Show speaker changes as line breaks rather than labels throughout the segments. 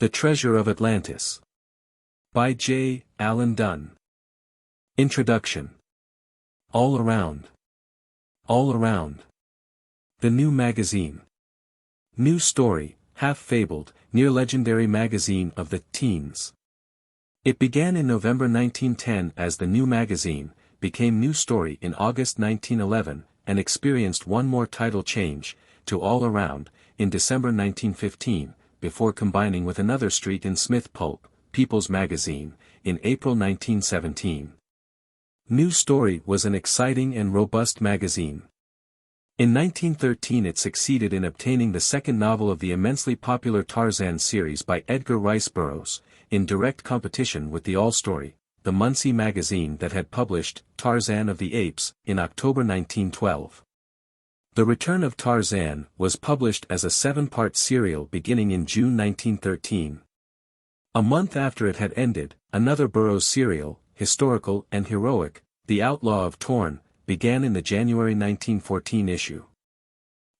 The Treasure of Atlantis. By J. Allan Dunn. Introduction. All around. All around. The New Magazine. New story, half-fabled, near-legendary magazine of the teens. It began in November 1910 as the New Magazine, became New Story in August 1911, and experienced one more title change, to All Around, in December 1915, before combining with another street in Smith Pulp, People's Magazine, in April 1917. New Story was an exciting and robust magazine. In 1913 it succeeded in obtaining the second novel of the immensely popular Tarzan series by Edgar Rice Burroughs, in direct competition with the All Story, the Muncie magazine that had published Tarzan of the Apes, in October 1912. The Return of Tarzan was published as a 7-part serial beginning in June 1913. A month after it had ended, another Burroughs serial, historical and heroic, The Outlaw of Torn, began in the January 1914 issue.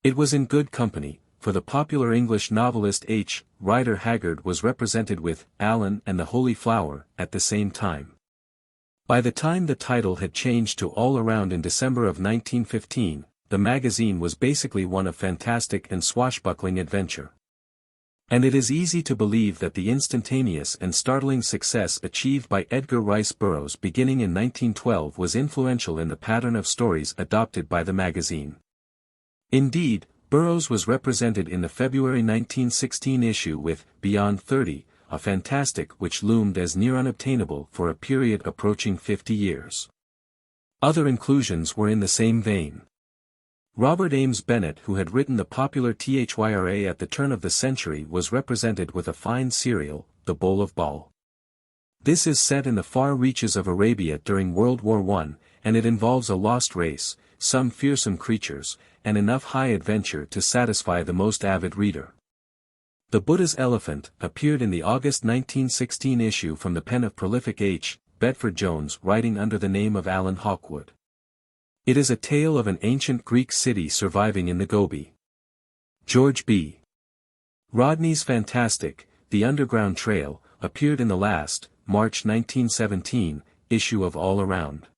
It was in good company, for the popular English novelist H. Rider Haggard was represented with Allan and the Holy Flower at the same time. By the time the title had changed to All Around in December of 1915, the magazine was basically one of fantastic and swashbuckling adventure. And it is easy to believe that the instantaneous and startling success achieved by Edgar Rice Burroughs beginning in 1912 was influential in the pattern of stories adopted by the magazine. Indeed, Burroughs was represented in the February 1916 issue with Beyond 30, a fantastic which loomed as near unobtainable for a period approaching 50 years. Other inclusions were in the same vein. Robert Ames Bennett, who had written the popular Thyra at the turn of the century, was represented with a fine serial, The Bowl of Ball. This is set in the far reaches of Arabia during World War I, and it involves a lost race, some fearsome creatures, and enough high adventure to satisfy the most avid reader. The Buddha's Elephant appeared in the August 1916 issue from the pen of prolific H. Bedford Jones, writing under the name of Alan Hawkwood. It is a tale of an ancient Greek city surviving in the Gobi. George B. Rodney's fantastic, The Underground Trail, appeared in the last, March 1917, issue of All Around.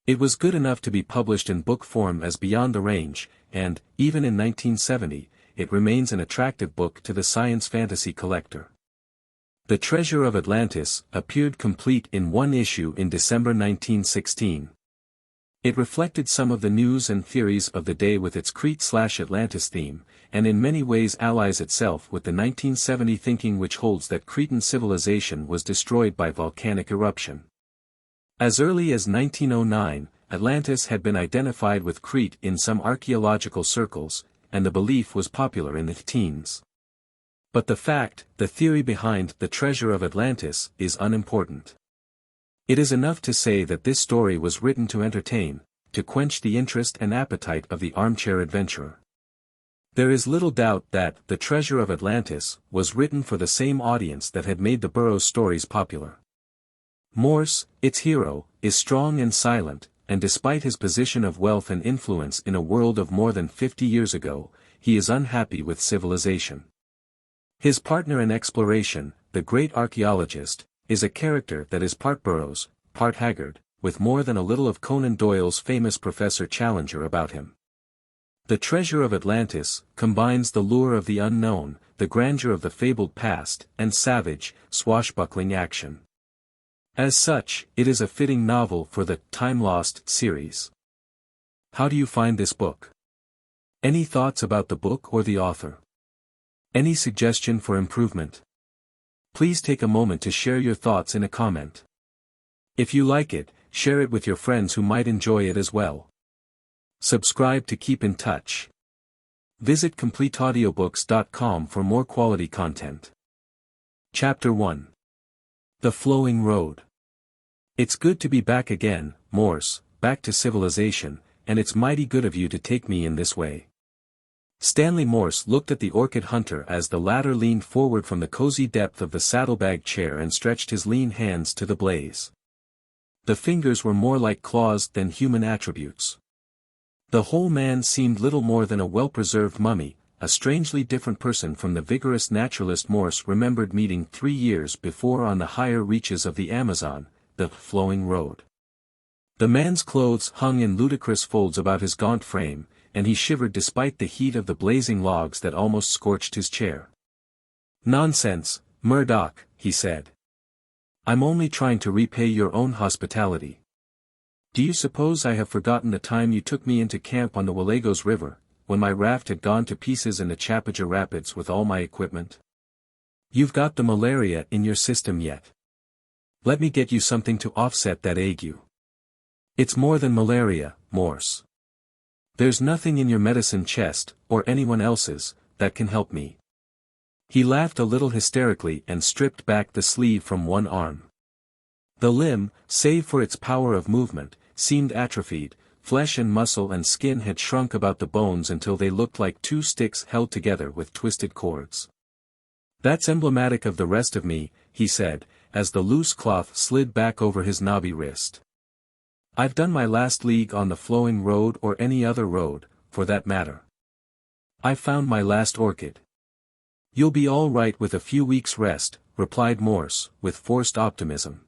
It was good enough to be published in book form as Beyond the Range, and, even in 1970, it remains an attractive book to the science fantasy collector. The Treasure of Atlantis appeared complete in one issue in December 1916. It reflected some of the news and theories of the day with its Crete/Atlantis theme, and in many ways allies itself with the 1970 thinking which holds that Cretan civilization was destroyed by volcanic eruption. As early as 1909, Atlantis had been identified with Crete in some archaeological circles, and the belief was popular in the teens. But the theory behind The Treasure of Atlantis is unimportant. It is enough to say that this story was written to entertain, to quench the interest and appetite of the armchair adventurer. There is little doubt that The Treasure of Atlantis was written for the same audience that had made the Burroughs stories popular. Morse, its hero, is strong and silent, and despite his position of wealth and influence in a world of more than 50 years ago, he is unhappy with civilization. His partner in exploration, the great archaeologist, is a character that is part Burroughs, part Haggard, with more than a little of Conan Doyle's famous Professor Challenger about him. The Treasure of Atlantis combines the lure of the unknown, the grandeur of the fabled past, and savage, swashbuckling action. As such, it is a fitting novel for the Time Lost series. How do you find this book? Any thoughts about the book or the author? Any suggestion for improvement? Please take a moment to share your thoughts in a comment. If you like it, share it with your friends who might enjoy it as well. Subscribe to keep in touch. Visit CompleteAudiobooks.com for more quality content. Chapter 1. The Flowing Road. It's good to be back again, Morse, back to civilization, and it's mighty good of you to take me in this way. Stanley Morse looked at the orchid hunter as the latter leaned forward from the cozy depth of the saddlebag chair and stretched his lean hands to the blaze. The fingers were more like claws than human attributes. The whole man seemed little more than a well-preserved mummy, a strangely different person from the vigorous naturalist Morse remembered meeting 3 years before on the higher reaches of the Amazon, the flowing road. The man's clothes hung in ludicrous folds about his gaunt frame, and he shivered despite the heat of the blazing logs that almost scorched his chair. "Nonsense, Murdoch," he said. "I'm only trying to repay your own hospitality. Do you suppose I have forgotten the time you took me into camp on the Walagos River, when my raft had gone to pieces in the Chapaja Rapids with all my equipment? You've got the malaria in your system yet. Let me get you something to offset that ague. It's more than malaria, Morse. There's nothing in your medicine chest, or anyone else's, that can help me." He laughed a little hysterically and stripped back the sleeve from one arm. The limb, save for its power of movement, seemed atrophied. Flesh and muscle and skin had shrunk about the bones until they looked like 2 sticks held together with twisted cords. "That's emblematic of the rest of me," he said, as the loose cloth slid back over his knobby wrist. "I've done my last league on the flowing road or any other road, for that matter. I've found my last orchid." "You'll be all right with a few weeks' rest," replied Morse, with forced optimism.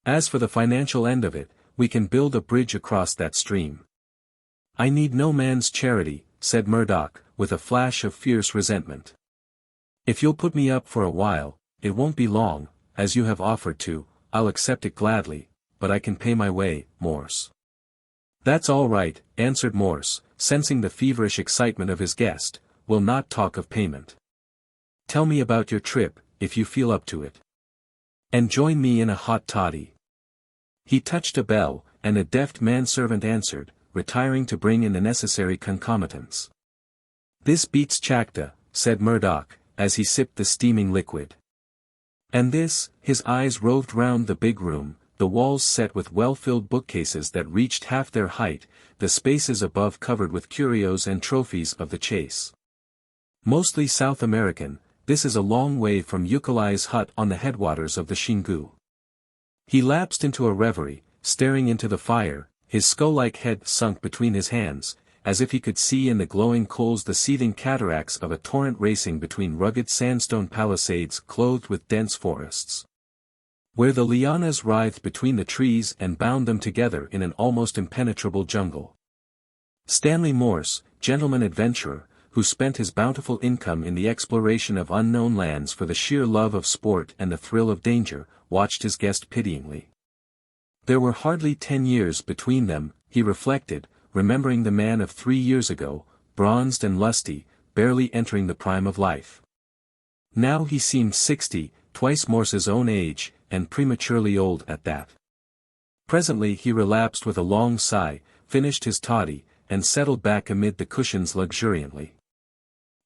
"As for the financial end of it, we can build a bridge across that stream." "I need no man's charity," said Murdoch, with a flash of fierce resentment. "If you'll put me up for a while, it won't be long, as you have offered to, I'll accept it gladly, but I can pay my way, Morse." "That's all right," answered Morse, sensing the feverish excitement of his guest. "We'll not talk of payment. Tell me about your trip, if you feel up to it. And join me in a hot toddy." He touched a bell, and a deft manservant answered, retiring to bring in the necessary concomitants. "This beats Chacta," said Murdoch, as he sipped the steaming liquid. "And this," his eyes roved round the big room, the walls set with well-filled bookcases that reached half their height, the spaces above covered with curios and trophies of the chase. "Mostly South American, this is a long way from Eukalai's hut on the headwaters of the Xingu." He lapsed into a reverie, staring into the fire, his skull-like head sunk between his hands, as if he could see in the glowing coals the seething cataracts of a torrent racing between rugged sandstone palisades clothed with dense forests, where the lianas writhed between the trees and bound them together in an almost impenetrable jungle. Stanley Morse, gentleman adventurer, who spent his bountiful income in the exploration of unknown lands for the sheer love of sport and the thrill of danger, watched his guest pityingly. There were hardly 10 years between them, he reflected, remembering the man of 3 years ago, bronzed and lusty, barely entering the prime of life. Now he seemed 60, twice Morse's own age, and prematurely old at that. Presently he relapsed with a long sigh, finished his toddy, and settled back amid the cushions luxuriantly.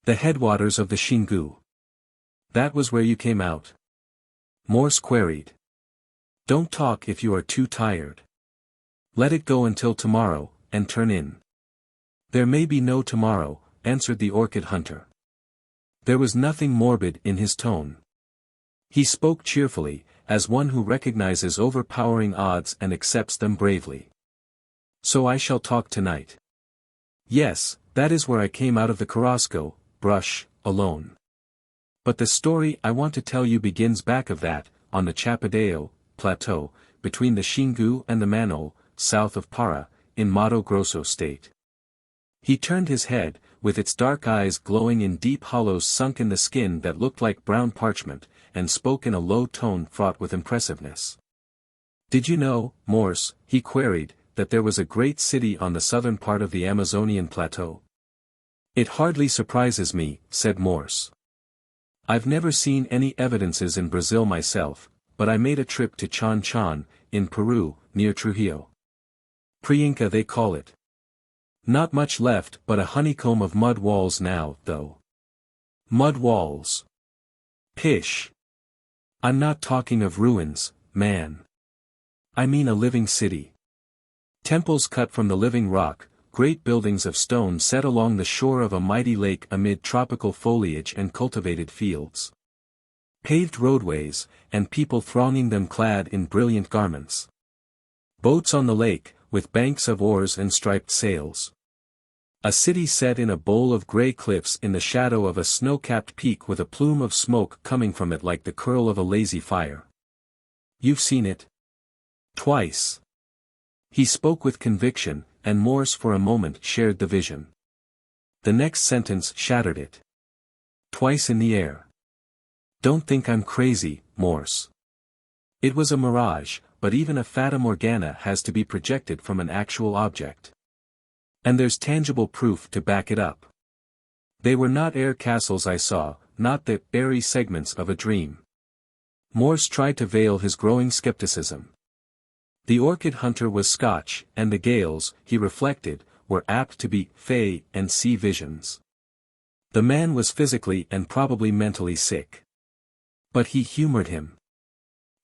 "The headwaters of the Xingu. That was where you came out?" Morse queried. "Don't talk if you are too tired. Let it go until tomorrow, and turn in." "There may be no tomorrow," answered the orchid hunter. There was nothing morbid in his tone. He spoke cheerfully, as one who recognizes overpowering odds and accepts them bravely. "So I shall talk tonight." "Yes, that is where I came out of the Carrasco brush, alone. But the story I want to tell you begins back of that, on the Chapadao plateau, between the Xingu and the Manol, south of Para, in Mato Grosso state." He turned his head, with its dark eyes glowing in deep hollows sunk in the skin that looked like brown parchment, and spoke in a low tone fraught with impressiveness. "Did you know, Morse," he queried, "that there was a great city on the southern part of the Amazonian plateau?" "It hardly surprises me," said Morse. "I've never seen any evidences in Brazil myself, but I made a trip to Chan Chan, in Peru, near Trujillo. Pre-Inca they call it. Not much left but a honeycomb of mud walls now, though." "Mud walls. Pish. I'm not talking of ruins, man. I mean a living city. Temples cut from the living rock, great buildings of stone set along the shore of a mighty lake amid tropical foliage and cultivated fields. Paved roadways, and people thronging them clad in brilliant garments. Boats on the lake, with banks of oars and striped sails. A city set in a bowl of grey cliffs in the shadow of a snow-capped peak with a plume of smoke coming from it like the curl of a lazy fire. You've seen it? Twice. He spoke with conviction, and Morse for a moment shared the vision. The next sentence shattered it. Twice in the air. Don't think I'm crazy, Morse. It was a mirage, but even a fata morgana has to be projected from an actual object. And there's tangible proof to back it up. They were not air castles I saw, not the airy segments of a dream. Morse tried to veil his growing skepticism. The orchid hunter was Scotch, and the gales, he reflected, were apt to be fey and sea visions. The man was physically and probably mentally sick. But he humored him.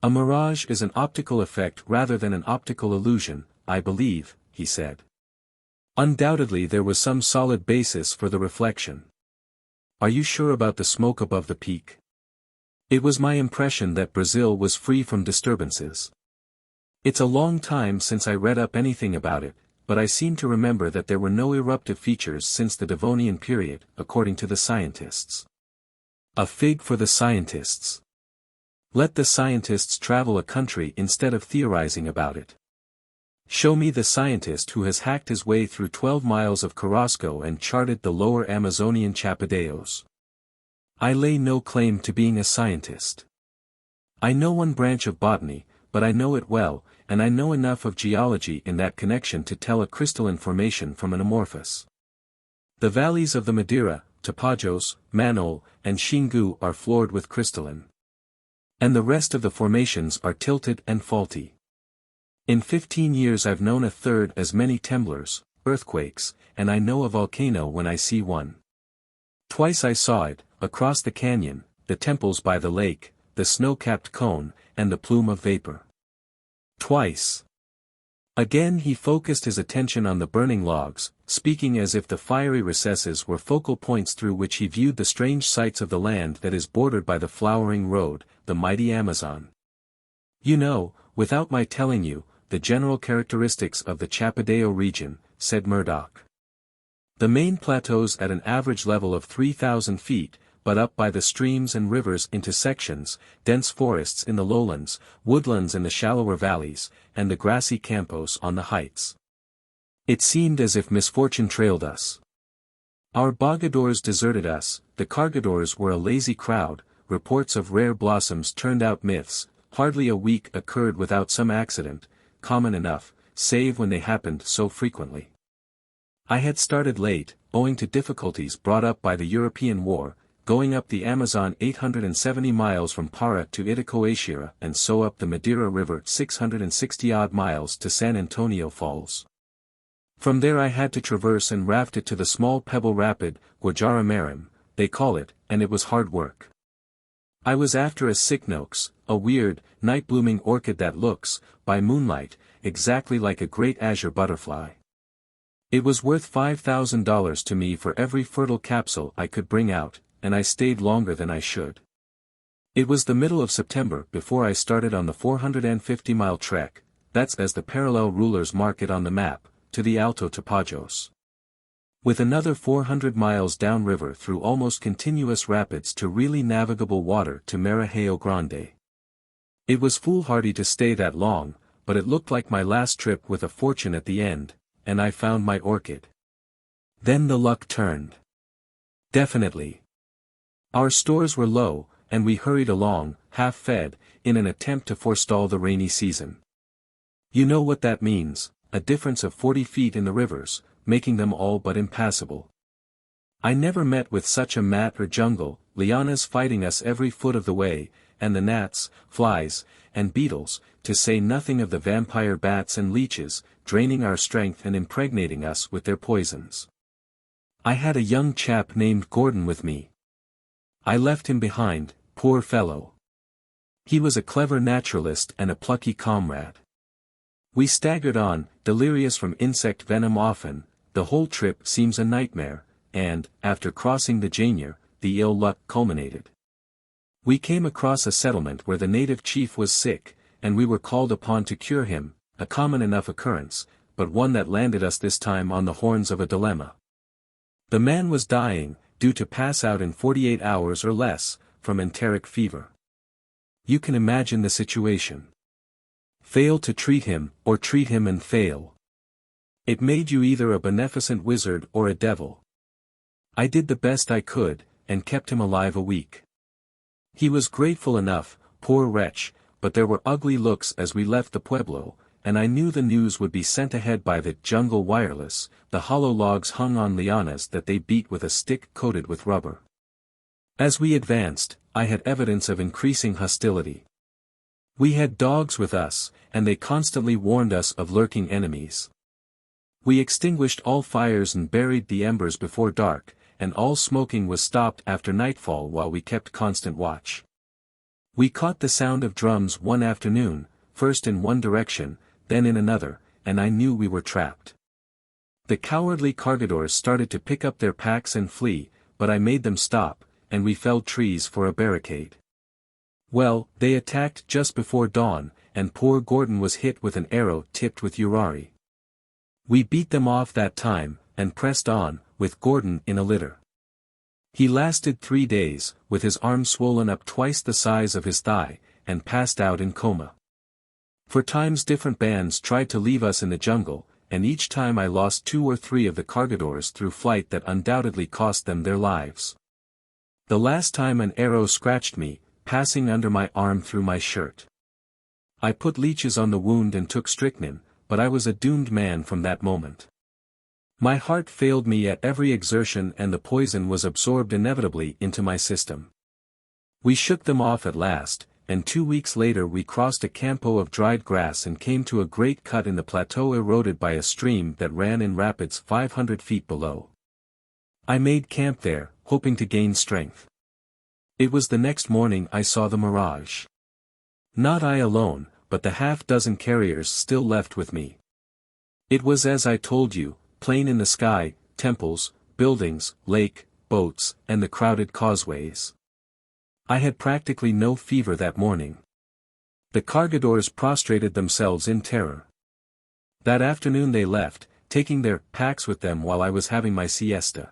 A mirage is an optical effect rather than an optical illusion, I believe, he said. Undoubtedly there was some solid basis for the reflection. Are you sure about the smoke above the peak? It was my impression that Brazil was free from disturbances. It's a long time since I read up anything about it, but I seem to remember that there were no eruptive features since the Devonian period, according to the scientists. A fig for the scientists. Let the scientists travel a country instead of theorizing about it. Show me the scientist who has hacked his way through 12 miles of Carrasco and charted the lower Amazonian chapadeos. I lay no claim to being a scientist. I know one branch of botany, but I know it well, and I know enough of geology in that connection to tell a crystalline formation from an amorphous. The valleys of the Madeira, Tapajos, Manol, and Xingu are floored with crystalline. And the rest of the formations are tilted and faulty. In 15 years I've known a third as many temblors, earthquakes, and I know a volcano when I see one. Twice I saw it, across the canyon, the temples by the lake, the snow-capped cone, and the plume of vapor. Twice. Again he focused his attention on the burning logs, speaking as if the fiery recesses were focal points through which he viewed the strange sights of the land that is bordered by the flowering road, the mighty Amazon. You know, without my telling you, the general characteristics of the Chapadeo region, said Murdoch. The main plateaus at an average level of 3,000 feet, but up by the streams and rivers into sections, dense forests in the lowlands, woodlands in the shallower valleys, and the grassy campos on the heights. It seemed as if misfortune trailed us. Our bogadors deserted us, the cargadors were a lazy crowd, reports of rare blossoms turned out myths, hardly a week occurred without some accident, common enough, save when they happened so frequently. I had started late, owing to difficulties brought up by the European War, going up the Amazon 870 miles from Para to Caxoeira and so up the Madeira River 660-odd miles to San Antonio Falls. From there I had to traverse and raft it to the small pebble rapid, Guajaramerim, they call it, and it was hard work. I was after a cycnox, a weird, night-blooming orchid that looks, by moonlight, exactly like a great azure butterfly. It was worth $5,000 to me for every fertile capsule I could bring out, and I stayed longer than I should. It was the middle of September before I started on the 450-mile trek, that's as the parallel rulers mark it on the map, to the Alto Tapajos. With another 400 miles downriver through almost continuous rapids to really navigable water to Marajeo Grande. It was foolhardy to stay that long, but it looked like my last trip with a fortune at the end, and I found my orchid. Then the luck turned. Definitely. Our stores were low, and we hurried along, half-fed, in an attempt to forestall the rainy season. You know what that means, a difference of 40 feet in the rivers, making them all but impassable. I never met with such a mat or jungle, lianas fighting us every foot of the way, and the gnats, flies, and beetles, to say nothing of the vampire bats and leeches, draining our strength and impregnating us with their poisons. I had a young chap named Gordon with me. I left him behind, poor fellow. He was a clever naturalist and a plucky comrade. We staggered on, delirious from insect venom often, the whole trip seems a nightmare, and, after crossing the Jainier, the ill luck culminated. We came across a settlement where the native chief was sick, and we were called upon to cure him, a common enough occurrence, but one that landed us this time on the horns of a dilemma. The man was dying, due to pass out in 48 hours or less, from enteric fever. You can imagine the situation. Fail to treat him, or treat him and fail. It made you either a beneficent wizard or a devil. I did the best I could, and kept him alive a week. He was grateful enough, poor wretch, but there were ugly looks as we left the pueblo, and I knew the news would be sent ahead by the jungle wireless, the hollow logs hung on lianas that they beat with a stick coated with rubber. As we advanced, I had evidence of increasing hostility. We had dogs with us, and they constantly warned us of lurking enemies. We extinguished all fires and buried the embers before dark, and all smoking was stopped after nightfall while we kept constant watch. We caught the sound of drums one afternoon, first in one direction, then in another, and I knew we were trapped. The cowardly cargadores started to pick up their packs and flee, but I made them stop, and we felled trees for a barricade. Well, they attacked just before dawn, and poor Gordon was hit with an arrow tipped with urari. We beat them off that time, and pressed on, with Gordon in a litter. He lasted 3 days, with his arm swollen up twice the size of his thigh, and passed out in coma. For times different bands tried to leave us in the jungle, and each time I lost 2 or 3 of the cargadores through flight that undoubtedly cost them their lives. The last time an arrow scratched me, passing under my arm through my shirt. I put leeches on the wound and took strychnine, but I was a doomed man from that moment. My heart failed me at every exertion and the poison was absorbed inevitably into my system. We shook them off at last, and 2 weeks later we crossed a campo of dried grass and came to a great cut in the plateau eroded by a stream that ran in rapids 500 feet below. I made camp there, hoping to gain strength. It was the next morning I saw the mirage. Not I alone, but the half-dozen carriers still left with me. It was as I told you, plain in the sky, temples, buildings, lake, boats, and the crowded causeways. I had practically no fever that morning. The cargadores prostrated themselves in terror. That afternoon they left, taking their packs with them while I was having my siesta.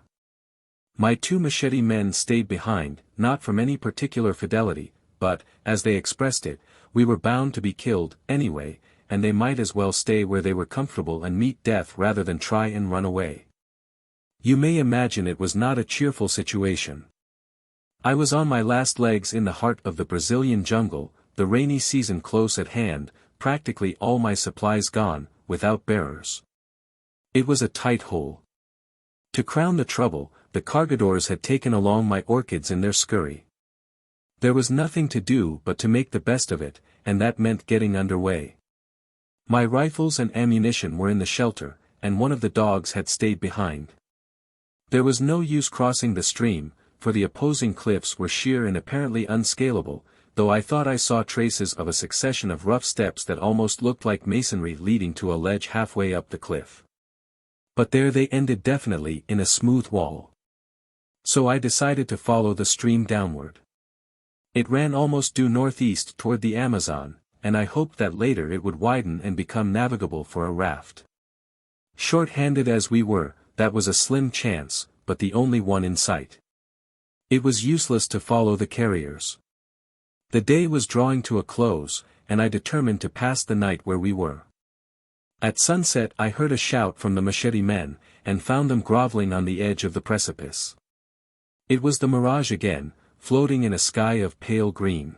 My 2 machete men stayed behind, not from any particular fidelity, but, as they expressed it, we were bound to be killed, anyway, and they might as well stay where they were comfortable and meet death rather than try and run away. You may imagine it was not a cheerful situation. I was on my last legs in the heart of the Brazilian jungle, the rainy season close at hand, practically all my supplies gone, without bearers. It was a tight hole. To crown the trouble, the cargadores had taken along my orchids in their scurry. There was nothing to do but to make the best of it, and that meant getting underway. My rifles and ammunition were in the shelter, and one of the dogs had stayed behind. There was no use crossing the stream, for the opposing cliffs were sheer and apparently unscalable, though I thought I saw traces of a succession of rough steps that almost looked like masonry leading to a ledge halfway up the cliff. But there they ended definitely in a smooth wall. So I decided to follow the stream downward. It ran almost due northeast toward the Amazon, and I hoped that later it would widen and become navigable for a raft. Short-handed as we were, that was a slim chance, but the only one in sight. It was useless to follow the carriers. The day was drawing to a close, and I determined to pass the night where we were. At sunset I heard a shout from the machete men, and found them groveling on the edge of the precipice. It was the mirage again, floating in a sky of pale green.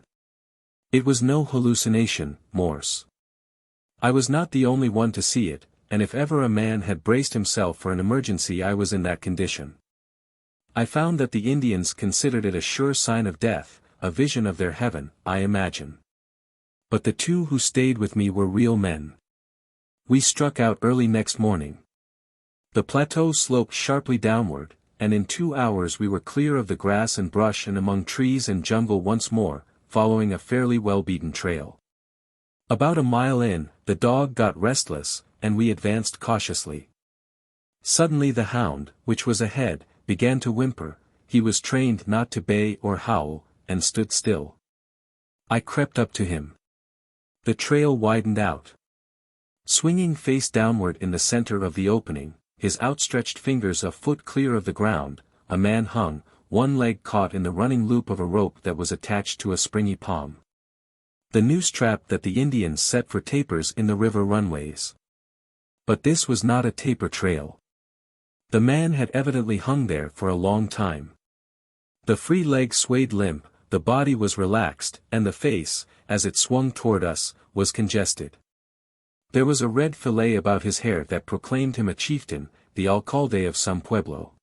It was no hallucination, Morse. I was not the only one to see it, and if ever a man had braced himself for an emergency I was in that condition. I found that the Indians considered it a sure sign of death, a vision of their heaven, I imagine. But the 2 who stayed with me were real men. We struck out early next morning. The plateau sloped sharply downward, and in 2 hours we were clear of the grass and brush and among trees and jungle once more, following a fairly well-beaten trail. About a mile in, the dog got restless, and we advanced cautiously. Suddenly the hound, which was ahead, began to whimper. He was trained not to bay or howl, and stood still. I crept up to him. The trail widened out. Swinging face downward in the center of the opening, his outstretched fingers a foot clear of the ground, a man hung, one leg caught in the running loop of a rope that was attached to a springy palm. The noose trap that the Indians set for tapirs in the river runways. But this was not a tapir trail. The man had evidently hung there for a long time. The free leg swayed limp, the body was relaxed, and the face, as it swung toward us, was congested. There was a red fillet about his hair that proclaimed him a chieftain, the alcalde of some pueblo.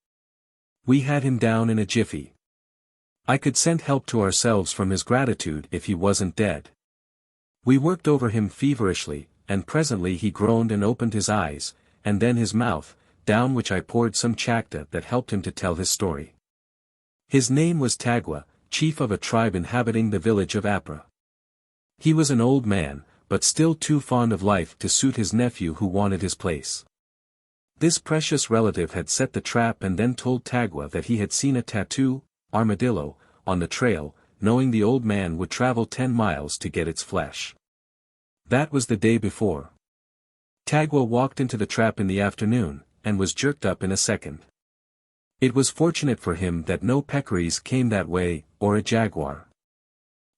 We had him down in a jiffy. I could send help to ourselves from his gratitude if he wasn't dead. We worked over him feverishly, and presently he groaned and opened his eyes, and then his mouth, down which I poured some chacta that helped him to tell his story. His name was Tagua, chief of a tribe inhabiting the village of Apra. He was an old man, but still too fond of life to suit his nephew who wanted his place. This precious relative had set the trap and then told Tagua that he had seen a tattoo, armadillo, on the trail, knowing the old man would travel 10 miles to get its flesh. That was the day before. Tagua walked into the trap in the afternoon, and was jerked up in a second. It was fortunate for him that no peccaries came that way, or a jaguar.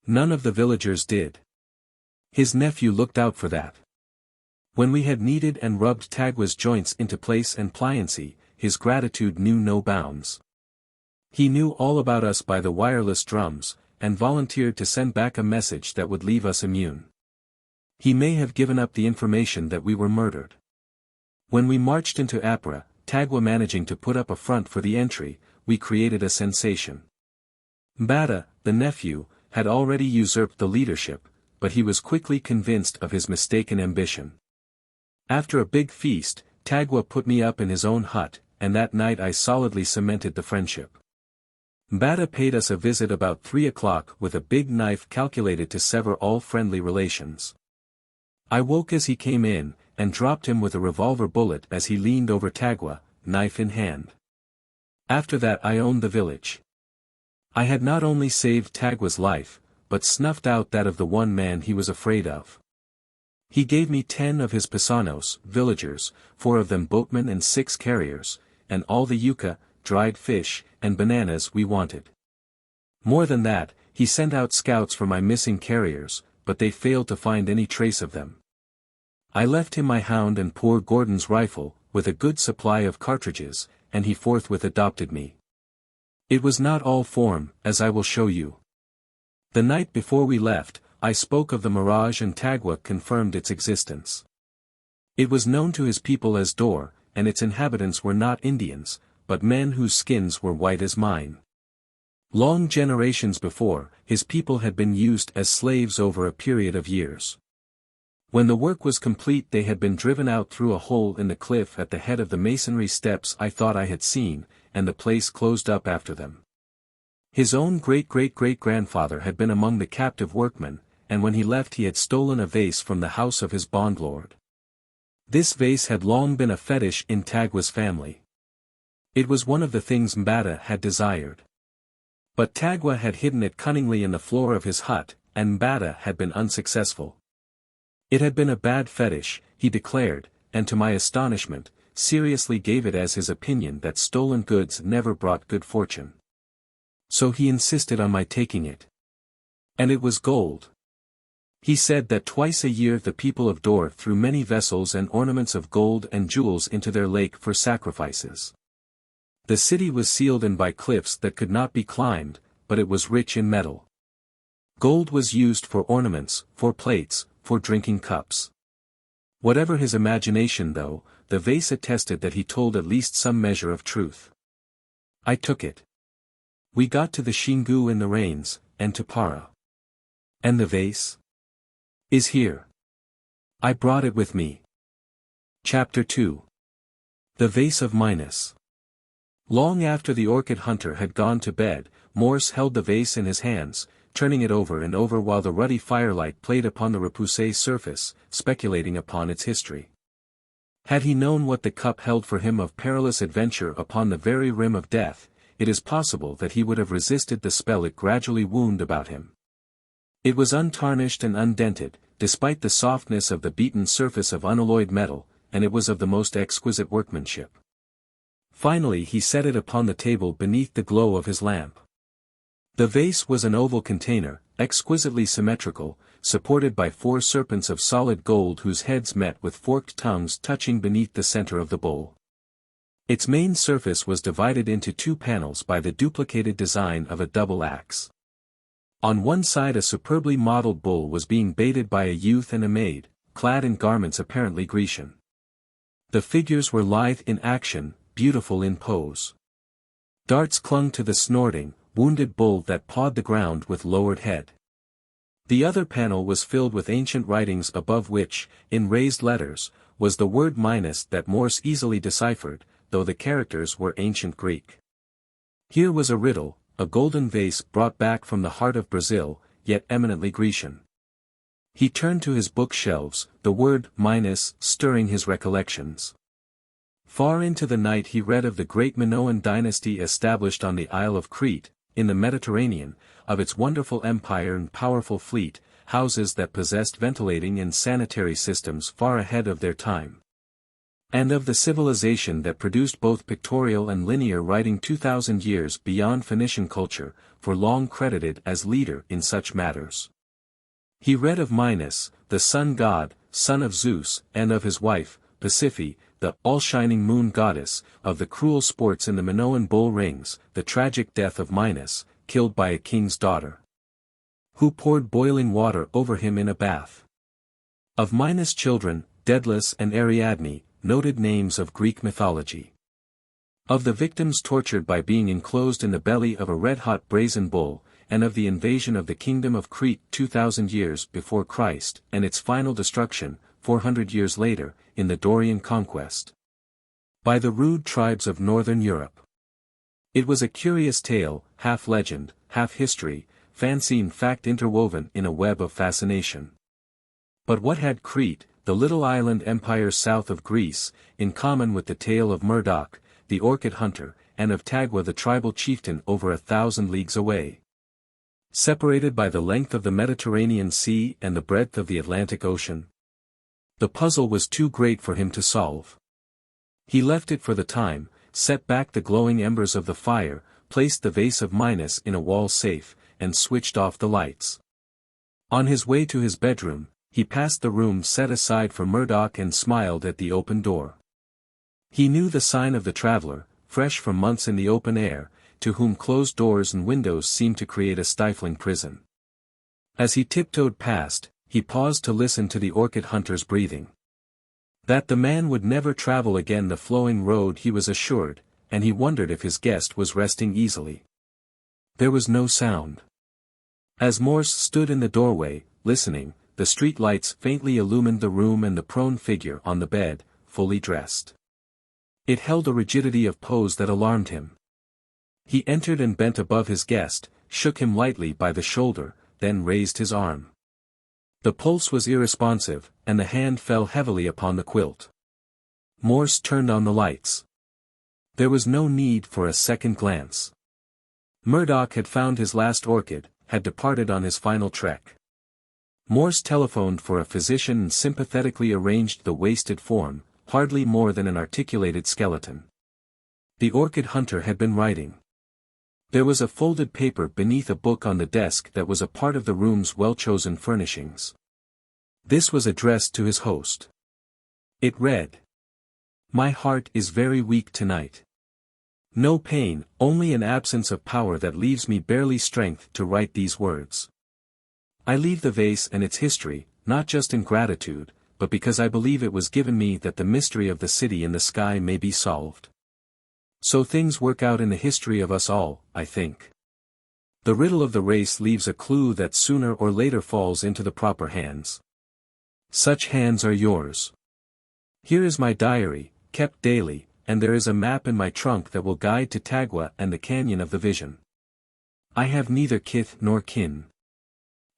None of the villagers did. His nephew looked out for that. When we had kneaded and rubbed Tagua's joints into place and pliancy, his gratitude knew no bounds. He knew all about us by the wireless drums, and volunteered to send back a message that would leave us immune. He may have given up the information that we were murdered. When we marched into Apra, Tagua managing to put up a front for the entry, we created a sensation. Mbata, the nephew, had already usurped the leadership, but he was quickly convinced of his mistaken ambition. After a big feast, Tagua put me up in his own hut, and that night I solidly cemented the friendship. Mbata paid us a visit about 3 o'clock with a big knife calculated to sever all friendly relations. I woke as he came in, and dropped him with a revolver bullet as he leaned over Tagua, knife in hand. After that I owned the village. I had not only saved Tagua's life, but snuffed out that of the one man he was afraid of. He gave me 10 of his paisanos, villagers, 4 of them boatmen and 6 carriers, and all the yuca, dried fish, and bananas we wanted. More than that, he sent out scouts for my missing carriers, but they failed to find any trace of them. I left him my hound and poor Gordon's rifle, with a good supply of cartridges, and he forthwith adopted me. It was not all form, as I will show you. The night before we left, I spoke of the mirage and Tagua confirmed its existence. It was known to his people as Dor, and its inhabitants were not Indians, but men whose skins were white as mine. Long generations before, his people had been used as slaves over a period of years. When the work was complete they had been driven out through a hole in the cliff at the head of the masonry steps I thought I had seen, and the place closed up after them. His own great-great-great-grandfather had been among the captive workmen, and when he left he had stolen a vase from the house of his bondlord. This vase had long been a fetish in Tagua's family. It was one of the things Mbata had desired. But Tagua had hidden it cunningly in the floor of his hut, and Mbata had been unsuccessful. It had been a bad fetish, he declared, and to my astonishment, seriously gave it as his opinion that stolen goods never brought good fortune. So he insisted on my taking it. And it was gold. He said that twice a year the people of Dor threw many vessels and ornaments of gold and jewels into their lake for sacrifices. The city was sealed in by cliffs that could not be climbed, but it was rich in metal. Gold was used for ornaments, for plates, for drinking cups. Whatever his imagination though, the vase attested that he told at least some measure of truth. I took it. We got to the Xingu in the rains, and to Para. And the vase? Is here. I brought it with me. Chapter 2. The Vase of Minos. Long after the orchid hunter had gone to bed, Morse held the vase in his hands, turning it over and over while the ruddy firelight played upon the repoussé surface, speculating upon its history. Had he known what the cup held for him of perilous adventure upon the very rim of death, it is possible that he would have resisted the spell it gradually wound about him. It was untarnished and undented, despite the softness of the beaten surface of unalloyed metal, and it was of the most exquisite workmanship. Finally he set it upon the table beneath the glow of his lamp. The vase was an oval container, exquisitely symmetrical, supported by 4 serpents of solid gold whose heads met with forked tongues touching beneath the center of the bowl. Its main surface was divided into 2 panels by the duplicated design of a double axe. On one side a superbly modeled bull was being baited by a youth and a maid, clad in garments apparently Grecian. The figures were lithe in action, beautiful in pose. Darts clung to the snorting, wounded bull that pawed the ground with lowered head. The other panel was filled with ancient writings above which, in raised letters, was the word Minos that Morse easily deciphered, though the characters were ancient Greek. Here was a riddle, a golden vase brought back from the heart of Brazil, yet eminently Grecian. He turned to his bookshelves, the word Minos stirring his recollections. Far into the night he read of the great Minoan dynasty established on the Isle of Crete, in the Mediterranean, of its wonderful empire and powerful fleet, houses that possessed ventilating and sanitary systems far ahead of their time. And of the civilization that produced both pictorial and linear writing 2,000 years beyond Phoenician culture, for long credited as leader in such matters. He read of Minos, the sun god, son of Zeus, and of his wife, Pasiphae, the all-shining moon goddess, of the cruel sports in the Minoan bull rings, the tragic death of Minos, killed by a king's daughter, who poured boiling water over him in a bath. Of Minos' children, Daedalus and Ariadne, noted names of Greek mythology. Of the victims tortured by being enclosed in the belly of a red-hot brazen bull, and of the invasion of the kingdom of Crete 2,000 years before Christ, and its final destruction, 400 years later, in the Dorian conquest, by the rude tribes of northern Europe. It was a curious tale, half legend, half history, fancy and fact interwoven in a web of fascination. But what had Crete, the little island empire south of Greece, in common with the tale of Murdoch, the orchid hunter, and of Tagua the tribal chieftain over 1,000 leagues away? Separated by the length of the Mediterranean Sea and the breadth of the Atlantic Ocean? The puzzle was too great for him to solve. He left it for the time, set back the glowing embers of the fire, placed the vase of Minos in a wall safe, and switched off the lights. On his way to his bedroom, he passed the room set aside for Murdoch and smiled at the open door. He knew the sign of the traveler, fresh from months in the open air, to whom closed doors and windows seemed to create a stifling prison. As he tiptoed past, he paused to listen to the orchid hunter's breathing. That the man would never travel again the flowing road he was assured, and he wondered if his guest was resting easily. There was no sound. As Morse stood in the doorway, listening, the street lights faintly illumined the room and the prone figure on the bed, fully dressed. It held a rigidity of pose that alarmed him. He entered and bent above his guest, shook him lightly by the shoulder, then raised his arm. The pulse was irresponsive, and the hand fell heavily upon the quilt. Morse turned on the lights. There was no need for a second glance. Murdoch had found his last orchid, had departed on his final trek. Morse telephoned for a physician and sympathetically arranged the wasted form, hardly more than an articulated skeleton. The orchid hunter had been writing. There was a folded paper beneath a book on the desk that was a part of the room's well-chosen furnishings. This was addressed to his host. It read: "My heart is very weak tonight. No pain, only an absence of power that leaves me barely strength to write these words. I leave the vase and its history, not just in gratitude, but because I believe it was given me that the mystery of the city in the sky may be solved. So things work out in the history of us all, I think. The riddle of the race leaves a clue that sooner or later falls into the proper hands. Such hands are yours. Here is my diary, kept daily, and there is a map in my trunk that will guide to Tagua and the Canyon of the Vision. I have neither kith nor kin.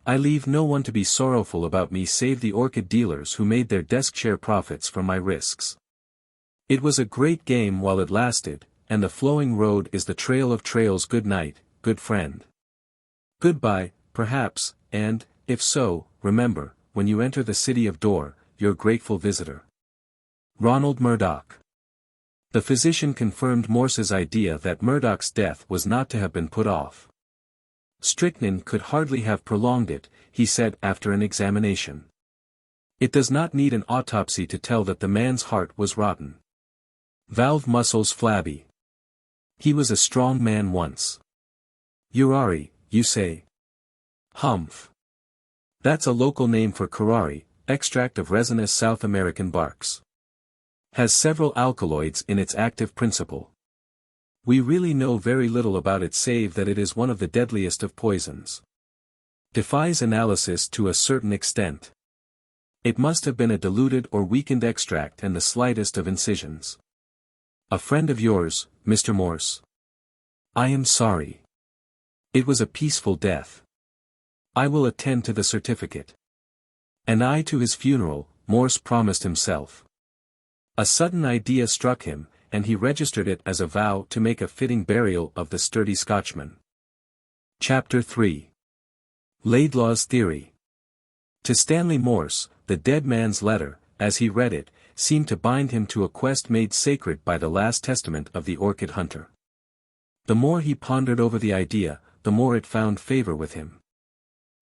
I leave no one to be sorrowful about me save the orchid dealers who made their desk share profits from my risks. It was a great game while it lasted, and the flowing road is the trail of trails. Good night, good friend. Goodbye, perhaps, and, if so, remember, when you enter the city of Dor, your grateful visitor. Ronald Murdoch." The physician confirmed Morse's idea that Murdoch's death was not to have been put off. Strychnine could hardly have prolonged it, he said after an examination. It does not need an autopsy to tell that the man's heart was rotten. Valve muscles flabby. He was a strong man once. Urari, you say? Humph. That's a local name for curare, extract of resinous South American barks. Has several alkaloids in its active principle. We really know very little about it save that it is one of the deadliest of poisons. Defies analysis to a certain extent. It must have been a diluted or weakened extract and the slightest of incisions. A friend of yours, Mr. Morse? I am sorry. It was a peaceful death. I will attend to the certificate. And I to his funeral, Morse promised himself. A sudden idea struck him, and he registered it as a vow to make a fitting burial of the sturdy Scotchman. Chapter 3. Laidlaw's Theory. To Stanley Morse, the dead man's letter, as he read it, seemed to bind him to a quest made sacred by the last testament of the orchid hunter. The more he pondered over the idea, the more it found favor with him.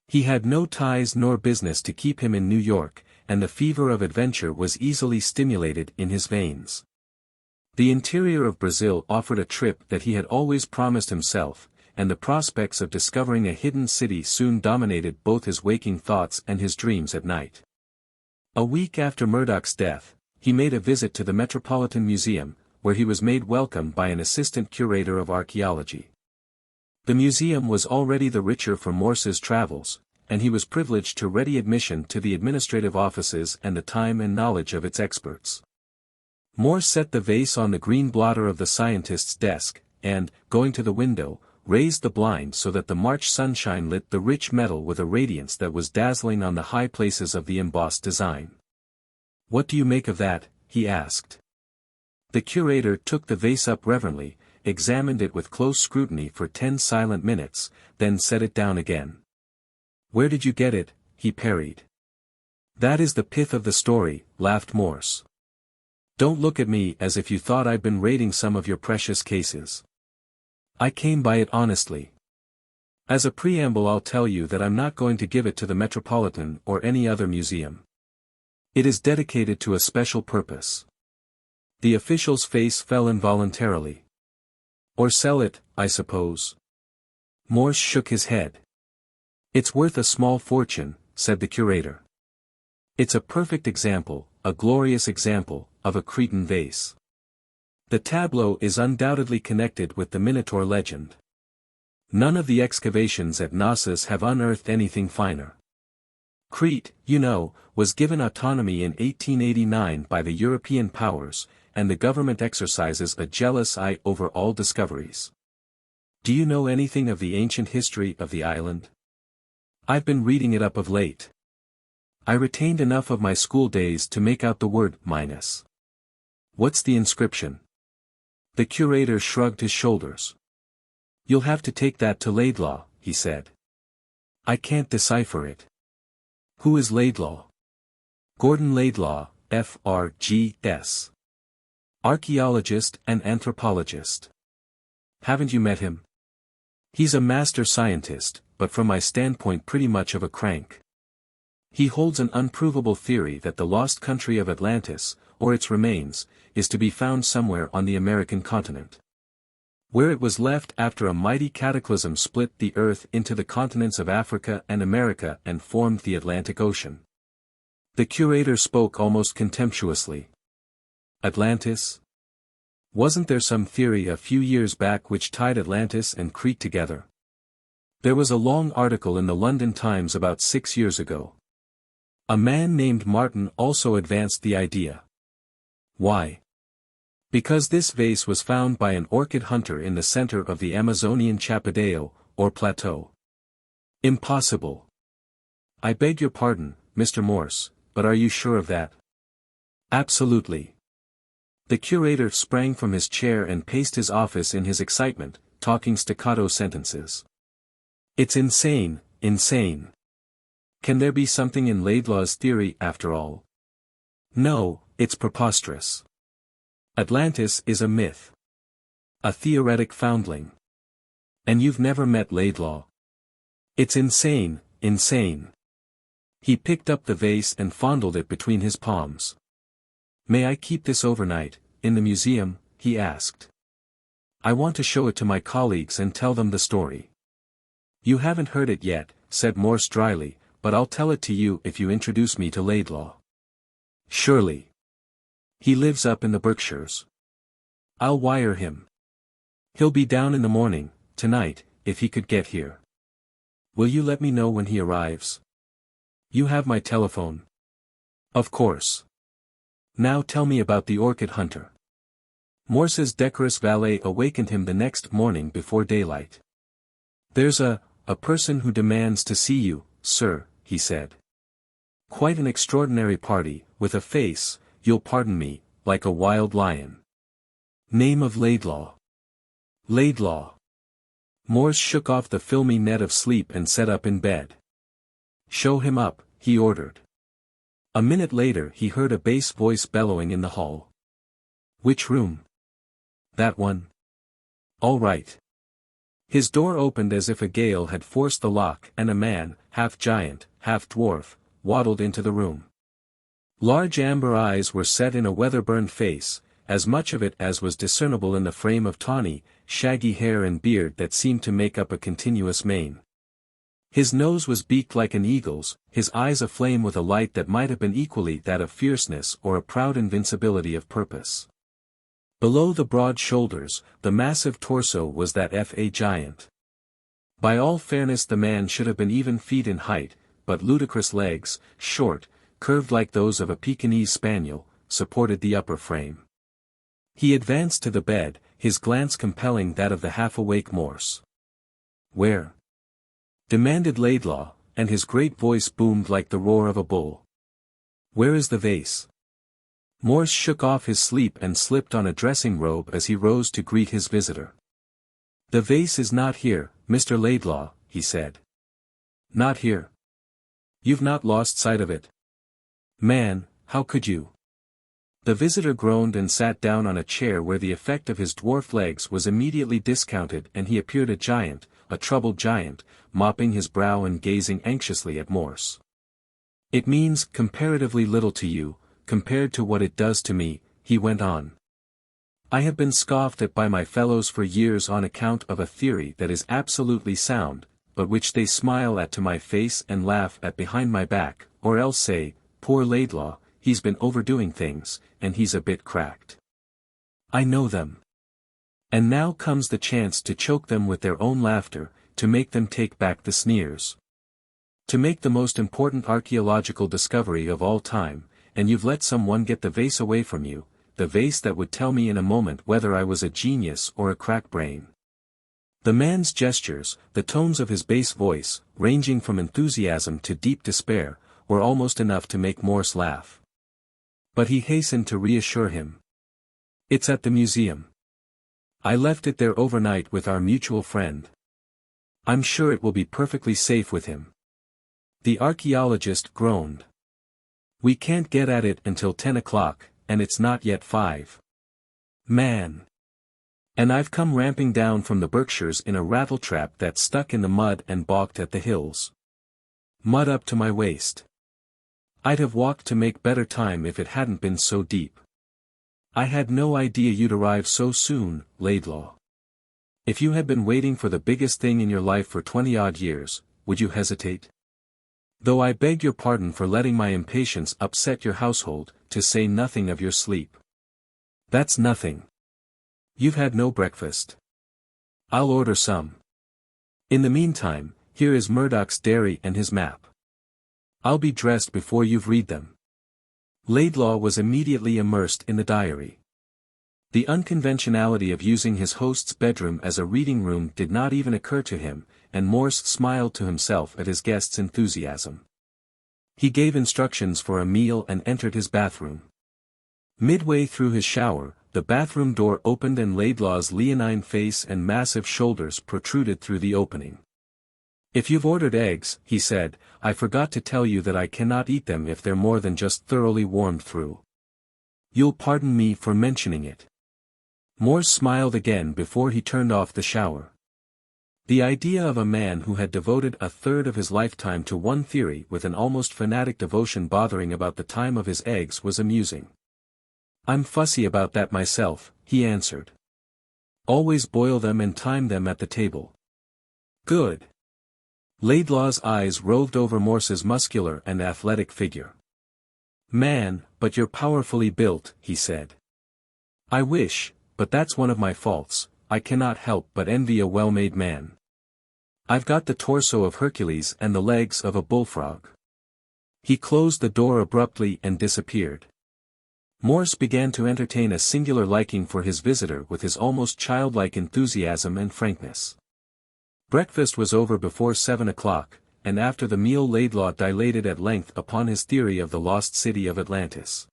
He had no ties nor business to keep him in New York, and the fever of adventure was easily stimulated in his veins. The interior of Brazil offered a trip that he had always promised himself, and the prospects of discovering a hidden city soon dominated both his waking thoughts and his dreams at night. A week after Murdoch's death, he made a visit to the Metropolitan Museum, where he was made welcome by an assistant curator of archaeology. The museum was already the richer for Morse's travels, and he was privileged to ready admission to the administrative offices and the time and knowledge of its experts. Morse set the vase on the green blotter of the scientist's desk, and, going to the window, raised the blind so that the March sunshine lit the rich metal with a radiance that was dazzling on the high places of the embossed design. "What do you make of that?" he asked. The curator took the vase up reverently, examined it with close scrutiny for 10 silent minutes, then set it down again. "Where did you get it?" he parried. "That is the pith of the story," laughed Morse. "Don't look at me as if you thought I'd been raiding some of your precious cases. I came by it honestly. As a preamble, I'll tell you that I'm not going to give it to the Metropolitan or any other museum. It is dedicated to a special purpose." The official's face fell involuntarily. "Or sell it, I suppose." Morse shook his head. "It's worth a small fortune," said the curator. "It's a perfect example, a glorious example, of a Cretan vase. The tableau is undoubtedly connected with the Minotaur legend. None of the excavations at Knossos have unearthed anything finer. Crete, you know, was given autonomy in 1889 by the European powers, and the government exercises a jealous eye over all discoveries. Do you know anything of the ancient history of the island? I've been reading it up of late. I retained enough of my school days to make out the word Minos. What's the inscription?" The curator shrugged his shoulders. "You'll have to take that to Laidlaw," he said. "I can't decipher it." "Who is Laidlaw?" "Gordon Laidlaw, F.R.G.S. Archaeologist and anthropologist. Haven't you met him? He's a master scientist, but from my standpoint pretty much of a crank. He holds an unprovable theory that the lost country of Atlantis, or its remains, is to be found somewhere on the American continent. Where it was left after a mighty cataclysm split the earth into the continents of Africa and America and formed the Atlantic Ocean. The curator spoke almost contemptuously. Atlantis? Wasn't there some theory a few years back which tied Atlantis and Crete together? There was a long article in the London Times about 6 years ago. A man named Martin also advanced the idea. Why? Because this vase was found by an orchid hunter in the center of the Amazonian Chapadao, or plateau. Impossible. I beg your pardon, Mr. Morse, but are you sure of that? Absolutely. The curator sprang from his chair and paced his office in his excitement, talking staccato sentences. It's insane, insane. Can there be something in Laidlaw's theory after all? No, it's preposterous. Atlantis is a myth. A theoretic foundling. And you've never met Laidlaw. It's insane, insane. He picked up the vase and fondled it between his palms. May I keep this overnight, in the museum? He asked. I want to show it to my colleagues and tell them the story. You haven't heard it yet, said Morse dryly, but I'll tell it to you if you introduce me to Laidlaw. Surely. He lives up in the Berkshires. I'll wire him. He'll be down in the morning, tonight, if he could get here. Will you let me know when he arrives? You have my telephone. Of course. Now tell me about the orchid hunter. Morse's decorous valet awakened him the next morning before daylight. There's a person who demands to see you, sir, he said. Quite an extraordinary party, with a face, you'll pardon me, like a wild lion. Name of Laidlaw. Laidlaw. Morse shook off the filmy net of sleep and sat up in bed. Show him up, he ordered. A minute later he heard a bass voice bellowing in the hall. Which room? That one. All right. His door opened as if a gale had forced the lock and a man, half giant, half dwarf, waddled into the room. Large amber eyes were set in a weather-burned face, as much of it as was discernible in the frame of tawny, shaggy hair and beard that seemed to make up a continuous mane. His nose was beaked like an eagle's, his eyes aflame with a light that might have been equally that of fierceness or a proud invincibility of purpose. Below the broad shoulders, the massive torso was that of a giant. By all fairness the man should have been even feet in height, but ludicrous legs, short, curved like those of a Pekingese spaniel, supported the upper frame. He advanced to the bed, his glance compelling that of the half-awake Morse. Where? Demanded Laidlaw, and his great voice boomed like the roar of a bull. Where is the vase? Morse shook off his sleep and slipped on a dressing robe as he rose to greet his visitor. The vase is not here, Mr. Laidlaw, he said. Not here? You've not lost sight of it? Man, how could you? The visitor groaned and sat down on a chair where the effect of his dwarf legs was immediately discounted and he appeared a giant, a troubled giant, mopping his brow and gazing anxiously at Morse. It means comparatively little to you, compared to what it does to me, he went on. I have been scoffed at by my fellows for years on account of a theory that is absolutely sound, but which they smile at to my face and laugh at behind my back, or else say, poor Laidlaw, he's been overdoing things, and he's a bit cracked. I know them. And now comes the chance to choke them with their own laughter, to make them take back the sneers. To make the most important archaeological discovery of all time, and you've let someone get the vase away from you, the vase that would tell me in a moment whether I was a genius or a crack brain. The man's gestures, the tones of his bass voice, ranging from enthusiasm to deep despair, were almost enough to make Morse laugh. But he hastened to reassure him. It's at the museum. I left it there overnight with our mutual friend. I'm sure it will be perfectly safe with him. The archaeologist groaned. We can't get at it until 10 o'clock, and it's not yet 5. Man. And I've come ramping down from the Berkshires in a rattletrap that's stuck in the mud and balked at the hills. Mud up to my waist. I'd have walked to make better time if it hadn't been so deep. I had no idea you'd arrive so soon, Laidlaw. If you had been waiting for the biggest thing in your life for 20-odd years, would you hesitate? Though I beg your pardon for letting my impatience upset your household, to say nothing of your sleep. That's nothing. You've had no breakfast. I'll order some. In the meantime, here is Murdoch's diary and his map. I'll be dressed before you've read them. Laidlaw was immediately immersed in the diary. The unconventionality of using his host's bedroom as a reading room did not even occur to him, and Morse smiled to himself at his guest's enthusiasm. He gave instructions for a meal and entered his bathroom. Midway through his shower, the bathroom door opened and Laidlaw's leonine face and massive shoulders protruded through the opening. If you've ordered eggs, he said, I forgot to tell you that I cannot eat them if they're more than just thoroughly warmed through. You'll pardon me for mentioning it. Morse smiled again before he turned off the shower. The idea of a man who had devoted a third of his lifetime to one theory with an almost fanatic devotion bothering about the time of his eggs was amusing. I'm fussy about that myself, he answered. Always boil them and time them at the table. Good. Laidlaw's eyes roved over Morse's muscular and athletic figure. Man, but you're powerfully built, he said. I wish, but that's one of my faults. I cannot help but envy a well-made man. I've got the torso of Hercules and the legs of a bullfrog. He closed the door abruptly and disappeared. Morse began to entertain a singular liking for his visitor with his almost childlike enthusiasm and frankness. Breakfast was over before 7 o'clock, and after the meal Laidlaw dilated at length upon his theory of the lost city of Atlantis.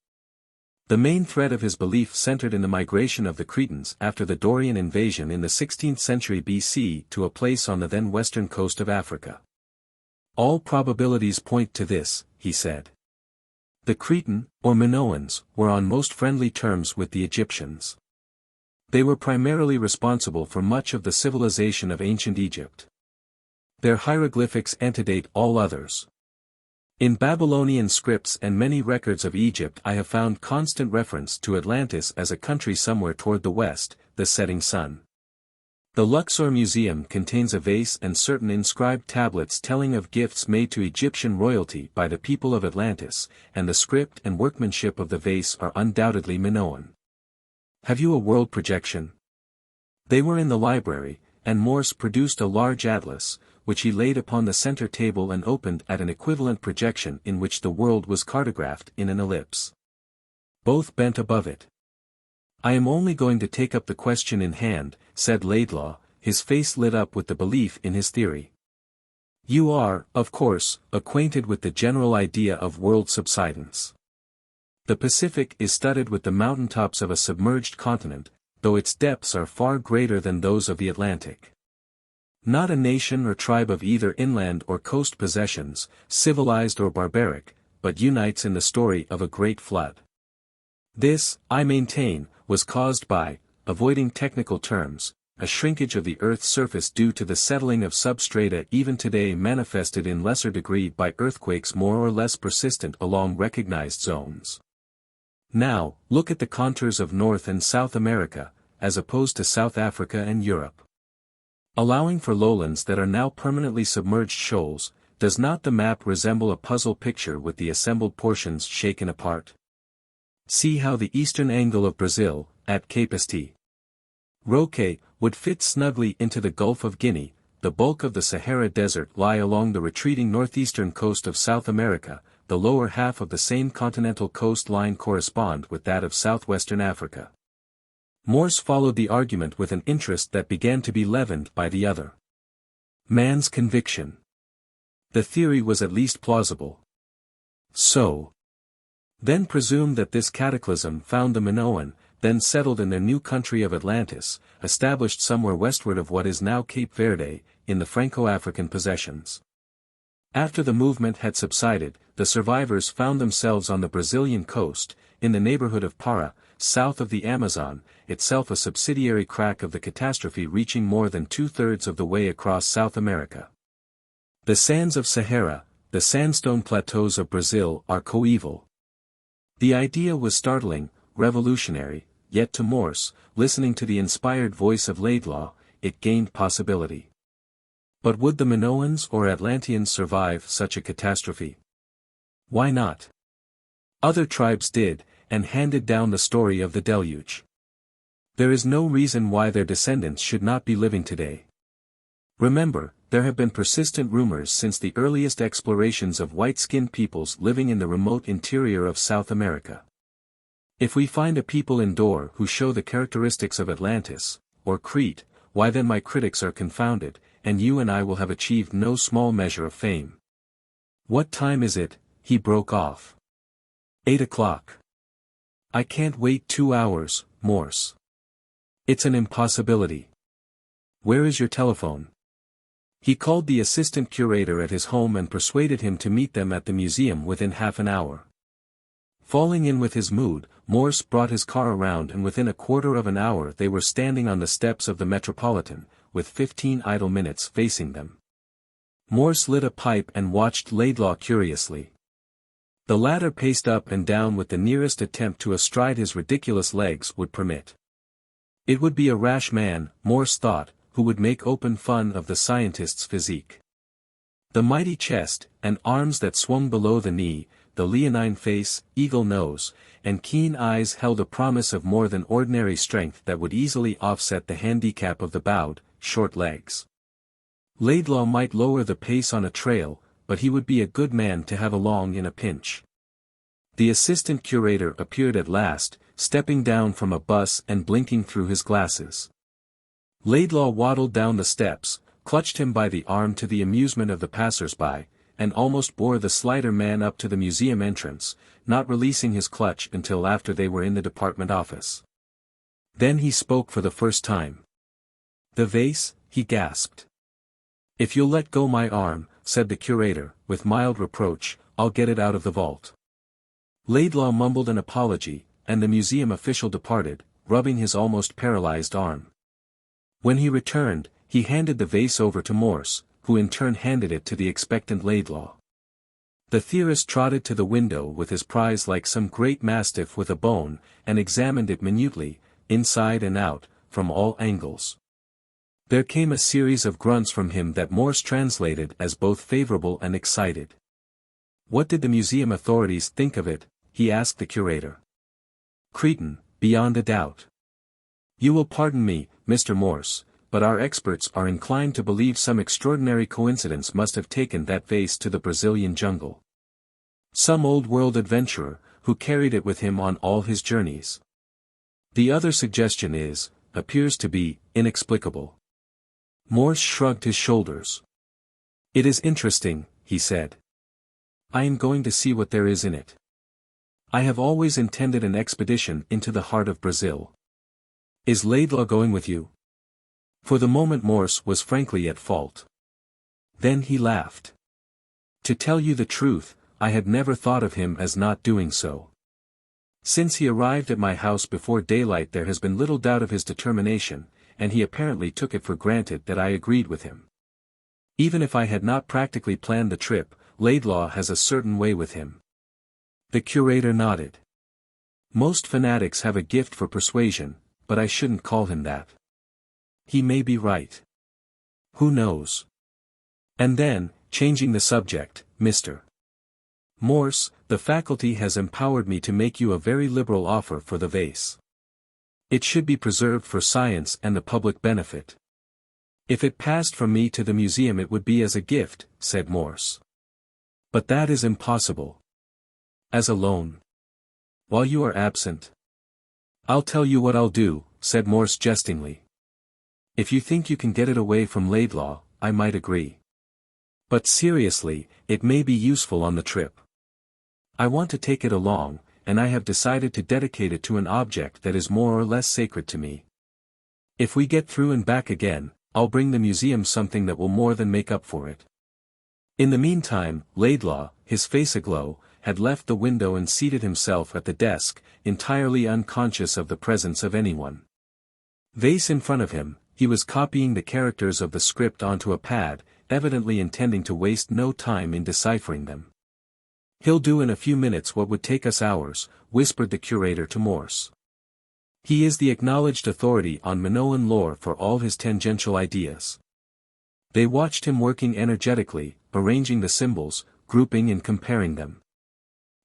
The main thread of his belief centered in the migration of the Cretans after the Dorian invasion in the 16th century BC to a place on the then western coast of Africa. All probabilities point to this, he said. The Cretan, or Minoans, were on most friendly terms with the Egyptians. They were primarily responsible for much of the civilization of ancient Egypt. Their hieroglyphics antedate all others. In Babylonian scripts and many records of Egypt I have found constant reference to Atlantis as a country somewhere toward the west, the setting sun. The Luxor Museum contains a vase and certain inscribed tablets telling of gifts made to Egyptian royalty by the people of Atlantis, and the script and workmanship of the vase are undoubtedly Minoan. Have you a world projection? They were in the library, and Morse produced a large atlas, which he laid upon the center table and opened at an equivalent projection in which the world was cartographed in an ellipse. Both bent above it. I am only going to take up the question in hand, said Laidlaw, his face lit up with the belief in his theory. You are, of course, acquainted with the general idea of world subsidence. The Pacific is studded with the mountaintops of a submerged continent, though its depths are far greater than those of the Atlantic. Not a nation or tribe of either inland or coast possessions, civilized or barbaric, but unites in the story of a great flood. This, I maintain, was caused by, avoiding technical terms, a shrinkage of the Earth's surface due to the settling of substrata even today manifested in lesser degree by earthquakes more or less persistent along recognized zones. Now, look at the contours of North and South America, as opposed to South Africa and Europe. Allowing for lowlands that are now permanently submerged shoals, does not the map resemble a puzzle picture with the assembled portions shaken apart? See how the eastern angle of Brazil, at Cape St. Roque, would fit snugly into the Gulf of Guinea. The bulk of the Sahara Desert lie along the retreating northeastern coast of South America, the lower half of the same continental coastline correspond with that of southwestern Africa. Morse followed the argument with an interest that began to be leavened by the other. Man's conviction. The theory was at least plausible. So. Then presume that this cataclysm found the Minoan, then settled in their new country of Atlantis, established somewhere westward of what is now Cape Verde, in the Franco-African possessions. After the movement had subsided, the survivors found themselves on the Brazilian coast, in the neighborhood of Para, south of the Amazon, itself a subsidiary crack of the catastrophe reaching more than two-thirds of the way across South America. The sands of Sahara, the sandstone plateaus of Brazil are coeval. The idea was startling, revolutionary, yet to Morse, listening to the inspired voice of Laidlaw, it gained possibility. But would the Minoans or Atlanteans survive such a catastrophe? Why not? Other tribes did, and handed down the story of the deluge. There is no reason why their descendants should not be living today. Remember, there have been persistent rumors since the earliest explorations of white-skinned peoples living in the remote interior of South America. If we find a people in Dor who show the characteristics of Atlantis, or Crete, why then my critics are confounded, and you and I will have achieved no small measure of fame. What time is it? He broke off. 8 o'clock. I can't wait 2 hours, Morse. It's an impossibility. Where is your telephone? He called the assistant curator at his home and persuaded him to meet them at the museum within half an hour. Falling in with his mood, Morse brought his car around and within a quarter of an hour they were standing on the steps of the Metropolitan, with 15 idle minutes facing them. Morse lit a pipe and watched Laidlaw curiously. The latter paced up and down with the nearest attempt to astride his ridiculous legs would permit. It would be a rash man, Morse thought, who would make open fun of the scientist's physique. The mighty chest, and arms that swung below the knee, the leonine face, eagle nose, and keen eyes held a promise of more than ordinary strength that would easily offset the handicap of the bowed, short legs. Laidlaw might lower the pace on a trail, but he would be a good man to have along in a pinch. The assistant curator appeared at last, stepping down from a bus and blinking through his glasses. Laidlaw waddled down the steps, clutched him by the arm to the amusement of the passers-by, and almost bore the slighter man up to the museum entrance, not releasing his clutch until after they were in the department office. Then he spoke for the first time. "The vase?" he gasped. "If you'll let go my arm," said the curator, with mild reproach, "I'll get it out of the vault." Laidlaw mumbled an apology, and the museum official departed, rubbing his almost paralyzed arm. When he returned, he handed the vase over to Morse, who in turn handed it to the expectant Laidlaw. The theorist trotted to the window with his prize like some great mastiff with a bone, and examined it minutely, inside and out, from all angles. There came a series of grunts from him that Morse translated as both favorable and excited. "What did the museum authorities think of it?" he asked the curator. "Cretin, beyond a doubt. You will pardon me, Mr. Morse, but our experts are inclined to believe some extraordinary coincidence must have taken that vase to the Brazilian jungle. Some old-world adventurer, who carried it with him on all his journeys. The other suggestion appears to be, inexplicable." Morse shrugged his shoulders. "It is interesting," he said. "I am going to see what there is in it. I have always intended an expedition into the heart of Brazil. Is Laidlaw going with you?" For the moment Morse was frankly at fault. Then he laughed. "To tell you the truth, I had never thought of him as not doing so. Since he arrived at my house before daylight there has been little doubt of his determination, and he apparently took it for granted that I agreed with him. Even if I had not practically planned the trip, Laidlaw has a certain way with him." The curator nodded. "Most fanatics have a gift for persuasion, but I shouldn't call him that. He may be right. Who knows?" And then, changing the subject, "Mr. Morse, the faculty has empowered me to make you a very liberal offer for the vase. It should be preserved for science and the public benefit. If it passed from me to the museum it would be as a gift," said Morse. "But that is impossible. As a loan. While you are absent." "I'll tell you what I'll do," said Morse jestingly. "If you think you can get it away from Laidlaw, I might agree. But seriously, it may be useful on the trip. I want to take it along, and I have decided to dedicate it to an object that is more or less sacred to me. If we get through and back again, I'll bring the museum something that will more than make up for it." In the meantime, Laidlaw, his face aglow, had left the window and seated himself at the desk, entirely unconscious of the presence of anyone. Vase in front of him, he was copying the characters of the script onto a pad, evidently intending to waste no time in deciphering them. "He'll do in a few minutes what would take us hours," whispered the curator to Morse. "He is the acknowledged authority on Minoan lore for all his tangential ideas." They watched him working energetically, arranging the symbols, grouping and comparing them.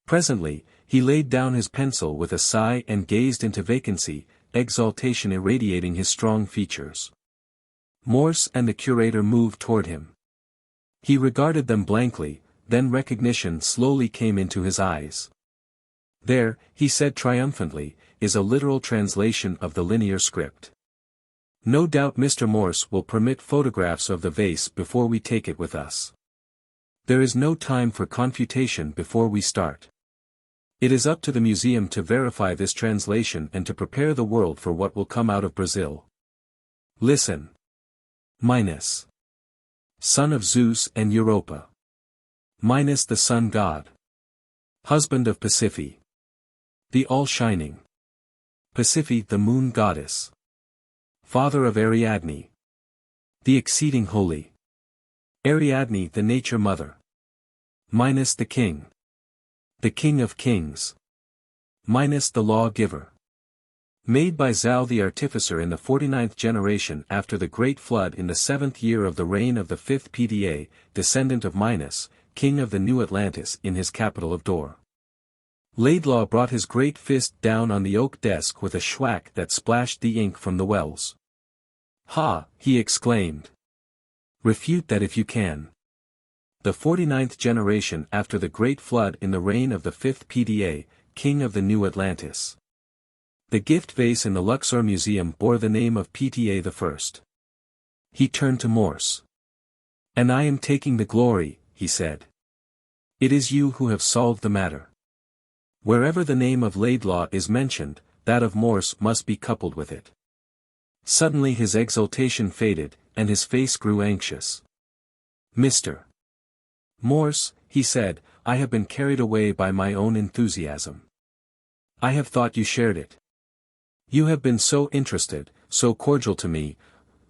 Presently, he laid down his pencil with a sigh and gazed into vacancy, exaltation irradiating his strong features. Morse and the curator moved toward him. He regarded them blankly, then recognition slowly came into his eyes. "There," he said triumphantly, "is a literal translation of the linear script. No doubt Mr. Morse will permit photographs of the vase before we take it with us. There is no time for confutation before we start. It is up to the museum to verify this translation and to prepare the world for what will come out of Brazil. Listen. Minos. Son of Zeus and Europa. Minos the sun god. Husband of Pasiphae. The all-shining. Pasiphae the moon goddess. Father of Ariadne. The exceeding holy. Ariadne the nature mother. Minos the king. The king of kings. Minos the law-giver. Made by Zal the artificer in the 49th generation after the great flood in the 7th year of the reign of the 5th Pda, descendant of Minos, king of the New Atlantis in his capital of Dor. Laidlaw brought his great fist down on the oak desk with a schwack that splashed the ink from the wells. "Ha!" he exclaimed. "Refute that if you can. The 49th generation after the great flood in the reign of the 5th Pda, king of the New Atlantis. The gift vase in the Luxor Museum bore the name of Pta I. He turned to Morse. "And I am taking the glory," he said. "It is you who have solved the matter. Wherever the name of Laidlaw is mentioned, that of Morse must be coupled with it." Suddenly his exultation faded, and his face grew anxious. "Mr. Morse," he said, "I have been carried away by my own enthusiasm. I have thought you shared it. You have been so interested, so cordial to me,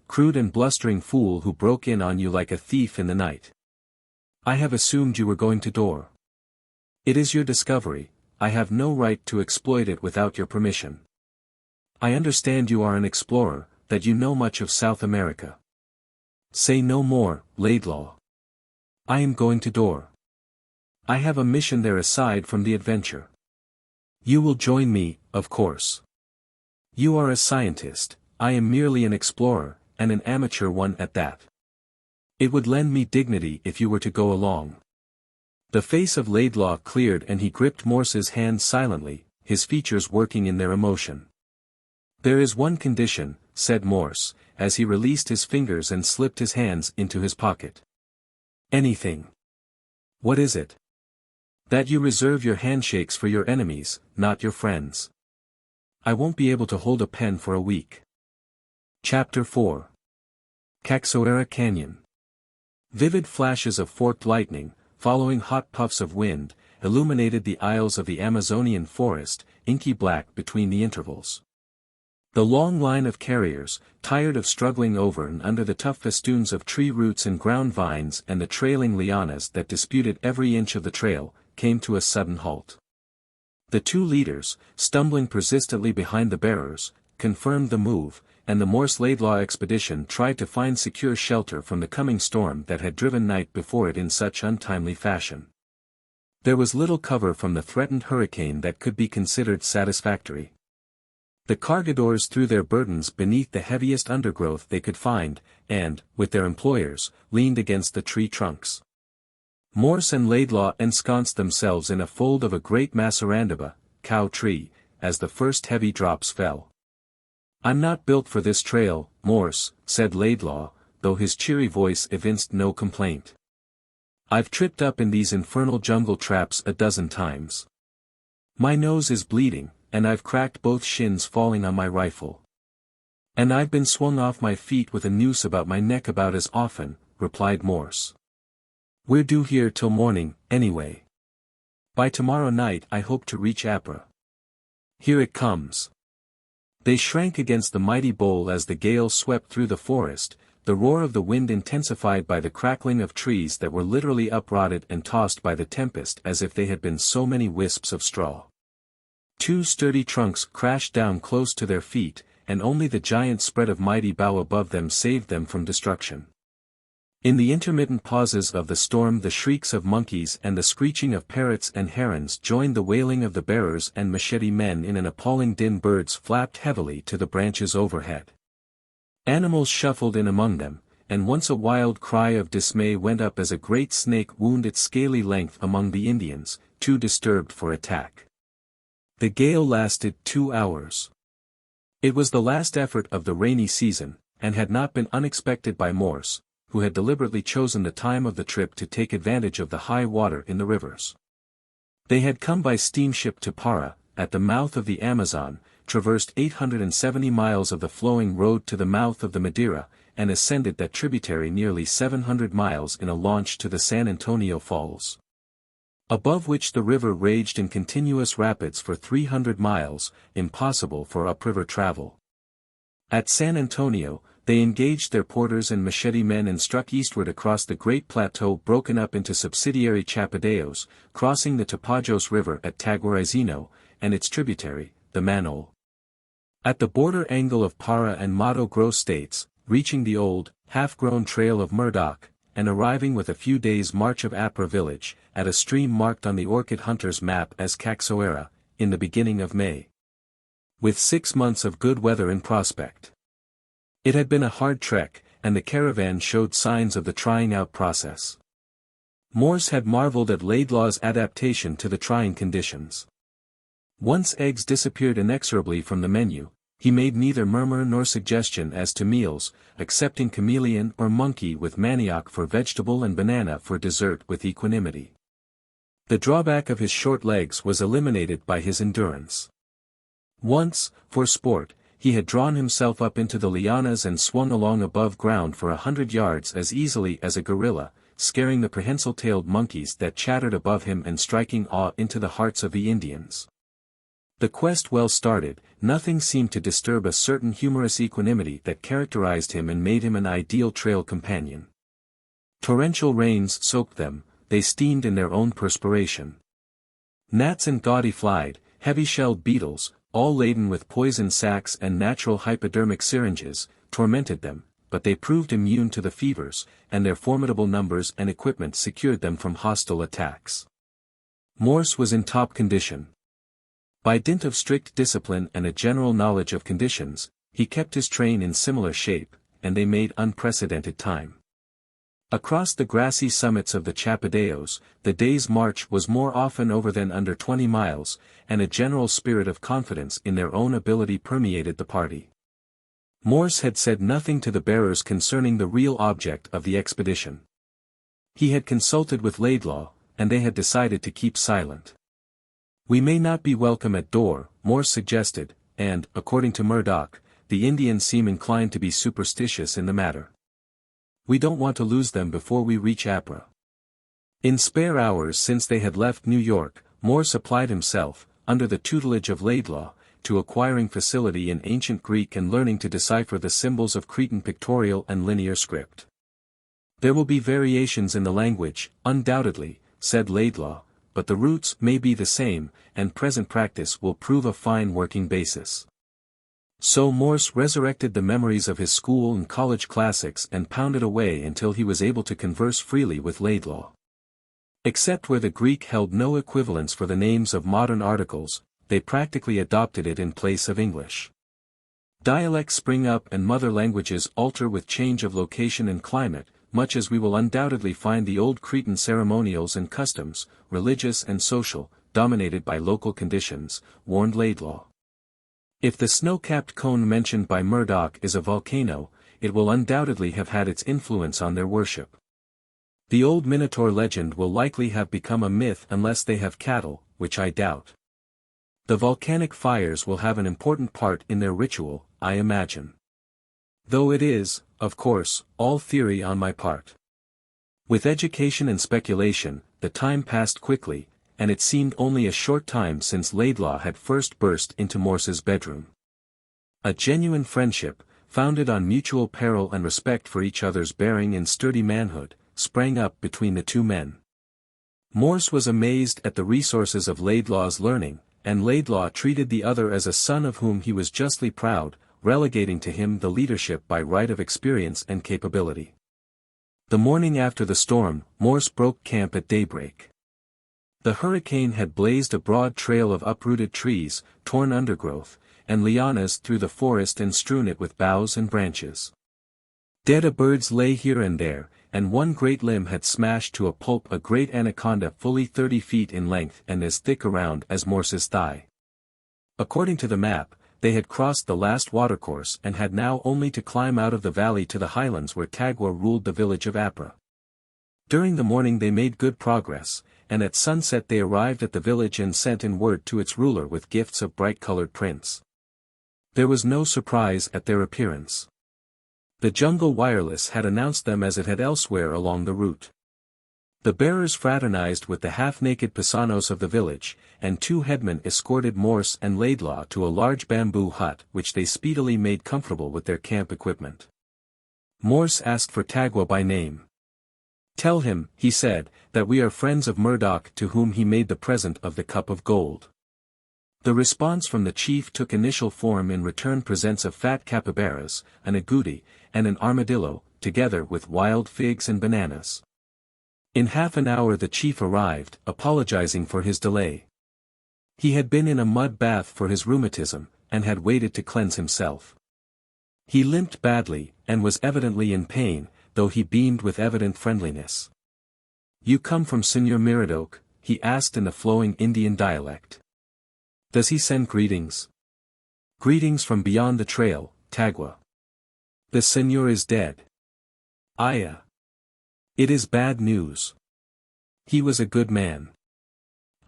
crude and blustering fool who broke in on you like a thief in the night. I have assumed you were going to Dor. It is your discovery, I have no right to exploit it without your permission. I understand you are an explorer, that you know much of South America. Say no more, Laidlaw. I am going to Dor. I have a mission there aside from the adventure. You will join me, of course. You are a scientist, I am merely an explorer, and an amateur one at that. It would lend me dignity if you were to go along." The face of Laidlaw cleared and he gripped Morse's hand silently, his features working in their emotion. "There is one condition," said Morse, as he released his fingers and slipped his hands into his pocket. "Anything." "What is it?" "That you reserve your handshakes for your enemies, not your friends. I won't be able to hold a pen for a week." Chapter 4. Caxoeira Canyon. Vivid flashes of forked lightning, following hot puffs of wind, illuminated the aisles of the Amazonian forest, inky black between the intervals. The long line of carriers, tired of struggling over and under the tough festoons of tree roots and ground vines and the trailing lianas that disputed every inch of the trail, came to a sudden halt. The two leaders, stumbling persistently behind the bearers, confirmed the move, and the Morse-Laidlaw expedition tried to find secure shelter from the coming storm that had driven night before it in such untimely fashion. There was little cover from the threatened hurricane that could be considered satisfactory. The cargadores threw their burdens beneath the heaviest undergrowth they could find, and, with their employers, leaned against the tree trunks. Morse and Laidlaw ensconced themselves in a fold of a great Macerandaba, cow tree, as the first heavy drops fell. "I'm not built for this trail, Morse," said Laidlaw, though his cheery voice evinced no complaint. "I've tripped up in these infernal jungle traps a dozen times. My nose is bleeding, and I've cracked both shins falling on my rifle. And I've been swung off my feet with a noose about my neck about as often," replied Morse. "We're due here till morning, anyway. By tomorrow night I hope to reach Apra. Here it comes." They shrank against the mighty bowl as the gale swept through the forest, the roar of the wind intensified by the crackling of trees that were literally uprooted and tossed by the tempest as if they had been so many wisps of straw. Two sturdy trunks crashed down close to their feet, and only the giant spread of mighty bough above them saved them from destruction. In the intermittent pauses of the storm the shrieks of monkeys and the screeching of parrots and herons joined the wailing of the bearers and machete men in an appalling din. Birds flapped heavily to the branches overhead. Animals shuffled in among them, and once a wild cry of dismay went up as a great snake wound its scaly length among the Indians, too disturbed for attack. The gale lasted 2 hours. It was the last effort of the rainy season, and had not been unexpected by Morse, who had deliberately chosen the time of the trip to take advantage of the high water in the rivers. They had come by steamship to Para, at the mouth of the Amazon, traversed 870 miles of the flowing road to the mouth of the Madeira, and ascended that tributary nearly 700 miles in a launch to the San Antonio Falls. above which the river raged in continuous rapids for 300 miles, impossible for upriver travel. At San Antonio, they engaged their porters and machete men and struck eastward across the great plateau broken up into subsidiary chapadeos, crossing the Tapajos River at Taguarizino, and its tributary, the Manole. At the border angle of Para and Mato Grosso states, reaching the old, half-grown trail of Murdoch, and arriving with a few days' march of Apra village, at a stream marked on the orchid hunter's map as Caxoeira, in the beginning of May. With 6 months of good weather in prospect. It had been a hard trek, and the caravan showed signs of the trying-out process. Morse had marveled at Laidlaw's adaptation to the trying conditions. Once eggs disappeared inexorably from the menu, he made neither murmur nor suggestion as to meals, accepting chameleon or monkey with manioc for vegetable and banana for dessert with equanimity. The drawback of his short legs was eliminated by his endurance. Once, for sport, he had drawn himself up into the lianas and swung along above ground for 100 yards as easily as a gorilla, scaring the prehensile-tailed monkeys that chattered above him and striking awe into the hearts of the Indians. The quest well started, nothing seemed to disturb a certain humorous equanimity that characterized him and made him an ideal trail companion. Torrential rains soaked them, they steamed in their own perspiration. Gnats and gaudy flied, heavy-shelled beetles, all laden with poison sacs and natural hypodermic syringes, tormented them, but they proved immune to the fevers, and their formidable numbers and equipment secured them from hostile attacks. Morse was in top condition. By dint of strict discipline and a general knowledge of conditions, he kept his train in similar shape, and they made unprecedented time. Across the grassy summits of the Chapadeos, the day's march was more often over than under 20 miles, and a general spirit of confidence in their own ability permeated the party. Morse had said nothing to the bearers concerning the real object of the expedition. He had consulted with Laidlaw, and they had decided to keep silent. "We may not be welcome at Dor," Morse suggested, and, according to Murdoch, the Indians seem inclined to be superstitious in the matter. "We don't want to lose them before we reach Apra." In spare hours since they had left New York, Morse applied himself, under the tutelage of Laidlaw, to acquiring facility in ancient Greek and learning to decipher the symbols of Cretan pictorial and linear script. "There will be variations in the language, undoubtedly," said Laidlaw, "but the roots may be the same, and present practice will prove a fine working basis." So Morse resurrected the memories of his school and college classics and pounded away until he was able to converse freely with Laidlaw. Except where the Greek held no equivalence for the names of modern articles, they practically adopted it in place of English. Dialects spring up and mother languages alter with change of location and climate, much as we will undoubtedly find the old Cretan ceremonials and customs, religious and social, dominated by local conditions, warned Laidlaw. If the snow-capped cone mentioned by Murdoch is a volcano, it will undoubtedly have had its influence on their worship. The old Minotaur legend will likely have become a myth unless they have cattle, which I doubt. The volcanic fires will have an important part in their ritual, I imagine. Though it is, of course, all theory on my part. With education and speculation, the time passed quickly, and it seemed only a short time since Laidlaw had first burst into Morse's bedroom. A genuine friendship, founded on mutual peril and respect for each other's bearing and sturdy manhood, sprang up between the two men. Morse was amazed at the resources of Laidlaw's learning, and Laidlaw treated the other as a son of whom he was justly proud, relegating to him the leadership by right of experience and capability. The morning after the storm, Morse broke camp at daybreak. The hurricane had blazed a broad trail of uprooted trees, torn undergrowth, and lianas through the forest and strewn it with boughs and branches. Dead birds lay here and there, and one great limb had smashed to a pulp a great anaconda fully 30 feet in length and as thick around as Morse's thigh. According to the map, they had crossed the last watercourse and had now only to climb out of the valley to the highlands where Tagua ruled the village of Apra. During the morning they made good progress, and at sunset they arrived at the village and sent in word to its ruler with gifts of bright-colored prints. There was no surprise at their appearance. The jungle wireless had announced them as it had elsewhere along the route. The bearers fraternized with the half-naked Pisanos of the village, and 2 headmen escorted Morse and Laidlaw to a large bamboo hut which they speedily made comfortable with their camp equipment. Morse asked for Tagua by name. "Tell him," he said, "that we are friends of Murdoch to whom he made the present of the cup of gold." The response from the chief took initial form in return presents of fat capybaras, an agouti, and an armadillo, together with wild figs and bananas. In half an hour the chief arrived, apologizing for his delay. He had been in a mud bath for his rheumatism, and had waited to cleanse himself. He limped badly, and was evidently in pain, though he beamed with evident friendliness. "You come from Signor Miradoc?" he asked in the flowing Indian dialect. "Does he send greetings?" "Greetings from beyond the trail, Tagua. The Signor is dead." "Aya. It is bad news. He was a good man.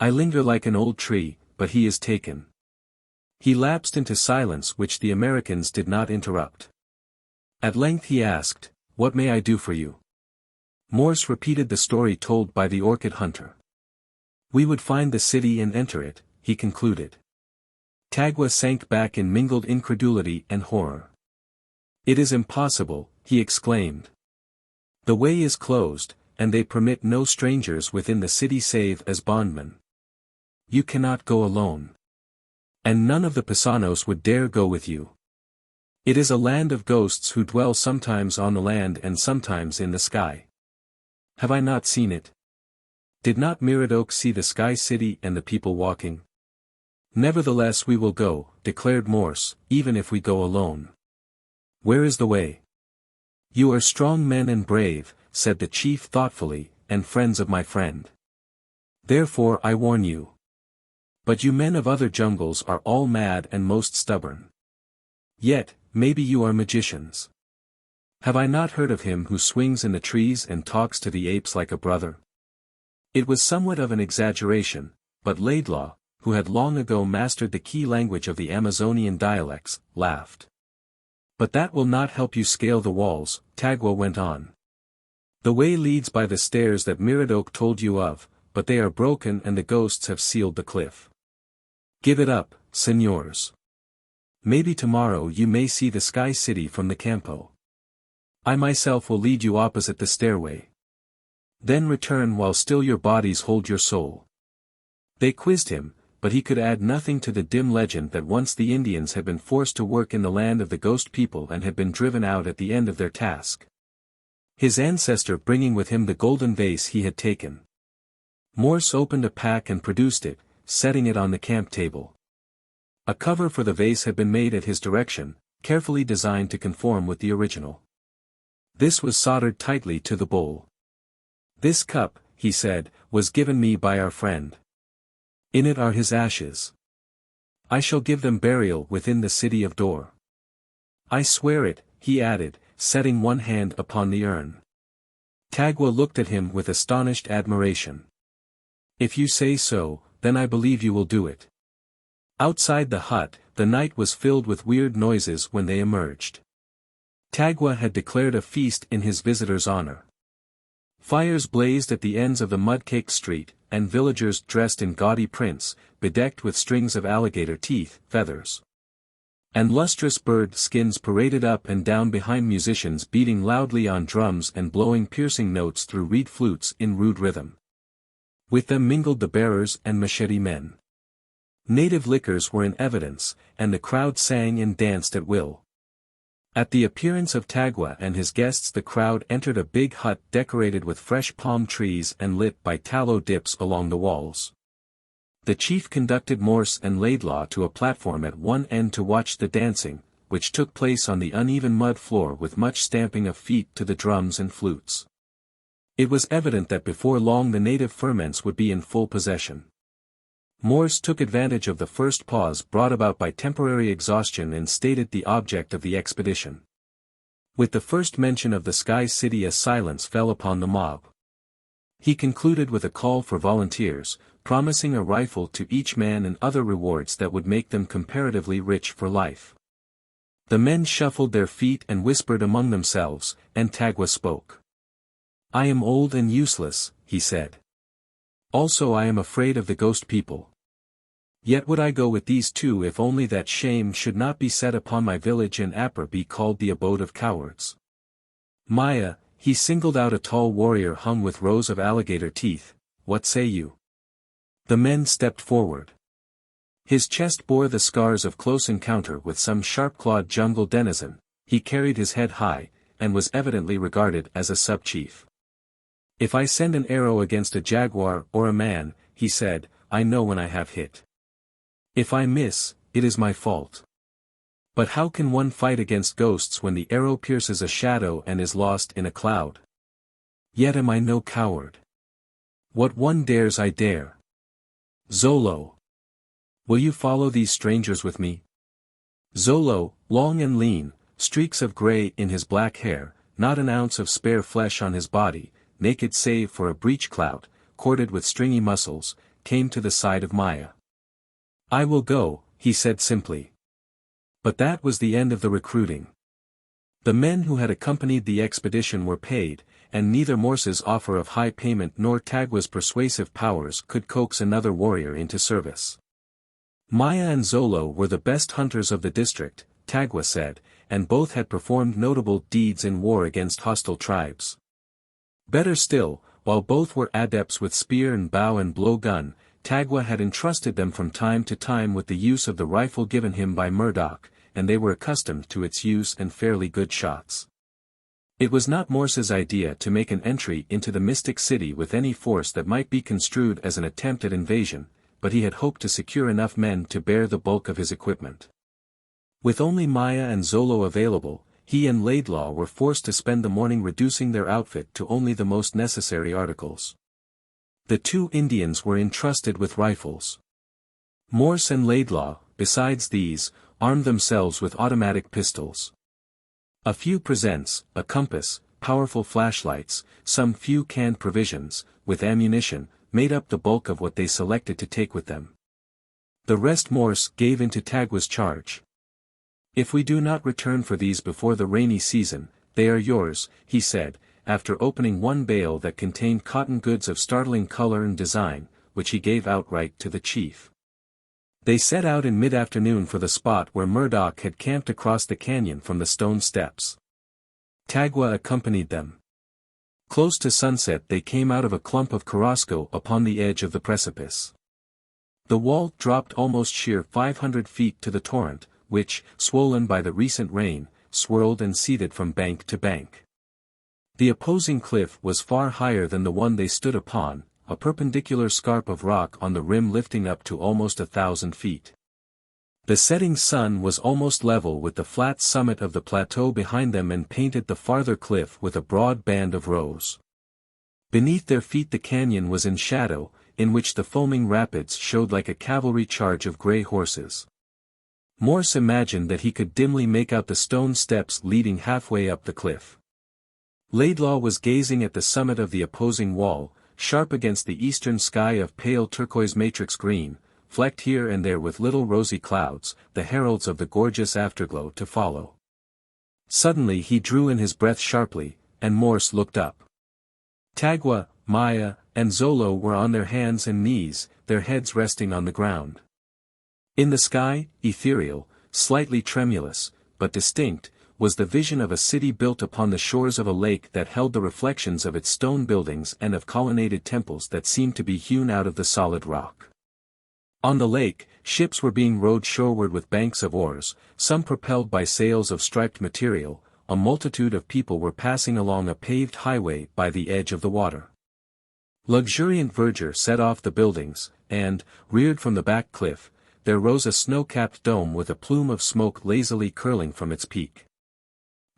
I linger like an old tree, but he is taken." He lapsed into silence which the Americans did not interrupt. At length he asked, "What may I do for you?" Morse repeated the story told by the orchid hunter. "We would find the city and enter it," he concluded. Tagua sank back in mingled incredulity and horror. "It is impossible," he exclaimed. "The way is closed, and they permit no strangers within the city save as bondmen. You cannot go alone. And none of the Pisanos would dare go with you. It is a land of ghosts who dwell sometimes on the land and sometimes in the sky. Have I not seen it? Did not Miradoc see the sky city and the people walking? Nevertheless we will go," declared Morse, "even if we go alone." "Where is the way?" "You are strong men and brave," said the chief thoughtfully, "and friends of my friend. Therefore I warn you. But you men of other jungles are all mad and most stubborn. Yet, maybe you are magicians. Have I not heard of him who swings in the trees and talks to the apes like a brother?" It was somewhat of an exaggeration, but Laidlaw, who had long ago mastered the key language of the Amazonian dialects, laughed. "But that will not help you scale the walls," Tagua went on. "The way leads by the stairs that Miradoc told you of, but they are broken and the ghosts have sealed the cliff. Give it up, signors. Maybe tomorrow you may see the sky city from the campo. I myself will lead you opposite the stairway. Then return while still your bodies hold your soul." They quizzed him, but he could add nothing to the dim legend that once the Indians had been forced to work in the land of the ghost people and had been driven out at the end of their task. His ancestor bringing with him the golden vase he had taken. Morse opened a pack and produced it, setting it on the camp table. A cover for the vase had been made at his direction, carefully designed to conform with the original. This was soldered tightly to the bowl. "This cup," he said, "was given me by our friend. In it are his ashes. I shall give them burial within the city of Dor. I swear it," he added, setting one hand upon the urn. Tagua looked at him with astonished admiration. "If you say so, then I believe you will do it." Outside the hut, the night was filled with weird noises when they emerged. Tagua had declared a feast in his visitor's honor. Fires blazed at the ends of the mud-caked street, and villagers dressed in gaudy prints, bedecked with strings of alligator teeth, feathers, and lustrous bird skins paraded up and down behind musicians beating loudly on drums and blowing piercing notes through reed flutes in rude rhythm. With them mingled the bearers and machete men. Native liquors were in evidence, and the crowd sang and danced at will. At the appearance of Tagua and his guests the crowd entered a big hut decorated with fresh palm trees and lit by tallow dips along the walls. The chief conducted Morse and Laidlaw to a platform at one end to watch the dancing, which took place on the uneven mud floor with much stamping of feet to the drums and flutes. It was evident that before long the native ferments would be in full possession. Morse took advantage of the first pause brought about by temporary exhaustion and stated the object of the expedition. With the first mention of the Sky City a silence fell upon the mob. He concluded with a call for volunteers, promising a rifle to each man and other rewards that would make them comparatively rich for life. The men shuffled their feet and whispered among themselves, and Tagua spoke. I am old and useless, he said. Also I am afraid of the ghost people. Yet would I go with these two if only that shame should not be set upon my village and Apra be called the abode of cowards. Maya, he singled out a tall warrior hung with rows of alligator teeth, what say you? The men stepped forward. His chest bore the scars of close encounter with some sharp-clawed jungle denizen, he carried his head high, and was evidently regarded as a sub-chief. If I send an arrow against a jaguar or a man, he said, I know when I have hit. If I miss, it is my fault. But how can one fight against ghosts when the arrow pierces a shadow and is lost in a cloud? Yet am I no coward. What one dares I dare. Zolo. Will you follow these strangers with me? Zolo, long and lean, streaks of gray in his black hair, not an ounce of spare flesh on his body, naked save for a breech clout, corded with stringy muscles, came to the side of Maya. I will go, he said simply. But that was the end of the recruiting. The men who had accompanied the expedition were paid, and neither Morse's offer of high payment nor Tagwa's persuasive powers could coax another warrior into service. Maya and Zolo were the best hunters of the district, Tagwa said, and both had performed notable deeds in war against hostile tribes. Better still, while both were adepts with spear and bow and blow gun, Tagwa had entrusted them from time to time with the use of the rifle given him by Murdoch, and they were accustomed to its use and fairly good shots. It was not Morse's idea to make an entry into the mystic city with any force that might be construed as an attempt at invasion, but he had hoped to secure enough men to bear the bulk of his equipment. With only Maya and Zolo available, he and Laidlaw were forced to spend the morning reducing their outfit to only the most necessary articles. The two Indians were entrusted with rifles. Morse and Laidlaw, besides these, armed themselves with automatic pistols. A few presents, a compass, powerful flashlights, some few canned provisions, with ammunition, made up the bulk of what they selected to take with them. The rest Morse gave into Tagwa's charge. If we do not return for these before the rainy season, they are yours, he said, after opening one bale that contained cotton goods of startling color and design, which he gave outright to the chief. They set out in mid-afternoon for the spot where Murdoch had camped across the canyon from the stone steps. Tagwa accompanied them. Close to sunset they came out of a clump of carrasco upon the edge of the precipice. The wall dropped almost sheer 500 feet to the torrent, which, swollen by the recent rain, swirled and seethed from bank to bank. The opposing cliff was far higher than the one they stood upon, a perpendicular scarp of rock on the rim lifting up to almost 1,000 feet. The setting sun was almost level with the flat summit of the plateau behind them and painted the farther cliff with a broad band of rose. Beneath their feet the canyon was in shadow, in which the foaming rapids showed like a cavalry charge of gray horses. Morse imagined that he could dimly make out the stone steps leading halfway up the cliff. Laidlaw was gazing at the summit of the opposing wall, sharp against the eastern sky of pale turquoise matrix green, flecked here and there with little rosy clouds, the heralds of the gorgeous afterglow to follow. Suddenly he drew in his breath sharply, and Morse looked up. Tagwa, Maya, and Zolo were on their hands and knees, their heads resting on the ground. In the sky, ethereal, slightly tremulous, but distinct, was the vision of a city built upon the shores of a lake that held the reflections of its stone buildings and of colonnaded temples that seemed to be hewn out of the solid rock. On the lake, ships were being rowed shoreward with banks of oars, some propelled by sails of striped material. A multitude of people were passing along a paved highway by the edge of the water. Luxuriant verdure set off the buildings, and, reared from the back cliff, there rose a snow-capped dome with a plume of smoke lazily curling from its peak.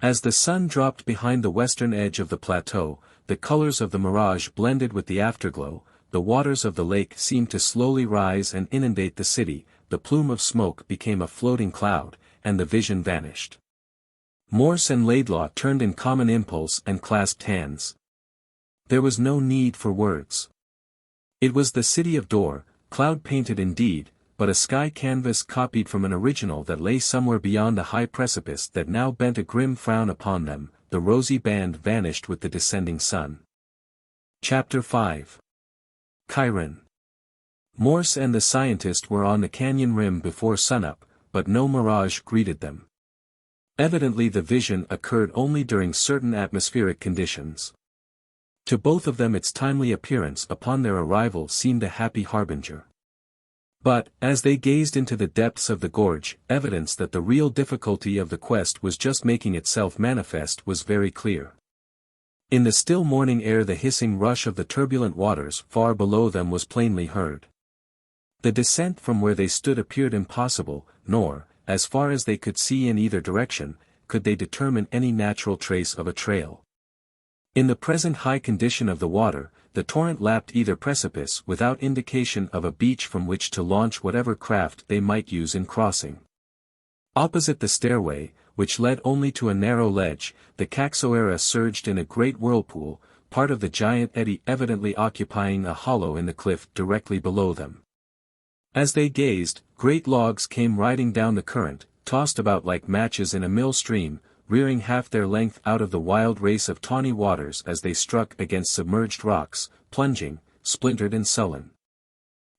As the sun dropped behind the western edge of the plateau, the colors of the mirage blended with the afterglow, the waters of the lake seemed to slowly rise and inundate the city, the plume of smoke became a floating cloud, and the vision vanished. Morse and Laidlaw turned in common impulse and clasped hands. There was no need for words. It was the city of Dor, cloud-painted indeed, but a sky canvas copied from an original that lay somewhere beyond the high precipice that now bent a grim frown upon them. The rosy band vanished with the descending sun. Chapter 5. Kiron. Morse and the scientist were on the canyon rim before sunup, but no mirage greeted them. Evidently the vision occurred only during certain atmospheric conditions. To both of them its timely appearance upon their arrival seemed a happy harbinger. But, as they gazed into the depths of the gorge, evidence that the real difficulty of the quest was just making itself manifest was very clear. In the still morning air the hissing rush of the turbulent waters far below them was plainly heard. The descent from where they stood appeared impossible, nor, as far as they could see in either direction, could they determine any natural trace of a trail. In the present high condition of the water, the torrent lapped either precipice without indication of a beach from which to launch whatever craft they might use in crossing. Opposite the stairway, which led only to a narrow ledge, the Caxoeira surged in a great whirlpool, part of the giant eddy evidently occupying a hollow in the cliff directly below them. As they gazed, great logs came riding down the current, tossed about like matches in a mill stream, rearing half their length out of the wild race of tawny waters as they struck against submerged rocks, plunging, splintered and sullen.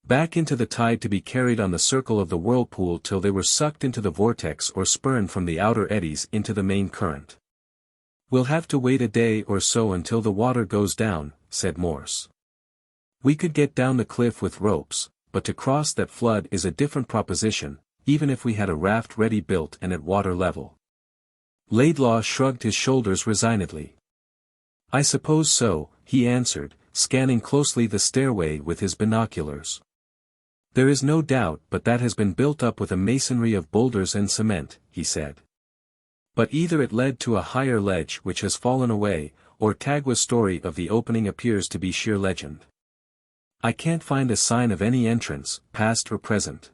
Back into the tide to be carried on the circle of the whirlpool till they were sucked into the vortex or spurned from the outer eddies into the main current. "We'll have to wait a day or so until the water goes down," said Morse. "We could get down the cliff with ropes, but to cross that flood is a different proposition, even if we had a raft ready built and at water level." Laidlaw shrugged his shoulders resignedly. "I suppose so," he answered, scanning closely the stairway with his binoculars. "There is no doubt but that has been built up with a masonry of boulders and cement," he said. "But either it led to a higher ledge which has fallen away, or Tagua's story of the opening appears to be sheer legend. I can't find a sign of any entrance, past or present.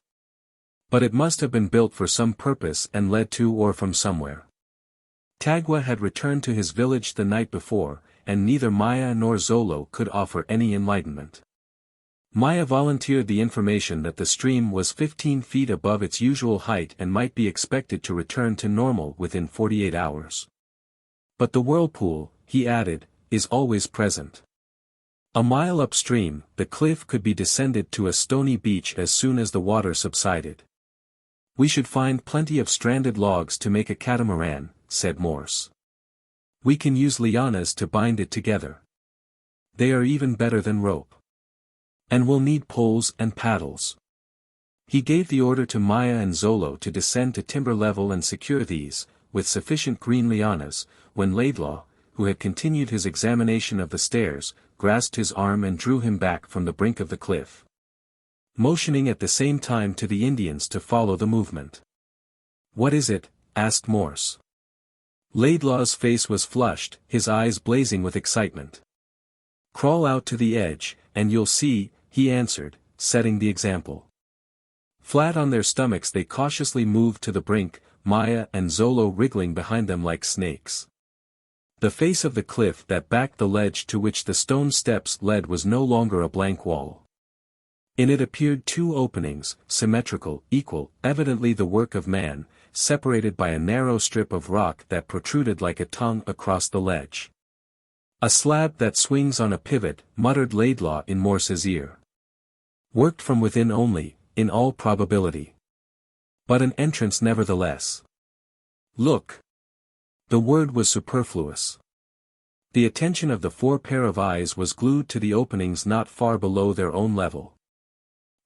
But it must have been built for some purpose and led to or from somewhere." Tagua had returned to his village the night before, and neither Maya nor Zolo could offer any enlightenment. Maya volunteered the information that the stream was 15 feet above its usual height and might be expected to return to normal within 48 hours. "But the whirlpool," he added, "is always present. A mile upstream, the cliff could be descended to a stony beach as soon as the water subsided. We should find plenty of stranded logs to make a catamaran," said Morse. "We can use lianas to bind it together. They are even better than rope. And we'll need poles and paddles." He gave the order to Maya and Zolo to descend to timber level and secure these, with sufficient green lianas, when Laidlaw, who had continued his examination of the stairs, grasped his arm and drew him back from the brink of the cliff, motioning at the same time to the Indians to follow the movement. "What is it?" asked Morse. Laidlaw's face was flushed, his eyes blazing with excitement. "Crawl out to the edge, and you'll see," he answered, setting the example. Flat on their stomachs they cautiously moved to the brink, Maya and Zolo wriggling behind them like snakes. The face of the cliff that backed the ledge to which the stone steps led was no longer a blank wall. In it appeared two openings, symmetrical, equal, evidently the work of man, separated by a narrow strip of rock that protruded like a tongue across the ledge. "A slab that swings on a pivot," muttered Laidlaw in Morse's ear. "Worked from within only, in all probability. But an entrance nevertheless. Look." The word was superfluous. The attention of the four pair of eyes was glued to the openings not far below their own level.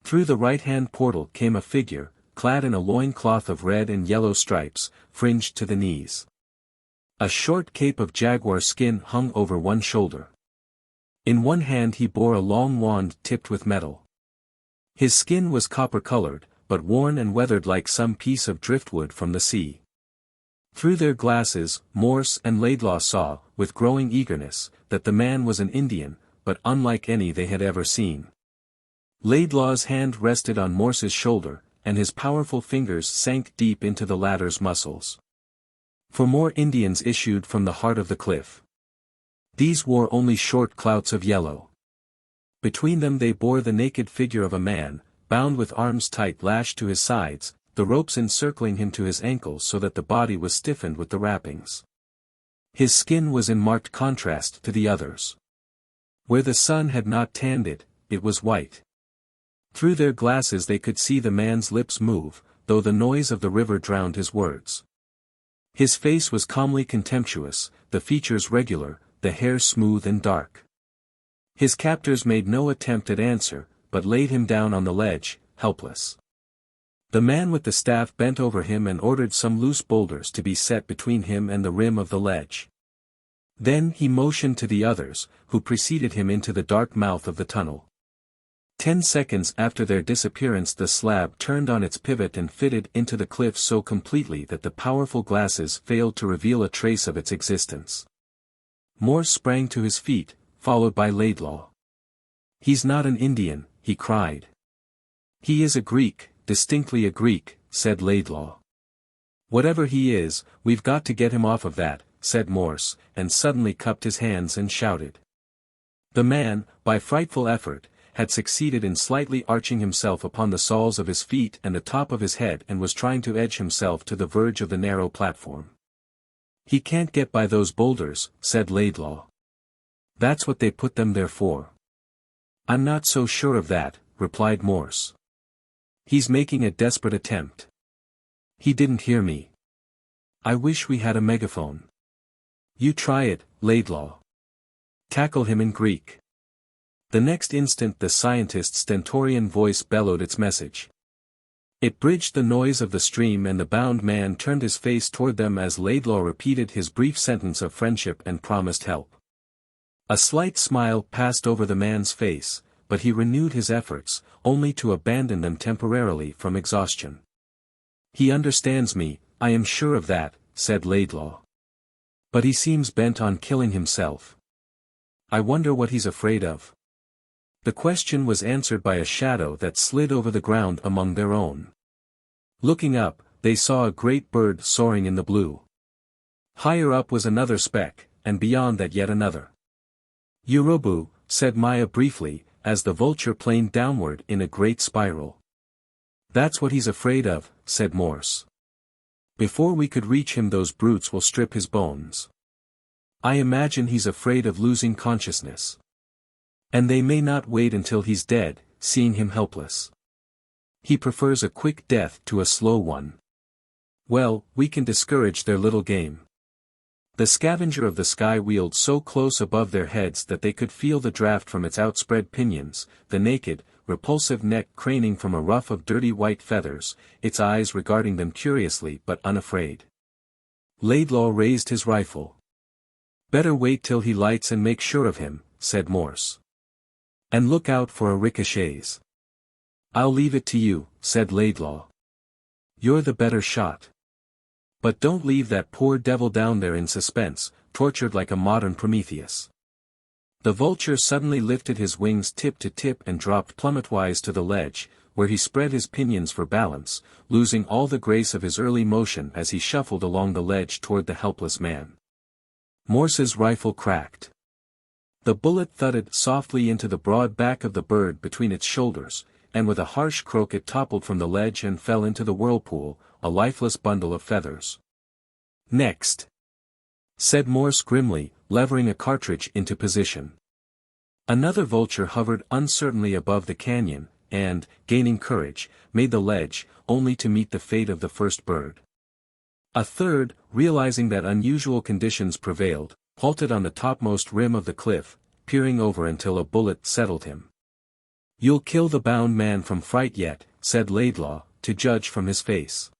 Through the right-hand portal came a figure, clad in a loin-cloth of red and yellow stripes, fringed to the knees. A short cape of jaguar skin hung over one shoulder. In one hand he bore a long wand tipped with metal. His skin was copper-colored, but worn and weathered like some piece of driftwood from the sea. Through their glasses, Morse and Laidlaw saw, with growing eagerness, that the man was an Indian, but unlike any they had ever seen. Laidlaw's hand rested on Morse's shoulder, and his powerful fingers sank deep into the latter's muscles. For more Indians issued from the heart of the cliff. These wore only short clouts of yellow. Between them they bore the naked figure of a man, bound with arms tight lashed to his sides, the ropes encircling him to his ankles so that the body was stiffened with the wrappings. His skin was in marked contrast to the others. Where the sun had not tanned it, it was white. Through their glasses they could see the man's lips move, though the noise of the river drowned his words. His face was calmly contemptuous, the features regular, the hair smooth and dark. His captors made no attempt at answer, but laid him down on the ledge, helpless. The man with the staff bent over him and ordered some loose boulders to be set between him and the rim of the ledge. Then he motioned to the others, who preceded him into the dark mouth of the tunnel. 10 seconds after their disappearance the slab turned on its pivot and fitted into the cliff so completely that the powerful glasses failed to reveal a trace of its existence. Morse sprang to his feet, followed by Laidlaw. "He's not an Indian," he cried. "He is a Greek, distinctly a Greek," said Laidlaw. "Whatever he is, we've got to get him off of that," said Morse, and suddenly cupped his hands and shouted. The man, by frightful effort, had succeeded in slightly arching himself upon the soles of his feet and the top of his head and was trying to edge himself to the verge of the narrow platform. "He can't get by those boulders," said Laidlaw. "That's what they put them there for." "I'm not so sure of that," replied Morse. "He's making a desperate attempt." "He didn't hear me. I wish we had a megaphone." "You try it, Laidlaw. Tackle him in Greek." The next instant the scientist's stentorian voice bellowed its message. It bridged the noise of the stream and the bound man turned his face toward them as Laidlaw repeated his brief sentence of friendship and promised help. A slight smile passed over the man's face, but he renewed his efforts, only to abandon them temporarily from exhaustion. "He understands me, I am sure of that," said Laidlaw. "But he seems bent on killing himself. I wonder what he's afraid of." The question was answered by a shadow that slid over the ground among their own. Looking up, they saw a great bird soaring in the blue. Higher up was another speck, and beyond that yet another. "Urobu," said Maya briefly, as the vulture planed downward in a great spiral. "That's what he's afraid of," said Morse. "Before we could reach him those brutes will strip his bones. I imagine he's afraid of losing consciousness. And they may not wait until he's dead, seeing him helpless. He prefers a quick death to a slow one. Well, we can discourage their little game." The scavenger of the sky wheeled so close above their heads that they could feel the draft from its outspread pinions, the naked, repulsive neck craning from a ruff of dirty white feathers, its eyes regarding them curiously but unafraid. Laidlaw raised his rifle. "Better wait till he lights and make sure of him," said Morse. "And look out for a ricochets." "I'll leave it to you," said Laidlaw. "You're the better shot. But don't leave that poor devil down there in suspense, tortured like a modern Prometheus." The vulture suddenly lifted his wings tip to tip and dropped plummetwise to the ledge, where he spread his pinions for balance, losing all the grace of his early motion as he shuffled along the ledge toward the helpless man. Morse's rifle cracked. The bullet thudded softly into the broad back of the bird between its shoulders, and with a harsh croak it toppled from the ledge and fell into the whirlpool, a lifeless bundle of feathers. "Next," said Morse grimly, levering a cartridge into position. Another vulture hovered uncertainly above the canyon, and, gaining courage, made the ledge, only to meet the fate of the first bird. A third, realizing that unusual conditions prevailed, halted on the topmost rim of the cliff, peering over until a bullet settled him. "You'll kill the bound man from fright yet," said Laidlaw, to judge from his face.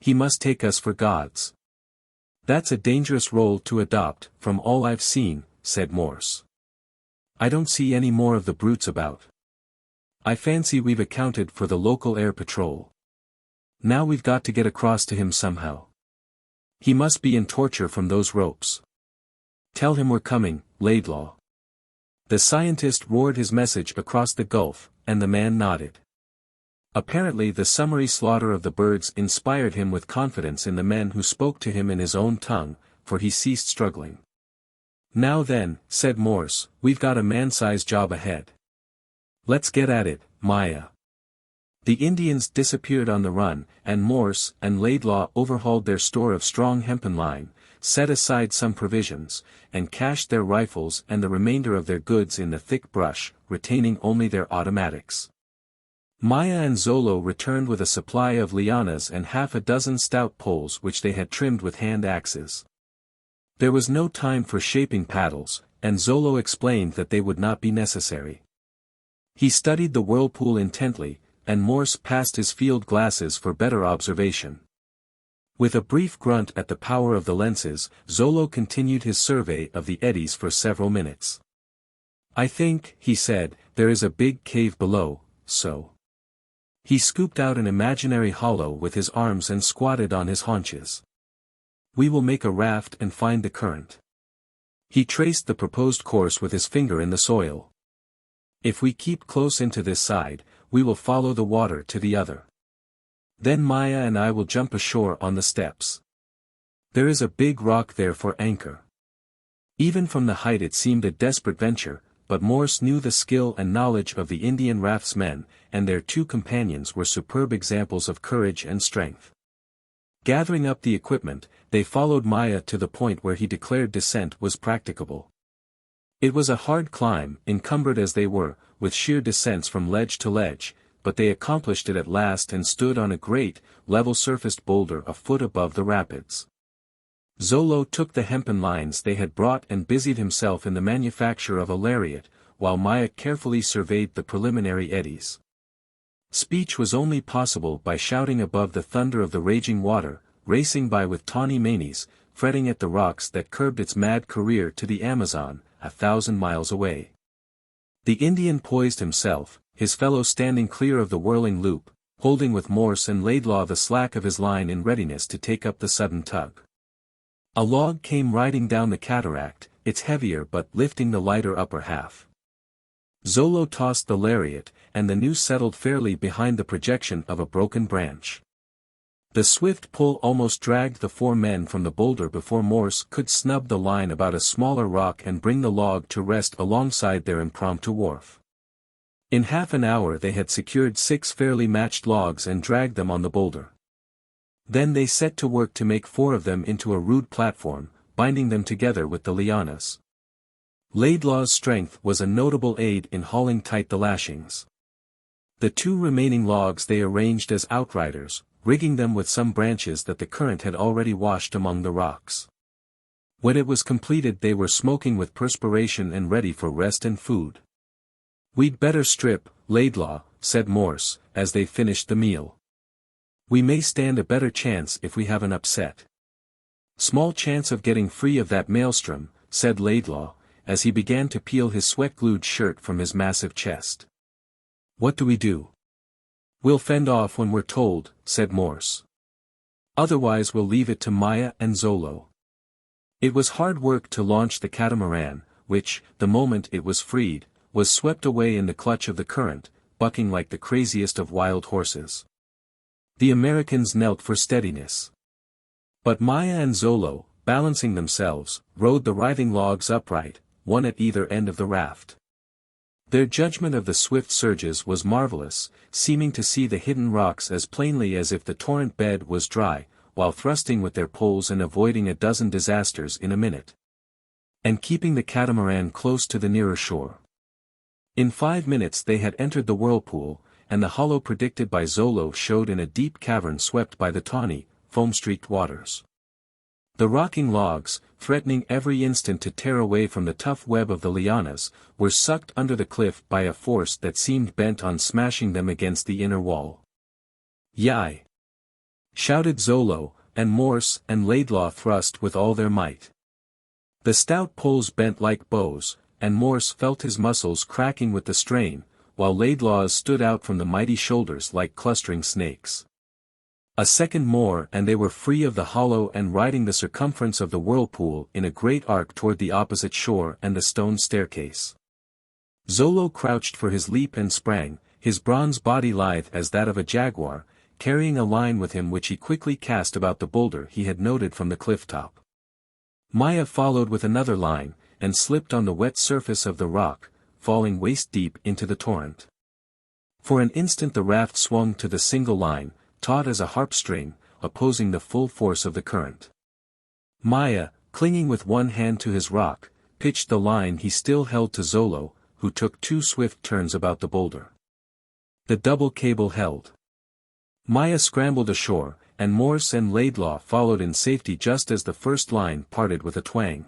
"He must take us for gods." "That's a dangerous role to adopt, from all I've seen," said Morse. "I don't see any more of the brutes about. I fancy we've accounted for the local air patrol. Now we've got to get across to him somehow. He must be in torture from those ropes. Tell him we're coming, Laidlaw." The scientist roared his message across the gulf, and the man nodded. Apparently the summary slaughter of the birds inspired him with confidence in the men who spoke to him in his own tongue, for he ceased struggling. "Now then," said Morse, "we've got a man-sized job ahead. Let's get at it, Maya." The Indians disappeared on the run, and Morse and Laidlaw overhauled their store of strong hempen line, set aside some provisions, and cached their rifles and the remainder of their goods in the thick brush, retaining only their automatics. Maya and Zolo returned with a supply of lianas and half a dozen stout poles which they had trimmed with hand axes. There was no time for shaping paddles, and Zolo explained that they would not be necessary. He studied the whirlpool intently, and Morse passed his field glasses for better observation. With a brief grunt at the power of the lenses, Zolo continued his survey of the eddies for several minutes. "I think," he said, "there is a big cave below, so." He scooped out an imaginary hollow with his arms and squatted on his haunches. "We will make a raft and find the current." He traced the proposed course with his finger in the soil. "If we keep close into this side, we will follow the water to the other. Then Maya and I will jump ashore on the steps. There is a big rock there for anchor." Even from the height it seemed a desperate venture, but Morse knew the skill and knowledge of the Indian raftsmen, and their two companions were superb examples of courage and strength. Gathering up the equipment, they followed Maya to the point where he declared descent was practicable. It was a hard climb, encumbered as they were, with sheer descents from ledge to ledge, but they accomplished it at last and stood on a great, level-surfaced boulder a foot above the rapids. Zolo took the hempen lines they had brought and busied himself in the manufacture of a lariat, while Maya carefully surveyed the preliminary eddies. Speech was only possible by shouting above the thunder of the raging water, racing by with tawny manes, fretting at the rocks that curbed its mad career to the Amazon, 1,000 miles away. The Indian poised himself, his fellow standing clear of the whirling loop, holding with Morse and Laidlaw the slack of his line in readiness to take up the sudden tug. A log came riding down the cataract, its heavier but lifting the lighter upper half. Zolo tossed the lariat, and the noose settled fairly behind the projection of a broken branch. The swift pull almost dragged the four men from the boulder before Morse could snub the line about a smaller rock and bring the log to rest alongside their impromptu wharf. In half an hour they had secured 6 fairly matched logs and dragged them on the boulder. Then they set to work to make 4 of them into a rude platform, binding them together with the lianas. Laidlaw's strength was a notable aid in hauling tight the lashings. The 2 remaining logs they arranged as outriders, rigging them with some branches that the current had already washed among the rocks. When it was completed they were smoking with perspiration and ready for rest and food. "We'd better strip, Laidlaw," said Morse, as they finished the meal. "We may stand a better chance if we have an upset." "Small chance of getting free of that maelstrom," said Laidlaw, as he began to peel his sweat-glued shirt from his massive chest. "What do we do?" "We'll fend off when we're told," said Morse. "Otherwise we'll leave it to Maya and Zolo." It was hard work to launch the catamaran, which, the moment it was freed, was swept away in the clutch of the current, bucking like the craziest of wild horses. The Americans knelt for steadiness. But Maya and Zolo, balancing themselves, rode the writhing logs upright, one at either end of the raft. Their judgment of the swift surges was marvelous, seeming to see the hidden rocks as plainly as if the torrent bed was dry, while thrusting with their poles and avoiding a dozen disasters in a minute. And keeping the catamaran close to the nearer shore. In 5 minutes they had entered the whirlpool, and the hollow predicted by Zolo showed in a deep cavern swept by the tawny, foam-streaked waters. The rocking logs, threatening every instant to tear away from the tough web of the lianas, were sucked under the cliff by a force that seemed bent on smashing them against the inner wall. "Yai!" shouted Zolo, and Morse and Laidlaw thrust with all their might. The stout poles bent like bows, and Morse felt his muscles cracking with the strain, while Laidlaw's stood out from the mighty shoulders like clustering snakes. A second more and they were free of the hollow and riding the circumference of the whirlpool in a great arc toward the opposite shore and the stone staircase. Zolo crouched for his leap and sprang, his bronze body lithe as that of a jaguar, carrying a line with him which he quickly cast about the boulder he had noted from the cliff top. Maya followed with another line, and slipped on the wet surface of the rock, falling waist-deep into the torrent. For an instant the raft swung to the single line, taut as a harp string, opposing the full force of the current. Maya, clinging with one hand to his rock, pitched the line he still held to Zolo, who took 2 swift turns about the boulder. The double cable held. Maya scrambled ashore, and Morse and Laidlaw followed in safety just as the first line parted with a twang.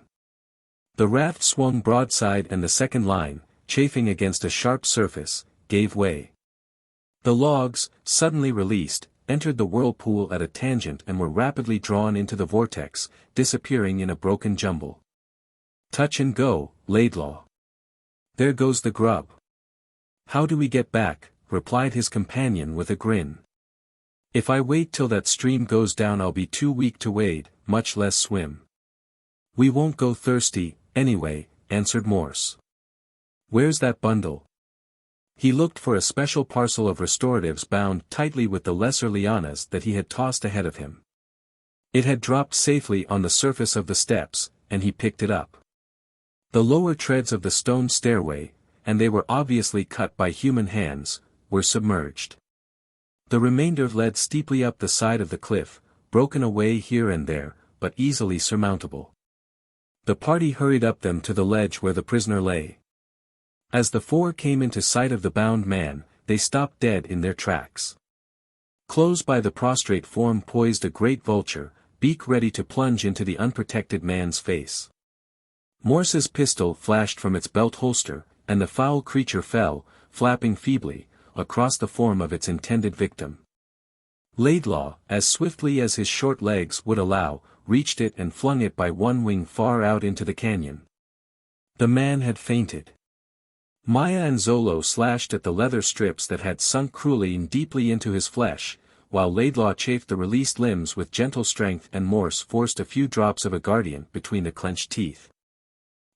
The raft swung broadside and the second line, chafing against a sharp surface, gave way. The logs, suddenly released, entered the whirlpool at a tangent and were rapidly drawn into the vortex, disappearing in a broken jumble. "Touch and go, Laidlaw. There goes the grub." "How do we get back?" replied his companion with a grin. "If I wait till that stream goes down I'll be too weak to wade, much less swim." "We won't go thirsty, anyway," answered Morse. "Where's that bundle?" He looked for a special parcel of restoratives bound tightly with the lesser lianas that he had tossed ahead of him. It had dropped safely on the surface of the steps, and he picked it up. The lower treads of the stone stairway, and they were obviously cut by human hands, were submerged. The remainder led steeply up the side of the cliff, broken away here and there, but easily surmountable. The party hurried up them to the ledge where the prisoner lay. As the 4 came into sight of the bound man, they stopped dead in their tracks. Close by the prostrate form poised a great vulture, beak ready to plunge into the unprotected man's face. Morse's pistol flashed from its belt holster, and the foul creature fell, flapping feebly, across the form of its intended victim. Laidlaw, as swiftly as his short legs would allow, reached it and flung it by one wing far out into the canyon. The man had fainted. Maya and Zolo slashed at the leather strips that had sunk cruelly and deeply into his flesh, while Laidlaw chafed the released limbs with gentle strength and Morse forced a few drops of aguardiente between the clenched teeth.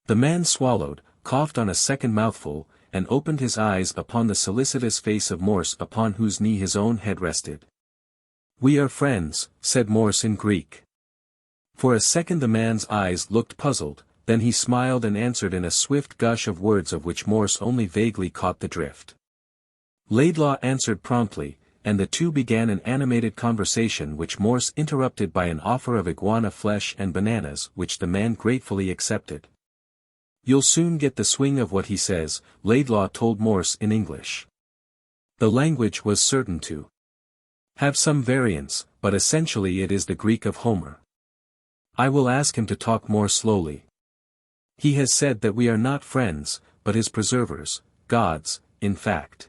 The man swallowed, coughed on a second mouthful, and opened his eyes upon the solicitous face of Morse upon whose knee his own head rested. "We are friends," said Morse in Greek. For a second the man's eyes looked puzzled, then he smiled and answered in a swift gush of words of which Morse only vaguely caught the drift. Laidlaw answered promptly, and the two began an animated conversation which Morse interrupted by an offer of iguana flesh and bananas which the man gratefully accepted. "You'll soon get the swing of what he says," Laidlaw told Morse in English. The language was certain to have some variance, but essentially it is the Greek of Homer. "I will ask him to talk more slowly. He has said that we are not friends, but his preservers, gods, in fact.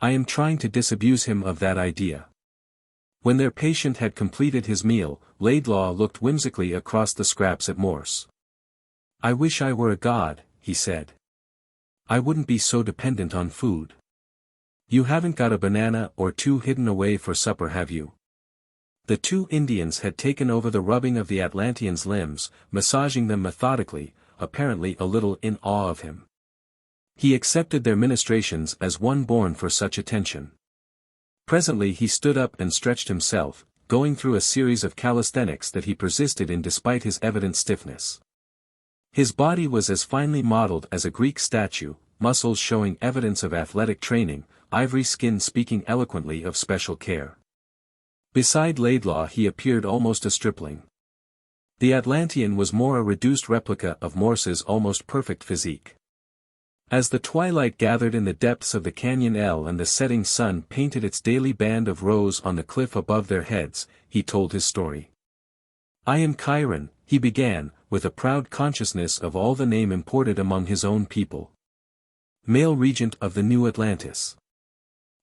I am trying to disabuse him of that idea." When their patient had completed his meal, Laidlaw looked whimsically across the scraps at Morse. "I wish I were a god," he said. "I wouldn't be so dependent on food. You haven't got a banana or 2 hidden away for supper, have you?" The 2 Indians had taken over the rubbing of the Atlantean's limbs, massaging them methodically, apparently a little in awe of him. He accepted their ministrations as one born for such attention. Presently he stood up and stretched himself, going through a series of calisthenics that he persisted in despite his evident stiffness. His body was as finely modeled as a Greek statue, muscles showing evidence of athletic training, ivory skin speaking eloquently of special care. Beside Laidlaw he appeared almost a stripling. The Atlantean was more a reduced replica of Morse's almost perfect physique. As the twilight gathered in the depths of the canyon L and the setting sun painted its daily band of rose on the cliff above their heads, he told his story. "I am Kiron," he began, with a proud consciousness of all the name imported among his own people. "Male regent of the new Atlantis."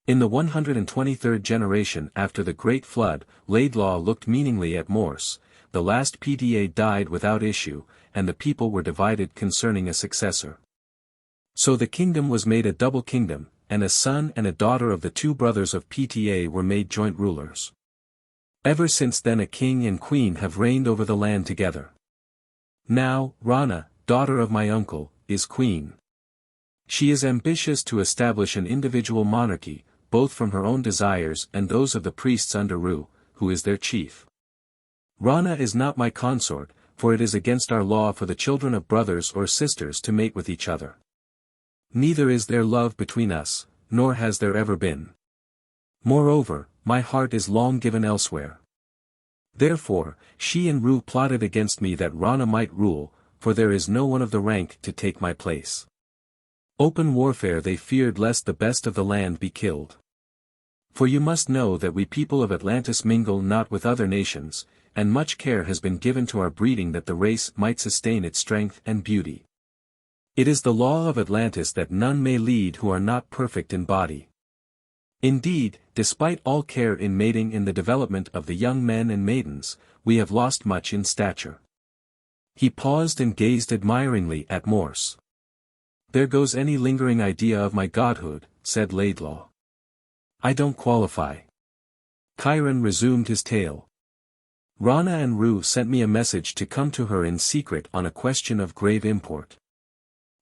In the 123rd generation after the Great Flood, Laidlaw looked meaningly at Morse. The last PTA died without issue, and the people were divided concerning a successor. So the kingdom was made a double kingdom, and a son and a daughter of the 2 brothers of PTA were made joint rulers. Ever since then a king and queen have reigned over the land together. Now, Rana, daughter of my uncle, is queen. She is ambitious to establish an individual monarchy, both from her own desires and those of the priests under Ru, who is their chief. Rana is not my consort, for it is against our law for the children of brothers or sisters to mate with each other. Neither is there love between us, nor has there ever been. Moreover, my heart is long given elsewhere. Therefore, she and Ru plotted against me that Rana might rule, for there is no one of the rank to take my place. Open warfare they feared lest the best of the land be killed. For you must know that we people of Atlantis mingle not with other nations, and much care has been given to our breeding that the race might sustain its strength and beauty. It is the law of Atlantis that none may lead who are not perfect in body. Indeed, despite all care in mating in the development of the young men and maidens, we have lost much in stature. He paused and gazed admiringly at Morse. There goes any lingering idea of my godhood, said Laidlaw. I don't qualify. Kiron resumed his tale. Rana and Ru sent me a message to come to her in secret on a question of grave import.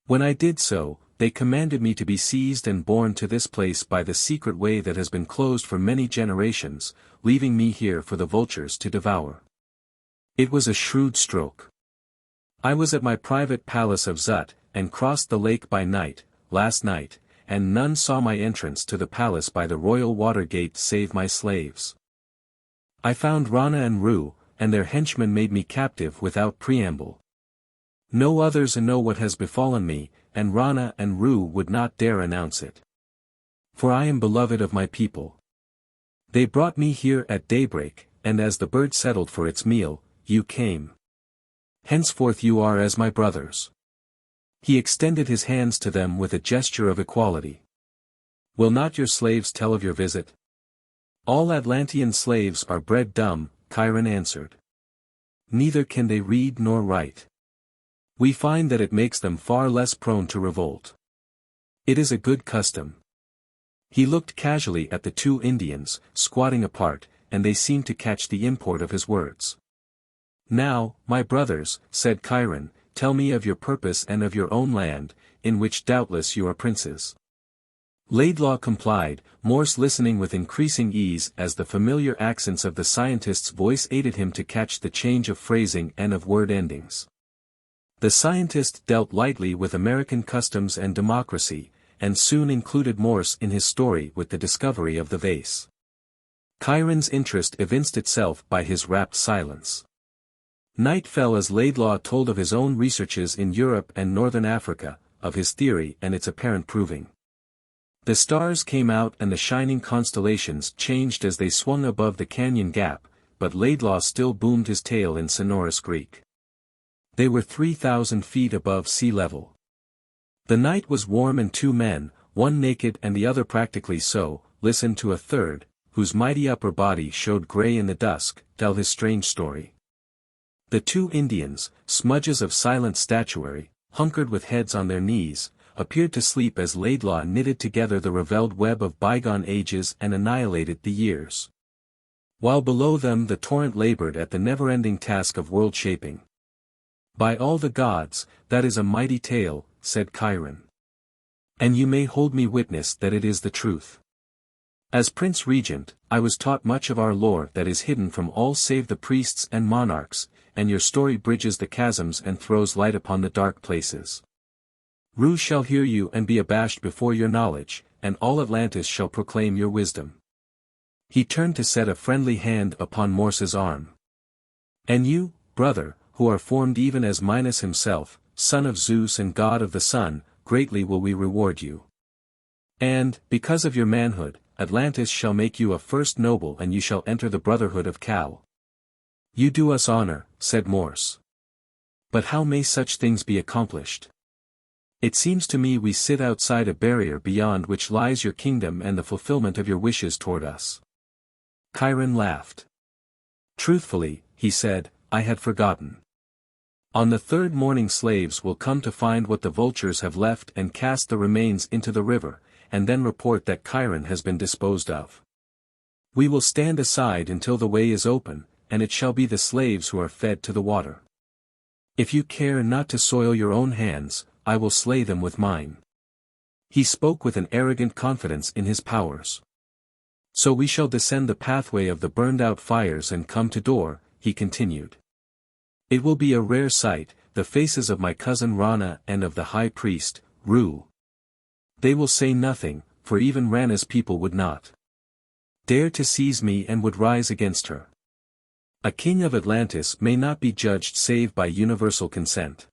When I did so, they commanded me to be seized and borne to this place by the secret way that has been closed for many generations, leaving me here for the vultures to devour. It was a shrewd stroke. I was at my private palace of Zut, and crossed the lake by night, last night, and none saw my entrance to the palace by the royal water gate save my slaves. I found Rana and Ru, and their henchmen made me captive without preamble. No others know what has befallen me, and Rana and Ru would not dare announce it. For I am beloved of my people. They brought me here at daybreak, and as the bird settled for its meal, you came. Henceforth you are as my brothers. He extended his hands to them with a gesture of equality. Will not your slaves tell of your visit? All Atlantean slaves are bred dumb, Kiron answered. Neither can they read nor write. We find that it makes them far less prone to revolt. It is a good custom. He looked casually at the two Indians, squatting apart, and they seemed to catch the import of his words. Now, my brothers, said Kiron, tell me of your purpose and of your own land, in which doubtless you are princes. Laidlaw complied, Morse listening with increasing ease as the familiar accents of the scientist's voice aided him to catch the change of phrasing and of word endings. The scientist dealt lightly with American customs and democracy, and soon included Morse in his story with the discovery of the vase. Kiron's interest evinced itself by his rapt silence. Night fell as Laidlaw told of his own researches in Europe and Northern Africa, of his theory and its apparent proving. The stars came out and the shining constellations changed as they swung above the canyon gap, but Laidlaw still boomed his tale in sonorous Greek. They were 3,000 feet above sea level. The night was warm and two men, one naked and the other practically so, listened to a third, whose mighty upper body showed grey in the dusk, tell his strange story. The two Indians, smudges of silent statuary, hunkered with heads on their knees, appeared to sleep as Laidlaw knitted together the ravelled web of bygone ages and annihilated the years. While below them the torrent laboured at the never-ending task of world-shaping. By all the gods, that is a mighty tale, said Kiron. And you may hold me witness that it is the truth. As Prince Regent, I was taught much of our lore that is hidden from all save the priests and monarchs, and your story bridges the chasms and throws light upon the dark places. Ru shall hear you and be abashed before your knowledge, and all Atlantis shall proclaim your wisdom. He turned to set a friendly hand upon Morse's arm. And you, brother, who are formed even as Minos himself, son of Zeus and god of the sun, greatly will we reward you. And, because of your manhood, Atlantis shall make you a first noble and you shall enter the brotherhood of Cal. You do us honor, said Morse. But how may such things be accomplished? It seems to me we sit outside a barrier beyond which lies your kingdom and the fulfillment of your wishes toward us. Kiron laughed. Truthfully, he said, I had forgotten. On the third morning slaves will come to find what the vultures have left and cast the remains into the river, and then report that Kiron has been disposed of. We will stand aside until the way is open, and it shall be the slaves who are fed to the water. If you care not to soil your own hands, I will slay them with mine. He spoke with an arrogant confidence in his powers. So we shall descend the pathway of the burned-out fires and come to Dor, he continued. It will be a rare sight, the faces of my cousin Rana and of the high priest, Ru. They will say nothing, for even Rana's people would not dare to seize me and would rise against her. A king of Atlantis may not be judged save by universal consent.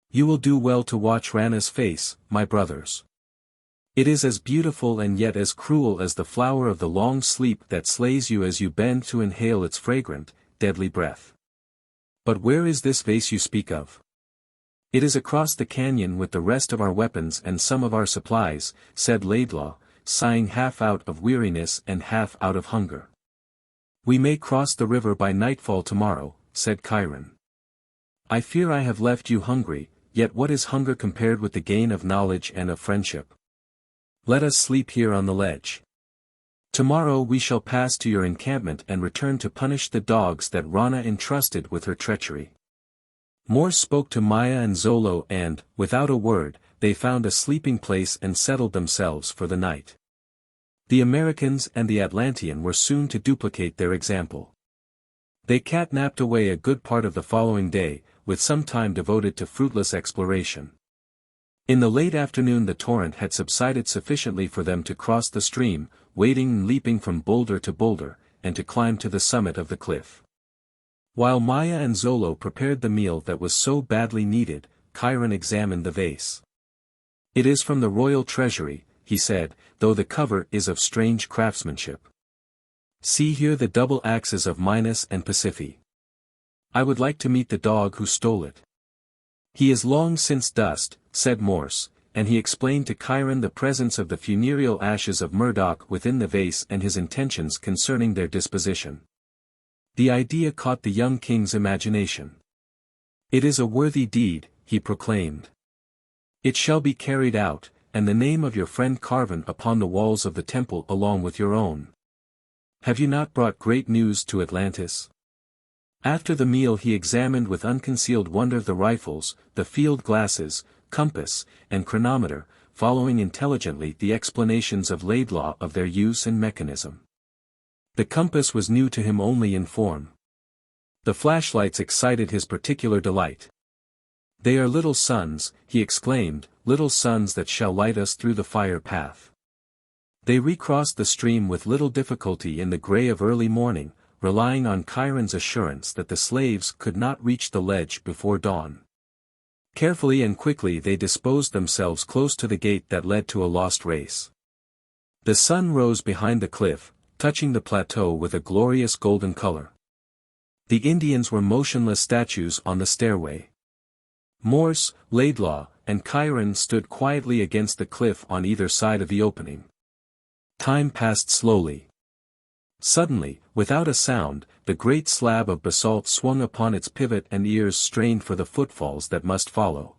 You will do well to watch Rana's face, my brothers. It is as beautiful and yet as cruel as the flower of the long sleep that slays you as you bend to inhale its fragrant, deadly breath. But where is this vase you speak of? It is across the canyon with the rest of our weapons and some of our supplies, said Laidlaw, sighing half out of weariness and half out of hunger. We may cross the river by nightfall tomorrow, said Kiron. I fear I have left you hungry, yet what is hunger compared with the gain of knowledge and of friendship? Let us sleep here on the ledge. Tomorrow we shall pass to your encampment and return to punish the dogs that Rana entrusted with her treachery. Morse spoke to Maya and Zolo and, without a word, they found a sleeping place and settled themselves for the night. The Americans and the Atlantean were soon to duplicate their example. They cat-napped away a good part of the following day, with some time devoted to fruitless exploration. In the late afternoon the torrent had subsided sufficiently for them to cross the stream, wading and leaping from boulder to boulder, and to climb to the summit of the cliff. While Maya and Zolo prepared the meal that was so badly needed, Kiron examined the vase. It is from the royal treasury, he said, though the cover is of strange craftsmanship. See here the double axes of Minos and Pasiphae. I would like to meet the dog who stole it. He is long since dust, said Morse, and he explained to Kiron the presence of the funereal ashes of Murdoch within the vase and his intentions concerning their disposition. The idea caught the young king's imagination. It is a worthy deed, he proclaimed. It shall be carried out, and the name of your friend carven upon the walls of the temple along with your own. Have you not brought great news to Atlantis? After the meal he examined with unconcealed wonder the rifles, the field glasses, compass, and chronometer, following intelligently the explanations of Laidlaw of their use and mechanism. The compass was new to him only in form. The flashlights excited his particular delight. They are little suns, he exclaimed, little suns that shall light us through the fire path. They recrossed the stream with little difficulty in the grey of early morning, relying on Kiron's assurance that the slaves could not reach the ledge before dawn. Carefully and quickly they disposed themselves close to the gate that led to a lost race. The sun rose behind the cliff, touching the plateau with a glorious golden color. The Indians were motionless statues on the stairway. Morse, Laidlaw, and Kiron stood quietly against the cliff on either side of the opening. Time passed slowly. Suddenly, without a sound, the great slab of basalt swung upon its pivot and ears strained for the footfalls that must follow.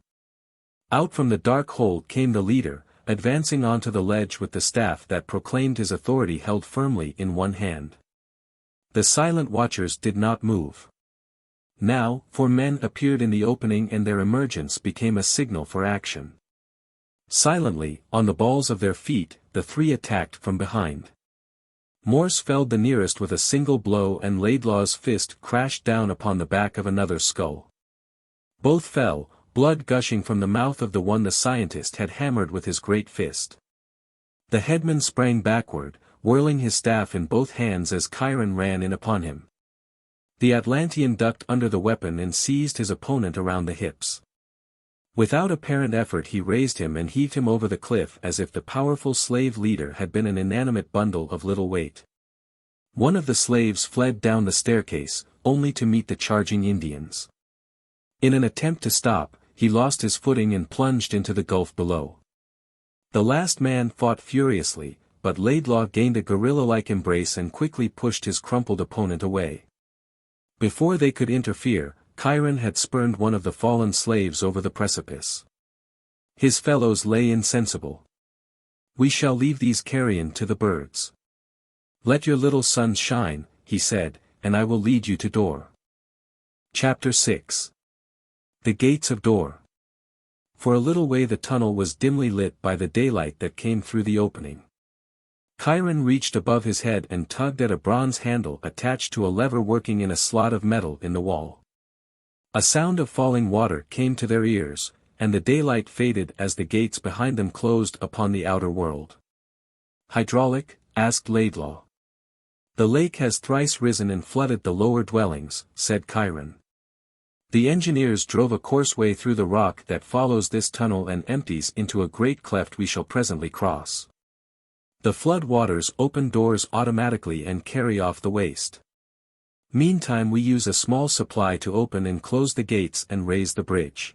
Out from the dark hole came the leader, advancing onto the ledge with the staff that proclaimed his authority held firmly in one hand. The silent watchers did not move. Now, 4 men appeared in the opening and their emergence became a signal for action. Silently, on the balls of their feet, the 3 attacked from behind. Morse felled the nearest with a single blow and Laidlaw's fist crashed down upon the back of another's skull. Both fell, blood gushing from the mouth of the one the scientist had hammered with his great fist. The headman sprang backward, whirling his staff in both hands as Kiron ran in upon him. The Atlantean ducked under the weapon and seized his opponent around the hips. Without apparent effort he raised him and heaved him over the cliff as if the powerful slave leader had been an inanimate bundle of little weight. One of the slaves fled down the staircase, only to meet the charging Indians. In an attempt to stop, he lost his footing and plunged into the gulf below. The last man fought furiously, but Laidlaw gained a gorilla-like embrace and quickly pushed his crumpled opponent away. Before they could interfere, Kiron had spurned one of the fallen slaves over the precipice. His fellows lay insensible. We shall leave these carrion to the birds. Let your little sun shine, he said, and I will lead you to Dor. Chapter 6. The Gates of Dor. For a little way the tunnel was dimly lit by the daylight that came through the opening. Kiron reached above his head and tugged at a bronze handle attached to a lever working in a slot of metal in the wall. A sound of falling water came to their ears, and the daylight faded as the gates behind them closed upon the outer world. Hydraulic? Asked Laidlaw. The lake has thrice risen and flooded the lower dwellings, said Kiron. The engineers drove a courseway through the rock that follows this tunnel and empties into a great cleft we shall presently cross. The flood waters open doors automatically and carry off the waste. Meantime we use a small supply to open and close the gates and raise the bridge.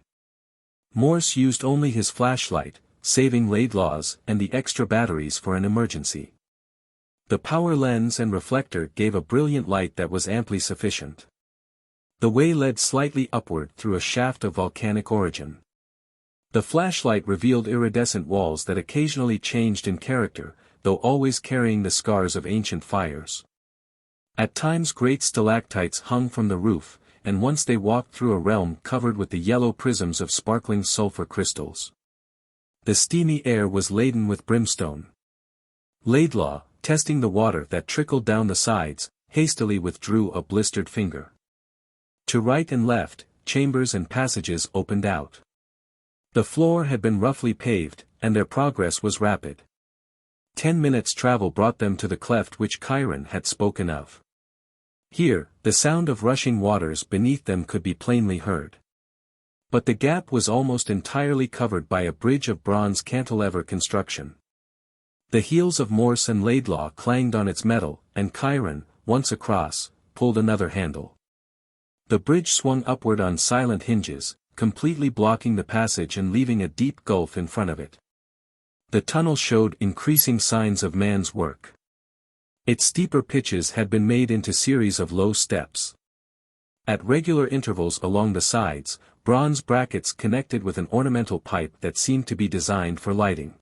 Morse used only his flashlight, saving Laidlaw's and the extra batteries for an emergency. The power lens and reflector gave a brilliant light that was amply sufficient. The way led slightly upward through a shaft of volcanic origin. The flashlight revealed iridescent walls that occasionally changed in character, though always carrying the scars of ancient fires. At times great stalactites hung from the roof, and once they walked through a realm covered with the yellow prisms of sparkling sulfur crystals. The steamy air was laden with brimstone. Laidlaw, testing the water that trickled down the sides, hastily withdrew a blistered finger. To right and left, chambers and passages opened out. The floor had been roughly paved, and their progress was rapid. 10 minutes' travel brought them to the cleft which Kiron had spoken of. Here, the sound of rushing waters beneath them could be plainly heard. But the gap was almost entirely covered by a bridge of bronze cantilever construction. The heels of Morse and Laidlaw clanged on its metal, and Kiron, once across, pulled another handle. The bridge swung upward on silent hinges, completely blocking the passage and leaving a deep gulf in front of it. The tunnel showed increasing signs of man's work. Its steeper pitches had been made into series of low steps. At regular intervals along the sides, bronze brackets connected with an ornamental pipe that seemed to be designed for lighting.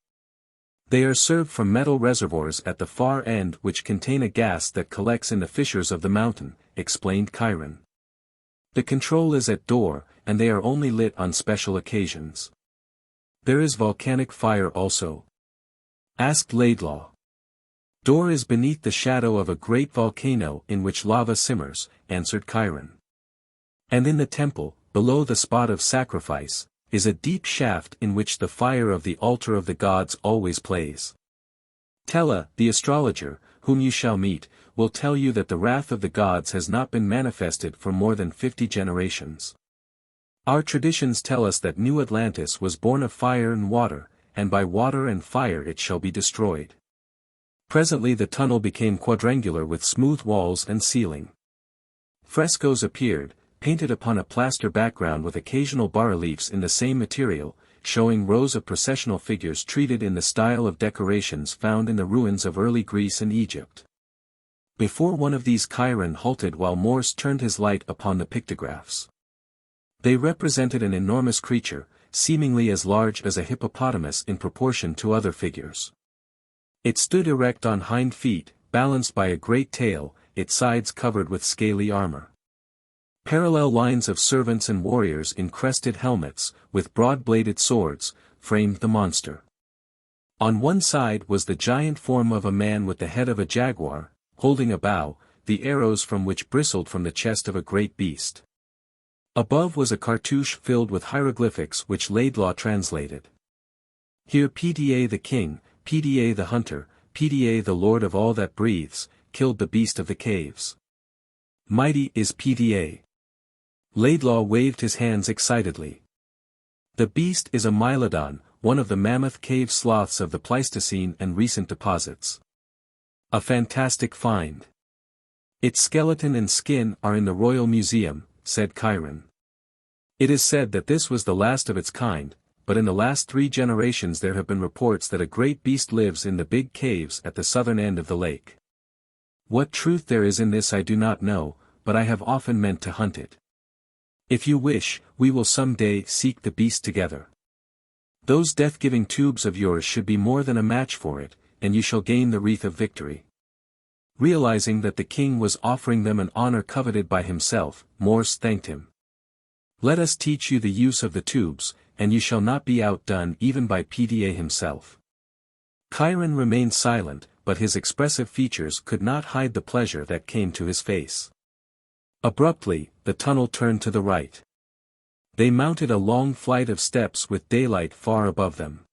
They are served from metal reservoirs at the far end which contain a gas that collects in the fissures of the mountain, explained Kiron. The control is at Dor, and they are only lit on special occasions. There is volcanic fire also? Asked Laidlaw. Dor is beneath the shadow of a great volcano in which lava simmers, answered Kiron. And in the temple, below the spot of sacrifice, is a deep shaft in which the fire of the altar of the gods always plays. Tella, the astrologer, whom you shall meet, will tell you that the wrath of the gods has not been manifested for more than 50 generations. Our traditions tell us that New Atlantis was born of fire and water, and by water and fire it shall be destroyed. Presently the tunnel became quadrangular with smooth walls and ceiling. Frescoes appeared, painted upon a plaster background with occasional bas-reliefs in the same material, showing rows of processional figures treated in the style of decorations found in the ruins of early Greece and Egypt. Before one of these Kiron halted while Morse turned his light upon the pictographs. They represented an enormous creature, seemingly as large as a hippopotamus in proportion to other figures. It stood erect on hind feet, balanced by a great tail, its sides covered with scaly armor. Parallel lines of servants and warriors in crested helmets, with broad-bladed swords, framed the monster. On one side was the giant form of a man with the head of a jaguar, holding a bow, the arrows from which bristled from the chest of a great beast. Above was a cartouche filled with hieroglyphics which Laidlaw translated. Here PDA the king, PDA the hunter, PDA the lord of all that breathes, killed the beast of the caves. Mighty is PDA. Laidlaw waved his hands excitedly. The beast is a Mylodon, one of the mammoth cave sloths of the Pleistocene and recent deposits. A fantastic find. Its skeleton and skin are in the Royal Museum, said Kiron. It is said that this was the last of its kind, but in the last 3 generations there have been reports that a great beast lives in the big caves at the southern end of the lake. What truth there is in this I do not know, but I have often meant to hunt it. If you wish, we will some day seek the beast together. Those death-giving tubes of yours should be more than a match for it, and you shall gain the wreath of victory. Realizing that the king was offering them an honor coveted by himself, Morse thanked him. Let us teach you the use of the tubes, and you shall not be outdone even by PDA himself. Kiron remained silent, but his expressive features could not hide the pleasure that came to his face. Abruptly, the tunnel turned to the right. They mounted a long flight of steps with daylight far above them.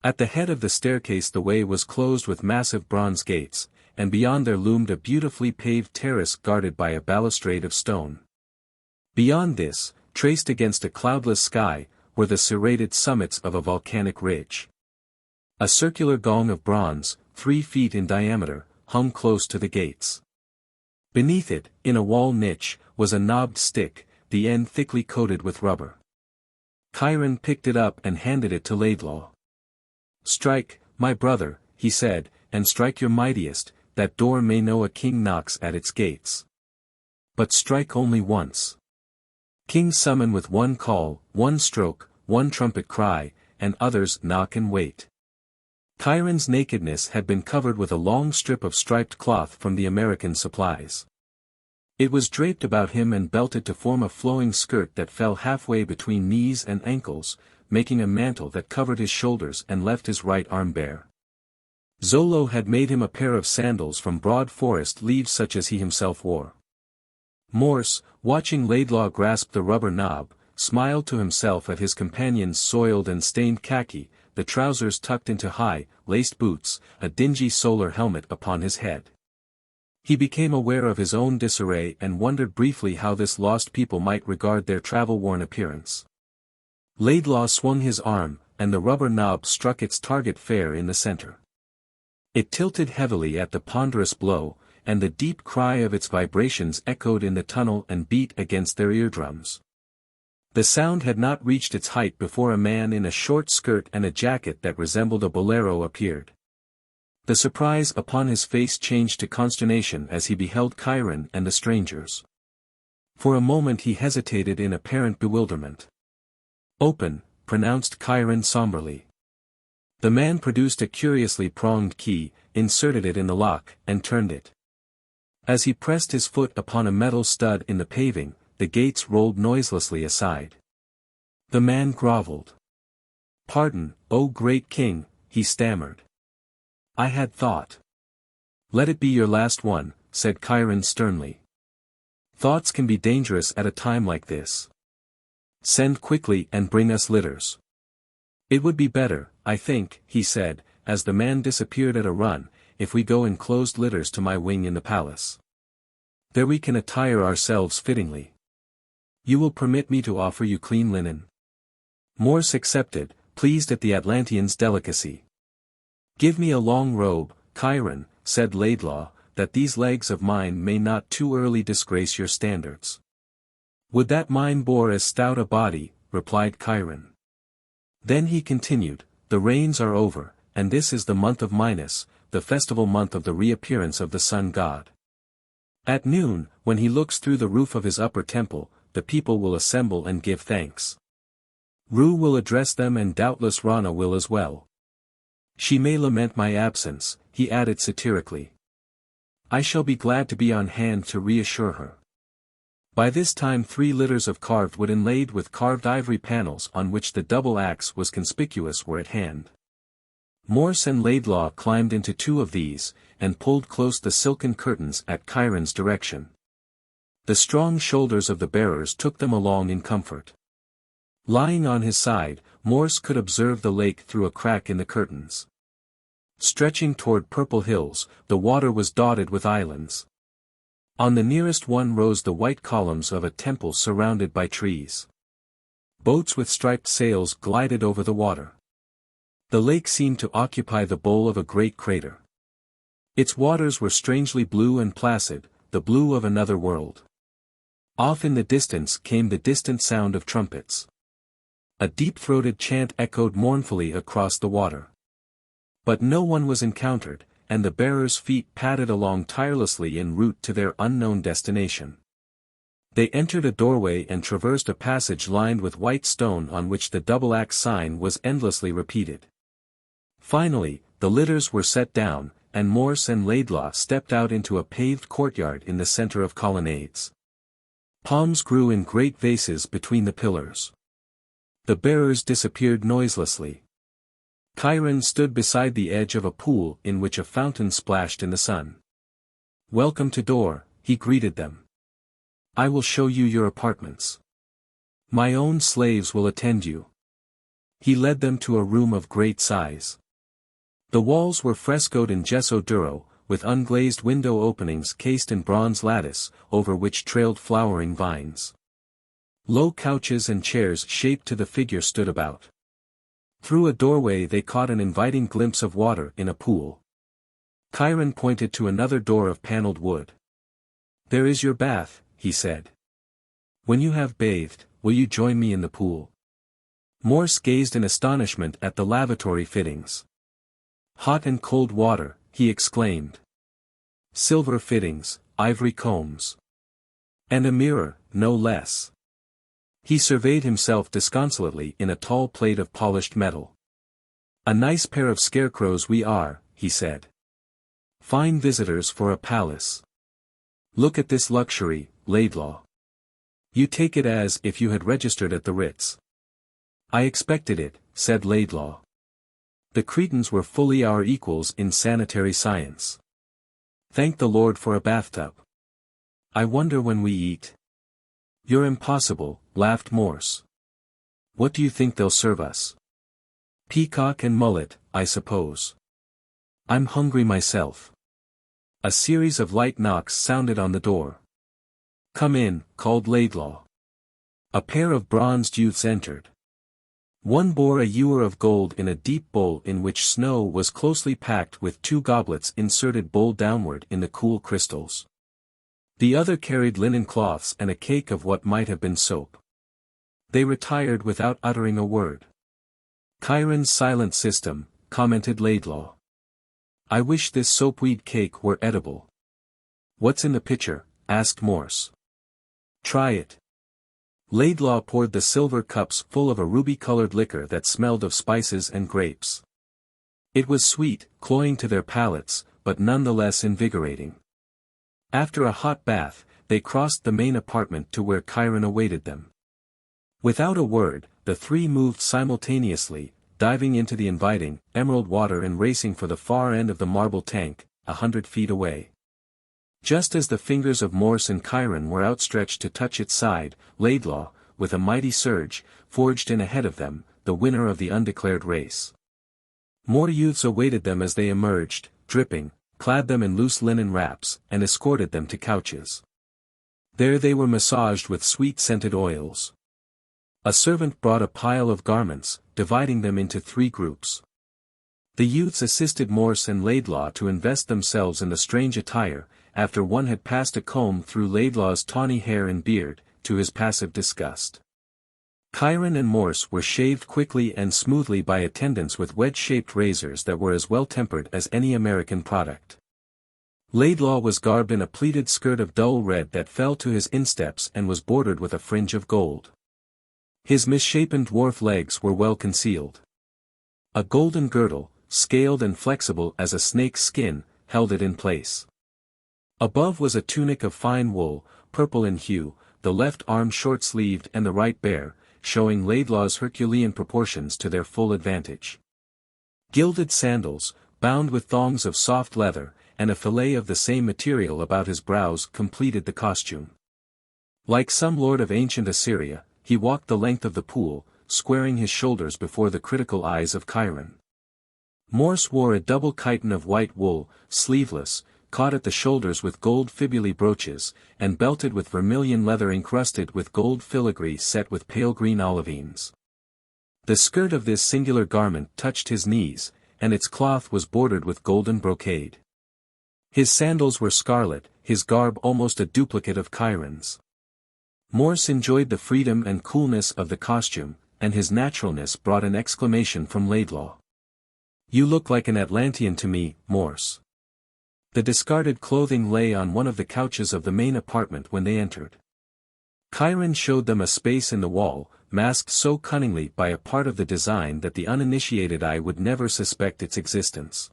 At the head of the staircase the way was closed with massive bronze gates, and beyond there loomed a beautifully paved terrace guarded by a balustrade of stone. Beyond this, traced against a cloudless sky, were the serrated summits of a volcanic ridge. A circular gong of bronze, 3 feet in diameter, hung close to the gates. Beneath it, in a wall niche, was a knobbed stick, the end thickly coated with rubber. Kiron picked it up and handed it to Laidlaw. "Strike, my brother," he said, "and strike your mightiest, that door may know a king knocks at its gates. But strike only once. Kings summon with one call, one stroke, one trumpet cry, and others knock and wait." Kiron's nakedness had been covered with a long strip of striped cloth from the American supplies. It was draped about him and belted to form a flowing skirt that fell halfway between knees and ankles, making a mantle that covered his shoulders and left his right arm bare. Zolo had made him a pair of sandals from broad forest leaves such as he himself wore. Morse, watching Laidlaw grasp the rubber knob, smiled to himself at his companion's soiled and stained khaki, the trousers tucked into high, laced boots, a dingy solar helmet upon his head. He became aware of his own disarray and wondered briefly how this lost people might regard their travel-worn appearance. Laidlaw swung his arm, and the rubber knob struck its target fair in the center. It tilted heavily at the ponderous blow, and the deep cry of its vibrations echoed in the tunnel and beat against their eardrums. The sound had not reached its height before a man in a short skirt and a jacket that resembled a bolero appeared. The surprise upon his face changed to consternation as he beheld Kiron and the strangers. For a moment he hesitated in apparent bewilderment. "Open," pronounced Kiron somberly. The man produced a curiously pronged key, inserted it in the lock, and turned it. As he pressed his foot upon a metal stud in the paving, the gates rolled noiselessly aside. The man groveled. "Pardon, O great king," he stammered. "I had thought." "Let it be your last one," said Kiron sternly. "Thoughts can be dangerous at a time like this. Send quickly and bring us litters." "It would be better, I think," he said, as the man disappeared at a run, "if we go in closed litters to my wing in the palace. There we can attire ourselves fittingly. You will permit me to offer you clean linen?" Morse accepted, pleased at the Atlantean's delicacy. "Give me a long robe, Kiron," said Laidlaw, "that these legs of mine may not too early disgrace your standards." "Would that mine bore as stout a body," replied Kiron. Then he continued, "The rains are over, and this is the month of Minos, the festival month of the reappearance of the sun god. At noon, when he looks through the roof of his upper temple, the people will assemble and give thanks. Ru will address them and doubtless Rana will as well. She may lament my absence," he added satirically. "I shall be glad to be on hand to reassure her." By this time 3 litters of carved wood inlaid with carved ivory panels on which the double axe was conspicuous were at hand. Morse and Laidlaw climbed into 2 of these, and pulled close the silken curtains at Kiron's direction. The strong shoulders of the bearers took them along in comfort. Lying on his side, Morse could observe the lake through a crack in the curtains. Stretching toward purple hills, the water was dotted with islands. On the nearest one rose the white columns of a temple surrounded by trees. Boats with striped sails glided over the water. The lake seemed to occupy the bowl of a great crater. Its waters were strangely blue and placid, the blue of another world. Off in the distance came the distant sound of trumpets. A deep-throated chant echoed mournfully across the water. But no one was encountered, and the bearers' feet padded along tirelessly en route to their unknown destination. They entered a doorway and traversed a passage lined with white stone on which the double-axe sign was endlessly repeated. Finally, the litters were set down, and Morse and Laidlaw stepped out into a paved courtyard in the center of colonnades. Palms grew in great vases between the pillars. The bearers disappeared noiselessly. Kiron stood beside the edge of a pool in which a fountain splashed in the sun. "Welcome to Dor," he greeted them. "I will show you your apartments. My own slaves will attend you." He led them to a room of great size. The walls were frescoed in gesso duro, with unglazed window openings cased in bronze lattice, over which trailed flowering vines. Low couches and chairs shaped to the figure stood about. Through a doorway they caught an inviting glimpse of water in a pool. Kiron pointed to another door of paneled wood. "There is your bath," he said. "When you have bathed, will you join me in the pool?" Morse gazed in astonishment at the lavatory fittings. "Hot and cold water," he exclaimed. "Silver fittings, ivory combs. And a mirror, no less." He surveyed himself disconsolately in a tall plate of polished metal. "A nice pair of scarecrows we are," he said. "Fine visitors for a palace. Look at this luxury, Laidlaw. You take it as if you had registered at the Ritz." "I expected it," said Laidlaw. "The Cretans were fully our equals in sanitary science. Thank the Lord for a bathtub. I wonder when we eat." "You're impossible," laughed Morse. "What do you think they'll serve us? Peacock and mullet, I suppose. I'm hungry myself." A series of light knocks sounded on the door. "Come in," called Laidlaw. A pair of bronzed youths entered. One bore a ewer of gold in a deep bowl in which snow was closely packed with 2 goblets inserted bowl downward in the cool crystals. The other carried linen cloths and a cake of what might have been soap. They retired without uttering a word. "Kiron's silent system," commented Laidlaw. "I wish this soapweed cake were edible." "What's in the pitcher?" asked Morse. "Try it." Laidlaw poured the silver cups full of a ruby-colored liquor that smelled of spices and grapes. It was sweet, cloying to their palates, but nonetheless invigorating. After a hot bath, they crossed the main apartment to where Kiron awaited them. Without a word, the 3 moved simultaneously, diving into the inviting, emerald water and racing for the far end of the marble tank, 100 feet away. Just as the fingers of Morse and Kiron were outstretched to touch its side, Laidlaw, with a mighty surge, forged in ahead of them, the winner of the undeclared race. More youths awaited them as they emerged, dripping, clad them in loose linen wraps, and escorted them to couches. There they were massaged with sweet-scented oils. A servant brought a pile of garments, dividing them into 3 groups. The youths assisted Morse and Laidlaw to invest themselves in the strange attire, after one had passed a comb through Laidlaw's tawny hair and beard, to his passive disgust. Kiron and Morse were shaved quickly and smoothly by attendants with wedge-shaped razors that were as well-tempered as any American product. Laidlaw was garbed in a pleated skirt of dull red that fell to his insteps and was bordered with a fringe of gold. His misshapen dwarf legs were well concealed. A golden girdle, scaled and flexible as a snake's skin, held it in place. Above was a tunic of fine wool, purple in hue, the left arm short-sleeved and the right bare, showing Laidlaw's Herculean proportions to their full advantage. Gilded sandals, bound with thongs of soft leather, and a fillet of the same material about his brows completed the costume. Like some lord of ancient Assyria, he walked the length of the pool, squaring his shoulders before the critical eyes of Kiron. Morse wore a double chiton of white wool, sleeveless, caught at the shoulders with gold fibulae brooches, and belted with vermilion leather encrusted with gold filigree set with pale green olivines. The skirt of this singular garment touched his knees, and its cloth was bordered with golden brocade. His sandals were scarlet, his garb almost a duplicate of Kiron's. Morse enjoyed the freedom and coolness of the costume, and his naturalness brought an exclamation from Laidlaw. "You look like an Atlantean to me, Morse." The discarded clothing lay on one of the couches of the main apartment when they entered. Kiron showed them a space in the wall, masked so cunningly by a part of the design that the uninitiated eye would never suspect its existence.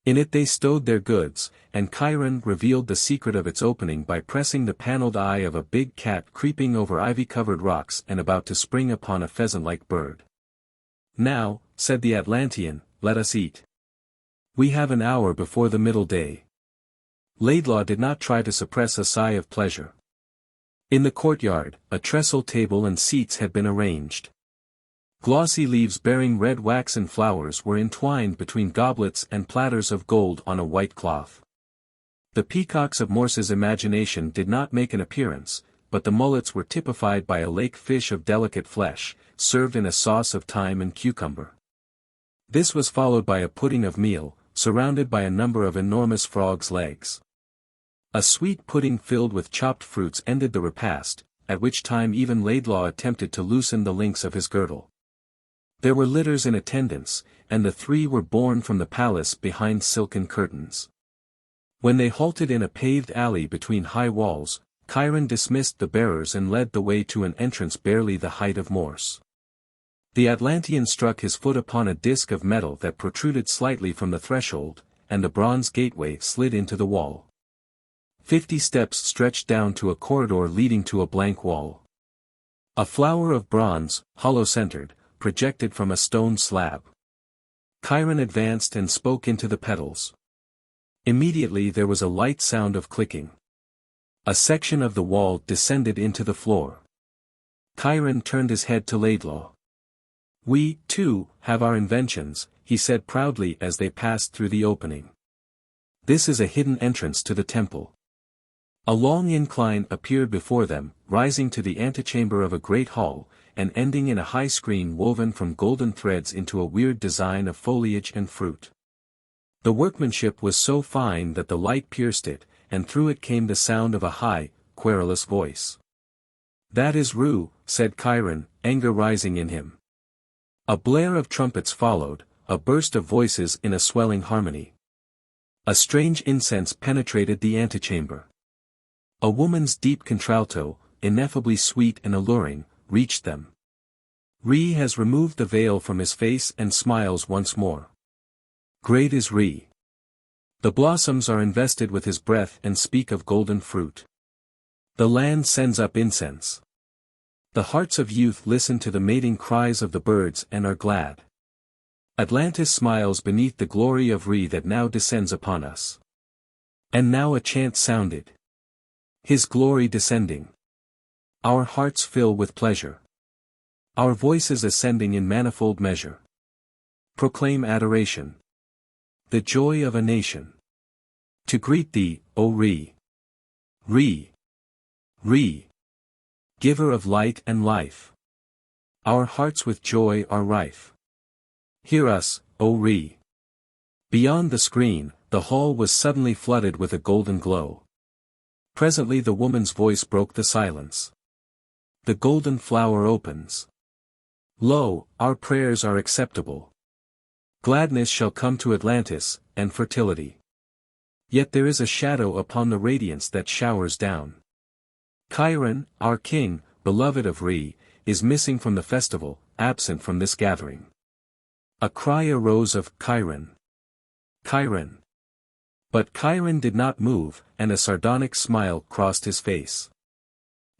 In it they stowed their goods, and Kiron revealed the secret of its opening by pressing the paneled eye of a big cat creeping over ivy-covered rocks and about to spring upon a pheasant-like bird. "Now," said the Atlantean, "let us eat. We have an hour before the middle day." Laidlaw did not try to suppress a sigh of pleasure. In the courtyard, a trestle table and seats had been arranged. Glossy leaves bearing red waxen flowers were entwined between goblets and platters of gold on a white cloth. The peacocks of Morse's imagination did not make an appearance, but the mullets were typified by a lake fish of delicate flesh, served in a sauce of thyme and cucumber. This was followed by a pudding of meal, surrounded by a number of enormous frogs' legs. A sweet pudding filled with chopped fruits ended the repast, at which time even Laidlaw attempted to loosen the links of his girdle. There were litters in attendance, and the three were borne from the palace behind silken curtains. When they halted in a paved alley between high walls, Kiron dismissed the bearers and led the way to an entrance barely the height of Morse. The Atlantean struck his foot upon a disc of metal that protruded slightly from the threshold, and a bronze gateway slid into the wall. 50 steps stretched down to a corridor leading to a blank wall. A flower of bronze, hollow-centered, projected from a stone slab. Kiron advanced and spoke into the petals. Immediately there was a light sound of clicking. A section of the wall descended into the floor. Kiron turned his head to Laidlaw. "We, too, have our inventions," he said proudly as they passed through the opening. "This is a hidden entrance to the temple." A long incline appeared before them, rising to the antechamber of a great hall, and ending in a high screen woven from golden threads into a weird design of foliage and fruit. The workmanship was so fine that the light pierced it, and through it came the sound of a high, querulous voice. "That is Ru," said Kiron, anger rising in him. A blare of trumpets followed, a burst of voices in a swelling harmony. A strange incense penetrated the antechamber. A woman's deep contralto, ineffably sweet and alluring, reached them. Re has removed the veil from his face and smiles once more. Great is Re. The blossoms are invested with his breath and speak of golden fruit. The land sends up incense. The hearts of youth listen to the mating cries of the birds and are glad. Atlantis smiles beneath the glory of Re that now descends upon us. And now a chant sounded. His glory descending. Our hearts fill with pleasure. Our voices ascending in manifold measure. Proclaim adoration. The joy of a nation. To greet thee, O Re. Re. Re. Giver of light and life. Our hearts with joy are rife. Hear us, O Re. Beyond the screen, the hall was suddenly flooded with a golden glow. Presently the woman's voice broke the silence. The golden flower opens. Lo, our prayers are acceptable. Gladness shall come to Atlantis, and fertility. Yet there is a shadow upon the radiance that showers down. Kiron, our king, beloved of Re, is missing from the festival, absent from this gathering. A cry arose of Kiron. Kiron. But Kiron did not move, and a sardonic smile crossed his face.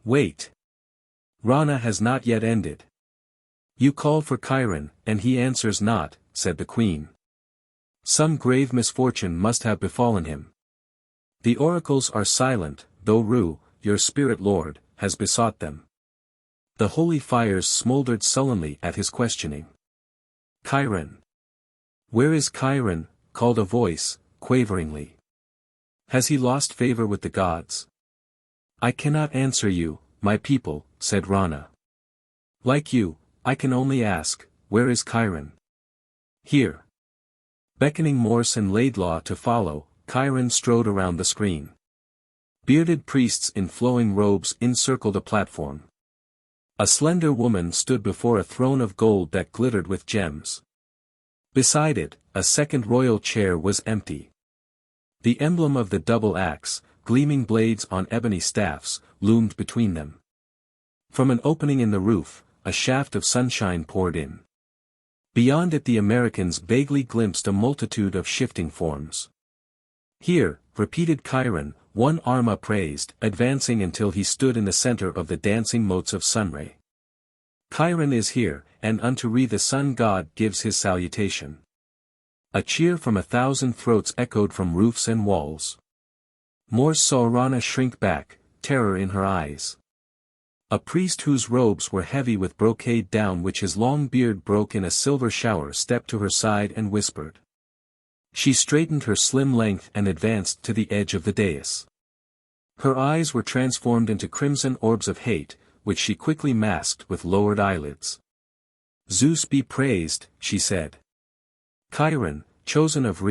Wait. Rana has not yet ended. You call for Kiron, and he answers not, said the queen. Some grave misfortune must have befallen him. The oracles are silent, though Ru, your spirit lord, has besought them. The holy fires smoldered sullenly at his questioning. Kiron. Where is Kiron? Called a voice, quaveringly. Has he lost favor with the gods? I cannot answer you, my people, said Rana. Like you, I can only ask, where is Kiron? Here. Beckoning Morse and Laidlaw to follow, Kiron strode around the screen. Bearded priests in flowing robes encircled a platform. A slender woman stood before a throne of gold that glittered with gems. Beside it, a second royal chair was empty. The emblem of the double axe, gleaming blades on ebony staffs, loomed between them. From an opening in the roof, a shaft of sunshine poured in. Beyond it the Americans vaguely glimpsed a multitude of shifting forms. Here, repeated Kiron, one arm upraised, advancing until he stood in the center of the dancing motes of sunray. Kiron is here, and unto Re the sun god gives his salutation. A cheer from 1,000 throats echoed from roofs and walls. Morse saw Rana shrink back, terror in her eyes. A priest whose robes were heavy with brocade down which his long beard broke in a silver shower stepped to her side and whispered. She straightened her slim length and advanced to the edge of the dais. Her eyes were transformed into crimson orbs of hate, which she quickly masked with lowered eyelids. "Zeus be praised," she said. "Chiron, chosen of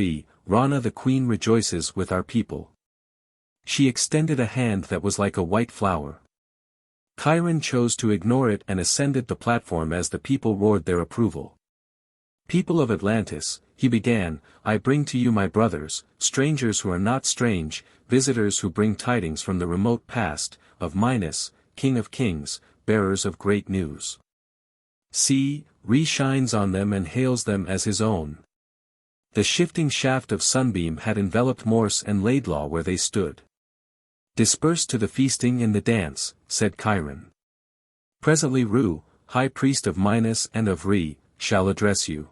Rana the queen rejoices with our people." She extended a hand that was like a white flower. Chiron chose to ignore it and ascended the platform as the people roared their approval. "People of Atlantis," he began, "I bring to you my brothers, strangers who are not strange, visitors who bring tidings from the remote past, of Minos, King of Kings, bearers of great news. See, shines on them and hails them as his own." The shifting shaft of sunbeam had enveloped Morse and Laidlaw where they stood. "Disperse to the feasting and the dance," said Chiron. "Presently high priest of Minos and of shall address you.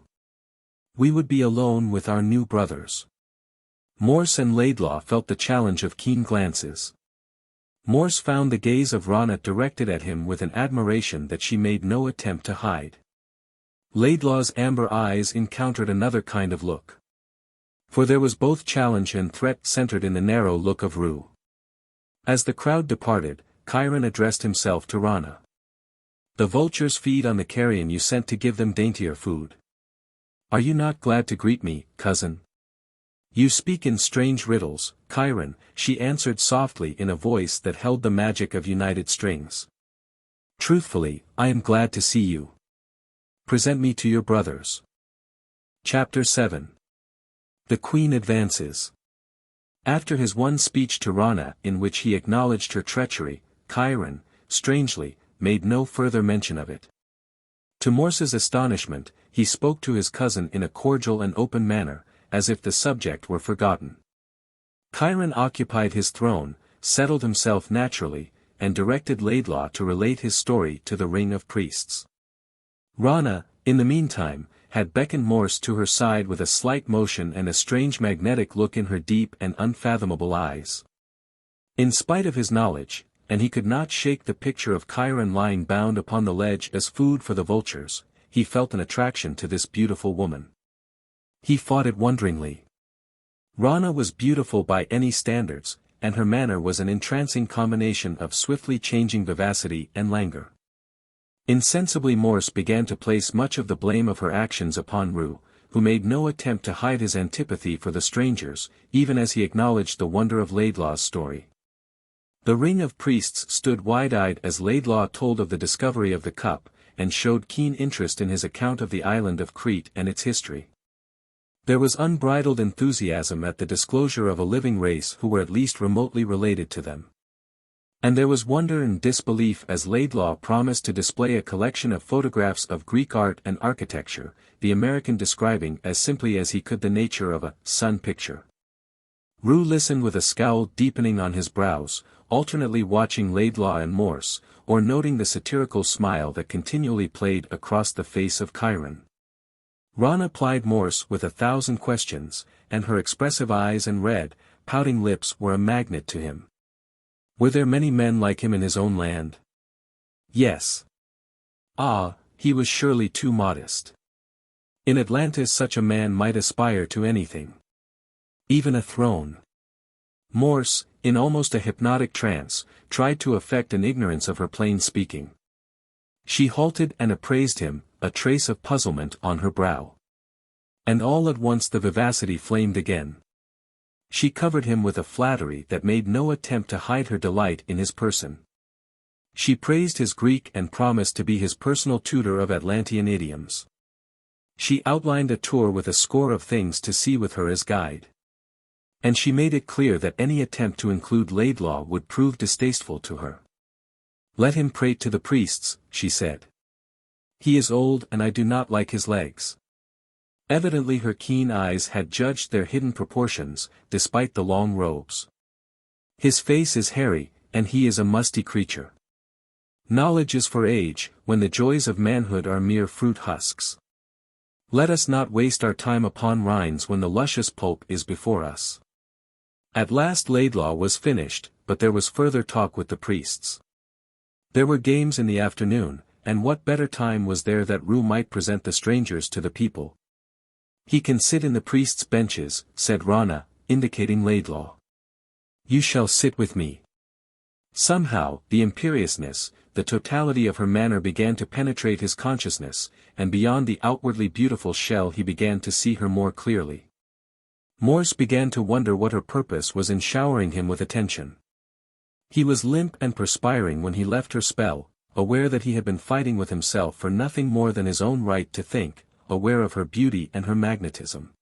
We would be alone with our new brothers." Morse and Laidlaw felt the challenge of keen glances. Morse found the gaze of Rana directed at him with an admiration that she made no attempt to hide. Laidlaw's amber eyes encountered another kind of look. For there was both challenge and threat centered in the narrow look of Ru. As the crowd departed, Chiron addressed himself to Rana. "The vultures feed on the carrion you sent to give them daintier food. Are you not glad to greet me, cousin?" "You speak in strange riddles, Chiron," she answered softly in a voice that held the magic of united strings. "Truthfully, I am glad to see you. Present me to your brothers." Chapter 7. The Queen advances. After his one speech to Rana in which he acknowledged her treachery, Chiron, strangely, made no further mention of it. To Morse's astonishment, he spoke to his cousin in a cordial and open manner, as if the subject were forgotten. Chiron occupied his throne, settled himself naturally, and directed Laidlaw to relate his story to the ring of priests. Rana, in the meantime, had beckoned Morse to her side with a slight motion and a strange magnetic look in her deep and unfathomable eyes. In spite of his knowledge, and he could not shake the picture of Chiron lying bound upon the ledge as food for the vultures, he felt an attraction to this beautiful woman. He fought it wonderingly. Rana was beautiful by any standards, and her manner was an entrancing combination of swiftly changing vivacity and languor. Insensibly Morse began to place much of the blame of her actions upon Ru, who made no attempt to hide his antipathy for the strangers, even as he acknowledged the wonder of Laidlaw's story. The ring of priests stood wide-eyed as Laidlaw told of the discovery of the cup, and showed keen interest in his account of the island of Crete and its history. There was unbridled enthusiasm at the disclosure of a living race who were at least remotely related to them. And there was wonder and disbelief as Laidlaw promised to display a collection of photographs of Greek art and architecture, the American describing as simply as he could the nature of a sun picture. Ru listened with a scowl deepening on his brows, alternately watching Laidlaw and Morse, or noting the satirical smile that continually played across the face of Chiron. Rana plied Morse with 1,000 questions, and her expressive eyes and red, pouting lips were a magnet to him. Were there many men like him in his own land? Yes. Ah, he was surely too modest. In Atlantis such a man might aspire to anything. Even a throne. Morse, in almost a hypnotic trance, tried to affect an ignorance of her plain speaking. She halted and appraised him, a trace of puzzlement on her brow. And all at once the vivacity flamed again. She covered him with a flattery that made no attempt to hide her delight in his person. She praised his Greek and promised to be his personal tutor of Atlantean idioms. She outlined a tour with a score of things to see with her as guide. And she made it clear that any attempt to include Laidlaw would prove distasteful to her. "Let him prate to the priests," she said. "He is old and I do not like his legs." Evidently her keen eyes had judged their hidden proportions, despite the long robes. "His face is hairy, and he is a musty creature. Knowledge is for age, when the joys of manhood are mere fruit husks. Let us not waste our time upon rinds when the luscious pulp is before us." At last Laidlaw was finished, but there was further talk with the priests. There were games in the afternoon, and what better time was there that Ru might present the strangers to the people? He can sit in the priest's benches, said Rana, indicating Laidlaw. You shall sit with me. Somehow, the imperiousness, the totality of her manner began to penetrate his consciousness, and beyond the outwardly beautiful shell he began to see her more clearly. Morse began to wonder what her purpose was in showering him with attention. He was limp and perspiring when he left her spell, aware that he had been fighting with himself for nothing more than his own right to think, aware of her beauty and her magnetism.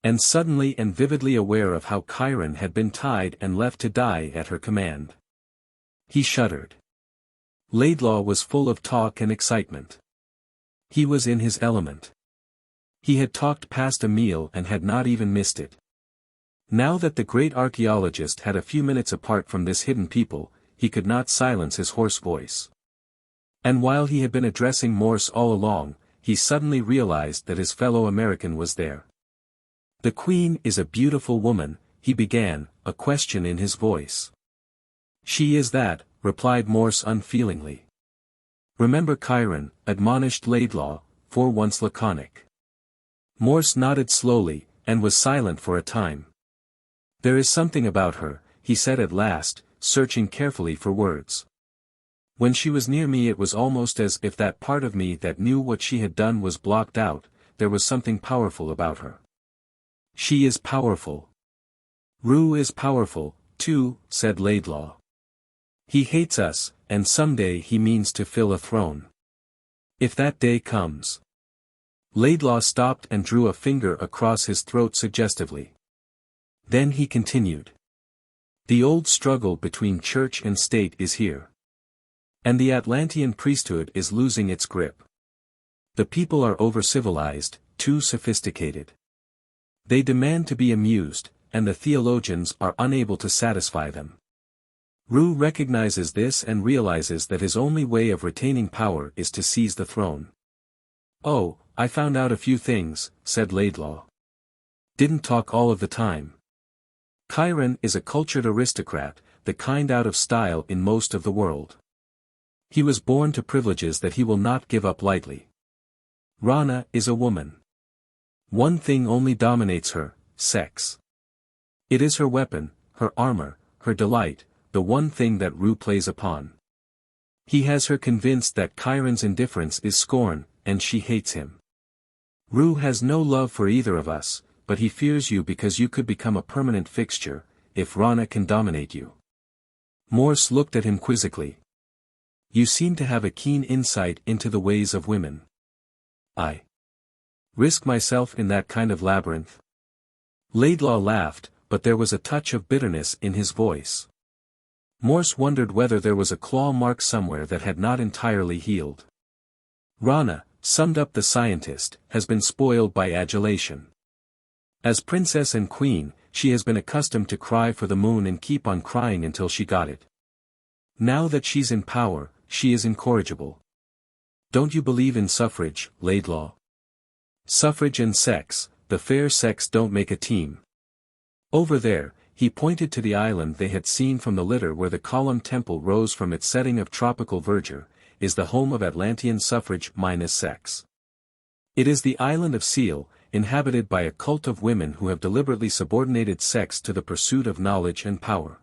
And suddenly and vividly aware of how Kiron had been tied and left to die at her command. He shuddered. Laidlaw was full of talk and excitement. He was in his element. He had talked past a meal and had not even missed it. Now that the great archaeologist had a few minutes apart from this hidden people, he could not silence his hoarse voice. And while he had been addressing Morse all along, he suddenly realized that his fellow American was there. The Queen is a beautiful woman, he began, a question in his voice. She is that, replied Morse unfeelingly. Remember Kiron, admonished Laidlaw, for once laconic. Morse nodded slowly, and was silent for a time. There is something about her, he said at last, searching carefully for words. When she was near me it was almost as if that part of me that knew what she had done was blocked out, there was something powerful about her. She is powerful. Rue is powerful, too, said Laidlaw. He hates us, and someday he means to fill a throne. If that day comes. Laidlaw stopped and drew a finger across his throat suggestively. Then he continued. The old struggle between church and state is here. And the Atlantean priesthood is losing its grip. The people are over-civilized, too sophisticated. They demand to be amused, and the theologians are unable to satisfy them. Rue recognizes this and realizes that his only way of retaining power is to seize the throne. Oh, I found out a few things, said Laidlaw. Didn't talk all of the time. Kiron is a cultured aristocrat, the kind out of style in most of the world. He was born to privileges that he will not give up lightly. Rana is a woman. One thing only dominates her, sex. It is her weapon, her armor, her delight, the one thing that Rue plays upon. He has her convinced that Kiron's indifference is scorn, and she hates him. Rue has no love for either of us, but he fears you because you could become a permanent fixture, if Rana can dominate you. Morse looked at him quizzically. You seem to have a keen insight into the ways of women. I risk myself in that kind of labyrinth. Laidlaw laughed, but there was a touch of bitterness in his voice. Morse wondered whether there was a claw mark somewhere that had not entirely healed. Rana, summed up the scientist, has been spoiled by adulation. As princess and queen, she has been accustomed to cry for the moon and keep on crying until she got it. Now that she's in power, she is incorrigible. Don't you believe in suffrage, Laidlaw? Suffrage and sex, the fair sex don't make a team. Over there, he pointed to the island they had seen from the litter where the column temple rose from its setting of tropical verdure, is the home of Atlantean suffrage minus sex. It is the island of Sele, inhabited by a cult of women who have deliberately subordinated sex to the pursuit of knowledge and power.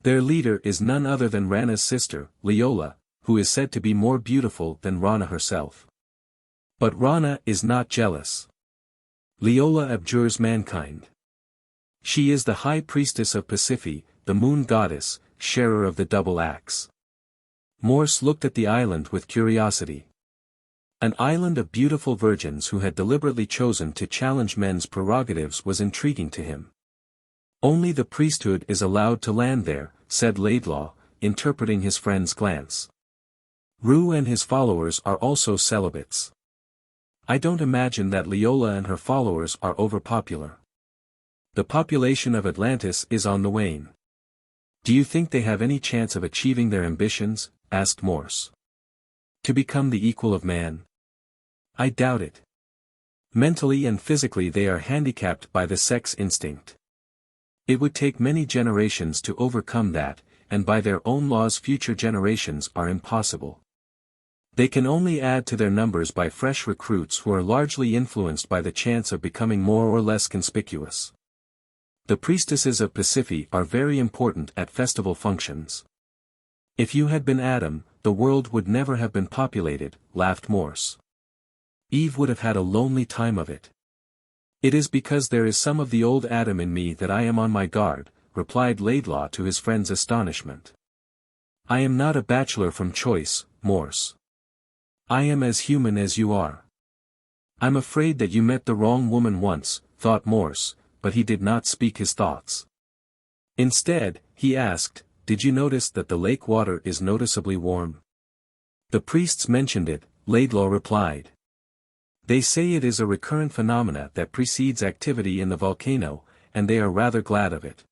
Their leader is none other than Rana's sister, Leola, who is said to be more beautiful than Rana herself. But Rana is not jealous. Leola abjures mankind. She is the high priestess of Pasiphae, the moon goddess, sharer of the double axe. Morse looked at the island with curiosity. An island of beautiful virgins who had deliberately chosen to challenge men's prerogatives was intriguing to him. Only the priesthood is allowed to land there, said Laidlaw, interpreting his friend's glance. Rue and his followers are also celibates. I don't imagine that Leola and her followers are overpopular. The population of Atlantis is on the wane. Do you think they have any chance of achieving their ambitions? Asked Morse. To become the equal of man? I doubt it. Mentally and physically they are handicapped by the sex instinct. It would take many generations to overcome that, and by their own laws future generations are impossible. They can only add to their numbers by fresh recruits who are largely influenced by the chance of becoming more or less conspicuous. The priestesses of Pasiphae are very important at festival functions. If you had been Adam, the world would never have been populated, laughed Morse. Eve would have had a lonely time of it. It is because there is some of the old Adam in me that I am on my guard, replied Laidlaw to his friend's astonishment. I am not a bachelor from choice, Morse. I am as human as you are. I'm afraid that you met the wrong woman once, thought Morse, but he did not speak his thoughts. Instead, he asked, did you notice that the lake water is noticeably warm? The priests mentioned it, Laidlaw replied. They say it is a recurrent phenomena that precedes activity in the volcano, and they are rather glad of it.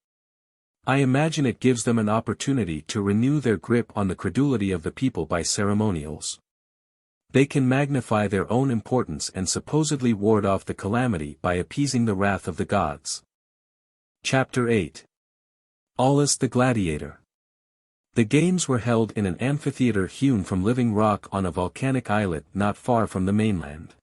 I imagine it gives them an opportunity to renew their grip on the credulity of the people by ceremonials. They can magnify their own importance and supposedly ward off the calamity by appeasing the wrath of the gods. Chapter 8. Aulus the Gladiator. The games were held in an amphitheater hewn from living rock on a volcanic islet not far from the mainland.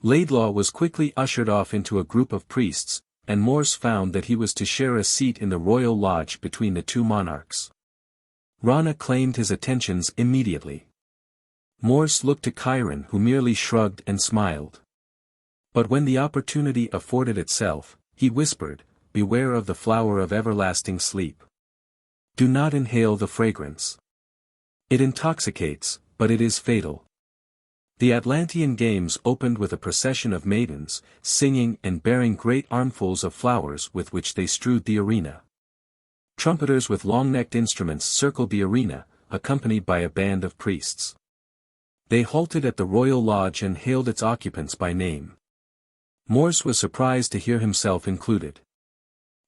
Laidlaw was quickly ushered off into a group of priests, and Morse found that he was to share a seat in the royal lodge between the two monarchs. Rana claimed his attentions immediately. Morse looked to Kiron, who merely shrugged and smiled. But when the opportunity afforded itself, he whispered, beware of the flower of everlasting sleep. Do not inhale the fragrance. It intoxicates, but it is fatal. The Atlantean games opened with a procession of maidens, singing and bearing great armfuls of flowers with which they strewed the arena. Trumpeters with long-necked instruments circled the arena, accompanied by a band of priests. They halted at the royal lodge and hailed its occupants by name. Morse was surprised to hear himself included.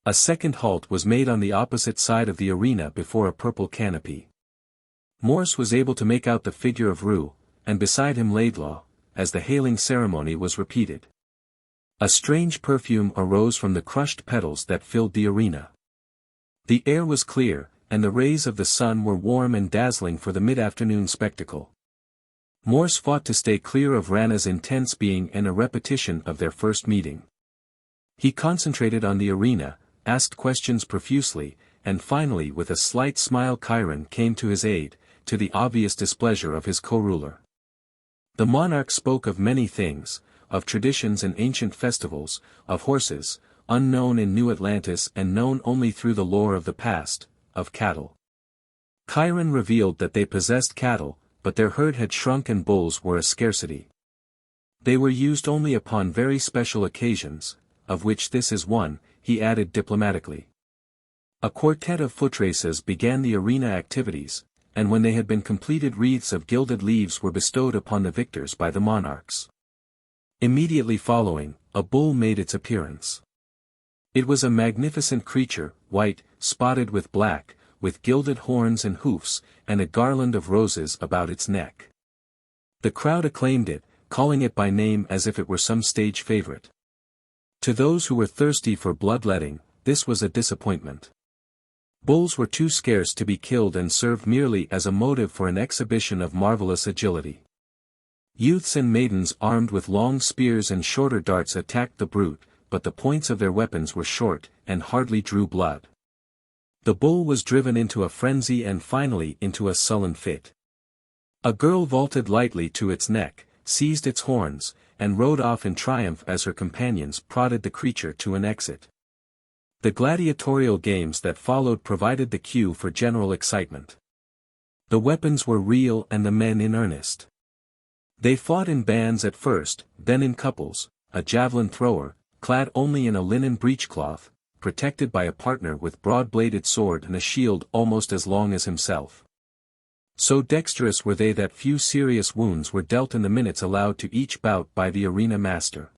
A second halt was made on the opposite side of the arena before a purple canopy. Morse was able to make out the figure of Rue, and beside him Laidlaw, as the hailing ceremony was repeated. A strange perfume arose from the crushed petals that filled the arena. The air was clear, and the rays of the sun were warm and dazzling for the mid-afternoon spectacle. Morse fought to stay clear of Rana's intense being and a repetition of their first meeting. He concentrated on the arena, asked questions profusely, and finally with a slight smile Kiron came to his aid, to the obvious displeasure of his co-ruler. The monarch spoke of many things, of traditions and ancient festivals, of horses, unknown in New Atlantis and known only through the lore of the past, of cattle. Kiron revealed that they possessed cattle, but their herd had shrunk and bulls were a scarcity. They were used only upon very special occasions, of which this is one, he added diplomatically. A quartet of footraces began the arena activities, and when they had been completed wreaths of gilded leaves were bestowed upon the victors by the monarchs. Immediately following, a bull made its appearance. It was a magnificent creature, white, spotted with black, with gilded horns and hoofs, and a garland of roses about its neck. The crowd acclaimed it, calling it by name as if it were some stage favorite. To those who were thirsty for bloodletting, this was a disappointment. Bulls were too scarce to be killed and served merely as a motive for an exhibition of marvelous agility. Youths and maidens armed with long spears and shorter darts attacked the brute, but the points of their weapons were short, and hardly drew blood. The bull was driven into a frenzy and finally into a sullen fit. A girl vaulted lightly to its neck, seized its horns, and rode off in triumph as her companions prodded the creature to an exit. The gladiatorial games that followed provided the cue for general excitement. The weapons were real and the men in earnest. They fought in bands at first, then in couples, a javelin thrower, clad only in a linen breechcloth, protected by a partner with broad-bladed sword and a shield almost as long as himself. So dexterous were they that few serious wounds were dealt in the minutes allowed to each bout by the arena master.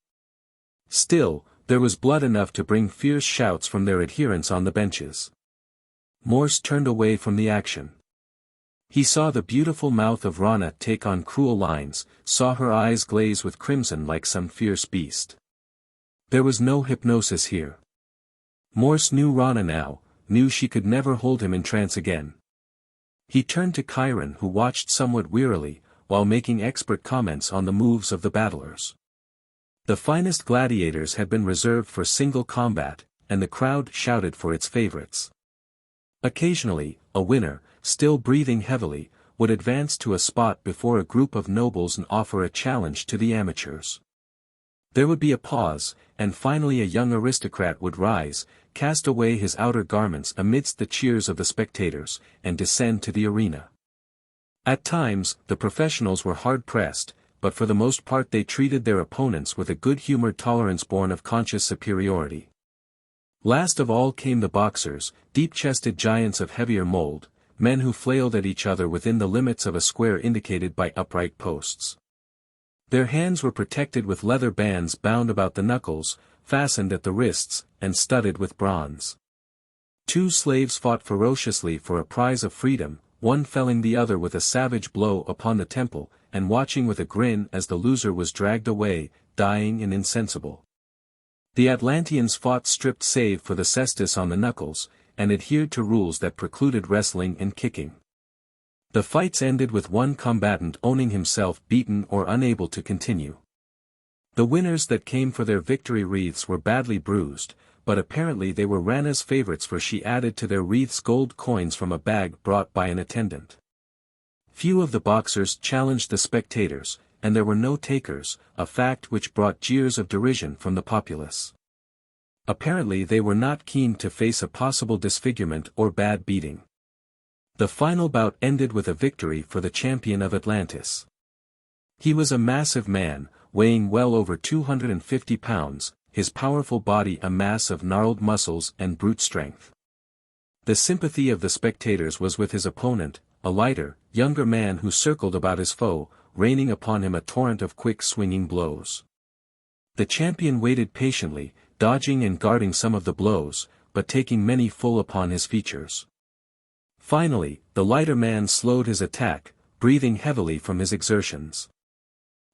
Still, there was blood enough to bring fierce shouts from their adherents on the benches. Morse turned away from the action. He saw the beautiful mouth of Rana take on cruel lines, saw her eyes glaze with crimson like some fierce beast. There was no hypnosis here. Morse knew Rana now, knew she could never hold him in trance again. He turned to Kiron who watched somewhat wearily, while making expert comments on the moves of the battlers. The finest gladiators had been reserved for single combat, and the crowd shouted for its favorites. Occasionally, a winner, still breathing heavily, would advance to a spot before a group of nobles and offer a challenge to the amateurs. There would be a pause, and finally a young aristocrat would rise, cast away his outer garments amidst the cheers of the spectators, and descend to the arena. At times, the professionals were hard-pressed, but for the most part they treated their opponents with a good-humored tolerance born of conscious superiority. Last of all came the boxers, deep-chested giants of heavier mold, men who flailed at each other within the limits of a square indicated by upright posts. Their hands were protected with leather bands bound about the knuckles, fastened at the wrists, and studded with bronze. Two slaves fought ferociously for a prize of freedom, one felling the other with a savage blow upon the temple, and watching with a grin as the loser was dragged away, dying and insensible. The Atlanteans fought stripped save for the cestus on the knuckles, and adhered to rules that precluded wrestling and kicking. The fights ended with one combatant owning himself beaten or unable to continue. The winners that came for their victory wreaths were badly bruised, but apparently they were Rana's favorites, for she added to their wreaths gold coins from a bag brought by an attendant. Few of the boxers challenged the spectators, and there were no takers, a fact which brought jeers of derision from the populace. Apparently they were not keen to face a possible disfigurement or bad beating. The final bout ended with a victory for the champion of Atlantis. He was a massive man, weighing well over 250 pounds, his powerful body a mass of gnarled muscles and brute strength. The sympathy of the spectators was with his opponent, a lighter, younger man who circled about his foe, raining upon him a torrent of quick swinging blows. The champion waited patiently, dodging and guarding some of the blows, but taking many full upon his features. Finally, the lighter man slowed his attack, breathing heavily from his exertions.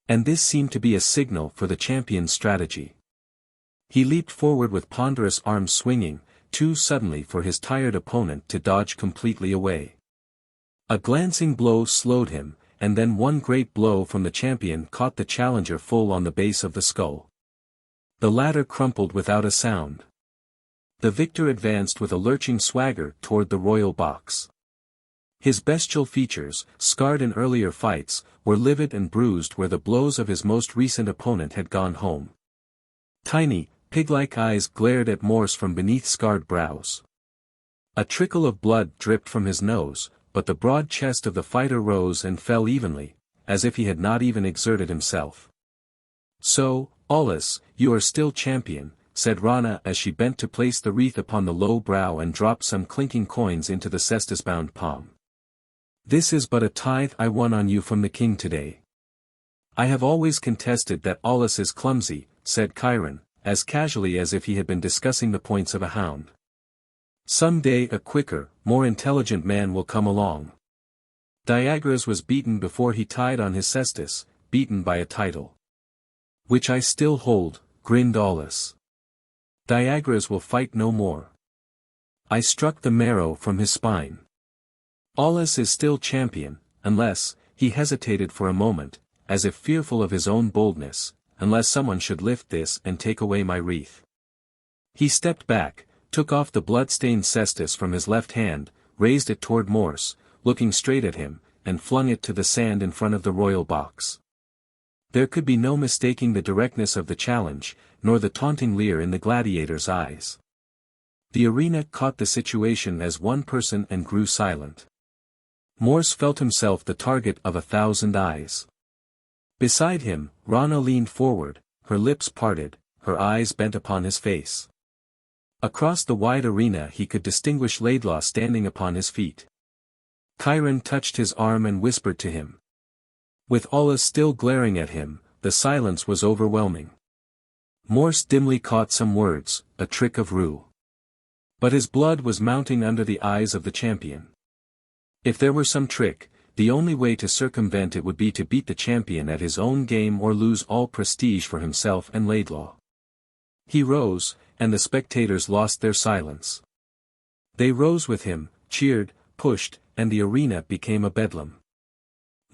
And this seemed to be a signal for the champion's strategy. He leaped forward with ponderous arms swinging, too suddenly for his tired opponent to dodge completely away. A glancing blow slowed him, and then one great blow from the champion caught the challenger full on the base of the skull. The latter crumpled without a sound. The victor advanced with a lurching swagger toward the royal box. His bestial features, scarred in earlier fights, were livid and bruised where the blows of his most recent opponent had gone home. Tiny, pig-like eyes glared at Morse from beneath scarred brows. A trickle of blood dripped from his nose, but the broad chest of the fighter rose and fell evenly, as if he had not even exerted himself. "So, Aulus, you are still champion," said Rana as she bent to place the wreath upon the low brow and dropped some clinking coins into the cestus-bound palm. "This is but a tithe I won on you from the king today." "I have always contested that Aulus is clumsy," said Kiron, as casually as if he had been discussing the points of a hound. "Some day a quicker, more intelligent man will come along." Diagras was beaten before he tied on his cestus, beaten by a title. "Which I still hold," grinned Aulus. "Diagras will fight no more." I struck the marrow from his spine. "Aulus is still champion, unless," he hesitated for a moment, as if fearful of his own boldness, "unless someone should lift this and take away my wreath." He stepped back, took off the blood-stained cestus from his left hand, raised it toward Morse, looking straight at him, and flung it to the sand in front of the royal box. There could be no mistaking the directness of the challenge, nor the taunting leer in the gladiator's eyes. The arena caught the situation as one person and grew silent. Morse felt himself the target of 1,000 eyes. Beside him, Rana leaned forward, her lips parted, her eyes bent upon his face. Across the wide arena he could distinguish Laidlaw standing upon his feet. Kiron touched his arm and whispered to him. With Aulus still glaring at him, the silence was overwhelming. Morse dimly caught some words, a trick of rue. But his blood was mounting under the eyes of the champion. If there were some trick, the only way to circumvent it would be to beat the champion at his own game or lose all prestige for himself and Laidlaw. He rose, and the spectators lost their silence. They rose with him, cheered, pushed, and the arena became a bedlam.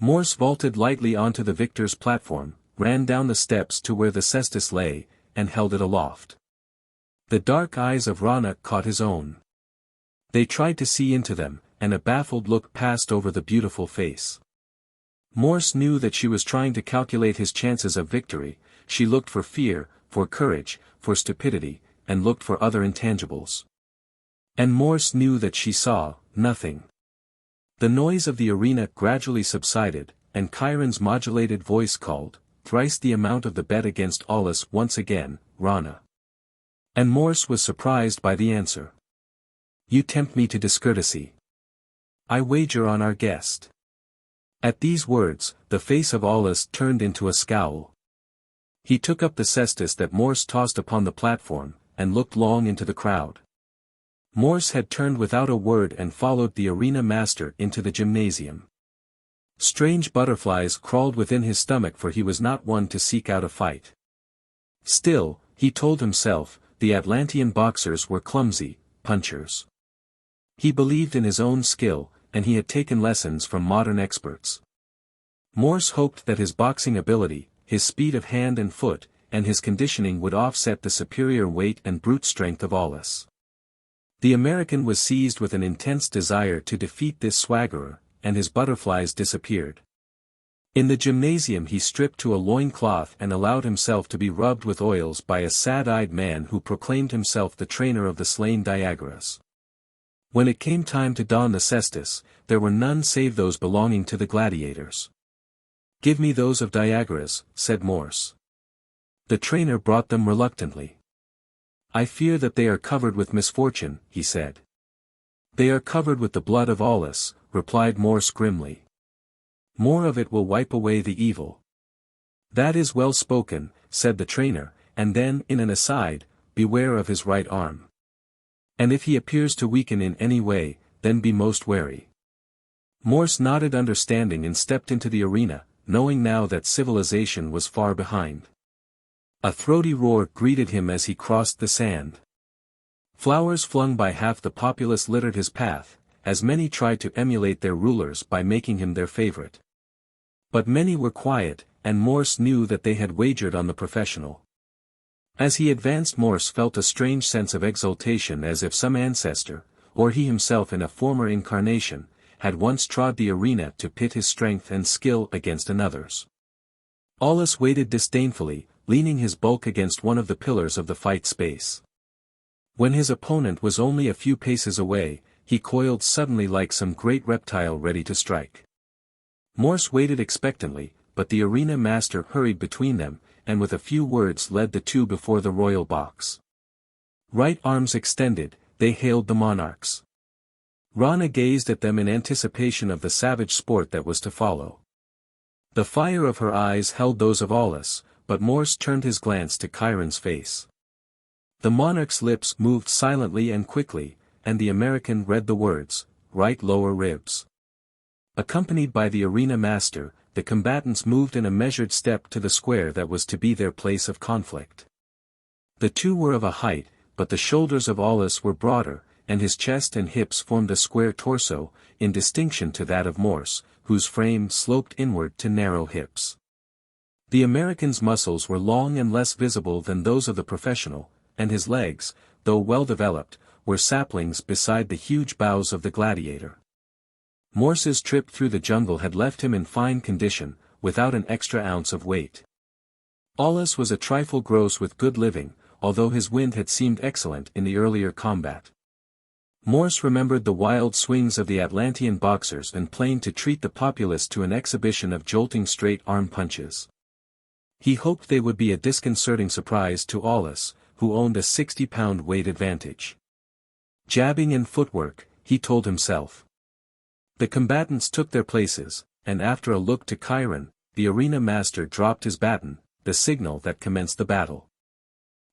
Morse vaulted lightly onto the victor's platform, ran down the steps to where the cestus lay, and held it aloft. The dark eyes of Rana caught his own. They tried to see into them, and a baffled look passed over the beautiful face. Morse knew that she was trying to calculate his chances of victory. She looked for fear, for courage, for stupidity, and looked for other intangibles. And Morse knew that she saw nothing. The noise of the arena gradually subsided, and Chiron's modulated voice called, thrice the amount of the bet against Aulus once again, Rana. And Morse was surprised by the answer. You tempt me to discourtesy. I wager on our guest. At these words, the face of Aulus turned into a scowl. He took up the cestus that Morse tossed upon the platform, and looked long into the crowd. Morse had turned without a word and followed the arena master into the gymnasium. Strange butterflies crawled within his stomach, for he was not one to seek out a fight. Still, he told himself, the Atlantean boxers were clumsy punchers. He believed in his own skill, and he had taken lessons from modern experts. Morse hoped that his boxing ability, his speed of hand and foot, and his conditioning would offset the superior weight and brute strength of Aulus. The American was seized with an intense desire to defeat this swaggerer, and his butterflies disappeared. In the gymnasium he stripped to a loincloth and allowed himself to be rubbed with oils by a sad-eyed man who proclaimed himself the trainer of the slain Diagoras. When it came time to don the cestus, there were none save those belonging to the gladiators. Give me those of Diagoras, said Morse. The trainer brought them reluctantly. I fear that they are covered with misfortune, he said. They are covered with the blood of Aulus, replied Morse grimly. More of it will wipe away the evil. That is well spoken, said the trainer, and then, in an aside, beware of his right arm. And if he appears to weaken in any way, then be most wary. Morse nodded understanding and stepped into the arena, knowing now that civilization was far behind. A throaty roar greeted him as he crossed the sand. Flowers flung by half the populace littered his path, as many tried to emulate their rulers by making him their favorite. But many were quiet, and Morse knew that they had wagered on the professional. As he advanced, Morse felt a strange sense of exultation, as if some ancestor, or he himself in a former incarnation, had once trod the arena to pit his strength and skill against another's. Aulus waited disdainfully, leaning his bulk against one of the pillars of the fight space. When his opponent was only a few paces away, he coiled suddenly like some great reptile ready to strike. Morse waited expectantly, but the arena master hurried between them, and with a few words led the two before the royal box. Right arms extended, they hailed the monarchs. Rana gazed at them in anticipation of the savage sport that was to follow. The fire of her eyes held those of Aulus, but Morse turned his glance to Chiron's face. The monarch's lips moved silently and quickly, and the American read the words, right lower ribs. Accompanied by the arena master, the combatants moved in a measured step to the square that was to be their place of conflict. The two were of a height, but the shoulders of Aulus were broader, and his chest and hips formed a square torso, in distinction to that of Morse, whose frame sloped inward to narrow hips. The American's muscles were long and less visible than those of the professional, and his legs, though well developed, were saplings beside the huge boughs of the Gladiator. Morse's trip through the jungle had left him in fine condition, without an extra ounce of weight. Aulus was a trifle gross with good living, although his wind had seemed excellent in the earlier combat. Morse remembered the wild swings of the Atlantean boxers and planned to treat the populace to an exhibition of jolting straight-arm punches. He hoped they would be a disconcerting surprise to Aulus, who owned a 60-pound weight advantage. Jabbing and footwork, he told himself. The combatants took their places, and after a look to Chiron, the arena master dropped his baton, the signal that commenced the battle.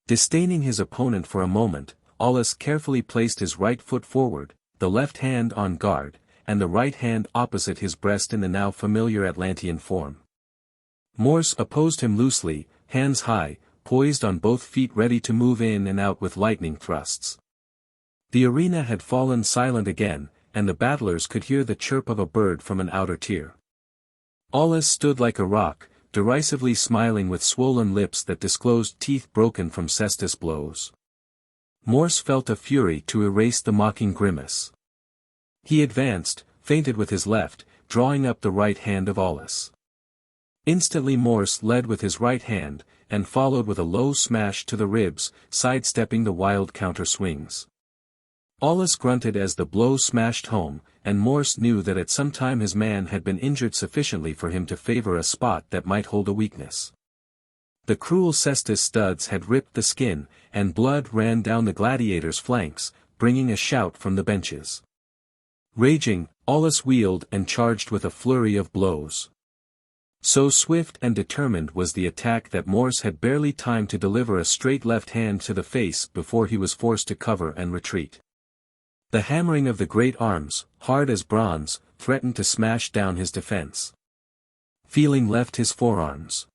Disdaining his opponent for a moment, Aulus carefully placed his right foot forward, the left hand on guard, and the right hand opposite his breast in the now familiar Atlantean form. Morse opposed him loosely, hands high, poised on both feet ready to move in and out with lightning thrusts. The arena had fallen silent again, and the battlers could hear the chirp of a bird from an outer tier. Aulus stood like a rock, derisively smiling with swollen lips that disclosed teeth broken from cestus blows. Morse felt a fury to erase the mocking grimace. He advanced, feinted with his left, drawing up the right hand of Aulus. Instantly Morse led with his right hand, and followed with a low smash to the ribs, sidestepping the wild counter-swings. Aulus grunted as the blow smashed home, and Morse knew that at some time his man had been injured sufficiently for him to favor a spot that might hold a weakness. The cruel cestus studs had ripped the skin, and blood ran down the gladiator's flanks, bringing a shout from the benches. Raging, Aulus wheeled and charged with a flurry of blows. So swift and determined was the attack that Morse had barely time to deliver a straight left hand to the face before he was forced to cover and retreat. The hammering of the great arms, hard as bronze, threatened to smash down his defense. Feeling left his forearms.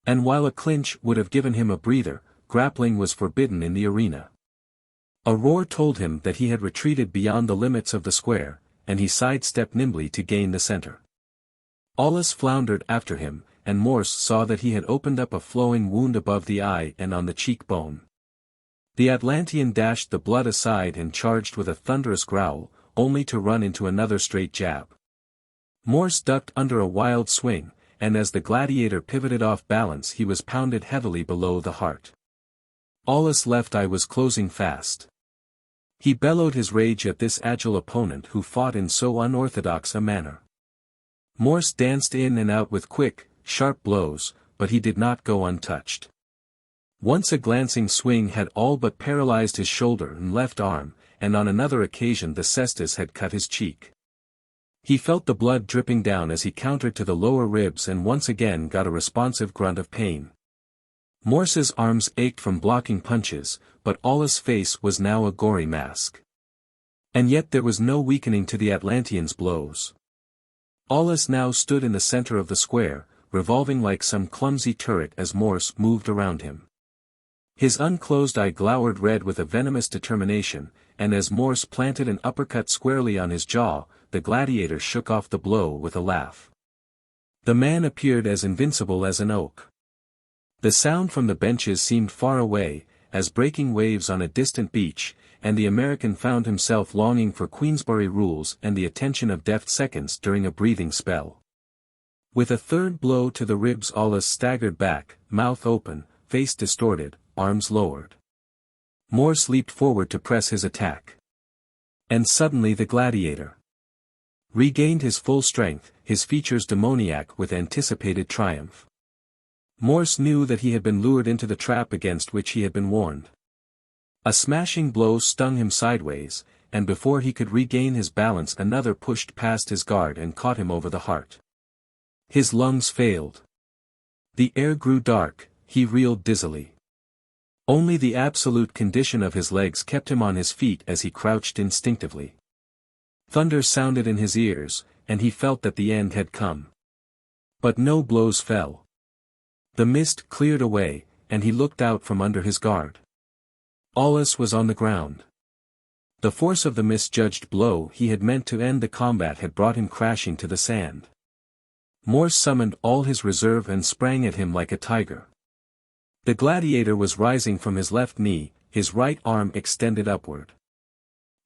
And while a clinch would have given him a breather, grappling was forbidden in the arena. A roar told him that he had retreated beyond the limits of the square, and he sidestepped nimbly to gain the center. Aulus floundered after him, and Morse saw that he had opened up a flowing wound above the eye and on the cheekbone. The Atlantean dashed the blood aside and charged with a thunderous growl, only to run into another straight jab. Morse ducked under a wild swing, and as the gladiator pivoted off balance he was pounded heavily below the heart. Aulus' left eye was closing fast. He bellowed his rage at this agile opponent who fought in so unorthodox a manner. Morse danced in and out with quick, sharp blows, but he did not go untouched. Once a glancing swing had all but paralyzed his shoulder and left arm, and on another occasion the cestus had cut his cheek. He felt the blood dripping down as he countered to the lower ribs and once again got a responsive grunt of pain. Morse's arms ached from blocking punches, but Aulus' face was now a gory mask. And yet there was no weakening to the Atlantean's blows. Aulus now stood in the center of the square, revolving like some clumsy turret as Morse moved around him. His unclosed eye glowered red with a venomous determination, and as Morse planted an uppercut squarely on his jaw, the gladiator shook off the blow with a laugh. The man appeared as invincible as an oak. The sound from the benches seemed far away, as breaking waves on a distant beach, and the American found himself longing for Queensberry rules and the attention of deft seconds during a breathing spell. With a third blow to the ribs Aulus staggered back, mouth open, face distorted, arms lowered. Morse leaped forward to press his attack. And suddenly the gladiator regained his full strength, his features demoniac with anticipated triumph. Morse knew that he had been lured into the trap against which he had been warned. A smashing blow stung him sideways, and before he could regain his balance another pushed past his guard and caught him over the heart. His lungs failed. The air grew dark, he reeled dizzily. Only the absolute condition of his legs kept him on his feet as he crouched instinctively. Thunder sounded in his ears, and he felt that the end had come. But no blows fell. The mist cleared away, and he looked out from under his guard. Aulus was on the ground. The force of the misjudged blow he had meant to end the combat had brought him crashing to the sand. Morse summoned all his reserve and sprang at him like a tiger. The gladiator was rising from his left knee, his right arm extended upward.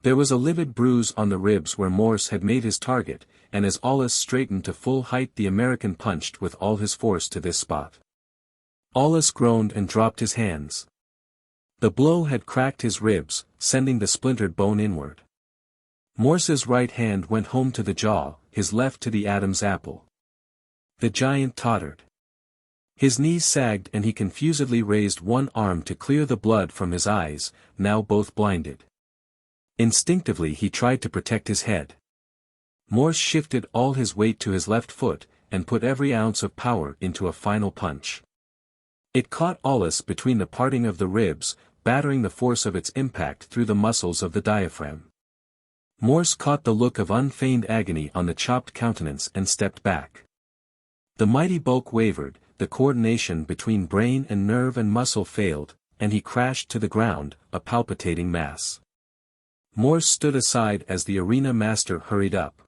There was a livid bruise on the ribs where Morse had made his target, and as Aulus straightened to full height the American punched with all his force to this spot. Aulus groaned and dropped his hands. The blow had cracked his ribs, sending the splintered bone inward. Morse's right hand went home to the jaw, his left to the Adam's apple. The giant tottered. His knees sagged and he confusedly raised one arm to clear the blood from his eyes, now both blinded. Instinctively he tried to protect his head. Morse shifted all his weight to his left foot, and put every ounce of power into a final punch. It caught Aulus between the parting of the ribs, battering the force of its impact through the muscles of the diaphragm. Morse caught the look of unfeigned agony on the chopped countenance and stepped back. The mighty bulk wavered, the coordination between brain and nerve and muscle failed, and he crashed to the ground, a palpitating mass. Morse stood aside as the arena master hurried up.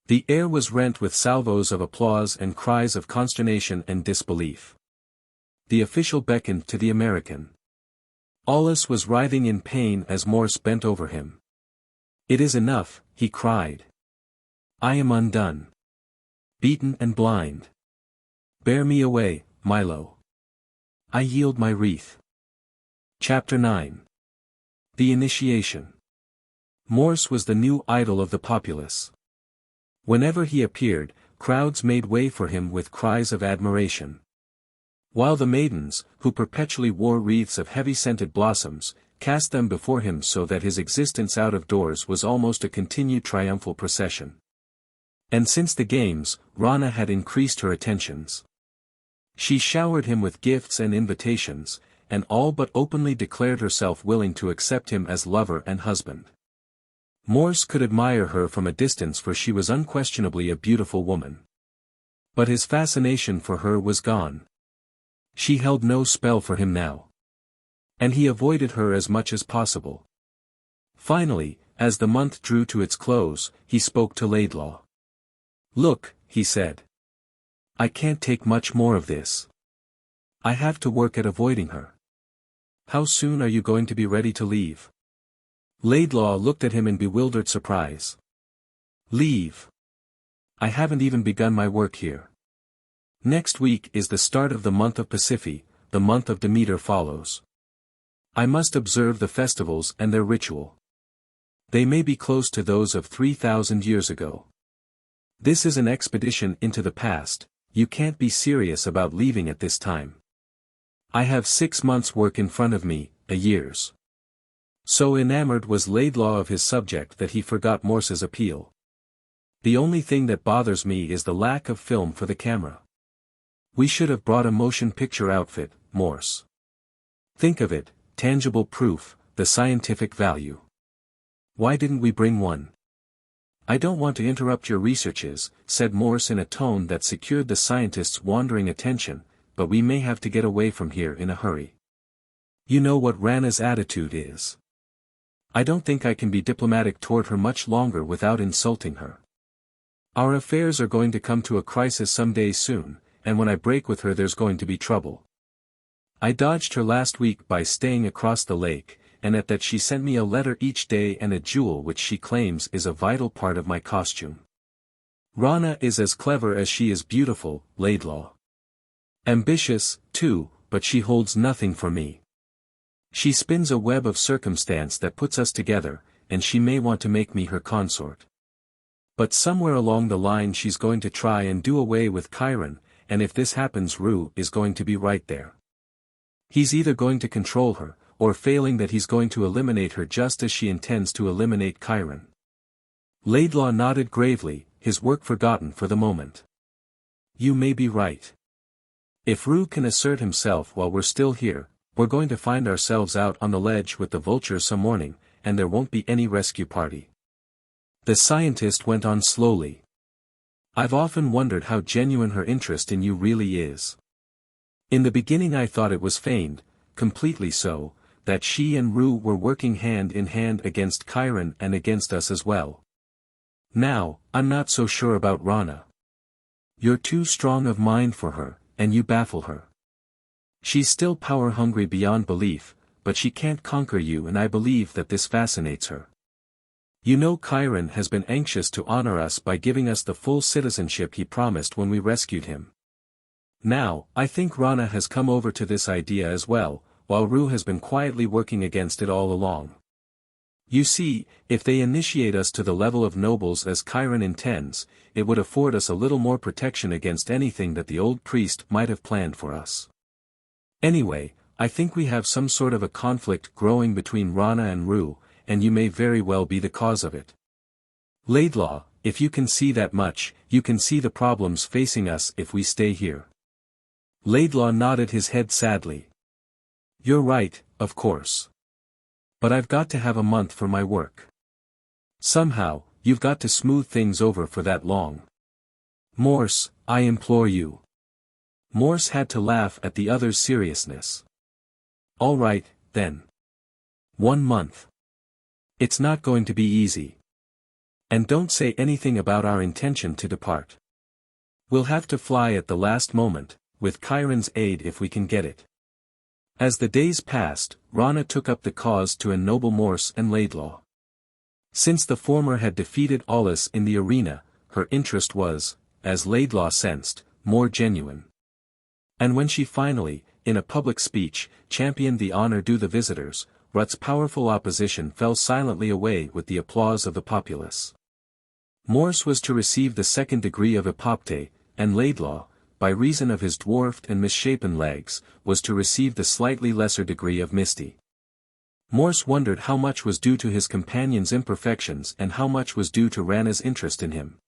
The air was rent with salvos of applause and cries of consternation and disbelief. The official beckoned to the American. Aulus was writhing in pain as Morse bent over him. "It is enough," he cried. "I am undone. Beaten and blind. Bear me away, Milo. I yield my wreath." Chapter 9. The Initiation. Morse was the new idol of the populace. Whenever he appeared, crowds made way for him with cries of admiration. While the maidens, who perpetually wore wreaths of heavy-scented blossoms, cast them before him so that his existence out of doors was almost a continued triumphal procession. And since the games, Rana had increased her attentions. She showered him with gifts and invitations, and all but openly declared herself willing to accept him as lover and husband. Morse could admire her from a distance, for she was unquestionably a beautiful woman. But his fascination for her was gone. She held no spell for him now. And he avoided her as much as possible. Finally, as the month drew to its close, he spoke to Laidlaw. "Look," he said. "I can't take much more of this. I have to work at avoiding her. How soon are you going to be ready to leave?" Laidlaw looked at him in bewildered surprise. "Leave? I haven't even begun my work here. Next week is the start of the month of Pasiphae, the month of Demeter follows. I must observe the festivals and their ritual. They may be close to those of 3,000 years ago. This is an expedition into the past, you can't be serious about leaving at this time. I have 6 months' work in front of me, a year's." So enamored was Laidlaw of his subject that he forgot Morse's appeal. "The only thing that bothers me is the lack of film for the camera. We should have brought a motion picture outfit, Morse. Think of it, tangible proof, the scientific value. Why didn't we bring one?" "I don't want to interrupt your researches," said Morse in a tone that secured the scientist's wandering attention, "but we may have to get away from here in a hurry. You know what Rana's attitude is. I don't think I can be diplomatic toward her much longer without insulting her. Our affairs are going to come to a crisis some day soon, and when I break with her there's going to be trouble. I dodged her last week by staying across the lake, and at that she sent me a letter each day and a jewel which she claims is a vital part of my costume. Rana is as clever as she is beautiful, Laidlaw. Ambitious, too, but she holds nothing for me. She spins a web of circumstance that puts us together, and she may want to make me her consort. But somewhere along the line she's going to try and do away with Kiron, and if this happens Rue is going to be right there. He's either going to control her, or failing that he's going to eliminate her just as she intends to eliminate Kiron." Laidlaw nodded gravely, his work forgotten for the moment. "You may be right. If Rue can assert himself while we're still here, we're going to find ourselves out on the ledge with the vultures some morning, and there won't be any rescue party." The scientist went on slowly. "I've often wondered how genuine her interest in you really is. In the beginning I thought it was feigned, completely so, that she and Rue were working hand in hand against Kiron and against us as well. Now, I'm not so sure about Rana. You're too strong of mind for her, and you baffle her. She's still power-hungry beyond belief, but she can't conquer you, and I believe that this fascinates her. You know Kiron has been anxious to honor us by giving us the full citizenship he promised when we rescued him. Now, I think Rana has come over to this idea as well, while Rue has been quietly working against it all along. You see, if they initiate us to the level of nobles as Kiron intends, it would afford us a little more protection against anything that the old priest might have planned for us. Anyway, I think we have some sort of a conflict growing between Rana and Rue, and you may very well be the cause of it. Laidlaw, if you can see that much, you can see the problems facing us if we stay here." Laidlaw nodded his head sadly. "You're right, of course. But I've got to have a month for my work. Somehow, you've got to smooth things over for that long. Morse, I implore you." Morse had to laugh at the other's seriousness. "All right, then. 1 month. It's not going to be easy. And don't say anything about our intention to depart. We'll have to fly at the last moment, with Kiron's aid if we can get it. As the days passed, Rana took up the cause to ennoble Morse and Laidlaw. Since the former had defeated Aulus in the arena, her interest was, as Laidlaw sensed, more genuine. And when she finally, in a public speech, championed the honor due the visitors, Rut's powerful opposition fell silently away with the applause of the populace. Morse was to receive the second degree of Epopte, and Laidlaw, by reason of his dwarfed and misshapen legs, was to receive the slightly lesser degree of Misty. Morse wondered how much was due to his companion's imperfections and how much was due to Rana's interest in him.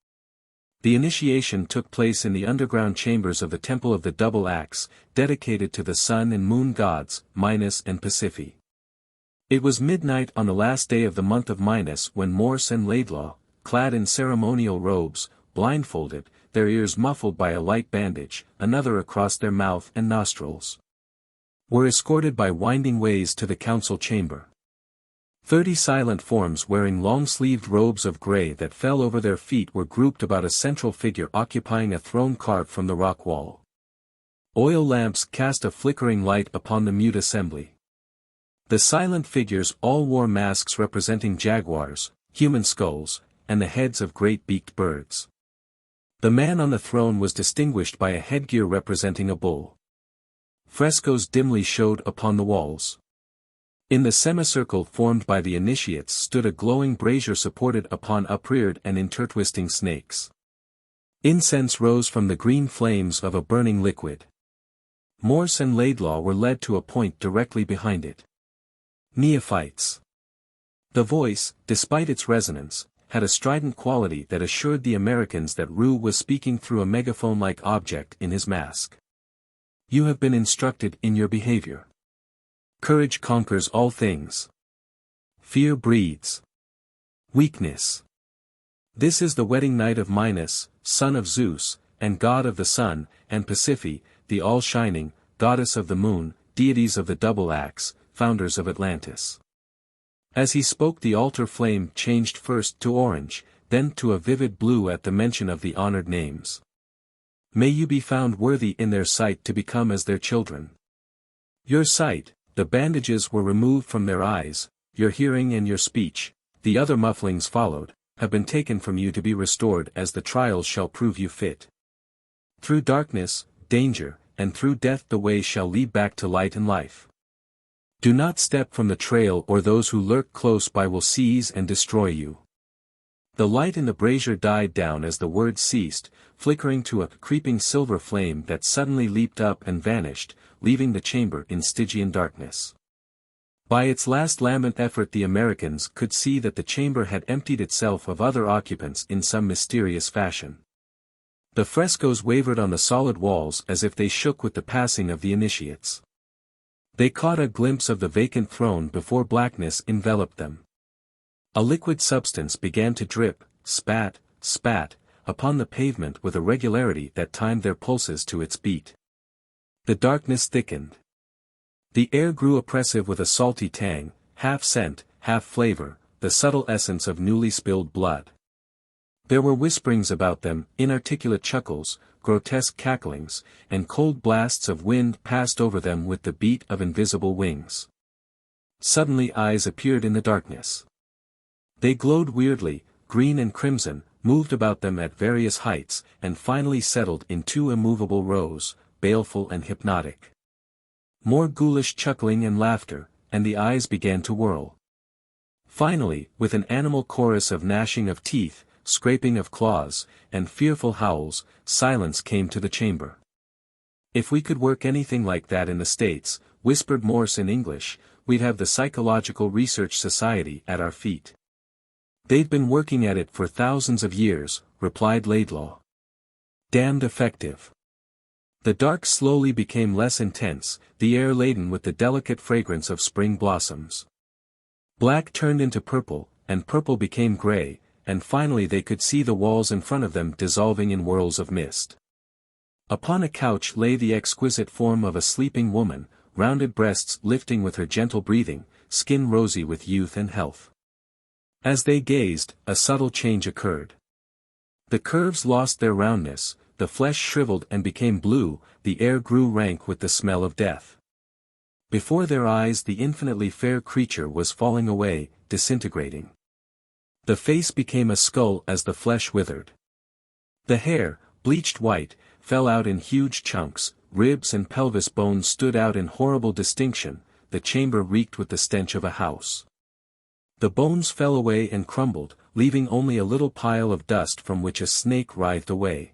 The initiation took place in the underground chambers of the Temple of the Double Axe, dedicated to the sun and moon gods, Minos and Pasiphae. It was midnight on the last day of the month of Minos when Morse and Laidlaw, clad in ceremonial robes, blindfolded, their ears muffled by a light bandage, another across their mouth and nostrils, were escorted by winding ways to the council chamber. 30 silent forms wearing long-sleeved robes of grey that fell over their feet were grouped about a central figure occupying a throne carved from the rock wall. Oil lamps cast a flickering light upon the mute assembly. The silent figures all wore masks representing jaguars, human skulls, and the heads of great beaked birds. The man on the throne was distinguished by a headgear representing a bull. Frescoes dimly showed upon the walls. In the semicircle formed by the initiates stood a glowing brazier supported upon upreared and intertwisting snakes. Incense rose from the green flames of a burning liquid. Morse and Laidlaw were led to a point directly behind it. Neophytes. The voice, despite its resonance, had a strident quality that assured the Americans that Rue was speaking through a megaphone-like object in his mask. You have been instructed in your behavior. Courage conquers all things. Fear breeds weakness. This is the wedding night of Minos, son of Zeus, and god of the sun, and Pasiphae, the all-shining, goddess of the moon, deities of the double axe, founders of Atlantis. As he spoke, the altar flame changed first to orange, then to a vivid blue at the mention of the honored names. May you be found worthy in their sight to become as their children. Your sight, the bandages were removed from their eyes, your hearing and your speech, the other mufflings followed, have been taken from you to be restored as the trials shall prove you fit. Through darkness, danger, and through death the way shall lead back to light and life. Do not step from the trail or those who lurk close by will seize and destroy you. The light in the brazier died down as the words ceased, flickering to a creeping silver flame that suddenly leaped up and vanished, leaving the chamber in Stygian darkness. By its last lambent effort the Americans could see that the chamber had emptied itself of other occupants in some mysterious fashion. The frescoes wavered on the solid walls as if they shook with the passing of the initiates. They caught a glimpse of the vacant throne before blackness enveloped them. A liquid substance began to drip, spat, spat, upon the pavement with a regularity that timed their pulses to its beat. The darkness thickened. The air grew oppressive with a salty tang, half scent, half flavor, the subtle essence of newly spilled blood. There were whisperings about them, inarticulate chuckles, grotesque cacklings, and cold blasts of wind passed over them with the beat of invisible wings. Suddenly eyes appeared in the darkness. They glowed weirdly, green and crimson, moved about them at various heights, and finally settled in two immovable rows, baleful and hypnotic. More ghoulish chuckling and laughter, and the eyes began to whirl. Finally, with an animal chorus of gnashing of teeth, scraping of claws, and fearful howls, silence came to the chamber. If we could work anything like that in the States, whispered Morse in English, we'd have the Psychological Research Society at our feet. They've been working at it for thousands of years, replied Laidlaw. Damned effective. The dark slowly became less intense, the air laden with the delicate fragrance of spring blossoms. Black turned into purple, and purple became gray, and finally they could see the walls in front of them dissolving in whirls of mist. Upon a couch lay the exquisite form of a sleeping woman, rounded breasts lifting with her gentle breathing, skin rosy with youth and health. As they gazed, a subtle change occurred. The curves lost their roundness, the flesh shriveled and became blue, the air grew rank with the smell of death. Before their eyes the infinitely fair creature was falling away, disintegrating. The face became a skull as the flesh withered. The hair, bleached white, fell out in huge chunks, ribs and pelvis bones stood out in horrible distinction, the chamber reeked with the stench of a house. The bones fell away and crumbled, leaving only a little pile of dust from which a snake writhed away.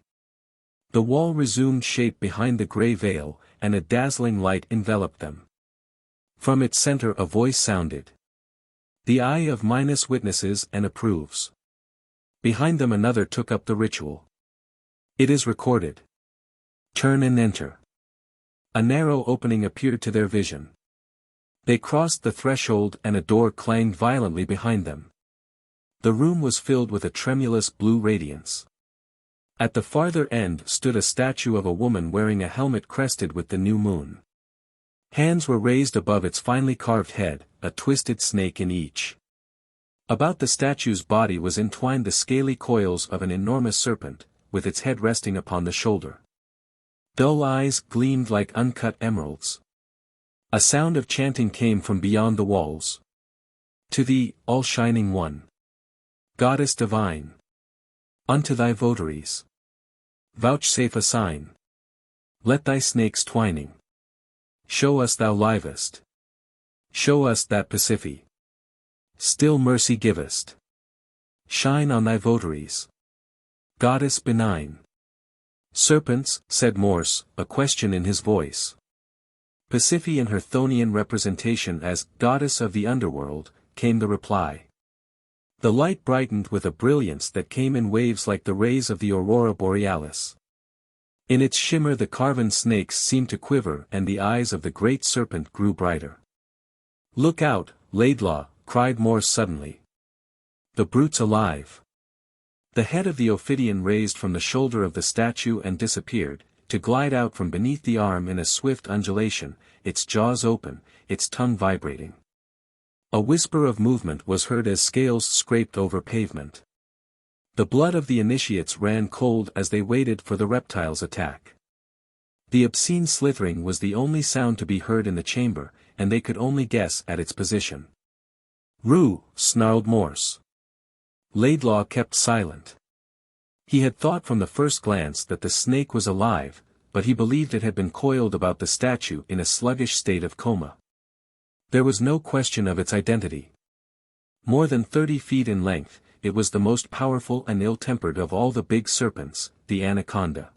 The wall resumed shape behind the grey veil, and a dazzling light enveloped them. From its center a voice sounded. The eye of Minos witnesses and approves. Behind them another took up the ritual. It is recorded. Turn and enter. A narrow opening appeared to their vision. They crossed the threshold and a door clanged violently behind them. The room was filled with a tremulous blue radiance. At the farther end stood a statue of a woman wearing a helmet crested with the new moon. Hands were raised above its finely carved head, a twisted snake in each. About the statue's body was entwined the scaly coils of an enormous serpent, with its head resting upon the shoulder. Dull eyes gleamed like uncut emeralds. A sound of chanting came from beyond the walls. To thee, all-shining one. Goddess divine. Unto thy votaries. Vouchsafe a sign. Let thy snakes twining. Show us thou livest. Show us that Pasiphae. Still mercy givest. Shine on thy votaries. Goddess benign. Serpents, said Morse, a question in his voice. Pasiphae in her Chthonian representation as goddess of the underworld, came the reply. The light brightened with a brilliance that came in waves like the rays of the aurora borealis. In its shimmer the carven snakes seemed to quiver and the eyes of the great serpent grew brighter. Look out, Laidlaw, cried Morse suddenly. The brute's alive. The head of the Ophidian raised from the shoulder of the statue and disappeared, to glide out from beneath the arm in a swift undulation, its jaws open, its tongue vibrating. A whisper of movement was heard as scales scraped over pavement. The blood of the initiates ran cold as they waited for the reptile's attack. The obscene slithering was the only sound to be heard in the chamber, and they could only guess at its position. Rue, snarled Morse. Laidlaw kept silent. He had thought from the first glance that the snake was alive, but he believed it had been coiled about the statue in a sluggish state of coma. There was no question of its identity. More than 30 feet in length, it was the most powerful and ill-tempered of all the big serpents, the anaconda.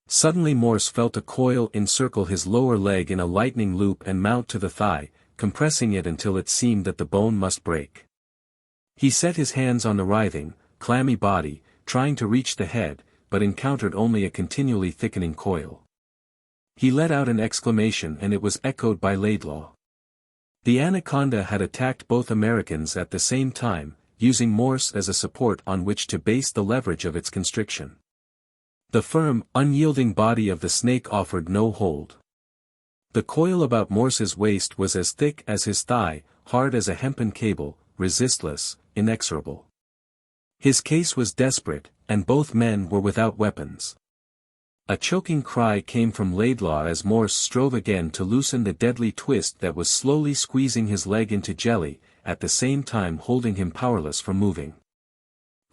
Suddenly Morse felt a coil encircle his lower leg in a lightning loop and mount to the thigh, compressing it until it seemed that the bone must break. He set his hands on the writhing, clammy body, trying to reach the head, but encountered only a continually thickening coil. He let out an exclamation and it was echoed by Laidlaw. The anaconda had attacked both Americans at the same time, using Morse as a support on which to base the leverage of its constriction. The firm, unyielding body of the snake offered no hold. The coil about Morse's waist was as thick as his thigh, hard as a hempen cable, resistless, inexorable. His case was desperate, and both men were without weapons. A choking cry came from Laidlaw as Morse strove again to loosen the deadly twist that was slowly squeezing his leg into jelly, at the same time holding him powerless from moving.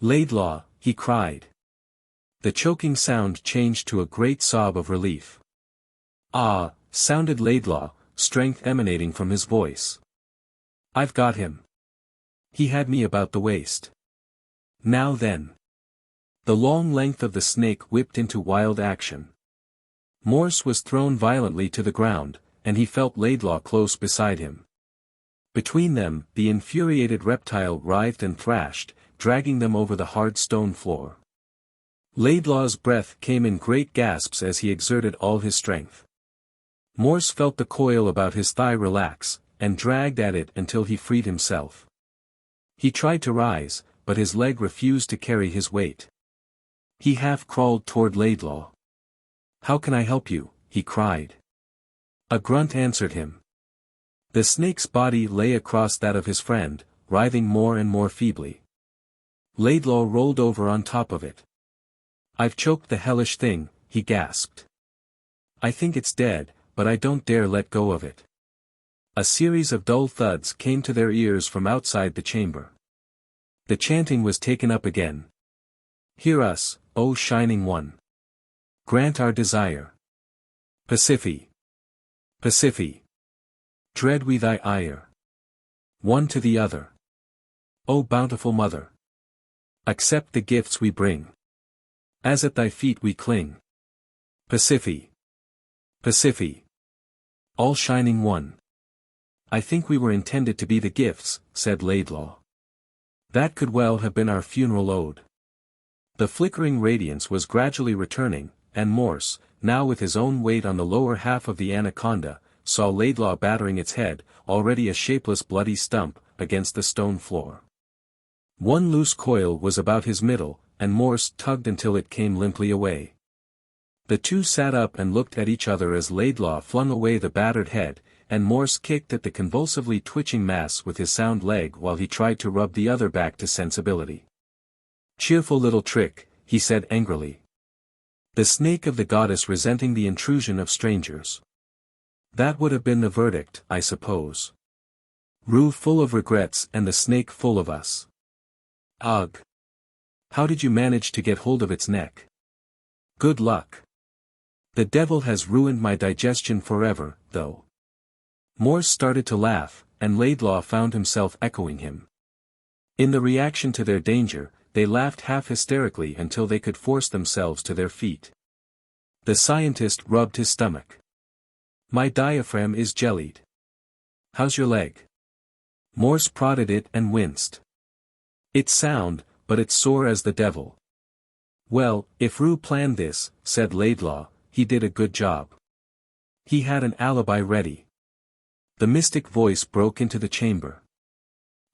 Laidlaw, he cried. The choking sound changed to a great sob of relief. Ah, sounded Laidlaw, strength emanating from his voice. I've got him. He had me about the waist. Now then. The long length of the snake whipped into wild action. Morse was thrown violently to the ground, and he felt Laidlaw close beside him. Between them, the infuriated reptile writhed and thrashed, dragging them over the hard stone floor. Laidlaw's breath came in great gasps as he exerted all his strength. Morse felt the coil about his thigh relax, and dragged at it until he freed himself. He tried to rise, but his leg refused to carry his weight. He half crawled toward Laidlaw. How can I help you? He cried. A grunt answered him. The snake's body lay across that of his friend, writhing more and more feebly. Laidlaw rolled over on top of it. "I've choked the hellish thing," he gasped. "I think it's dead, but I don't dare let go of it." A series of dull thuds came to their ears from outside the chamber. The chanting was taken up again. "Hear us, O Shining One. Grant our desire. Pasiphae. Pasiphae. Dread we thy ire. One to the other. O bountiful Mother. Accept the gifts we bring. As at thy feet we cling. Pasiphae. Pasiphae. All Shining One. I think we were intended to be the gifts," said Laidlaw. "That could well have been our funeral ode." The flickering radiance was gradually returning, and Morse, now with his own weight on the lower half of the anaconda, saw Laidlaw battering its head, already a shapeless bloody stump, against the stone floor. One loose coil was about his middle, and Morse tugged until it came limply away. The two sat up and looked at each other as Laidlaw flung away the battered head, and Morse kicked at the convulsively twitching mass with his sound leg while he tried to rub the other back to sensibility. "Cheerful little trick," he said angrily. The snake of the goddess resenting the intrusion of strangers. That would have been the verdict, I suppose. Rue full of regrets and the snake full of us. Ugh! How did you manage to get hold of its neck? Good luck. The devil has ruined my digestion forever, though. Morse started to laugh, and Laidlaw found himself echoing him. In the reaction to their danger, they laughed half hysterically until they could force themselves to their feet. The scientist rubbed his stomach. "My diaphragm is jellied. How's your leg?" Morse prodded it and winced. "It's sound, but it's sore as the devil." "Well, if Rue planned this," said Laidlaw, "he did a good job. He had an alibi ready." The mystic voice broke into the chamber.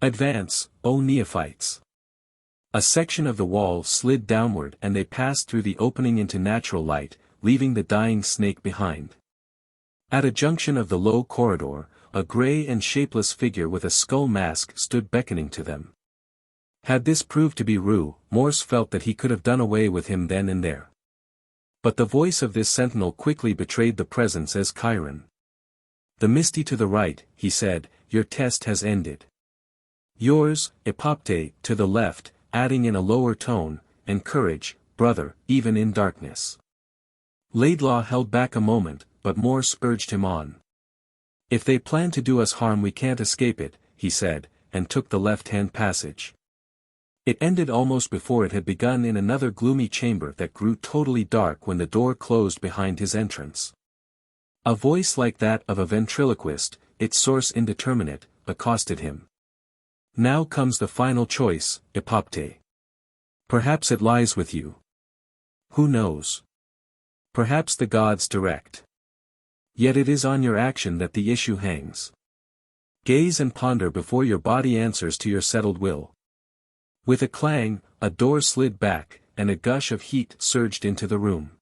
"Advance, O neophytes." A section of the wall slid downward and they passed through the opening into natural light, leaving the dying snake behind. At a junction of the low corridor, a grey and shapeless figure with a skull mask stood beckoning to them. Had this proved to be Rue, Morse felt that he could have done away with him then and there. But the voice of this sentinel quickly betrayed the presence as Kiron. "The Misty to the right," he said, "your test has ended. Yours, Epopte, to the left," adding in a lower tone, "and courage, brother, even in darkness." Laidlaw held back a moment, but Morse urged him on. "If they plan to do us harm we can't escape it," he said, and took the left-hand passage. It ended almost before it had begun in another gloomy chamber that grew totally dark when the door closed behind his entrance. A voice like that of a ventriloquist, its source indeterminate, accosted him. "Now comes the final choice, Epopte. Perhaps it lies with you. Who knows? Perhaps the gods direct. Yet it is on your action that the issue hangs. Gaze and ponder before your body answers to your settled will." With a clang, a door slid back, and a gush of heat surged into the room.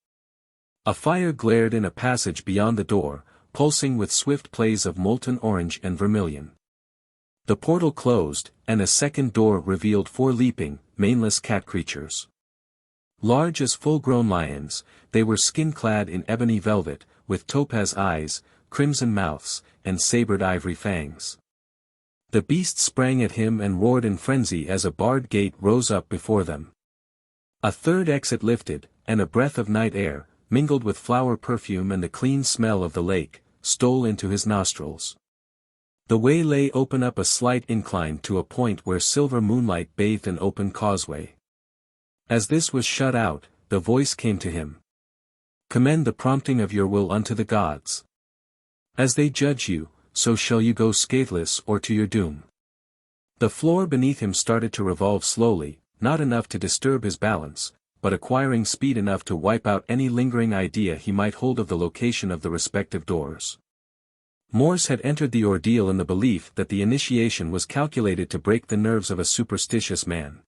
A fire glared in a passage beyond the door, pulsing with swift plays of molten orange and vermilion. The portal closed, and a second door revealed four leaping, maneless cat creatures. Large as full-grown lions, they were skin-clad in ebony velvet, with topaz eyes, crimson mouths, and sabered ivory fangs. The beasts sprang at him and roared in frenzy as a barred gate rose up before them. A third exit lifted, and a breath of night air, mingled with flower perfume and the clean smell of the lake, stole into his nostrils. The way lay open up a slight incline to a point where silver moonlight bathed an open causeway. As this was shut out, the voice came to him. "Commend the prompting of your will unto the gods. As they judge you, so shall you go scatheless or to your doom." The floor beneath him started to revolve slowly, not enough to disturb his balance, but acquiring speed enough to wipe out any lingering idea he might hold of the location of the respective doors. Morse had entered the ordeal in the belief that the initiation was calculated to break the nerves of a superstitious man.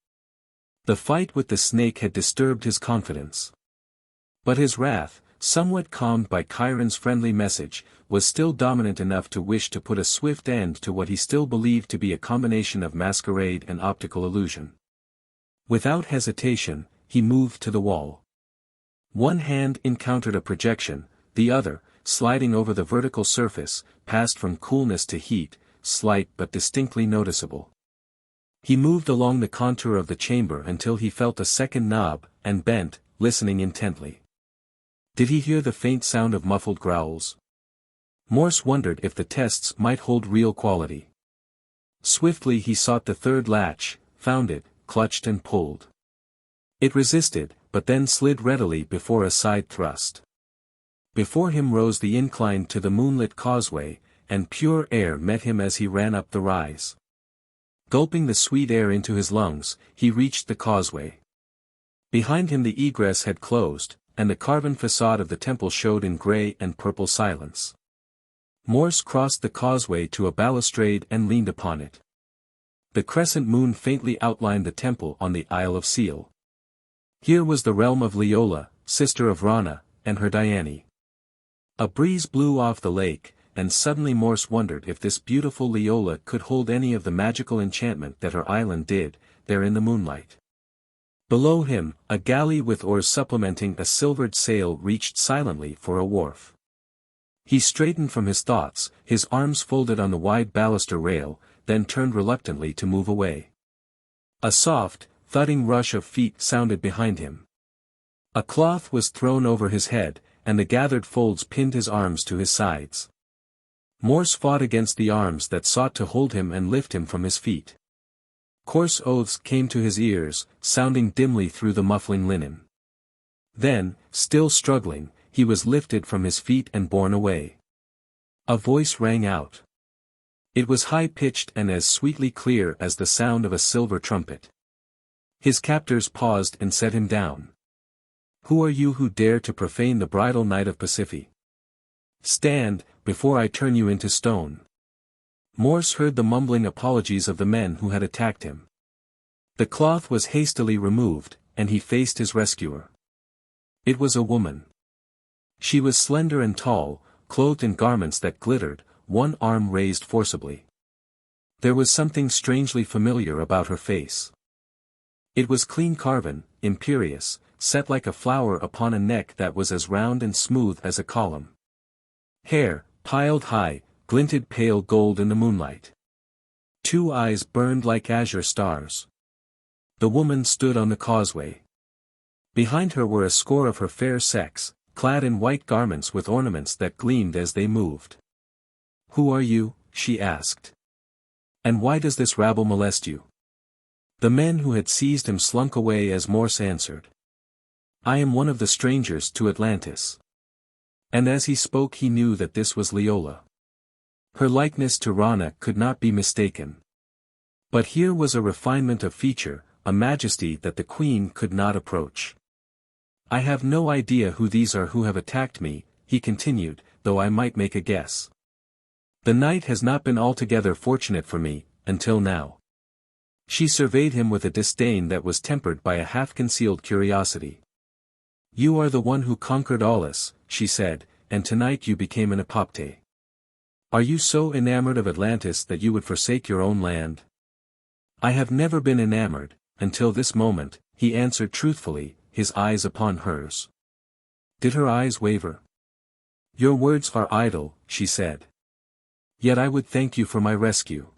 The fight with the snake had disturbed his confidence. But his wrath, somewhat calmed by Chiron's friendly message, was still dominant enough to wish to put a swift end to what he still believed to be a combination of masquerade and optical illusion. Without hesitation, he moved to the wall. One hand encountered a projection, the other, sliding over the vertical surface, passed from coolness to heat, slight but distinctly noticeable. He moved along the contour of the chamber until he felt a second knob, and bent, listening intently. Did he hear the faint sound of muffled growls? Morse wondered if the tests might hold real quality. Swiftly he sought the third latch, found it, clutched and pulled. It resisted, but then slid readily before a side thrust. Before him rose the incline to the moonlit causeway, and pure air met him as he ran up the rise. Gulping the sweet air into his lungs, he reached the causeway. Behind him the egress had closed, and the carven facade of the temple showed in grey and purple silence. Morse crossed the causeway to a balustrade and leaned upon it. The crescent moon faintly outlined the temple on the Isle of Sele. Here was the realm of Leola, sister of Rana, and her Diane. A breeze blew off the lake, and suddenly Morse wondered if this beautiful Leola could hold any of the magical enchantment that her island did, there in the moonlight. Below him, a galley with oars supplementing a silvered sail reached silently for a wharf. He straightened from his thoughts, his arms folded on the wide baluster rail, then turned reluctantly to move away. A soft, thudding rush of feet sounded behind him. A cloth was thrown over his head, and the gathered folds pinned his arms to his sides. Morse fought against the arms that sought to hold him and lift him from his feet. Coarse oaths came to his ears, sounding dimly through the muffling linen. Then, still struggling, he was lifted from his feet and borne away. A voice rang out. It was high-pitched and as sweetly clear as the sound of a silver trumpet. His captors paused and set him down. Who are you who dare to profane the bridal night of Pasiphae? Stand, before I turn you into stone. Morse heard the mumbling apologies of the men who had attacked him. The cloth was hastily removed, and he faced his rescuer. It was a woman. She was slender and tall, clothed in garments that glittered, one arm raised forcibly. There was something strangely familiar about her face. It was clean carven, imperious, set like a flower upon a neck that was as round and smooth as a column. Hair, piled high, glinted pale gold in the moonlight. 2 eyes burned like azure stars. The woman stood on the causeway. Behind her were a score of her fair sex, clad in white garments with ornaments that gleamed as they moved. Who are you? She asked. And why does this rabble molest you? The men who had seized him slunk away as Morse answered. I am one of the strangers to Atlantis. And as he spoke he knew that this was Leola. Her likeness to Rana could not be mistaken. But here was a refinement of feature, a majesty that the queen could not approach. I have no idea who these are who have attacked me, he continued, though I might make a guess. The night has not been altogether fortunate for me, until now. She surveyed him with a disdain that was tempered by a half-concealed curiosity. You are the one who conquered Aulus, she said, and tonight you became an apopte. Are you so enamored of Atlantis that you would forsake your own land? I have never been enamored, until this moment, he answered truthfully, his eyes upon hers. Did her eyes waver? Your words are idle, she said. Yet I would thank you for my rescue.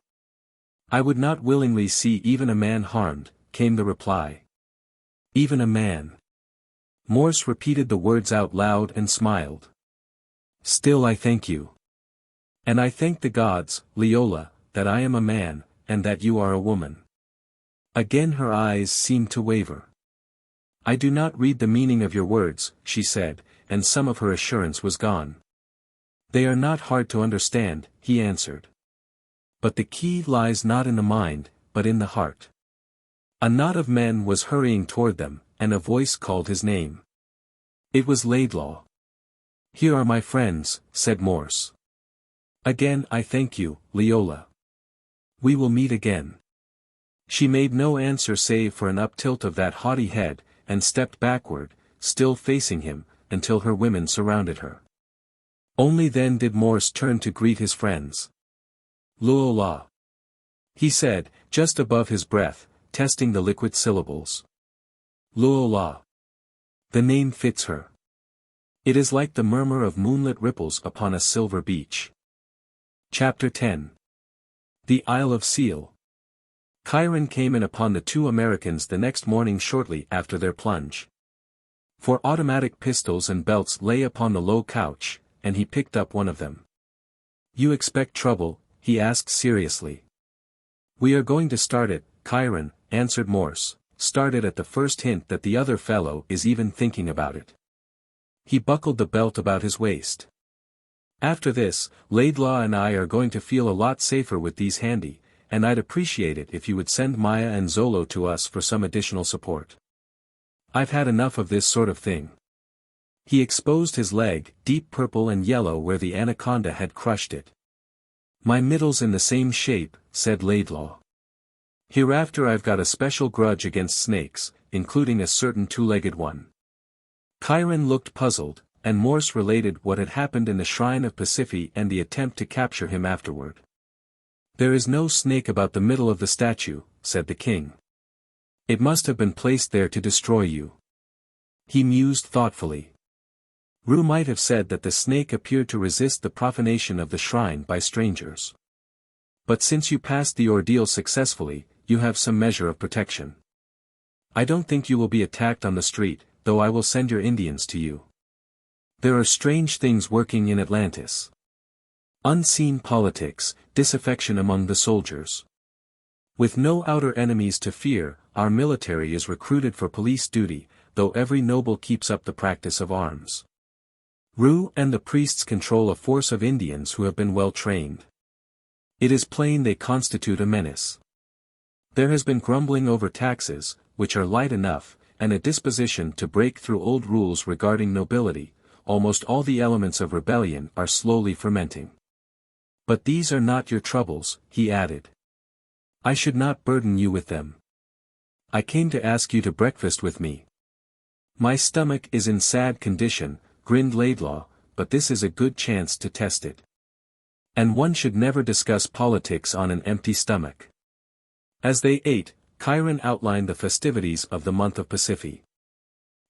I would not willingly see even a man harmed, came the reply. Even a man. Morse repeated the words out loud and smiled. Still I thank you. And I thank the gods, Leola, that I am a man, and that you are a woman. Again her eyes seemed to waver. I do not read the meaning of your words, she said, and some of her assurance was gone. They are not hard to understand, he answered. But the key lies not in the mind, but in the heart. A knot of men was hurrying toward them, and a voice called his name. It was Laidlaw. Here are my friends, said Morse. Again I thank you, Leola. We will meet again. She made no answer save for an uptilt of that haughty head, and stepped backward, still facing him, until her women surrounded her. Only then did Morse turn to greet his friends. "Luola," he said, just above his breath, testing the liquid syllables. "Luola. The name fits her. It is like the murmur of moonlit ripples upon a silver beach." Chapter 10. The Isle of Sele. Kiron came in upon the two Americans the next morning shortly after their plunge. Four automatic pistols and belts lay upon the low couch, and he picked up one of them. "You expect trouble?" he asked seriously. "We are going to start it," Kiron answered Morse, "start it at the first hint that the other fellow is even thinking about it." He buckled the belt about his waist. "After this, Laidlaw and I are going to feel a lot safer with these handy, and I'd appreciate it if you would send Maya and Zolo to us for some additional support. I've had enough of this sort of thing." He exposed his leg, deep purple and yellow where the anaconda had crushed it. "My middle's in the same shape," said Laidlaw. "Hereafter I've got a special grudge against snakes, including a certain two-legged one." Kiron looked puzzled, and Morse related what had happened in the shrine of Pasiphae and the attempt to capture him afterward. "There is no snake about the middle of the statue," said the king. "It must have been placed there to destroy you." He mused thoughtfully. Rue might have said that the snake appeared to resist the profanation of the shrine by strangers. "But since you passed the ordeal successfully, you have some measure of protection. I don't think you will be attacked on the street, though I will send your Indians to you. There are strange things working in Atlantis. Unseen politics, disaffection among the soldiers. With no outer enemies to fear, our military is recruited for police duty, though every noble keeps up the practice of arms. Rue and the priests control a force of Indians who have been well trained. It is plain they constitute a menace. There has been grumbling over taxes, which are light enough, and a disposition to break through old rules regarding nobility. Almost all the elements of rebellion are slowly fermenting. But these are not your troubles," he added. "I should not burden you with them. I came to ask you to breakfast with me." "My stomach is in sad condition," grinned Laidlaw, "but this is a good chance to test it. And one should never discuss politics on an empty stomach." As they ate, Kiron outlined the festivities of the month of Pasiphae.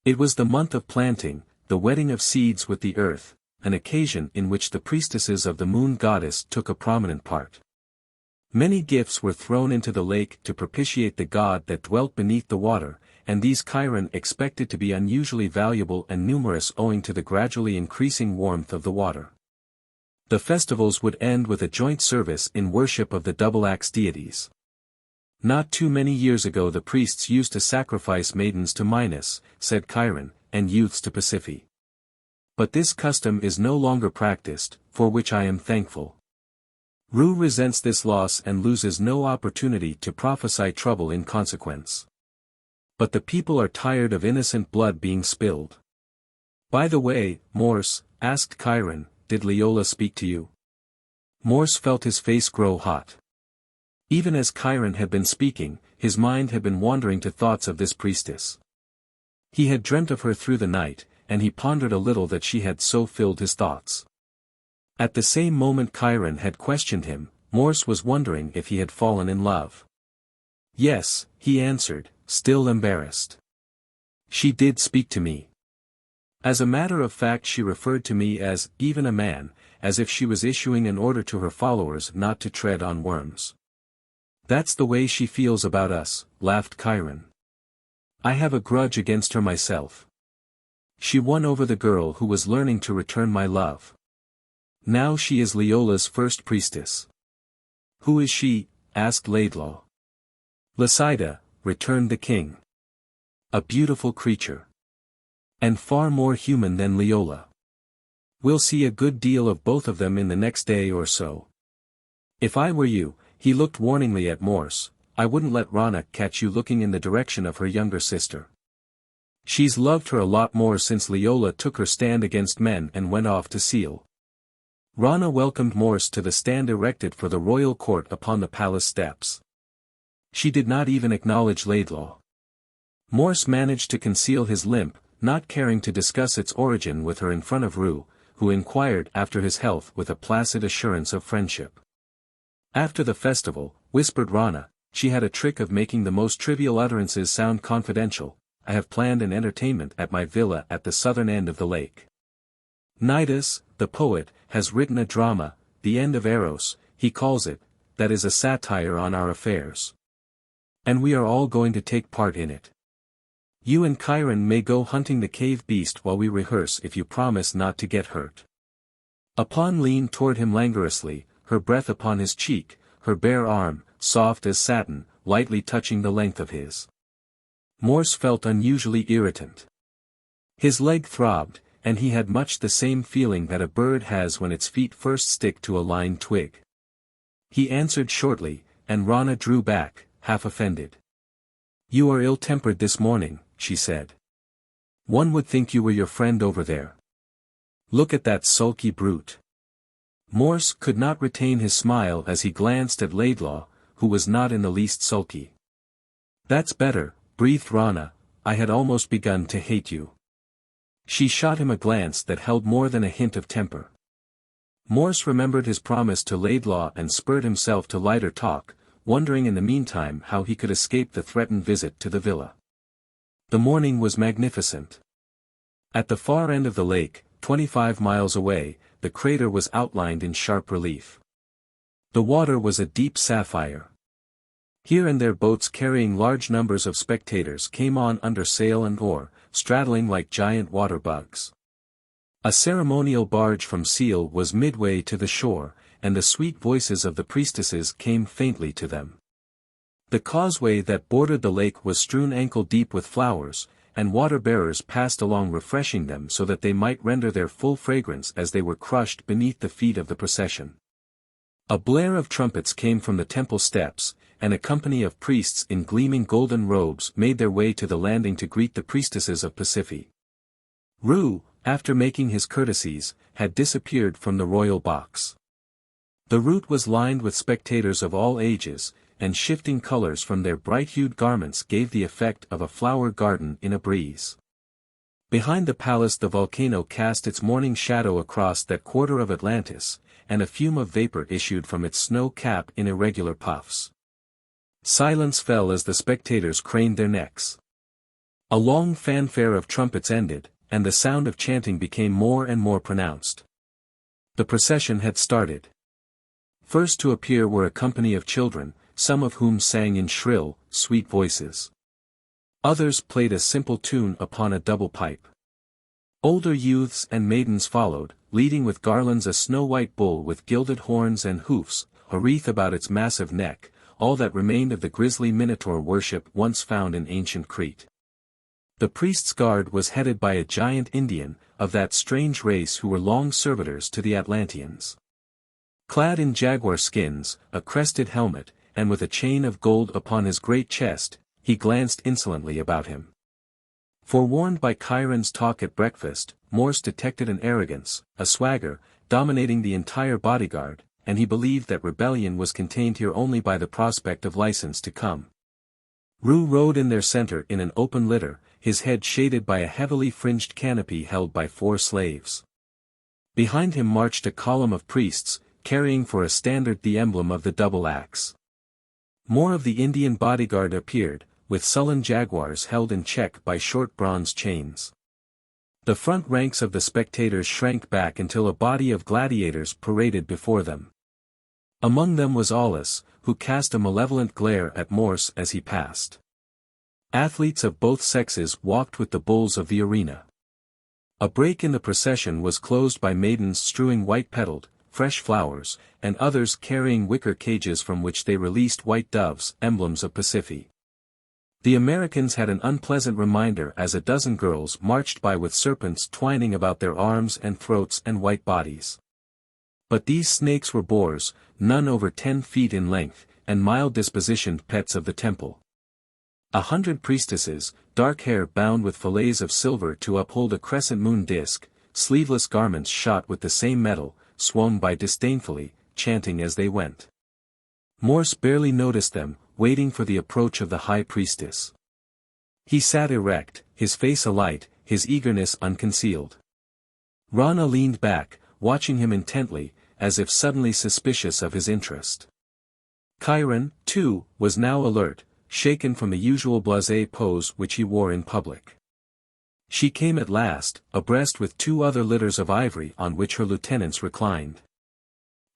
It was the month of planting, the wedding of seeds with the earth, an occasion in which the priestesses of the moon goddess took a prominent part. Many gifts were thrown into the lake to propitiate the god that dwelt beneath the water, and these Kiron expected to be unusually valuable and numerous owing to the gradually increasing warmth of the water. The festivals would end with a joint service in worship of the double-axe deities. "Not too many years ago the priests used to sacrifice maidens to Minos," said Kiron, "and youths to Pasiphae. But this custom is no longer practiced, for which I am thankful. Rue resents this loss and loses no opportunity to prophesy trouble in consequence. But the people are tired of innocent blood being spilled." "By the way, Morse," asked Kiron, "did Leola speak to you?" Morse felt his face grow hot. Even as Kiron had been speaking, his mind had been wandering to thoughts of this priestess. He had dreamt of her through the night, and he pondered a little that she had so filled his thoughts. At the same moment Kiron had questioned him, Morse was wondering if he had fallen in love. "Yes," he answered, still embarrassed. "She did speak to me. As a matter of fact she referred to me as, even a man, as if she was issuing an order to her followers not to tread on worms." "That's the way she feels about us," laughed Kiron. "I have a grudge against her myself. She won over the girl who was learning to return my love. Now she is Leola's first priestess." "Who is she?" asked Laidlaw. "Lassida," returned the king. "A beautiful creature. And far more human than Leola. We'll see a good deal of both of them in the next day or so. If I were you," he looked warningly at Morse, "I wouldn't let Rana catch you looking in the direction of her younger sister. She's loved her a lot more since Leola took her stand against men and went off to Sele." Rana welcomed Morse to the stand erected for the royal court upon the palace steps. She did not even acknowledge Laidlaw. Morse managed to conceal his limp, not caring to discuss its origin with her in front of Rue, who inquired after his health with a placid assurance of friendship. After the festival, whispered Rana, she had a trick of making the most trivial utterances sound confidential. I have planned an entertainment at my villa at the southern end of the lake. Nidus, the poet, has written a drama, The End of Eros, he calls it, that is a satire on our affairs. And we are all going to take part in it. You and Kiron may go hunting the cave beast while we rehearse if you promise not to get hurt. Upon leaned toward him languorously, her breath upon his cheek, her bare arm, soft as satin, lightly touching the length of his. Morse felt unusually irritant. His leg throbbed, and he had much the same feeling that a bird has when its feet first stick to a line twig. He answered shortly, and Rana drew back, half offended. You are ill-tempered this morning, she said. One would think you were your friend over there. Look at that sulky brute. Morse could not retain his smile as he glanced at Laidlaw, who was not in the least sulky. That's better, breathed Rana, I had almost begun to hate you. She shot him a glance that held more than a hint of temper. Morse remembered his promise to Laidlaw and spurred himself to lighter talk, wondering in the meantime how he could escape the threatened visit to the villa. The morning was magnificent. At the far end of the lake, 25 miles away, the crater was outlined in sharp relief. The water was a deep sapphire. Here and there boats carrying large numbers of spectators came on under sail and oar, straddling like giant water bugs. A ceremonial barge from Sele was midway to the shore, and the sweet voices of the priestesses came faintly to them. The causeway that bordered the lake was strewn ankle-deep with flowers, and water-bearers passed along refreshing them so that they might render their full fragrance as they were crushed beneath the feet of the procession. A blare of trumpets came from the temple steps, and a company of priests in gleaming golden robes made their way to the landing to greet the priestesses of Pasiphae. Rue, after making his courtesies, had disappeared from the royal box. The route was lined with spectators of all ages, and shifting colors from their bright-hued garments gave the effect of a flower garden in a breeze. Behind the palace the volcano cast its morning shadow across that quarter of Atlantis, and a fume of vapor issued from its snow cap in irregular puffs. Silence fell as the spectators craned their necks. A long fanfare of trumpets ended, and the sound of chanting became more and more pronounced. The procession had started. First to appear were a company of children, some of whom sang in shrill, sweet voices. Others played a simple tune upon a double pipe. Older youths and maidens followed, leading with garlands a snow-white bull with gilded horns and hoofs, a wreath about its massive neck, all that remained of the grisly minotaur worship once found in ancient Crete. The priest's guard was headed by a giant Indian, of that strange race who were long servitors to the Atlanteans. Clad in jaguar skins, a crested helmet, and with a chain of gold upon his great chest, he glanced insolently about him. Forewarned by Chiron's talk at breakfast, Morse detected an arrogance, a swagger, dominating the entire bodyguard, and he believed that rebellion was contained here only by the prospect of license to come. Rue rode in their center in an open litter, his head shaded by a heavily fringed canopy held by 4 slaves. Behind him marched a column of priests, carrying for a standard the emblem of the double axe. More of the Indian bodyguard appeared, with sullen jaguars held in check by short bronze chains. The front ranks of the spectators shrank back until a body of gladiators paraded before them. Among them was Aulus, who cast a malevolent glare at Morse as he passed. Athletes of both sexes walked with the bulls of the arena. A break in the procession was closed by maidens strewing white-petaled, fresh flowers, and others carrying wicker cages from which they released white doves, emblems of Pasiphae. The Americans had an unpleasant reminder as a dozen girls marched by with serpents twining about their arms and throats and white bodies. But these snakes were boars, none over 10 feet in length, and mild-dispositioned pets of the temple. 100 priestesses, dark hair bound with fillets of silver to uphold a crescent moon disk, sleeveless garments shot with the same metal, swung by disdainfully, chanting as they went. Morse barely noticed them, waiting for the approach of the high priestess. He sat erect, his face alight, his eagerness unconcealed. Rana leaned back, watching him intently, as if suddenly suspicious of his interest. Kiron, too, was now alert, shaken from the usual blasé pose which he wore in public. She came at last, abreast with 2 other litters of ivory on which her lieutenants reclined.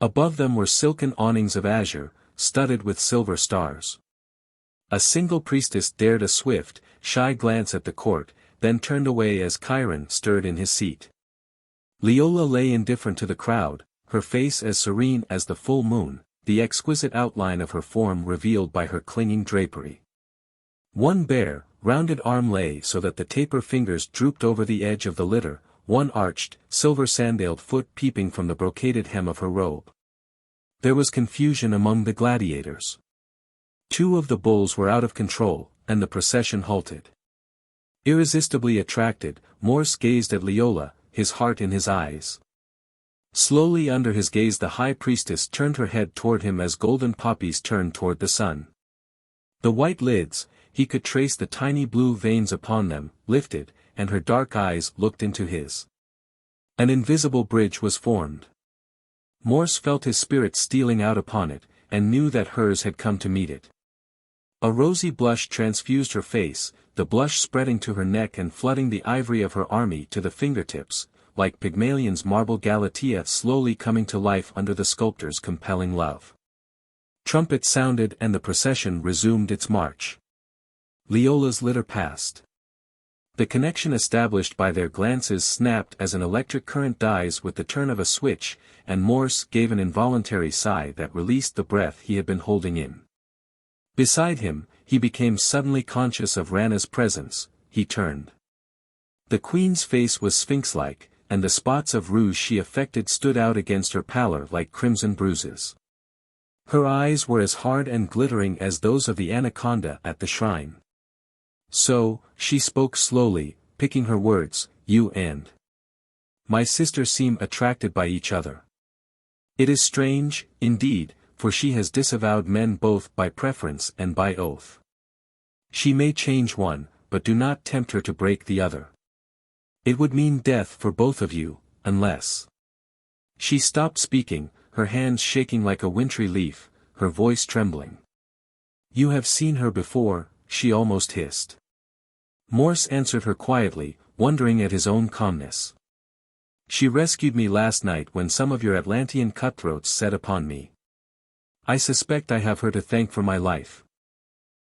Above them were silken awnings of azure, studded with silver stars. A single priestess dared a swift, shy glance at the court, then turned away as Kiron stirred in his seat. Leola lay indifferent to the crowd, her face as serene as the full moon, the exquisite outline of her form revealed by her clinging drapery. One bare, rounded arm lay so that the taper fingers drooped over the edge of the litter, one arched, silver-sandaled foot peeping from the brocaded hem of her robe. There was confusion among the gladiators. 2 of the bulls were out of control, and the procession halted. Irresistibly attracted, Morse gazed at Leola, his heart in his eyes. Slowly under his gaze the high priestess turned her head toward him as golden poppies turn toward the sun. The white lids, he could trace the tiny blue veins upon them, lifted, and her dark eyes looked into his. An invisible bridge was formed. Morse felt his spirit stealing out upon it, and knew that hers had come to meet it. A rosy blush transfused her face, the blush spreading to her neck and flooding the ivory of her army to the fingertips, like Pygmalion's marble Galatea slowly coming to life under the sculptor's compelling love. Trumpets sounded and the procession resumed its march. Leola's litter passed. The connection established by their glances snapped as an electric current dies with the turn of a switch, and Morse gave an involuntary sigh that released the breath he had been holding in. Beside him, he became suddenly conscious of Rana's presence. He turned. The queen's face was sphinx-like, and the spots of rouge she affected stood out against her pallor like crimson bruises. Her eyes were as hard and glittering as those of the anaconda at the shrine. So, she spoke slowly, picking her words, "You and my sister seem attracted by each other. It is strange, indeed, for she has disavowed men both by preference and by oath. She may change one, but do not tempt her to break the other. It would mean death for both of you, unless—" She stopped speaking, her hands shaking like a wintry leaf, her voice trembling. "You have seen her before," she almost hissed. Morse answered her quietly, wondering at his own calmness. "She rescued me last night when some of your Atlantean cutthroats set upon me. I suspect I have her to thank for my life."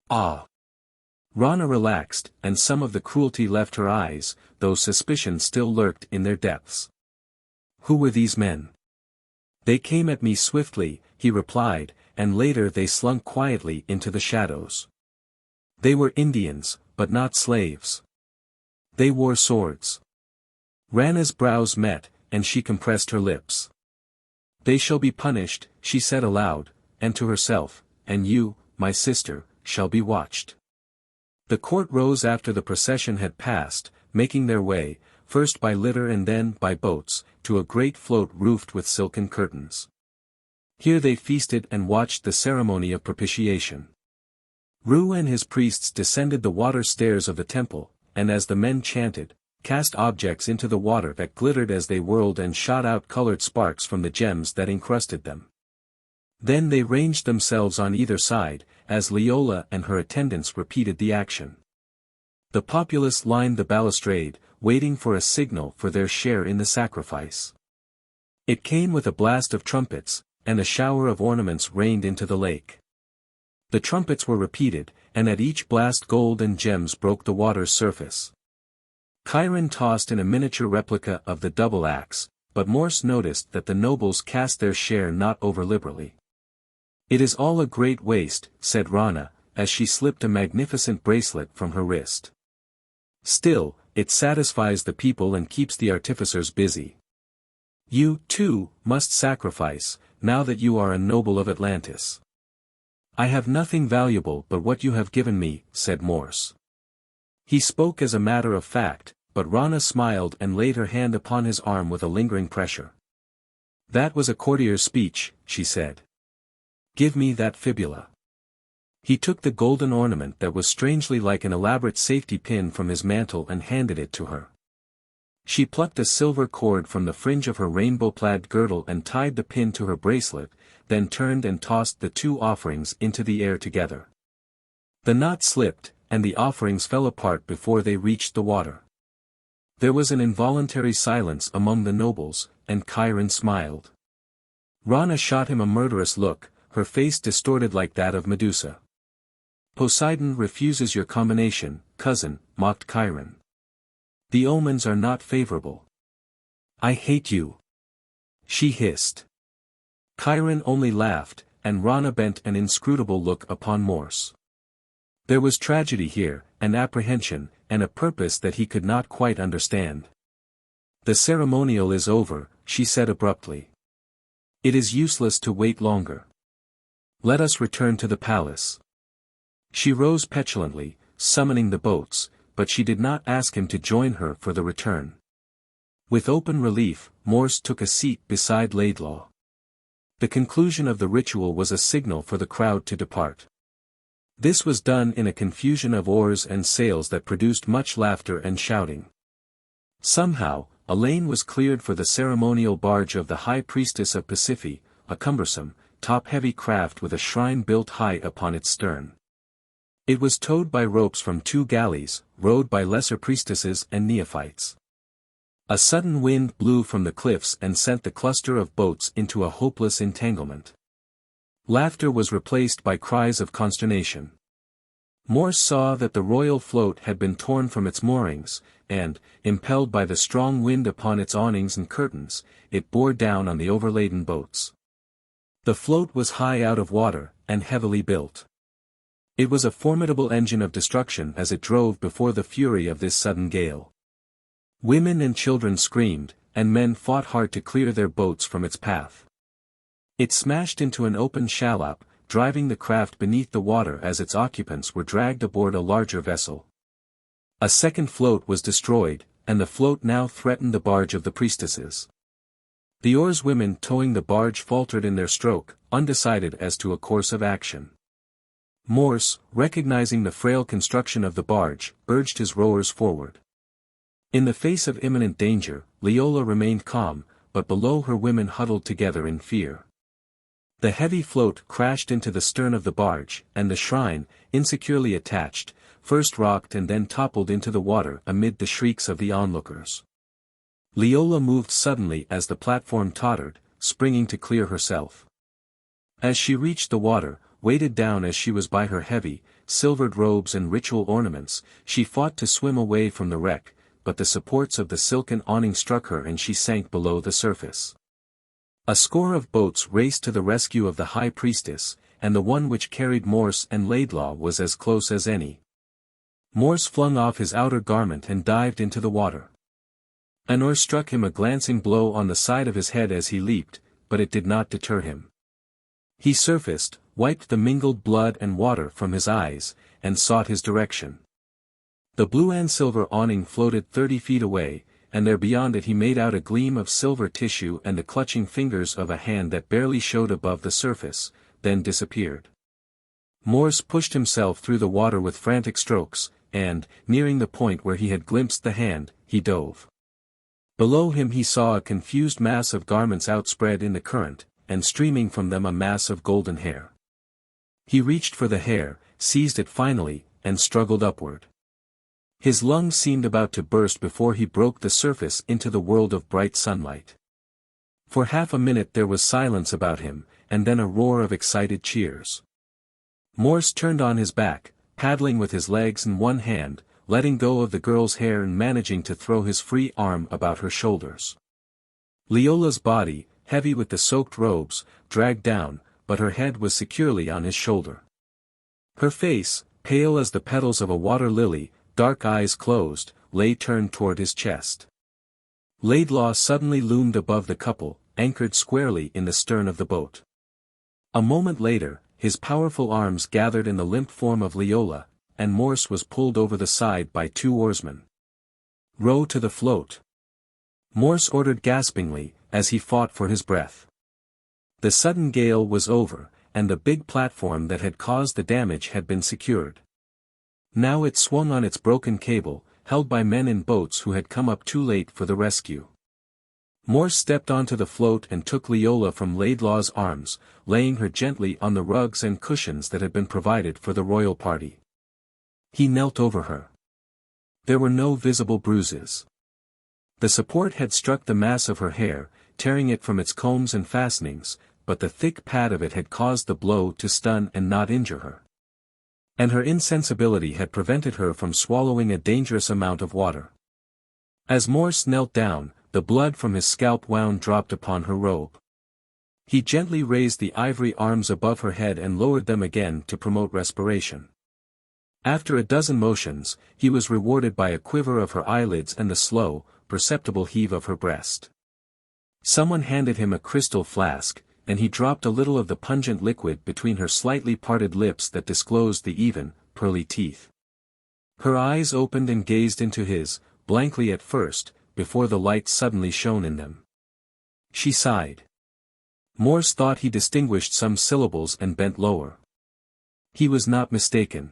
"Ah!" Rana relaxed, and some of the cruelty left her eyes, though suspicion still lurked in their depths. "Who were these men?" "They came at me swiftly," he replied, "and later they slunk quietly into the shadows. They were Indians, but not slaves. They wore swords." Rana's brows met, and she compressed her lips. "They shall be punished," she said aloud, and to herself, "and you, my sister, shall be watched." The court rose after the procession had passed, making their way, first by litter and then by boats, to a great float roofed with silken curtains. Here they feasted and watched the ceremony of propitiation. Ru and his priests descended the water stairs of the temple, and as the men chanted, cast objects into the water that glittered as they whirled and shot out colored sparks from the gems that encrusted them. Then they ranged themselves on either side, as Leola and her attendants repeated the action. The populace lined the balustrade, waiting for a signal for their share in the sacrifice. It came with a blast of trumpets, and a shower of ornaments rained into the lake. The trumpets were repeated, and at each blast gold and gems broke the water's surface. Kiron tossed in a miniature replica of the double axe, but Morse noticed that the nobles cast their share not over-liberally. "It is all a great waste," said Rana, as she slipped a magnificent bracelet from her wrist. "Still, it satisfies the people and keeps the artificers busy. You, too, must sacrifice, now that you are a noble of Atlantis." "I have nothing valuable but what you have given me," said Morse. He spoke as a matter of fact, but Rana smiled and laid her hand upon his arm with a lingering pressure. "That was a courtier's speech," she said. "Give me that fibula." He took the golden ornament that was strangely like an elaborate safety pin from his mantle and handed it to her. She plucked a silver cord from the fringe of her rainbow-plaid girdle and tied the pin to her bracelet, then turned and tossed the two offerings into the air together. The knot slipped, and the offerings fell apart before they reached the water. There was an involuntary silence among the nobles, and Kiron smiled. Rana shot him a murderous look, her face distorted like that of Medusa. Poseidon refuses your combination, cousin, mocked Kiron. The omens are not favorable. I hate you. She hissed. Kiron only laughed, and Rana bent an inscrutable look upon Morse. There was tragedy here, and apprehension, and a purpose that he could not quite understand. The ceremonial is over, she said abruptly. It is useless to wait longer. Let us return to the palace. She rose petulantly, summoning the boats, but she did not ask him to join her for the return. With open relief, Morse took a seat beside Laidlaw. The conclusion of the ritual was a signal for the crowd to depart. This was done in a confusion of oars and sails that produced much laughter and shouting. Somehow, a lane was cleared for the ceremonial barge of the High Priestess of Pasiphae, a cumbersome, top-heavy craft with a shrine built high upon its stern. It was towed by ropes from two galleys, rowed by lesser priestesses and neophytes. A sudden wind blew from the cliffs and sent the cluster of boats into a hopeless entanglement. Laughter was replaced by cries of consternation. Morse saw that the royal float had been torn from its moorings, and, impelled by the strong wind upon its awnings and curtains, it bore down on the overladen boats. The float was high out of water, and heavily built. It was a formidable engine of destruction as it drove before the fury of this sudden gale. Women and children screamed, and men fought hard to clear their boats from its path. It smashed into an open shallop, driving the craft beneath the water as its occupants were dragged aboard a larger vessel. A second float was destroyed, and the float now threatened the barge of the priestesses. The oarswomen towing the barge faltered in their stroke, undecided as to a course of action. Morse, recognizing the frail construction of the barge, urged his rowers forward. In the face of imminent danger, Leola remained calm, but below her women huddled together in fear. The heavy float crashed into the stern of the barge, and the shrine, insecurely attached, first rocked and then toppled into the water amid the shrieks of the onlookers. Leola moved suddenly as the platform tottered, springing to clear herself. As she reached the water, weighted down as she was by her heavy, silvered robes and ritual ornaments, she fought to swim away from the wreck, but the supports of the silken awning struck her and she sank below the surface. A score of boats raced to the rescue of the High Priestess, and the one which carried Morse and Laidlaw was as close as any. Morse flung off his outer garment and dived into the water. An oar struck him a glancing blow on the side of his head as he leaped, but it did not deter him. He surfaced, wiped the mingled blood and water from his eyes, and sought his direction. The blue and silver awning floated 30 feet away, and there beyond it he made out a gleam of silver tissue and the clutching fingers of a hand that barely showed above the surface, then disappeared. Morse pushed himself through the water with frantic strokes, and, nearing the point where he had glimpsed the hand, he dove. Below him he saw a confused mass of garments outspread in the current, and streaming from them a mass of golden hair. He reached for the hair, seized it finally, and struggled upward. His lungs seemed about to burst before he broke the surface into the world of bright sunlight. For half a minute there was silence about him, and then a roar of excited cheers. Morse turned on his back, paddling with his legs in one hand, letting go of the girl's hair and managing to throw his free arm about her shoulders. Leola's body, heavy with the soaked robes, dragged down, but her head was securely on his shoulder. Her face, pale as the petals of a water lily, dark eyes closed, lay turned toward his chest. Laidlaw suddenly loomed above the couple, anchored squarely in the stern of the boat. A moment later, his powerful arms gathered in the limp form of Leola, and Morse was pulled over the side by 2 oarsmen. "Row to the float," Morse ordered gaspingly, as he fought for his breath. The sudden gale was over, and the big platform that had caused the damage had been secured. Now it swung on its broken cable, held by men in boats who had come up too late for the rescue. Morse stepped onto the float and took Leola from Laidlaw's arms, laying her gently on the rugs and cushions that had been provided for the royal party. He knelt over her. There were no visible bruises. The support had struck the mass of her hair, tearing it from its combs and fastenings, but the thick pad of it had caused the blow to stun and not injure her. And her insensibility had prevented her from swallowing a dangerous amount of water. As Morse knelt down, the blood from his scalp wound dropped upon her robe. He gently raised the ivory arms above her head and lowered them again to promote respiration. After a dozen motions, he was rewarded by a quiver of her eyelids and the slow, perceptible heave of her breast. Someone handed him a crystal flask, and he dropped a little of the pungent liquid between her slightly parted lips that disclosed the even, pearly teeth. Her eyes opened and gazed into his, blankly at first, before the light suddenly shone in them. She sighed. Morse thought he distinguished some syllables and bent lower. He was not mistaken.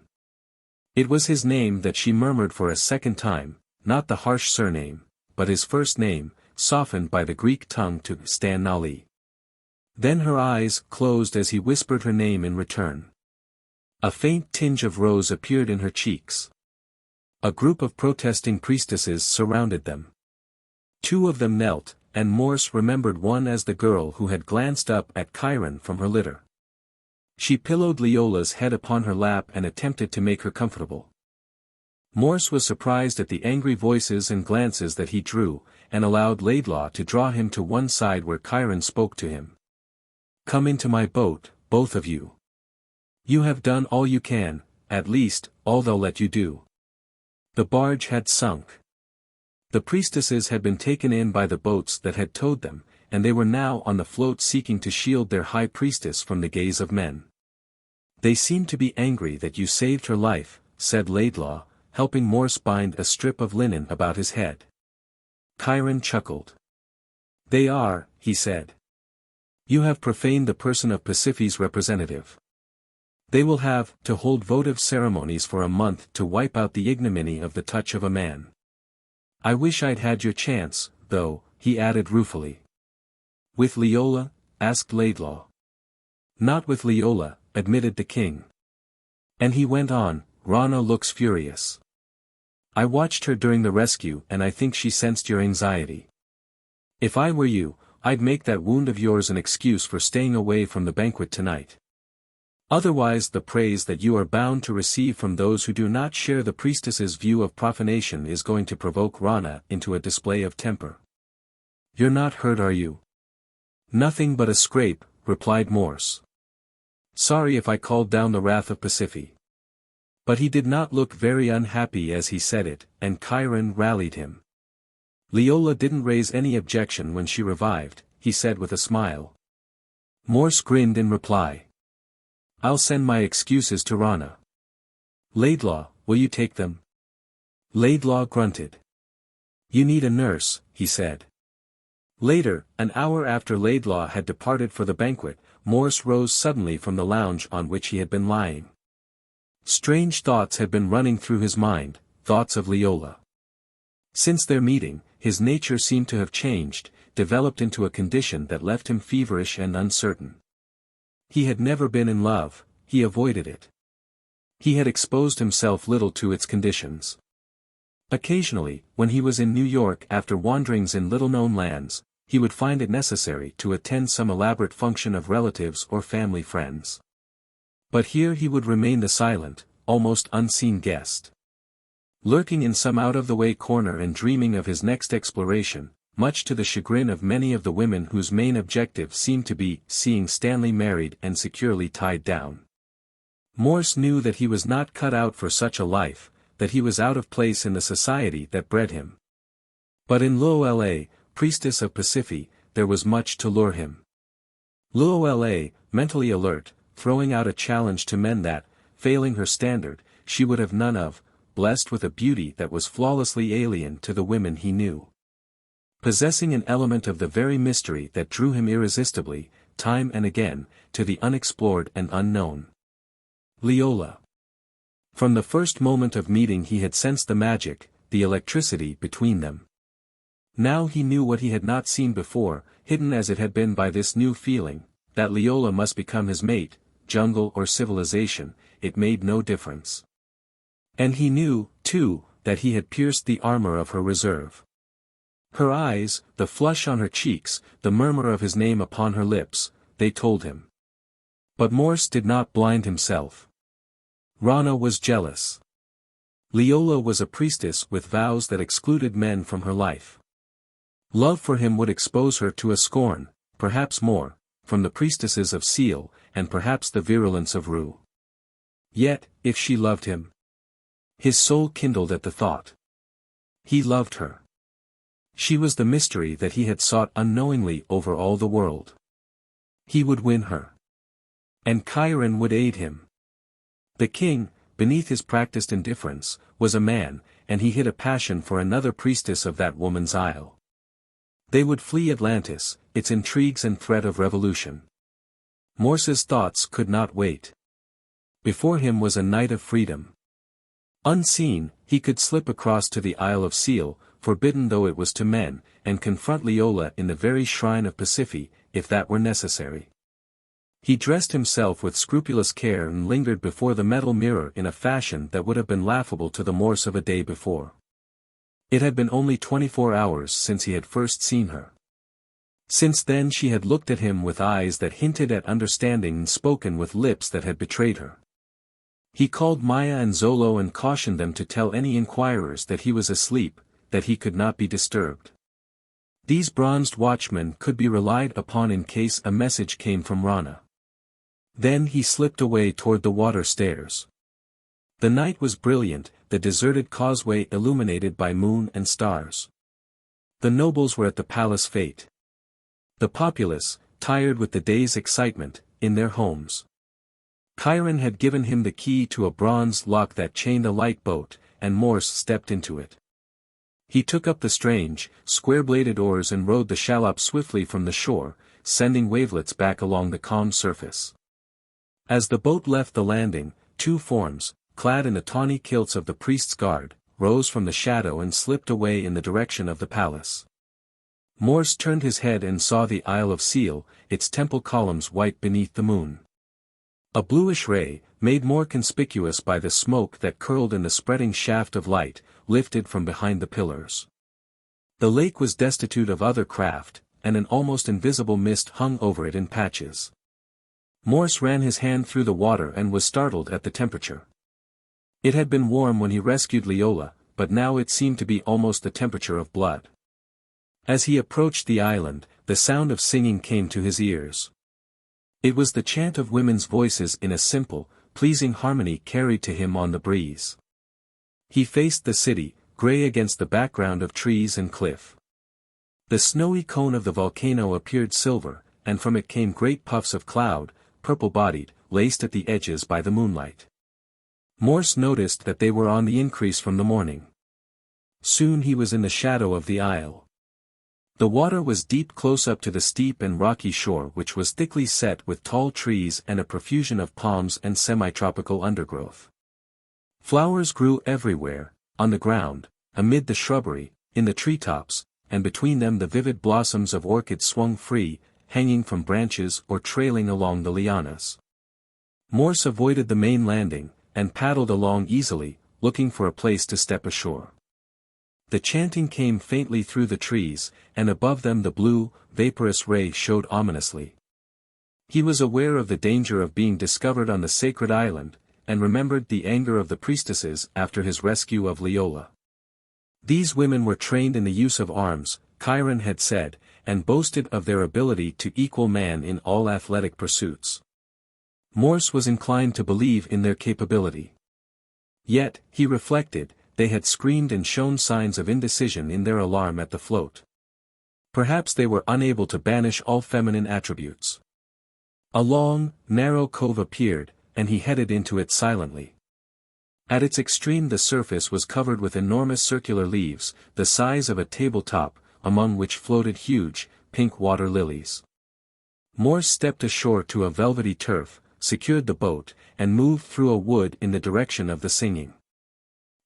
It was his name that she murmured for a second time, not the harsh surname, but his first name, softened by the Greek tongue to Stan Nali. Then her eyes closed as he whispered her name in return. A faint tinge of rose appeared in her cheeks. A group of protesting priestesses surrounded them. Two of them knelt, and Morse remembered one as the girl who had glanced up at Kiron from her litter. She pillowed Leola's head upon her lap and attempted to make her comfortable. Morse was surprised at the angry voices and glances that he drew, and allowed Laidlaw to draw him to one side where Kiron spoke to him. "Come into my boat, both of you. You have done all you can, at least, all they'll let you do." The barge had sunk. The priestesses had been taken in by the boats that had towed them, and they were now on the float seeking to shield their high priestess from the gaze of men. "They seem to be angry that you saved her life," said Laidlaw, helping Morse bind a strip of linen about his head. Kiron chuckled. "They are," he said. "You have profaned the person of Pasiphae's representative. They will have to hold votive ceremonies for a month to wipe out the ignominy of the touch of a man. I wish I'd had your chance, though," he added ruefully. "With Leola?" asked Laidlaw. "Not with Leola," admitted the king. And he went on, "Rana looks furious. I watched her during the rescue and I think she sensed your anxiety. If I were you, I'd make that wound of yours an excuse for staying away from the banquet tonight. Otherwise the praise that you are bound to receive from those who do not share the priestess's view of profanation is going to provoke Rana into a display of temper." "You're not hurt, are you?" "Nothing but a scrape," replied Morse. "Sorry if I called down the wrath of Pasiphae." But he did not look very unhappy as he said it, and Kiron rallied him. "Leola didn't raise any objection when she revived," he said with a smile. Morse grinned in reply. "I'll send my excuses to Rana." "Laidlaw, will you take them?" Laidlaw grunted. "You need a nurse," he said. Later, an hour after Laidlaw had departed for the banquet, Morse rose suddenly from the lounge on which he had been lying. Strange thoughts had been running through his mind, thoughts of Leola. Since their meeting, his nature seemed to have changed, developed into a condition that left him feverish and uncertain. He had never been in love, he avoided it. He had exposed himself little to its conditions. Occasionally, when he was in New York after wanderings in little-known lands, he would find it necessary to attend some elaborate function of relatives or family friends. But here he would remain the silent, almost unseen guest. Lurking in some out-of-the-way corner and dreaming of his next exploration, much to the chagrin of many of the women whose main objective seemed to be seeing Stanley married and securely tied down. Morse knew that he was not cut out for such a life, that he was out of place in the society that bred him. But in Luola, priestess of Pasiphae, there was much to lure him. Luola, mentally alert, throwing out a challenge to men that, failing her standard, she would have none of, blessed with a beauty that was flawlessly alien to the women he knew. Possessing an element of the very mystery that drew him irresistibly, time and again, to the unexplored and unknown. Leola. From the first moment of meeting he had sensed the magic, the electricity between them. Now he knew what he had not seen before, hidden as it had been by this new feeling, that Leola must become his mate, jungle or civilization, it made no difference. And he knew, too, that he had pierced the armor of her reserve. Her eyes, the flush on her cheeks, the murmur of his name upon her lips, they told him. But Morse did not blind himself. Rana was jealous. Leola was a priestess with vows that excluded men from her life. Love for him would expose her to a scorn, perhaps more, from the priestesses of Sele, and perhaps the virulence of Ru. Yet, if she loved him. His soul kindled at the thought. He loved her. She was the mystery that he had sought unknowingly over all the world. He would win her. And Kiron would aid him. The king, beneath his practiced indifference, was a man, and he hid a passion for another priestess of that woman's isle. They would flee Atlantis, its intrigues and threat of revolution. Morse's thoughts could not wait. Before him was a night of freedom. Unseen, he could slip across to the Isle of Sele, forbidden though it was to men, and confront Leola in the very shrine of Pasiphae, if that were necessary. He dressed himself with scrupulous care and lingered before the metal mirror in a fashion that would have been laughable to the Morse of a day before. It had been only 24 hours since he had first seen her. Since then she had looked at him with eyes that hinted at understanding and spoken with lips that had betrayed her. He called Maya and Zolo and cautioned them to tell any inquirers that he was asleep, that he could not be disturbed. These bronzed watchmen could be relied upon in case a message came from Rana. Then he slipped away toward the water stairs. The night was brilliant, the deserted causeway illuminated by moon and stars. The nobles were at the palace fete. The populace, tired with the day's excitement, in their homes. Kiron had given him the key to a bronze lock that chained a light boat, and Morse stepped into it. He took up the strange, square-bladed oars and rowed the shallop swiftly from the shore, sending wavelets back along the calm surface. As the boat left the landing, two forms, clad in the tawny kilts of the priest's guard, rose from the shadow and slipped away in the direction of the palace. Morse turned his head and saw the Isle of Sele, its temple columns white beneath the moon. A bluish ray, made more conspicuous by the smoke that curled in the spreading shaft of light, lifted from behind the pillars. The lake was destitute of other craft, and an almost invisible mist hung over it in patches. Morse ran his hand through the water and was startled at the temperature. It had been warm when he rescued Leola, but now it seemed to be almost the temperature of blood. As he approached the island, the sound of singing came to his ears. It was the chant of women's voices in a simple, pleasing harmony carried to him on the breeze. He faced the city, grey against the background of trees and cliff. The snowy cone of the volcano appeared silver, and from it came great puffs of cloud, purple-bodied, laced at the edges by the moonlight. Morse noticed that they were on the increase from the morning. Soon he was in the shadow of the isle. The water was deep close up to the steep and rocky shore which was thickly set with tall trees and a profusion of palms and semi-tropical undergrowth. Flowers grew everywhere, on the ground, amid the shrubbery, in the treetops, and between them the vivid blossoms of orchid swung free, hanging from branches or trailing along the lianas. Morse avoided the main landing, and paddled along easily, looking for a place to step ashore. The chanting came faintly through the trees, and above them the blue, vaporous ray showed ominously. He was aware of the danger of being discovered on the sacred island, and remembered the anger of the priestesses after his rescue of Leola. These women were trained in the use of arms, Kiron had said, and boasted of their ability to equal man in all athletic pursuits. Morse was inclined to believe in their capability. Yet, he reflected, they had screamed and shown signs of indecision in their alarm at the float. Perhaps they were unable to banish all feminine attributes. A long, narrow cove appeared, and he headed into it silently. At its extreme the surface was covered with enormous circular leaves, the size of a tabletop, among which floated huge, pink water lilies. Morse stepped ashore to a velvety turf, secured the boat, and moved through a wood in the direction of the singing.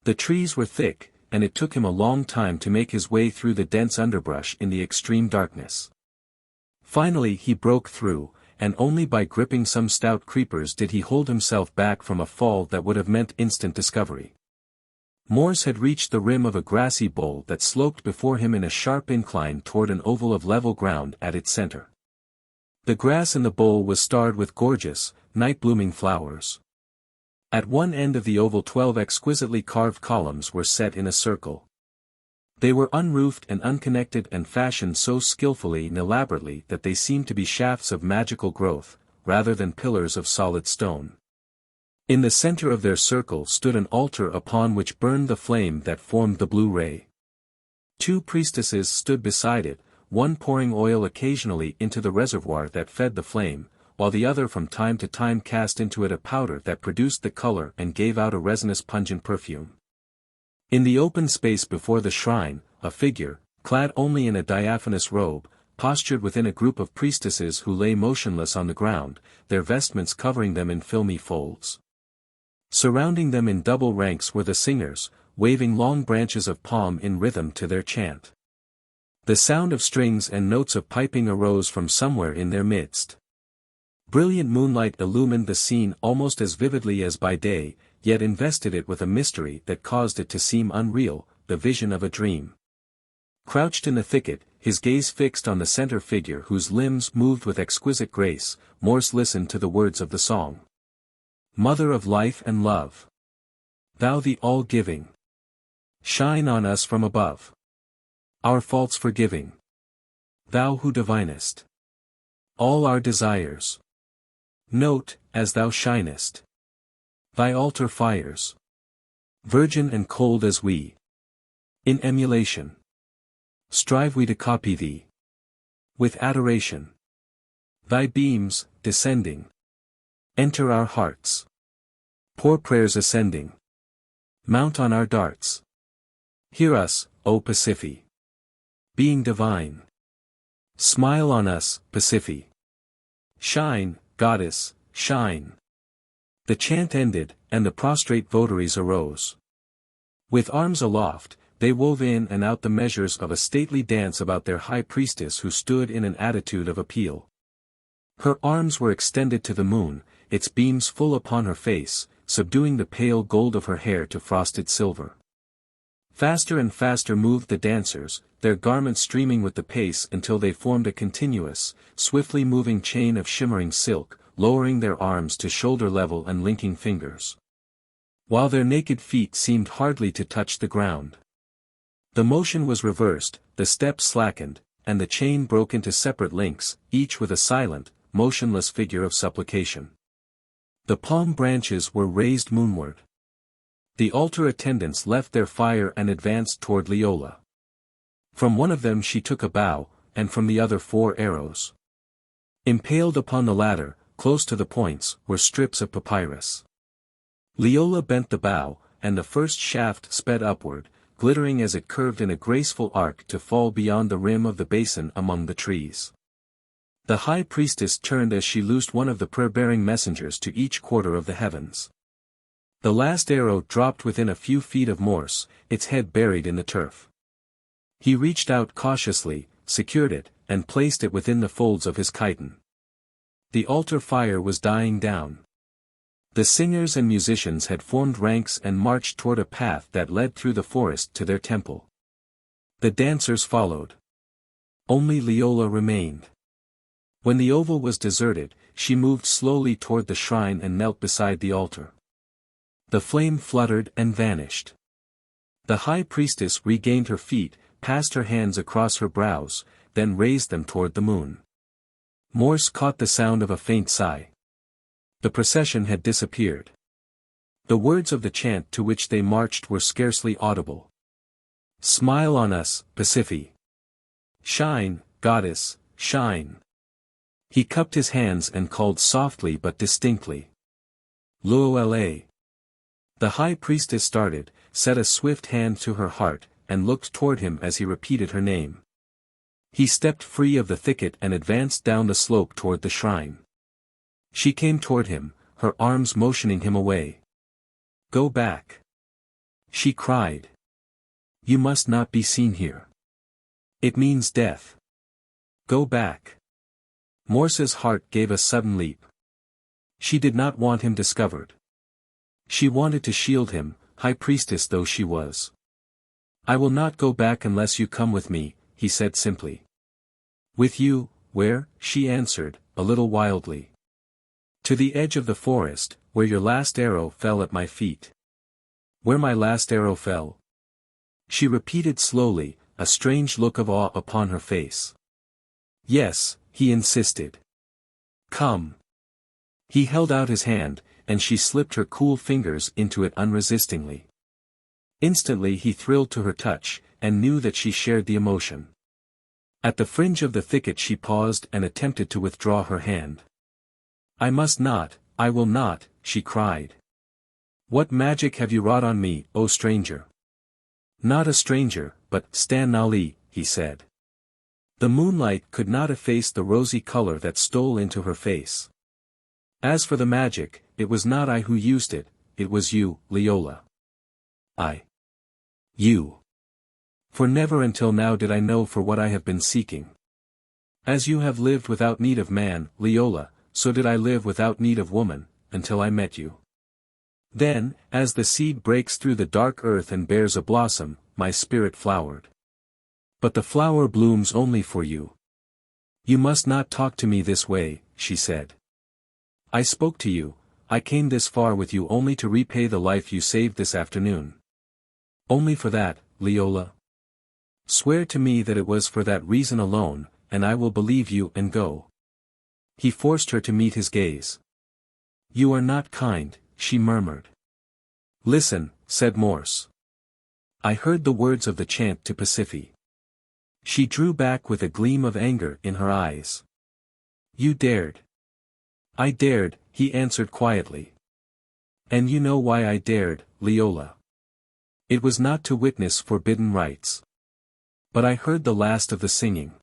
The trees were thick, and it took him a long time to make his way through the dense underbrush in the extreme darkness. Finally he broke through, and only by gripping some stout creepers did he hold himself back from a fall that would have meant instant discovery. Morse had reached the rim of a grassy bowl that sloped before him in a sharp incline toward an oval of level ground at its center. The grass in the bowl was starred with gorgeous, night-blooming flowers. At one end of the oval 12 exquisitely carved columns were set in a circle. They were unroofed and unconnected and fashioned so skillfully and elaborately that they seemed to be shafts of magical growth, rather than pillars of solid stone. In the center of their circle stood an altar upon which burned the flame that formed the blue ray. 2 priestesses stood beside it, one pouring oil occasionally into the reservoir that fed the flame, while the other from time to time cast into it a powder that produced the color and gave out a resinous pungent perfume. In the open space before the shrine, a figure, clad only in a diaphanous robe, postured within a group of priestesses who lay motionless on the ground, their vestments covering them in filmy folds. Surrounding them in double ranks were the singers, waving long branches of palm in rhythm to their chant. The sound of strings and notes of piping arose from somewhere in their midst. Brilliant moonlight illumined the scene almost as vividly as by day, yet invested it with a mystery that caused it to seem unreal, the vision of a dream. Crouched in the thicket, his gaze fixed on the center figure whose limbs moved with exquisite grace, Morse listened to the words of the song. Mother of life and love, thou the all-giving, shine on us from above, our faults forgiving, thou who divinest all our desires. Note, as thou shinest, thy altar fires, virgin and cold as we. In emulation, strive we to copy thee. With adoration, thy beams, descending, enter our hearts. Pour prayers ascending, mount on our darts. Hear us, O Pasiphae. Being divine, smile on us, Pasiphae. Shine, goddess, shine. The chant ended, and the prostrate votaries arose. With arms aloft, they wove in and out the measures of a stately dance about their high priestess who stood in an attitude of appeal. Her arms were extended to the moon, its beams full upon her face, subduing the pale gold of her hair to frosted silver. Faster and faster moved the dancers, their garments streaming with the pace until they formed a continuous, swiftly moving chain of shimmering silk, lowering their arms to shoulder level and linking fingers, while their naked feet seemed hardly to touch the ground. The motion was reversed, the steps slackened, and the chain broke into separate links, each with a silent, motionless figure of supplication. The palm branches were raised moonward. The altar attendants left their fire and advanced toward Leola. From one of them she took a bow, and from the other 4 arrows. Impaled upon the latter, close to the points, were strips of papyrus. Leola bent the bow, and the first shaft sped upward, glittering as it curved in a graceful arc to fall beyond the rim of the basin among the trees. The high priestess turned as she loosed one of the prayer-bearing messengers to each quarter of the heavens. The last arrow dropped within a few feet of Morse, its head buried in the turf. He reached out cautiously, secured it, and placed it within the folds of his chiton. The altar fire was dying down. The singers and musicians had formed ranks and marched toward a path that led through the forest to their temple. The dancers followed. Only Leola remained. When the oval was deserted, she moved slowly toward the shrine and knelt beside the altar. The flame fluttered and vanished. The high priestess regained her feet, passed her hands across her brows, then raised them toward the moon. Morse caught the sound of a faint sigh. The procession had disappeared. The words of the chant to which they marched were scarcely audible. Smile on us, Pasiphae. Shine, goddess, shine. He cupped his hands and called softly but distinctly. Luola. The high priestess started, set a swift hand to her heart, and looked toward him as he repeated her name. He stepped free of the thicket and advanced down the slope toward the shrine. She came toward him, her arms motioning him away. "Go back," she cried. "You must not be seen here. It means death. Go back." Morse's heart gave a sudden leap. She did not want him discovered. She wanted to shield him, high priestess though she was. "I will not go back unless you come with me," he said simply. "With you, where?" she answered, a little wildly. "To the edge of the forest, where your last arrow fell at my feet." "Where my last arrow fell?" she repeated slowly, a strange look of awe upon her face. "Yes," he insisted. "Come." He held out his hand, and she slipped her cool fingers into it unresistingly. Instantly he thrilled to her touch, and knew that she shared the emotion. At the fringe of the thicket she paused and attempted to withdraw her hand. "I must not, I will not," she cried. "What magic have you wrought on me, O stranger?" "Not a stranger, but Stan Nali," he said. The moonlight could not efface the rosy color that stole into her face. "As for the magic, it was not I who used it, it was you, Leola." "I. You. For never until now did I know for what I have been seeking. As you have lived without need of man, Leola, so did I live without need of woman, until I met you. Then, as the seed breaks through the dark earth and bears a blossom, my spirit flowered. But the flower blooms only for you." "You must not talk to me this way," she said. "I spoke to you, I came this far with you only to repay the life you saved this afternoon." "Only for that, Leola? Swear to me that it was for that reason alone, and I will believe you and go." He forced her to meet his gaze. "You are not kind," she murmured. "Listen," said Morse. "I heard the words of the chant to Pasiphae." She drew back with a gleam of anger in her eyes. "You dared." "I dared," he answered quietly. "And you know why I dared, Leola. It was not to witness forbidden rites. But I heard the last of the singing.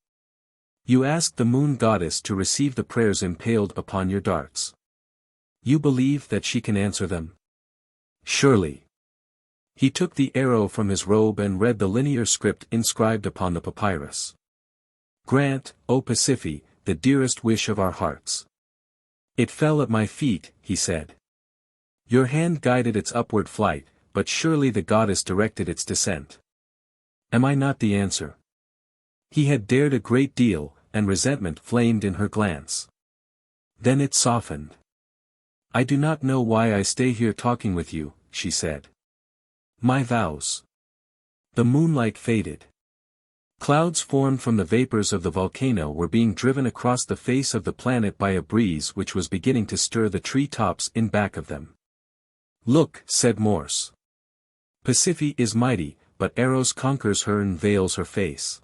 You asked the moon goddess to receive the prayers impaled upon your darts. You believe that she can answer them? Surely." He took the arrow from his robe and read the linear script inscribed upon the papyrus. "Grant, O Pasiphae, the dearest wish of our hearts." "It fell at my feet," he said. "Your hand guided its upward flight, but surely the goddess directed its descent. Am I not the answer?" He had dared a great deal, and resentment flamed in her glance. Then it softened. "I do not know why I stay here talking with you," she said. "My vows." The moonlight faded. Clouds formed from the vapors of the volcano were being driven across the face of the planet by a breeze which was beginning to stir the tree-tops in back of them. "Look," said Morse. "Pasiphae is mighty, but Eros conquers her and veils her face.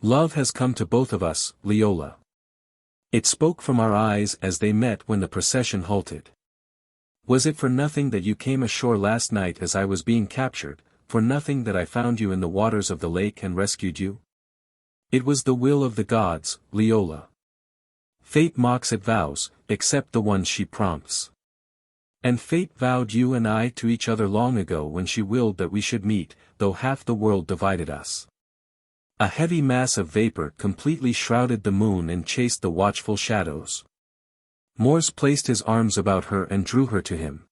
Love has come to both of us, Leola. It spoke from our eyes as they met when the procession halted. Was it for nothing that you came ashore last night as I was being captured, for nothing that I found you in the waters of the lake and rescued you? It was the will of the gods, Leola. Fate mocks at vows, except the ones she prompts. And fate vowed you and I to each other long ago when she willed that we should meet, though half the world divided us." A heavy mass of vapor completely shrouded the moon and chased the watchful shadows. Morse placed his arms about her and drew her to him.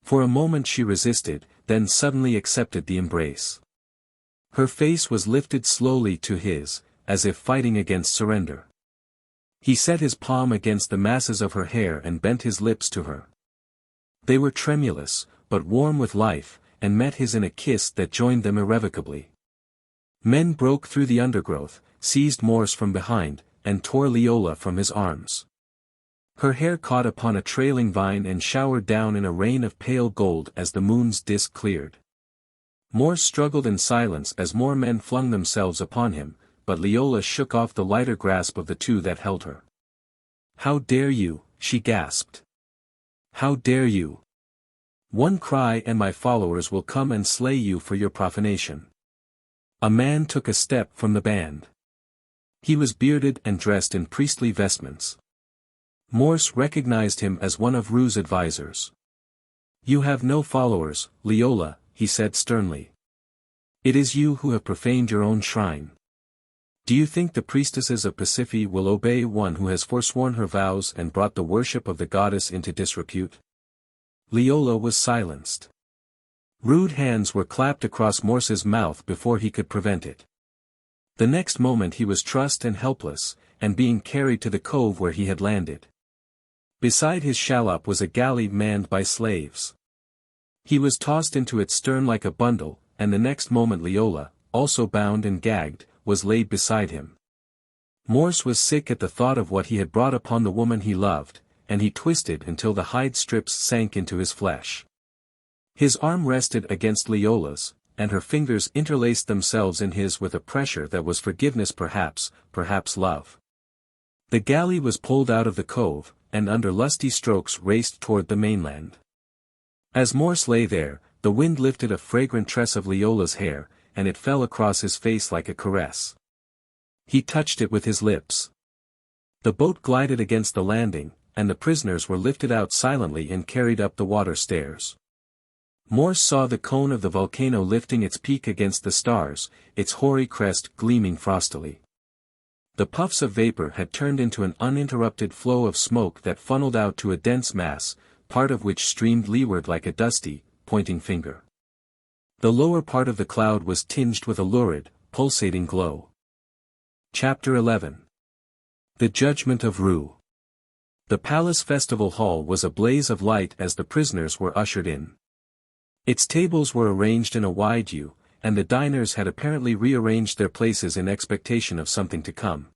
For a moment she resisted, then suddenly accepted the embrace. Her face was lifted slowly to his, as if fighting against surrender. He set his palm against the masses of her hair and bent his lips to her. They were tremulous, but warm with life, and met his in a kiss that joined them irrevocably. Men broke through the undergrowth, seized Morse from behind, and tore Leola from his arms. Her hair caught upon a trailing vine and showered down in a rain of pale gold as the moon's disk cleared. Morse struggled in silence as more men flung themselves upon him, but Leola shook off the lighter grasp of the two that held her. "How dare you," she gasped. "How dare you? One cry and my followers will come and slay you for your profanation." A man took a step from the band. He was bearded and dressed in priestly vestments. Morse recognized him as one of Ru's advisors. "You have no followers, Laidlaw," he said sternly. "It is you who have profaned your own shrine. Do you think the priestesses of Pasiphae will obey one who has forsworn her vows and brought the worship of the goddess into disrepute?" Laidlaw was silenced. Rude hands were clapped across Morse's mouth before he could prevent it. The next moment he was trussed and helpless, and being carried to the cove where he had landed. Beside his shallop was a galley manned by slaves. He was tossed into its stern like a bundle, and the next moment Laidlaw, also bound and gagged, was laid beside him. Morse was sick at the thought of what he had brought upon the woman he loved, and he twisted until the hide strips sank into his flesh. His arm rested against Laidlaw's, and her fingers interlaced themselves in his with a pressure that was forgiveness perhaps love. The galley was pulled out of the cove, and under lusty strokes raced toward the mainland. As Morse lay there, the wind lifted a fragrant tress of Laidlaw's hair, and it fell across his face like a caress. He touched it with his lips. The boat glided against the landing, and the prisoners were lifted out silently and carried up the water stairs. Morse saw the cone of the volcano lifting its peak against the stars, its hoary crest gleaming frostily. The puffs of vapor had turned into an uninterrupted flow of smoke that funneled out to a dense mass, part of which streamed leeward like a dusty, pointing finger. The lower part of the cloud was tinged with a lurid, pulsating glow. Chapter 11. The Judgment of Ru. The palace festival hall was a blaze of light as the prisoners were ushered in. Its tables were arranged in a wide U, and the diners had apparently rearranged their places in expectation of something to come.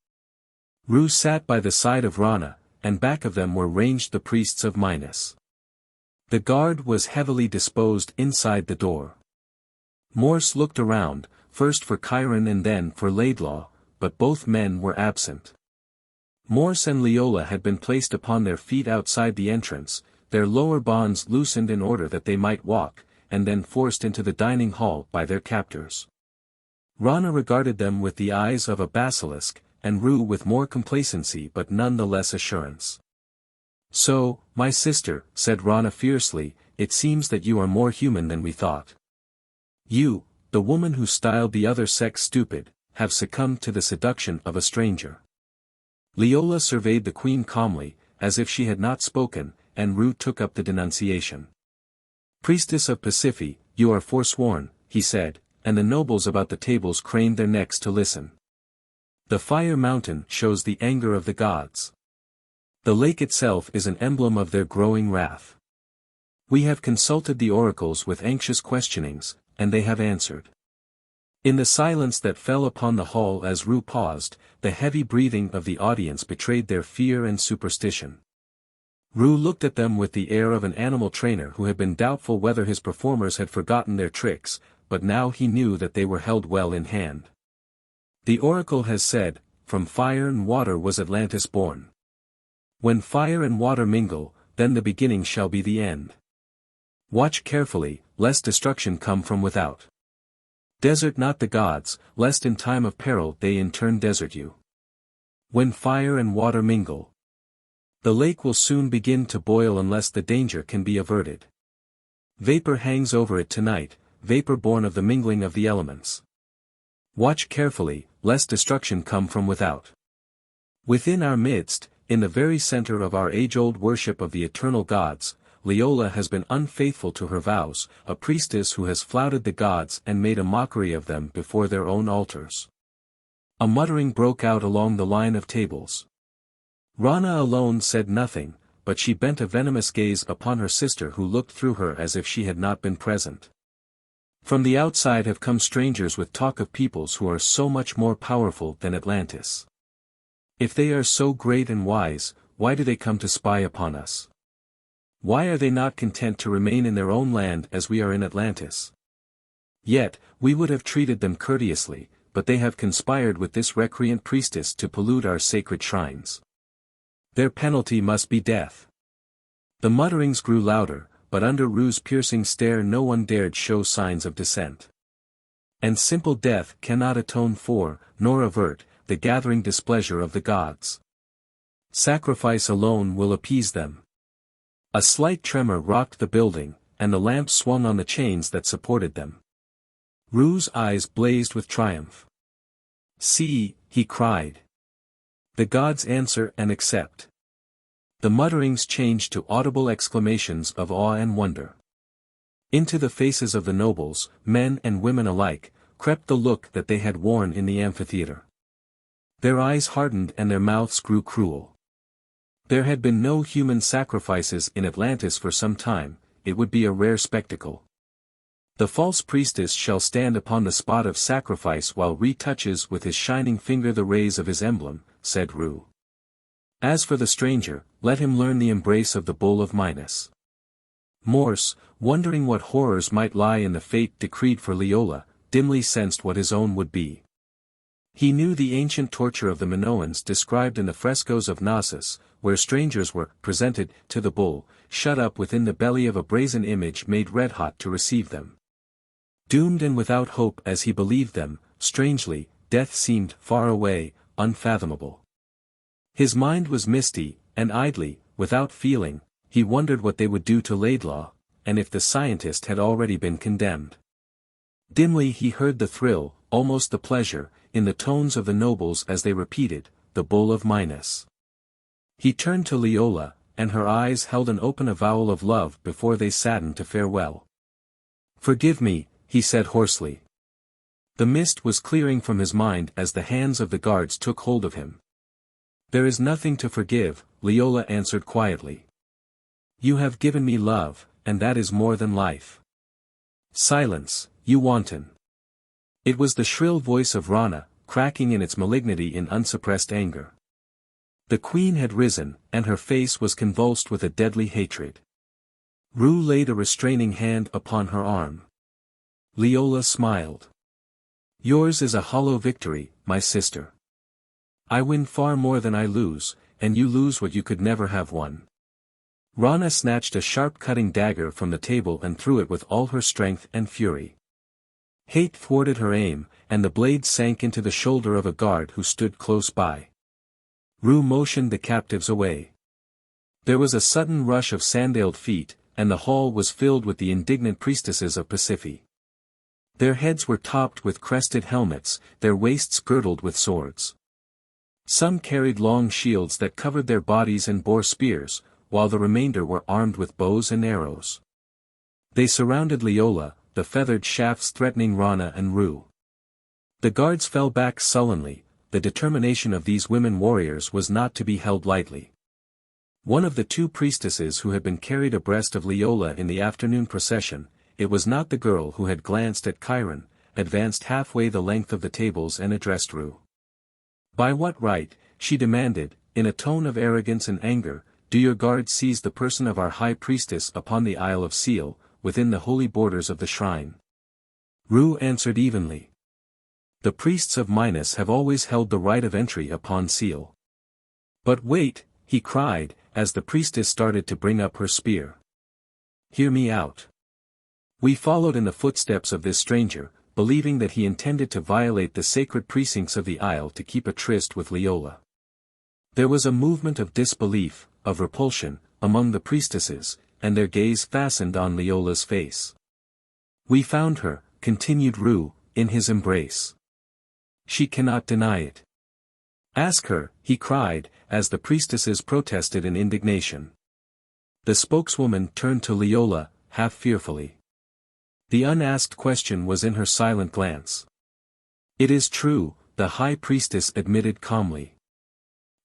Ru sat by the side of Rana, and back of them were ranged the priests of Minos. The guard was heavily disposed inside the door. Morse looked around, first for Kiron and then for Laidlaw, but both men were absent. Morse and Laidlaw had been placed upon their feet outside the entrance, their lower bonds loosened in order that they might walk, and then forced into the dining hall by their captors. Rana regarded them with the eyes of a basilisk, and Ru with more complacency but none the less assurance. "So, my sister," said Rana fiercely, "it seems that you are more human than we thought. You, the woman who styled the other sex stupid, have succumbed to the seduction of a stranger." Laidlaw surveyed the queen calmly, as if she had not spoken, and Ru took up the denunciation. "Priestess of Pasiphae, you are forsworn," he said, and the nobles about the tables craned their necks to listen. "The fire mountain shows the anger of the gods. The lake itself is an emblem of their growing wrath. We have consulted the oracles with anxious questionings, and they have answered." In the silence that fell upon the hall as Ru paused, the heavy breathing of the audience betrayed their fear and superstition. Ru looked at them with the air of an animal trainer who had been doubtful whether his performers had forgotten their tricks, but now he knew that they were held well in hand. "The oracle has said, from fire and water was Atlantis born. When fire and water mingle, then the beginning shall be the end. Watch carefully, lest destruction come from without. Desert not the gods, lest in time of peril they in turn desert you. When fire and water mingle, the lake will soon begin to boil unless the danger can be averted. Vapor hangs over it tonight, vapor born of the mingling of the elements. Watch carefully, lest destruction come from without. Within our midst, in the very center of our age-old worship of the eternal gods, Laidlaw has been unfaithful to her vows, a priestess who has flouted the gods and made a mockery of them before their own altars." A muttering broke out along the line of tables. Rana alone said nothing, but she bent a venomous gaze upon her sister who looked through her as if she had not been present. "From the outside have come strangers with talk of peoples who are so much more powerful than Atlantis. If they are so great and wise, why do they come to spy upon us? Why are they not content to remain in their own land as we are in Atlantis? Yet, we would have treated them courteously, but they have conspired with this recreant priestess to pollute our sacred shrines. Their penalty must be death." The mutterings grew louder, but under Ru's piercing stare no one dared show signs of dissent. "And simple death cannot atone for, nor avert, the gathering displeasure of the gods. Sacrifice alone will appease them. A slight tremor rocked the building, and the lamps swung on the chains that supported them. Ru's eyes blazed with triumph. "See," he cried. "The gods answer and accept." The mutterings changed to audible exclamations of awe and wonder. Into the faces of the nobles, men and women alike, crept the look that they had worn in the amphitheater. Their eyes hardened and their mouths grew cruel. There had been no human sacrifices in Atlantis for some time. It would be a rare spectacle. "The false priestess shall stand upon the spot of sacrifice while Re touches with his shining finger the rays of his emblem," said Ru. "As for the stranger, let him learn the embrace of the bull of Minos." Morse, wondering what horrors might lie in the fate decreed for Leola, dimly sensed what his own would be. He knew the ancient torture of the Minoans described in the frescoes of Knossos, where strangers were presented to the bull, shut up within the belly of a brazen image made red-hot to receive them. Doomed and without hope as he believed them, strangely, death seemed far away, unfathomable. His mind was misty, and idly, without feeling, he wondered what they would do to Laidlaw, and if the scientist had already been condemned. Dimly he heard the thrill, almost the pleasure, in the tones of the nobles as they repeated, "The bull of Minos." He turned to Leola, and her eyes held an open avowal of love before they saddened to farewell. "Forgive me," he said hoarsely. The mist was clearing from his mind as the hands of the guards took hold of him. "There is nothing to forgive," Leola answered quietly. "You have given me love, and that is more than life." "Silence, you wanton." It was the shrill voice of Rana, cracking in its malignity in unsuppressed anger. The queen had risen, and her face was convulsed with a deadly hatred. Ru laid a restraining hand upon her arm. Leola smiled. "Yours is a hollow victory, my sister. I win far more than I lose, and you lose what you could never have won." Rana snatched a sharp cutting dagger from the table and threw it with all her strength and fury. Hate thwarted her aim, and the blade sank into the shoulder of a guard who stood close by. Ru motioned the captives away. There was a sudden rush of sandaled feet, and the hall was filled with the indignant priestesses of Pasiphae. Their heads were topped with crested helmets, their waists girdled with swords. Some carried long shields that covered their bodies and bore spears, while the remainder were armed with bows and arrows. They surrounded Leola, the feathered shafts threatening Rana and Ru. The guards fell back sullenly. The determination of these women warriors was not to be held lightly. One of the two priestesses who had been carried abreast of Leola in the afternoon procession, it was not the girl who had glanced at Kiron, advanced halfway the length of the tables and addressed Ru. "By what right," she demanded, in a tone of arrogance and anger, "do your guards seize the person of our high priestess upon the Isle of Sele, within the holy borders of the shrine?" Ru answered evenly. "The priests of Minos have always held the right of entry upon Sele." "But wait," he cried, as the priestess started to bring up her spear. "Hear me out. We followed in the footsteps of this stranger, believing that he intended to violate the sacred precincts of the isle to keep a tryst with Leola. There was a movement of disbelief, of repulsion, among the priestesses, and their gaze fastened on Leola's face. "We found her," continued Ru, "in his embrace. She cannot deny it." "Ask her," he cried, as the priestesses protested in indignation. The spokeswoman turned to Leola, half fearfully. The unasked question was in her silent glance. "It is true," the high priestess admitted calmly.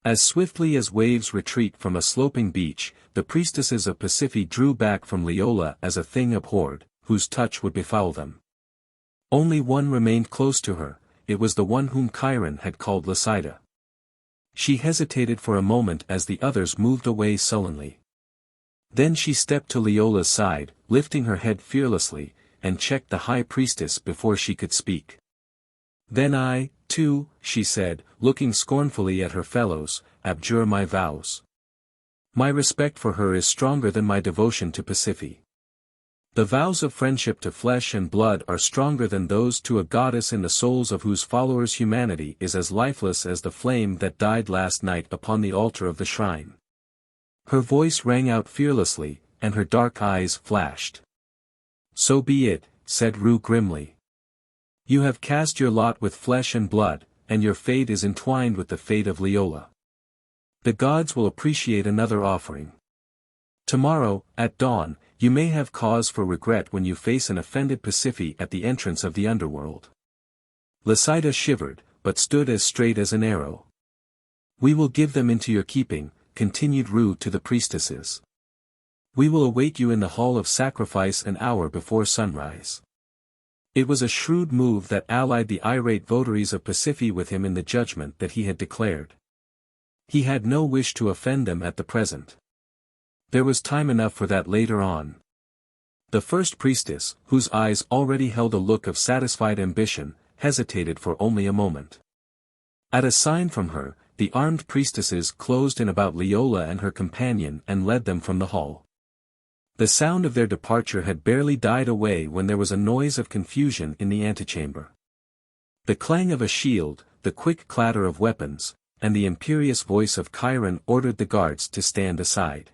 As swiftly as waves retreat from a sloping beach, the priestesses of Pasiphae drew back from Leola as a thing abhorred, whose touch would befoul them. Only one remained close to her. It was the one whom Kiron had called Lassida. She hesitated for a moment as the others moved away sullenly. Then she stepped to Leola's side, lifting her head fearlessly, and checked the high priestess before she could speak. "Then I, too," she said, looking scornfully at her fellows, "abjure my vows. My respect for her is stronger than my devotion to Pasiphae." The vows of friendship to flesh and blood are stronger than those to a goddess in the souls of whose followers humanity is as lifeless as the flame that died last night upon the altar of the shrine. Her voice rang out fearlessly, and her dark eyes flashed. So be it, said Rue grimly. You have cast your lot with flesh and blood, and your fate is entwined with the fate of Leola. The gods will appreciate another offering. Tomorrow, at dawn, you may have cause for regret when you face an offended Pasiphae at the entrance of the underworld. Lycida shivered, but stood as straight as an arrow. We will give them into your keeping, continued Rue to the priestesses. We will await you in the hall of sacrifice an hour before sunrise. It was a shrewd move that allied the irate votaries of Pasiphae with him in the judgment that he had declared. He had no wish to offend them at the present. There was time enough for that later on. The first priestess, whose eyes already held a look of satisfied ambition, hesitated for only a moment. At a sign from her, the armed priestesses closed in about Leola and her companion and led them from the hall. The sound of their departure had barely died away when there was a noise of confusion in the antechamber. The clang of a shield, the quick clatter of weapons, and the imperious voice of Kiron ordered the guards to stand aside.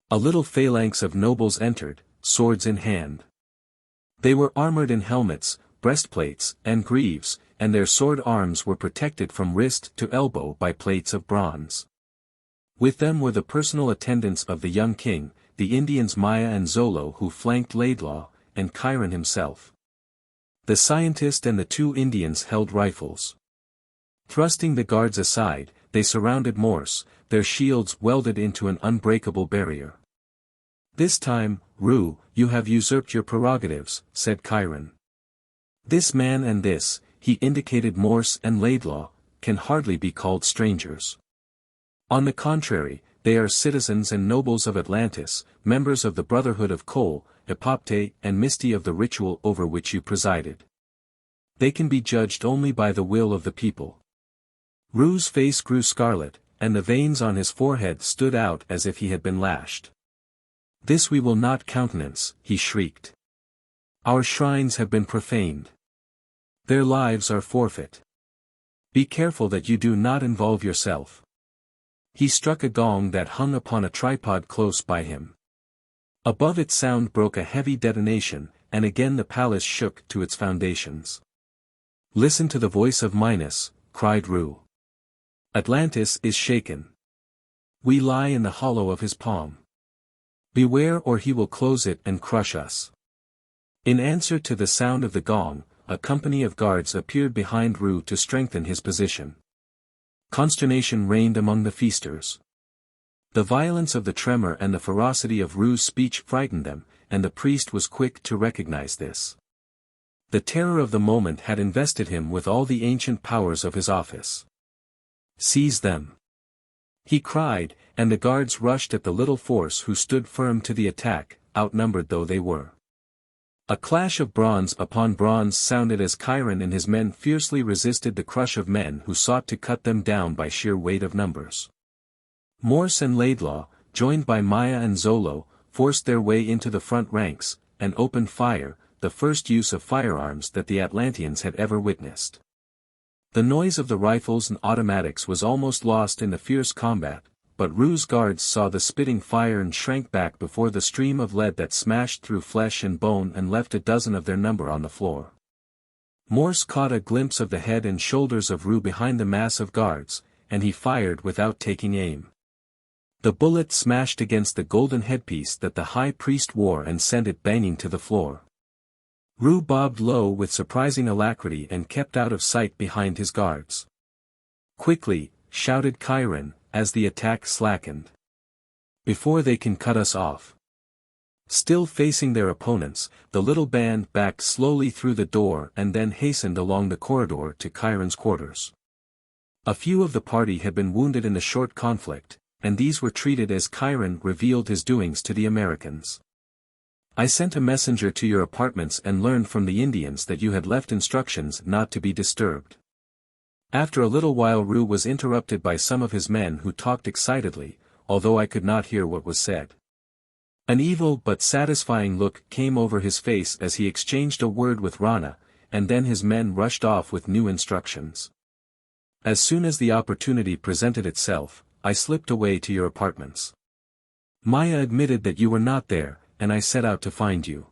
A little phalanx of nobles entered, swords in hand. They were armored in helmets, breastplates, and greaves, and their sword arms were protected from wrist to elbow by plates of bronze. With them were the personal attendants of the young king, the Indians Maya and Zolo who flanked Laidlaw, and Kiron himself. The scientist and the two Indians held rifles. Thrusting the guards aside, they surrounded Morse, their shields welded into an unbreakable barrier. This time, Rue, you have usurped your prerogatives, said Kiron. This man and this, he indicated Morse and Laidlaw, can hardly be called strangers. On the contrary, they are citizens and nobles of Atlantis, members of the Brotherhood of Coal, Epopte and Misty of the ritual over which you presided. They can be judged only by the will of the people. Rue's face grew scarlet, and the veins on his forehead stood out as if he had been lashed. This we will not countenance, he shrieked. Our shrines have been profaned. Their lives are forfeit. Be careful that you do not involve yourself. He struck a gong that hung upon a tripod close by him. Above its sound broke a heavy detonation, and again the palace shook to its foundations. Listen to the voice of Minos, cried Rue. Atlantis is shaken. We lie in the hollow of his palm. Beware or he will close it and crush us. In answer to the sound of the gong, a company of guards appeared behind Rue to strengthen his position. Consternation reigned among the feasters. The violence of the tremor and the ferocity of Rue's speech frightened them, and the priest was quick to recognize this. The terror of the moment had invested him with all the ancient powers of his office. Seize them! He cried, and the guards rushed at the little force who stood firm to the attack, outnumbered though they were. A clash of bronze upon bronze sounded as Kiron and his men fiercely resisted the crush of men who sought to cut them down by sheer weight of numbers. Morse and Laidlaw, joined by Maya and Zolo, forced their way into the front ranks, and opened fire, the first use of firearms that the Atlanteans had ever witnessed. The noise of the rifles and automatics was almost lost in the fierce combat, but Rue's guards saw the spitting fire and shrank back before the stream of lead that smashed through flesh and bone and left a dozen of their number on the floor. Morse caught a glimpse of the head and shoulders of Rue behind the mass of guards, and he fired without taking aim. The bullet smashed against the golden headpiece that the high priest wore and sent it banging to the floor. Rue bobbed low with surprising alacrity and kept out of sight behind his guards. Quickly, shouted Kiron, as the attack slackened. Before they can cut us off. Still facing their opponents, the little band backed slowly through the door and then hastened along the corridor to Kiron's quarters. A few of the party had been wounded in the short conflict, and these were treated as Kiron revealed his doings to the Americans. I sent a messenger to your apartments and learned from the Indians that you had left instructions not to be disturbed. After a little while Rue was interrupted by some of his men who talked excitedly, although I could not hear what was said. An evil but satisfying look came over his face as he exchanged a word with Rana, and then his men rushed off with new instructions. As soon as the opportunity presented itself, I slipped away to your apartments. Maya admitted that you were not there, and I set out to find you.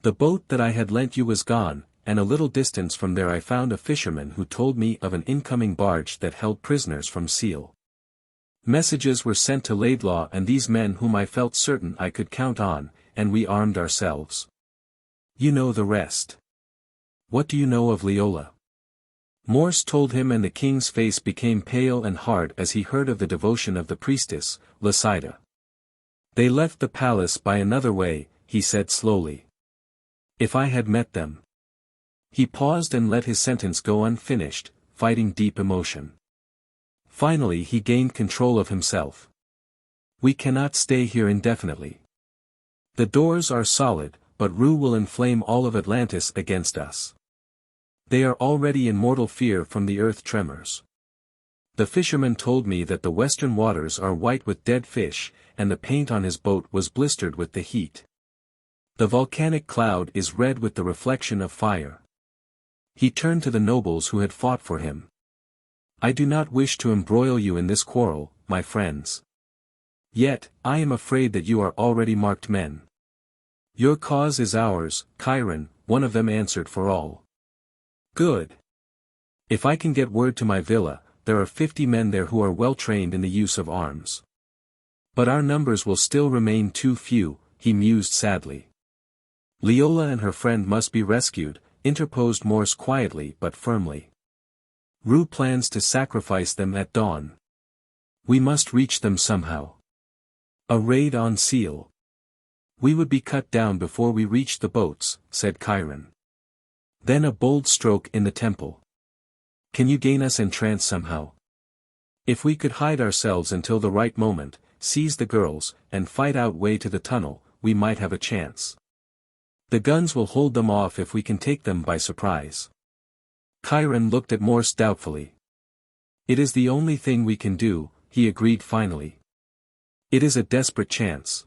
The boat that I had lent you was gone, and a little distance from there I found a fisherman who told me of an incoming barge that held prisoners from Sele. Messages were sent to Laidlaw and these men whom I felt certain I could count on, and we armed ourselves. You know the rest. What do you know of Leola? Morse told him, and the king's face became pale and hard as he heard of the devotion of the priestess, Laida. They left the palace by another way, he said slowly. If I had met them. He paused and let his sentence go unfinished, fighting deep emotion. Finally he gained control of himself. We cannot stay here indefinitely. The doors are solid, but Ru will inflame all of Atlantis against us. They are already in mortal fear from the earth tremors. The fisherman told me that the western waters are white with dead fish, and the paint on his boat was blistered with the heat. The volcanic cloud is red with the reflection of fire. He turned to the nobles who had fought for him. I do not wish to embroil you in this quarrel, my friends. Yet, I am afraid that you are already marked men. Your cause is ours, Kiron, one of them answered for all. Good. If I can get word to my villa, there are 50 men there who are well trained in the use of arms. But our numbers will still remain too few, he mused sadly. Leola and her friend must be rescued, interposed Morse quietly but firmly. Ru plans to sacrifice them at dawn. We must reach them somehow. A raid on Sele. We would be cut down before we reached the boats, said Kiron. Then a bold stroke in the temple. Can you gain us entrance somehow? If we could hide ourselves until the right moment, seize the girls, and fight our way to the tunnel, we might have a chance. The guns will hold them off if we can take them by surprise. Kiron looked at Morse doubtfully. It is the only thing we can do, he agreed finally. It is a desperate chance.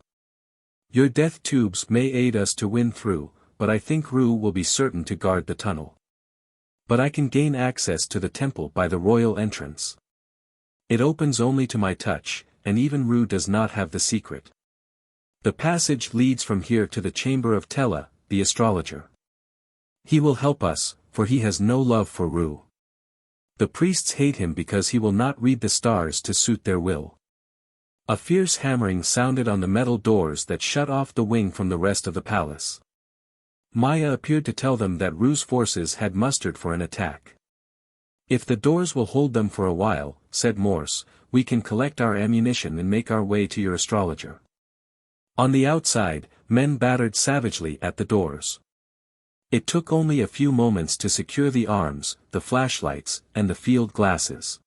Your death tubes may aid us to win through, but I think Ru will be certain to guard the tunnel. But I can gain access to the temple by the royal entrance. It opens only to my touch, and even Ru does not have the secret. The passage leads from here to the chamber of Tela, the astrologer. He will help us, for he has no love for Ru. The priests hate him because he will not read the stars to suit their will. A fierce hammering sounded on the metal doors that shut off the wing from the rest of the palace. Maya appeared to tell them that Ru's forces had mustered for an attack. If the doors will hold them for a while, said Morse, we can collect our ammunition and make our way to your astrologer. On the outside, men battered savagely at the doors. It took only a few moments to secure the arms, the flashlights, and the field glasses.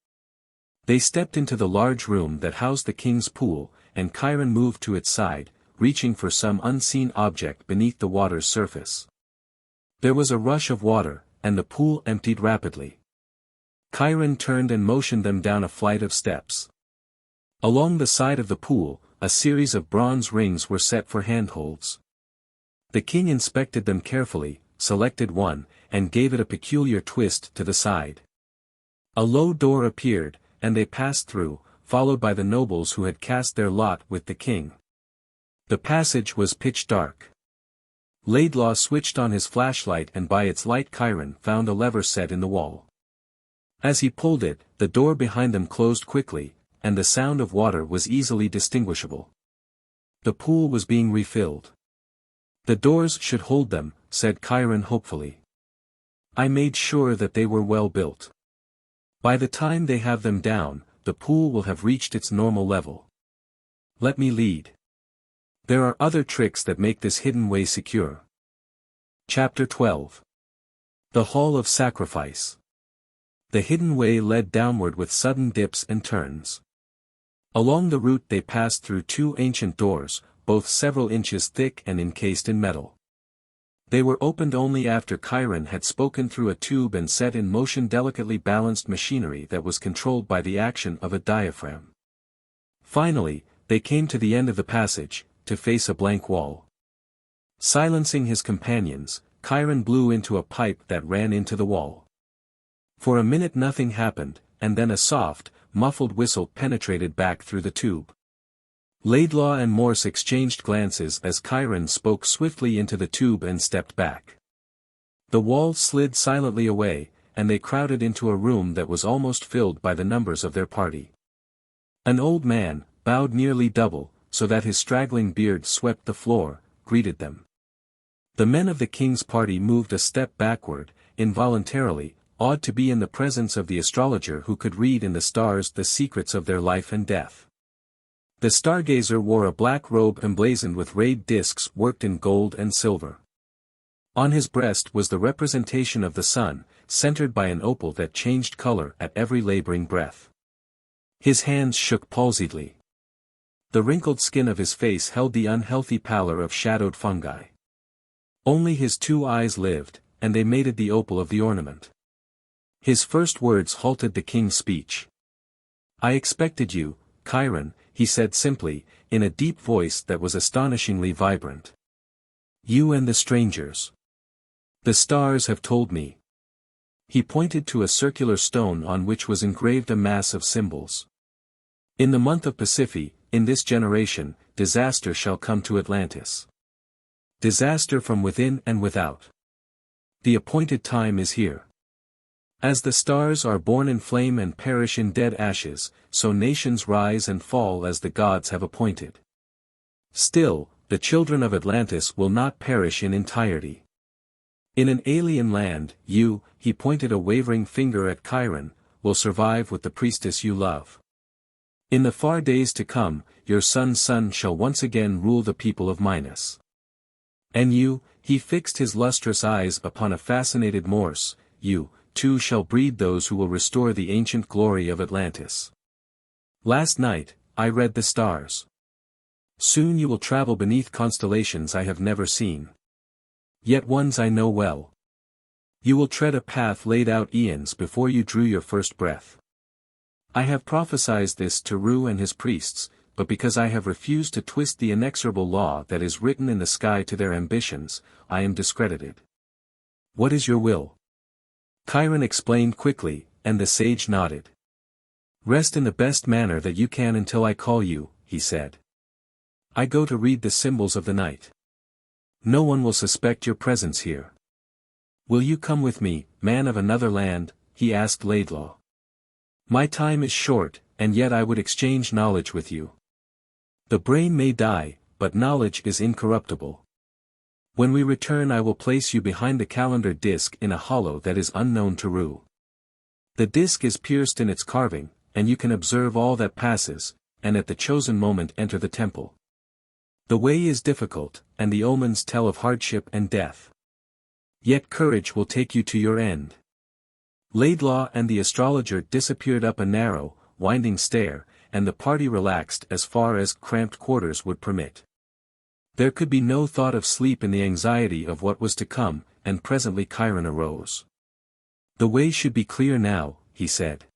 They stepped into the large room that housed the king's pool, and Kiron moved to its side, reaching for some unseen object beneath the water's surface. There was a rush of water, and the pool emptied rapidly. Kiron turned and motioned them down a flight of steps. Along the side of the pool, a series of bronze rings were set for handholds. The king inspected them carefully, selected one, and gave it a peculiar twist to the side. A low door appeared, and they passed through, followed by the nobles who had cast their lot with the king. The passage was pitch dark. Laidlaw switched on his flashlight and by its light Kiron found a lever set in the wall. As he pulled it, the door behind them closed quickly, and the sound of water was easily distinguishable. The pool was being refilled. The doors should hold them, said Kiron hopefully. I made sure that they were well built. By the time they have them down, the pool will have reached its normal level. Let me lead. There are other tricks that make this hidden way secure. Chapter 12. The Hall of Sacrifice. The hidden way led downward with sudden dips and turns. Along the route they passed through two ancient doors, both several inches thick and encased in metal. They were opened only after Kiron had spoken through a tube and set in motion delicately balanced machinery that was controlled by the action of a diaphragm. Finally, they came to the end of the passage, to face a blank wall. Silencing his companions, Kiron blew into a pipe that ran into the wall. For a minute nothing happened, and then a soft, muffled whistle penetrated back through the tube. Laidlaw and Morse exchanged glances as Kiron spoke swiftly into the tube and stepped back. The wall slid silently away, and they crowded into a room that was almost filled by the numbers of their party. An old man, bowed nearly double, so that his straggling beard swept the floor, greeted them. The men of the king's party moved a step backward, involuntarily, awed to be in the presence of the astrologer who could read in the stars the secrets of their life and death. The stargazer wore a black robe emblazoned with rayed discs worked in gold and silver. On his breast was the representation of the sun, centered by an opal that changed color at every laboring breath. His hands shook palsiedly. The wrinkled skin of his face held the unhealthy pallor of shadowed fungi. Only his two eyes lived, and they mated the opal of the ornament. His first words halted the king's speech. "I expected you, Kiron," he said simply, in a deep voice that was astonishingly vibrant. "You and the strangers. The stars have told me." He pointed to a circular stone on which was engraved a mass of symbols. "In the month of Pasiphae, in this generation, disaster shall come to Atlantis. Disaster from within and without. The appointed time is here. As the stars are born in flame and perish in dead ashes, so nations rise and fall as the gods have appointed. Still, the children of Atlantis will not perish in entirety. In an alien land, you," he pointed a wavering finger at Kiron, "will survive with the priestess you love. In the far days to come, your son's son shall once again rule the people of Minos. And you," he fixed his lustrous eyes upon a fascinated Morse, "you, too shall breed those who will restore the ancient glory of Atlantis. Last night, I read the stars. Soon you will travel beneath constellations I have never seen. Yet ones I know well. You will tread a path laid out eons before you drew your first breath. I have prophesied this to Ru and his priests, but because I have refused to twist the inexorable law that is written in the sky to their ambitions, I am discredited. What is your will?" Kiron explained quickly, and the sage nodded. "Rest in the best manner that you can until I call you," he said. "I go to read the symbols of the night. No one will suspect your presence here." "Will you come with me, man of another land?" he asked Laidlaw. "My time is short, and yet I would exchange knowledge with you. The brain may die, but knowledge is incorruptible. When we return I will place you behind the calendar disc in a hollow that is unknown to Ru. The disc is pierced in its carving, and you can observe all that passes, and at the chosen moment enter the temple. The way is difficult, and the omens tell of hardship and death. Yet courage will take you to your end." Laidlaw and the astrologer disappeared up a narrow, winding stair, and the party relaxed as far as cramped quarters would permit. There could be no thought of sleep in the anxiety of what was to come, and presently Kiron arose. "The way should be clear now," he said.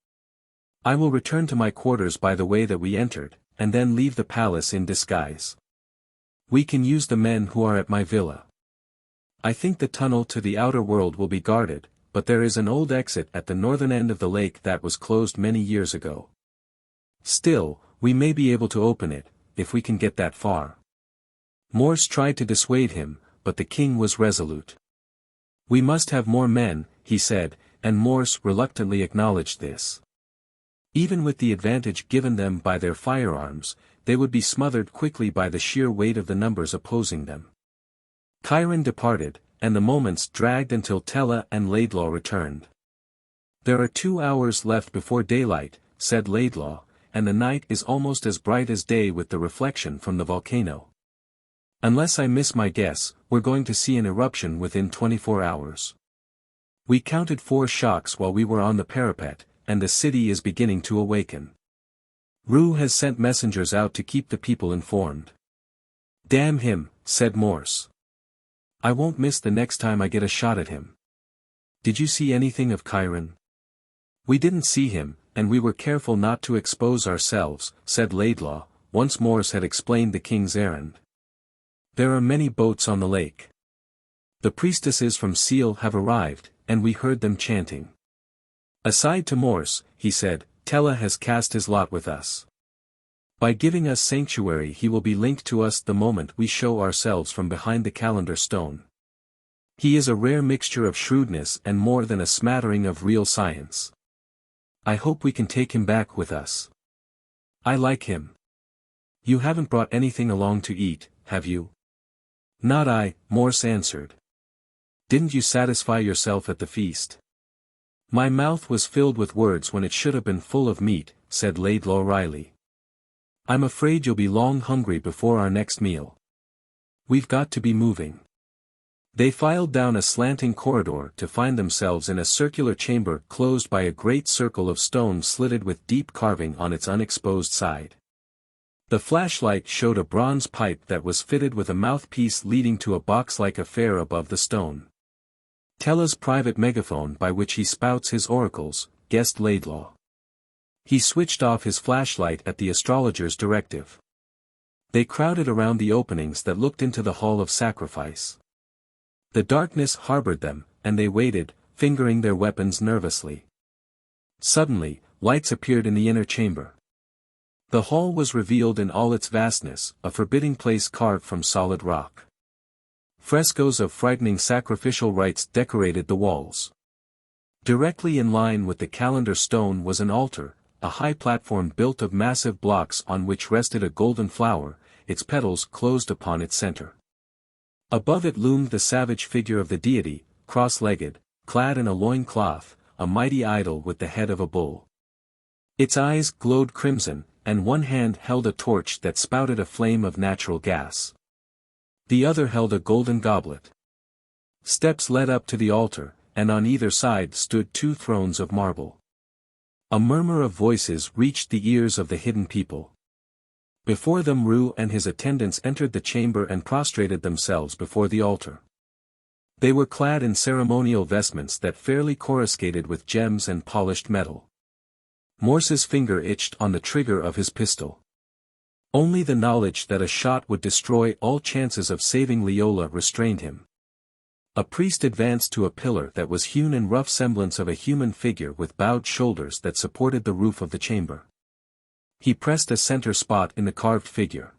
"I will return to my quarters by the way that we entered, and then leave the palace in disguise. We can use the men who are at my villa. I think the tunnel to the outer world will be guarded, but there is an old exit at the northern end of the lake that was closed many years ago. Still, we may be able to open it, if we can get that far." Morse tried to dissuade him, but the king was resolute. "We must have more men," he said, and Morse reluctantly acknowledged this. Even with the advantage given them by their firearms, they would be smothered quickly by the sheer weight of the numbers opposing them. Kiron departed, and the moments dragged until Tella and Laidlaw returned. "There are 2 hours left before daylight," said Laidlaw, "and the night is almost as bright as day with the reflection from the volcano. Unless I miss my guess, we're going to see an eruption within 24 hours. We counted 4 shocks while we were on the parapet, and the city is beginning to awaken. Ru has sent messengers out to keep the people informed." "Damn him," said Morse. "I won't miss the next time I get a shot at him." "Did you see anything of Kiron?" "We didn't see him, and we were careful not to expose ourselves," said Laidlaw, once Morse had explained the king's errand. There are many boats on the lake. The priestesses from Sele have arrived, and we heard them chanting. Aside to Morse, he said, Tella has cast his lot with us. By giving us sanctuary he will be linked to us the moment we show ourselves from behind the calendar stone. He is a rare mixture of shrewdness and more than a smattering of real science. I hope we can take him back with us. I like him. You haven't brought anything along to eat, have you? Not I, Morse answered. Didn't you satisfy yourself at the feast? My mouth was filled with words when it should have been full of meat, said Laidlaw wryly. I'm afraid you'll be long hungry before our next meal. We've got to be moving. They filed down a slanting corridor to find themselves in a circular chamber closed by a great circle of stone slitted with deep carving on its unexposed side. The flashlight showed a bronze pipe that was fitted with a mouthpiece leading to a box-like affair above the stone. Tella's private megaphone by which he spouts his oracles, guessed Laidlaw. He switched off his flashlight at the astrologer's directive. They crowded around the openings that looked into the hall of sacrifice. The darkness harbored them, and they waited, fingering their weapons nervously. Suddenly, lights appeared in the inner chamber. The hall was revealed in all its vastness, a forbidding place carved from solid rock. Frescoes of frightening sacrificial rites decorated the walls. Directly in line with the calendar stone was an altar, a high platform built of massive blocks on which rested a golden flower, its petals closed upon its center. Above it loomed the savage figure of the deity, cross-legged, clad in a loin-cloth, a mighty idol with the head of a bull. Its eyes glowed crimson, and one hand held a torch that spouted a flame of natural gas. The other held a golden goblet. Steps led up to the altar, and on either side stood 2 thrones of marble. A murmur of voices reached the ears of the hidden people. Before them Ru and his attendants entered the chamber and prostrated themselves before the altar. They were clad in ceremonial vestments that fairly coruscated with gems and polished metal. Morse's finger itched on the trigger of his pistol. Only the knowledge that a shot would destroy all chances of saving Leola restrained him. A priest advanced to a pillar that was hewn in rough semblance of a human figure with bowed shoulders that supported the roof of the chamber. He pressed a center spot in the carved figure.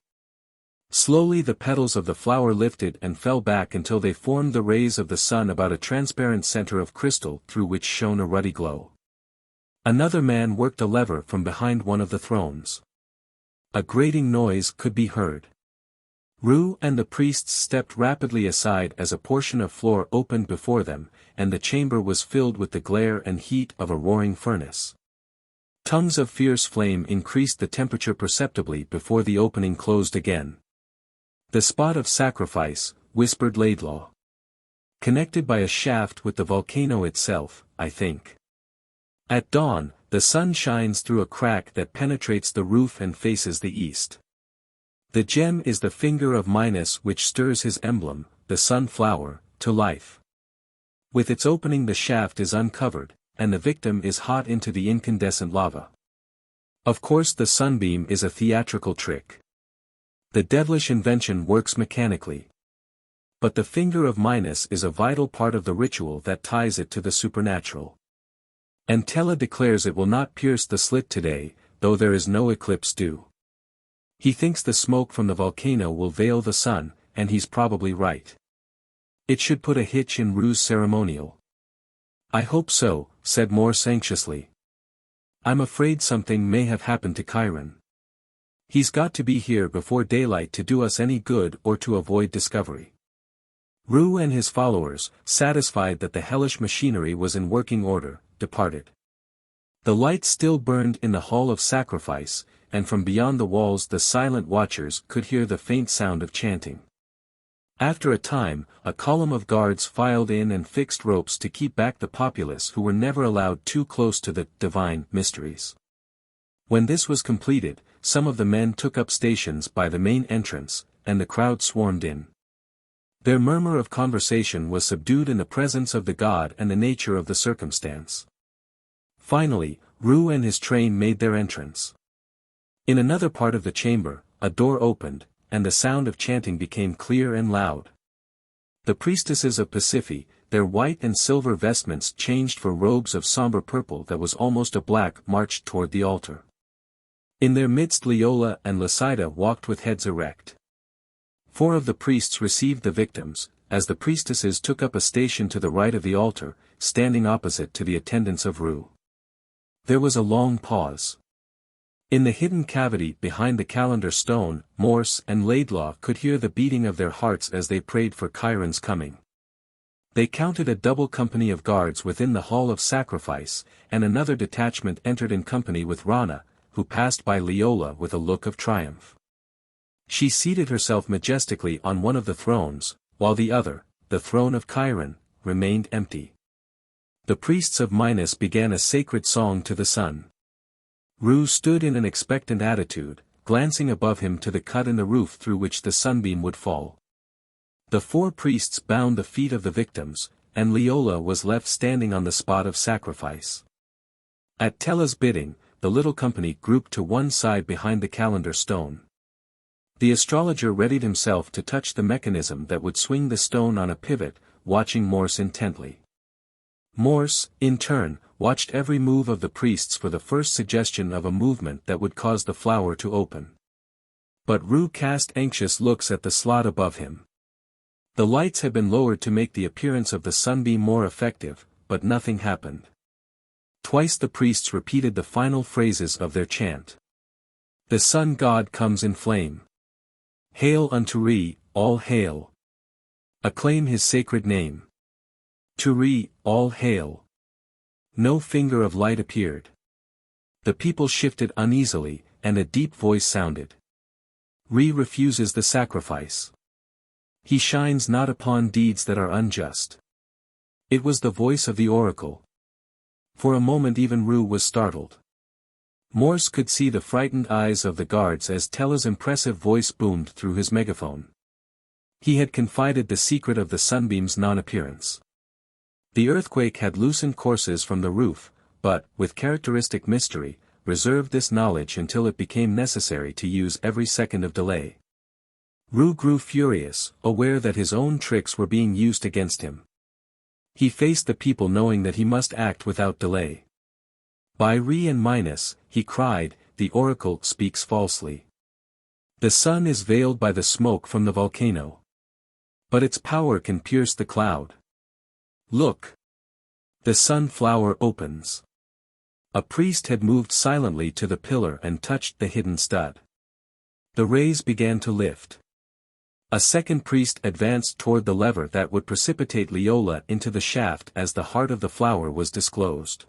Slowly the petals of the flower lifted and fell back until they formed the rays of the sun about a transparent center of crystal through which shone a ruddy glow. Another man worked a lever from behind one of the thrones. A grating noise could be heard. Ru and the priests stepped rapidly aside as a portion of floor opened before them, and the chamber was filled with the glare and heat of a roaring furnace. Tongues of fierce flame increased the temperature perceptibly before the opening closed again. The spot of sacrifice, whispered Laidlaw. Connected by a shaft with the volcano itself, I think. At dawn, the sun shines through a crack that penetrates the roof and faces the east. The gem is the finger of Minos which stirs his emblem, the sunflower, to life. With its opening the shaft is uncovered, and the victim is hot into the incandescent lava. Of course the sunbeam is a theatrical trick. The devilish invention works mechanically. But the finger of Minos is a vital part of the ritual that ties it to the supernatural. And Tella declares it will not pierce the slit today, though there is no eclipse due. He thinks the smoke from the volcano will veil the sun, and he's probably right. It should put a hitch in Ru's ceremonial. I hope so, said Morse anxiously. I'm afraid something may have happened to Kiron. He's got to be here before daylight to do us any good or to avoid discovery. Ru and his followers, satisfied that the hellish machinery was in working order, departed. The lights still burned in the hall of sacrifice, and from beyond the walls the silent watchers could hear the faint sound of chanting. After a time, a column of guards filed in and fixed ropes to keep back the populace who were never allowed too close to the divine mysteries. When this was completed, some of the men took up stations by the main entrance, and the crowd swarmed in. Their murmur of conversation was subdued in the presence of the god and the nature of the circumstance. Finally, Ru and his train made their entrance. In another part of the chamber, a door opened, and the sound of chanting became clear and loud. The priestesses of Pasiphae, their white and silver vestments changed for robes of somber purple that was almost a black, marched toward the altar. In their midst Leola and Lassida walked with heads erect. 4 of the priests received the victims, as the priestesses took up a station to the right of the altar, standing opposite to the attendants of Ru. There was a long pause. In the hidden cavity behind the calendar stone, Morse and Laidlaw could hear the beating of their hearts as they prayed for Kiron's coming. They counted a double company of guards within the hall of sacrifice, and another detachment entered in company with Rana, who passed by Leola with a look of triumph. She seated herself majestically on one of the thrones, while the other, the throne of Kiron, remained empty. The priests of Minos began a sacred song to the sun. Ru stood in an expectant attitude, glancing above him to the cut in the roof through which the sunbeam would fall. The 4 priests bound the feet of the victims, and Leola was left standing on the spot of sacrifice. At Tella's bidding, the little company grouped to one side behind the calendar stone. The astrologer readied himself to touch the mechanism that would swing the stone on a pivot, watching Morse intently. Morse, in turn, watched every move of the priests for the first suggestion of a movement that would cause the flower to open. But Ru cast anxious looks at the slot above him. The lights had been lowered to make the appearance of the sunbeam more effective, but nothing happened. Twice the priests repeated the final phrases of their chant. The sun god comes in flame. Hail unto Re, all hail. Acclaim his sacred name. To Re, all hail. No finger of light appeared. The people shifted uneasily, and a deep voice sounded. Re refuses the sacrifice. He shines not upon deeds that are unjust. It was the voice of the oracle. For a moment even Ru was startled. Morse could see the frightened eyes of the guards as Tella's impressive voice boomed through his megaphone. He had confided the secret of the sunbeam's non-appearance. The earthquake had loosened courses from the roof, but, with characteristic mystery, reserved this knowledge until it became necessary to use every second of delay. Ru grew furious, aware that his own tricks were being used against him. He faced the people knowing that he must act without delay. By Re and Minos, he cried, the oracle speaks falsely. The sun is veiled by the smoke from the volcano. But its power can pierce the cloud. Look! The sunflower opens. A priest had moved silently to the pillar and touched the hidden stud. The rays began to lift. A second priest advanced toward the lever that would precipitate Leola into the shaft as the heart of the flower was disclosed.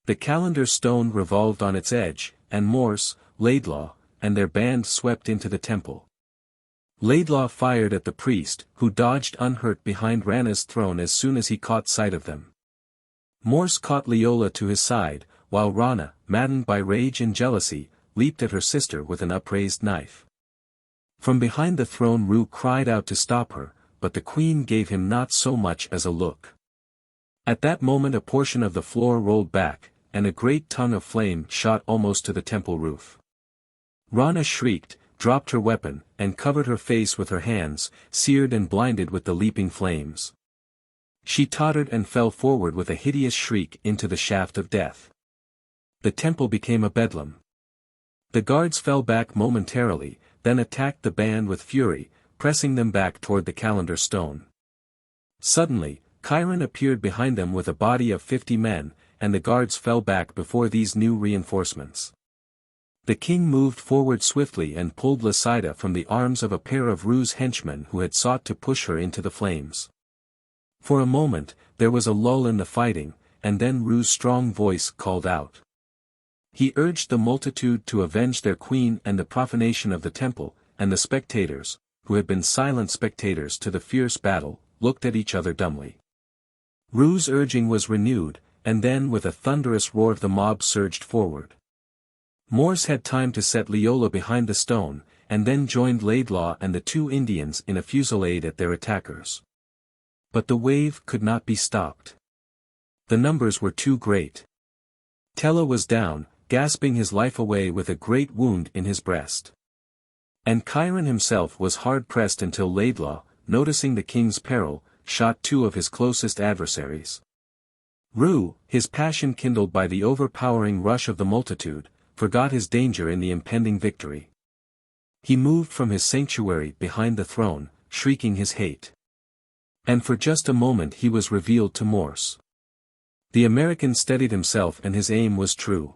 The calendar stone revolved on its edge, and Morse, Laidlaw, and their band swept into the temple. Laidlaw fired at the priest, who dodged unhurt behind Rana's throne as soon as he caught sight of them. Morse caught Leola to his side, while Rana, maddened by rage and jealousy, leaped at her sister with an upraised knife. From behind the throne Ru cried out to stop her, but the queen gave him not so much as a look. At that moment a portion of the floor rolled back, and a great tongue of flame shot almost to the temple roof. Rana shrieked, dropped her weapon, and covered her face with her hands, seared and blinded with the leaping flames. She tottered and fell forward with a hideous shriek into the shaft of death. The temple became a bedlam. The guards fell back momentarily, then attacked the band with fury, pressing them back toward the calendar stone. Suddenly, Kiron appeared behind them with a body of 50 men, and the guards fell back before these new reinforcements. The king moved forward swiftly and pulled Lassida from the arms of a pair of Ru's henchmen who had sought to push her into the flames. For a moment, there was a lull in the fighting, and then Ru's strong voice called out. He urged the multitude to avenge their queen and the profanation of the temple, and the spectators, who had been silent spectators to the fierce battle, looked at each other dumbly. Ru's urging was renewed, and then with a thunderous roar the mob surged forward. Morse had time to set Leola behind the stone, and then joined Laidlaw and the 2 Indians in a fusillade at their attackers. But the wave could not be stopped. The numbers were too great. Tella was down, gasping his life away with a great wound in his breast. And Kiron himself was hard-pressed until Laidlaw, noticing the king's peril, shot two of his closest adversaries. Ru, his passion kindled by the overpowering rush of the multitude, forgot his danger in the impending victory. He moved from his sanctuary behind the throne, shrieking his hate. And for just a moment he was revealed to Morse. The American steadied himself and his aim was true.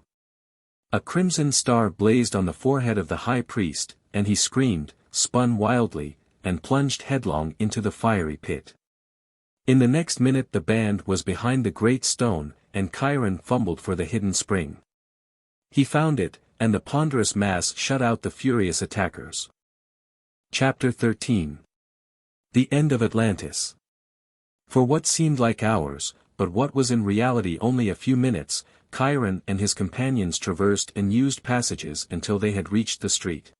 A crimson star blazed on the forehead of the high priest, and he screamed, spun wildly, and plunged headlong into the fiery pit. In the next minute the band was behind the great stone, and Kiron fumbled for the hidden spring. He found it, and the ponderous mass shut out the furious attackers. Chapter 13. The End of Atlantis. For what seemed like hours, but what was in reality only a few minutes, Kiron and his companions traversed unused passages until they had reached the street.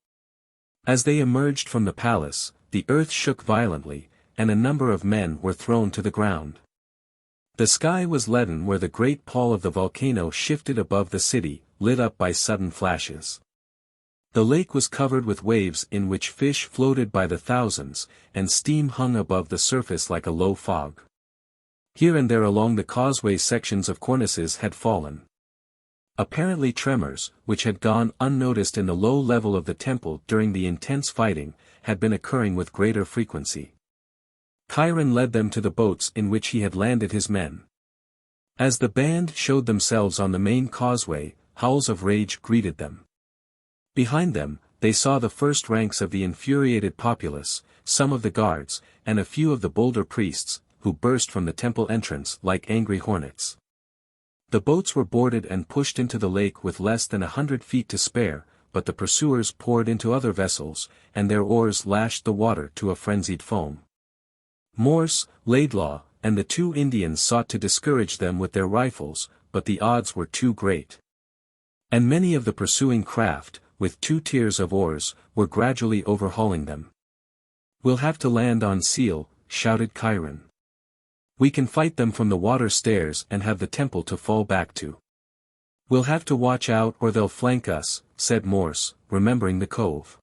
As they emerged from the palace, the earth shook violently, and a number of men were thrown to the ground. The sky was leaden where the great pall of the volcano shifted above the city, lit up by sudden flashes. The lake was covered with waves in which fish floated by the thousands, and steam hung above the surface like a low fog. Here and there along the causeway sections of cornices had fallen. Apparently tremors, which had gone unnoticed in the low level of the temple during the intense fighting, had been occurring with greater frequency. Kiron led them to the boats in which he had landed his men. As the band showed themselves on the main causeway, howls of rage greeted them. Behind them, they saw the first ranks of the infuriated populace, some of the guards, and a few of the bolder priests, who burst from the temple entrance like angry hornets. The boats were boarded and pushed into the lake with less than 100 feet to spare, but the pursuers poured into other vessels, and their oars lashed the water to a frenzied foam. Morse, Laidlaw, and the two Indians sought to discourage them with their rifles, but the odds were too great. And many of the pursuing craft, with 2 tiers of oars, were gradually overhauling them. "We'll have to land on Sele," shouted Kiron. "We can fight them from the water stairs and have the temple to fall back to." "We'll have to watch out or they'll flank us," said Morse, remembering the cove.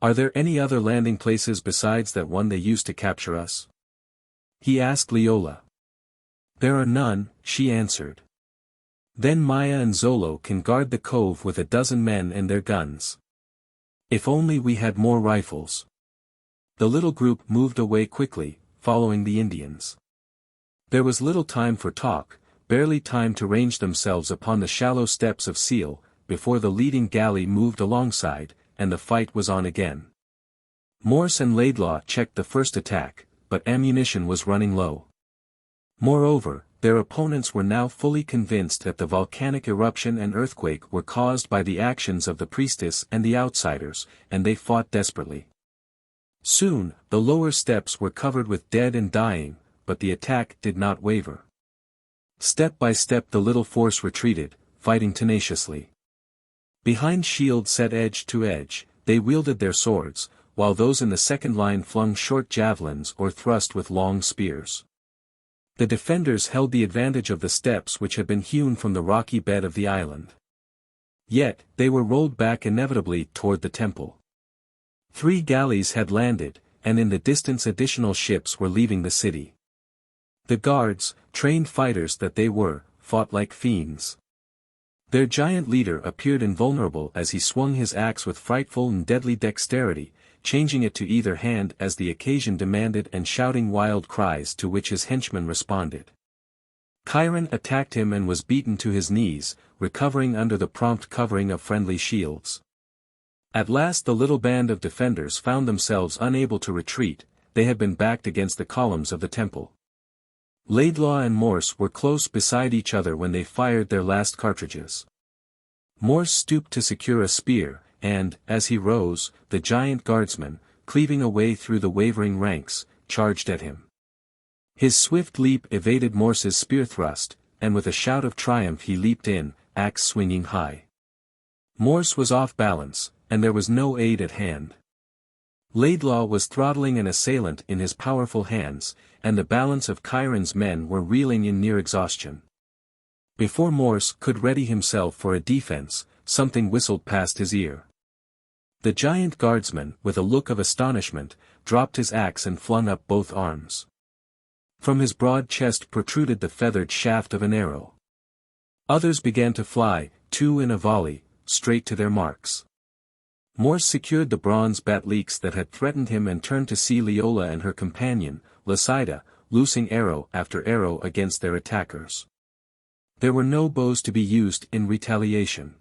"Are there any other landing places besides that one they used to capture us?" he asked Leola. "There are none," she answered. "Then Maya and Zolo can guard the cove with 12 men and their guns. If only we had more rifles." The little group moved away quickly, following the Indians. There was little time for talk, barely time to range themselves upon the shallow steps of Sele, before the leading galley moved alongside, and the fight was on again. Morse and Laidlaw checked the first attack, but ammunition was running low. Moreover, their opponents were now fully convinced that the volcanic eruption and earthquake were caused by the actions of the priestess and the outsiders, and they fought desperately. Soon, the lower steps were covered with dead and dying, but the attack did not waver. Step by step the little force retreated, fighting tenaciously. Behind shields set edge to edge, they wielded their swords, while those in the second line flung short javelins or thrust with long spears. The defenders held the advantage of the steps which had been hewn from the rocky bed of the island. Yet, they were rolled back inevitably toward the temple. 3 galleys had landed, and in the distance additional ships were leaving the city. The guards, trained fighters that they were, fought like fiends. Their giant leader appeared invulnerable as he swung his axe with frightful and deadly dexterity, changing it to either hand as the occasion demanded and shouting wild cries to which his henchmen responded. Kiron attacked him and was beaten to his knees, recovering under the prompt covering of friendly shields. At last the little band of defenders found themselves unable to retreat, they had been backed against the columns of the temple. Laidlaw and Morse were close beside each other when they fired their last cartridges. Morse stooped to secure a spear, and, as he rose, the giant guardsman, cleaving a way through the wavering ranks, charged at him. His swift leap evaded Morse's spear thrust, and with a shout of triumph he leaped in, axe swinging high. Morse was off balance, and there was no aid at hand. Laidlaw was throttling an assailant in his powerful hands, and the balance of Kiron's men were reeling in near exhaustion. Before Morse could ready himself for a defense, something whistled past his ear. The giant guardsman, with a look of astonishment, dropped his axe and flung up both arms. From his broad chest protruded the feathered shaft of an arrow. Others began to fly, two in a volley, straight to their marks. Morse secured the bronze bat'leeks that had threatened him and turned to see Leola and her companion, Laida, loosing arrow after arrow against their attackers. There were no bows to be used in retaliation.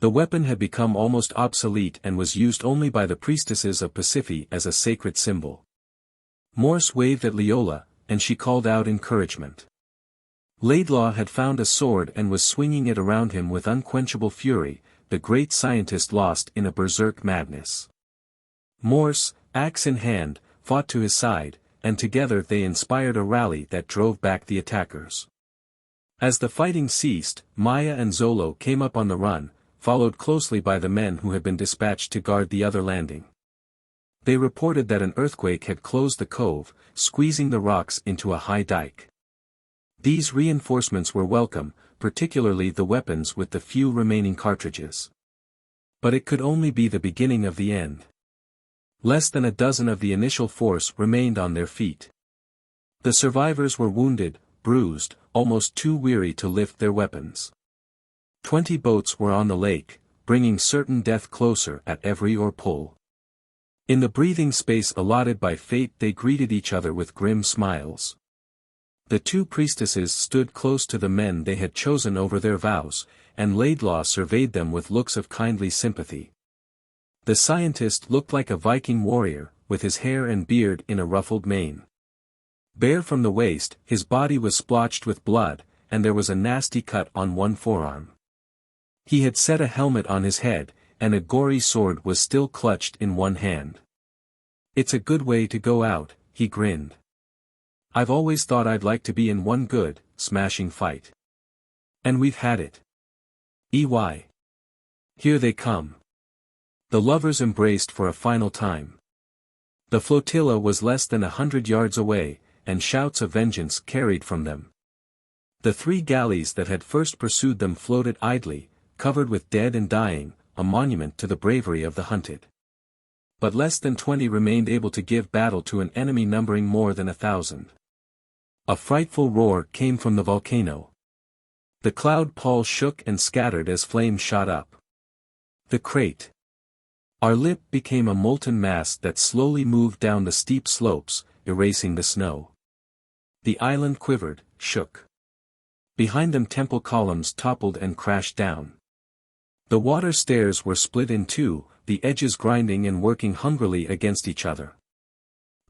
The weapon had become almost obsolete and was used only by the priestesses of Pasiphae as a sacred symbol. Morse waved at Leola, and she called out encouragement. Laidlaw had found a sword and was swinging it around him with unquenchable fury, the great scientist lost in a berserk madness. Morse, axe in hand, fought to his side, and together they inspired a rally that drove back the attackers. As the fighting ceased, Maya and Zolo came up on the run, followed closely by the men who had been dispatched to guard the other landing. They reported that an earthquake had closed the cove, squeezing the rocks into a high dike. These reinforcements were welcome, particularly the weapons with the few remaining cartridges. But it could only be the beginning of the end. Less than a dozen of the initial force remained on their feet. The survivors were wounded, bruised, almost too weary to lift their weapons. 20 boats were on the lake, bringing certain death closer at every oar pull. In the breathing space allotted by fate they greeted each other with grim smiles. The two priestesses stood close to the men they had chosen over their vows, and Laidlaw surveyed them with looks of kindly sympathy. The scientist looked like a Viking warrior, with his hair and beard in a ruffled mane. Bare from the waist, his body was splotched with blood, and there was a nasty cut on one forearm. He had set a helmet on his head, and a gory sword was still clutched in one hand. "It's a good way to go out," he grinned. "I've always thought I'd like to be in one good, smashing fight. And we've had it. EY. Here they come." The lovers embraced for a final time. The flotilla was less than 100 yards away, and shouts of vengeance carried from them. The 3 galleys that had first pursued them floated idly, covered with dead and dying, a monument to the bravery of the hunted. But less than 20 remained able to give battle to an enemy numbering more than 1,000. A frightful roar came from the volcano. The cloud pall shook and scattered as flames shot up. The crate. Our lip became a molten mass that slowly moved down the steep slopes, erasing the snow. The island quivered, shook. Behind them temple columns toppled and crashed down. The water stairs were split in two, the edges grinding and working hungrily against each other.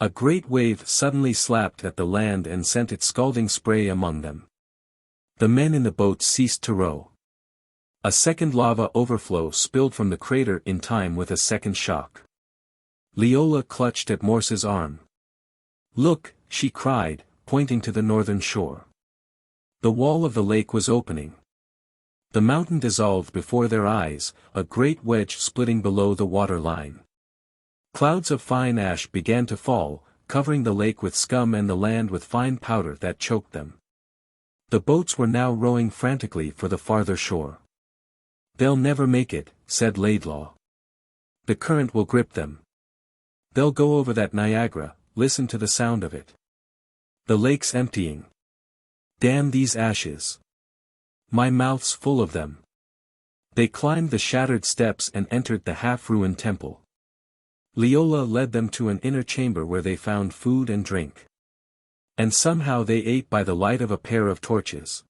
A great wave suddenly slapped at the land and sent its scalding spray among them. The men in the boat ceased to row. A second lava overflow spilled from the crater in time with a second shock. Leola clutched at Morse's arm. "Look," she cried, pointing to the northern shore. The wall of the lake was opening. The mountain dissolved before their eyes, a great wedge splitting below the water line. Clouds of fine ash began to fall, covering the lake with scum and the land with fine powder that choked them. The boats were now rowing frantically for the farther shore. "They'll never make it," said Laidlaw. "The current will grip them. They'll go over that Niagara, listen to the sound of it. The lake's emptying. Damn these ashes. My mouth's full of them." They climbed the shattered steps and entered the half-ruined temple. Leola led them to an inner chamber where they found food and drink. And somehow they ate by the light of a pair of torches.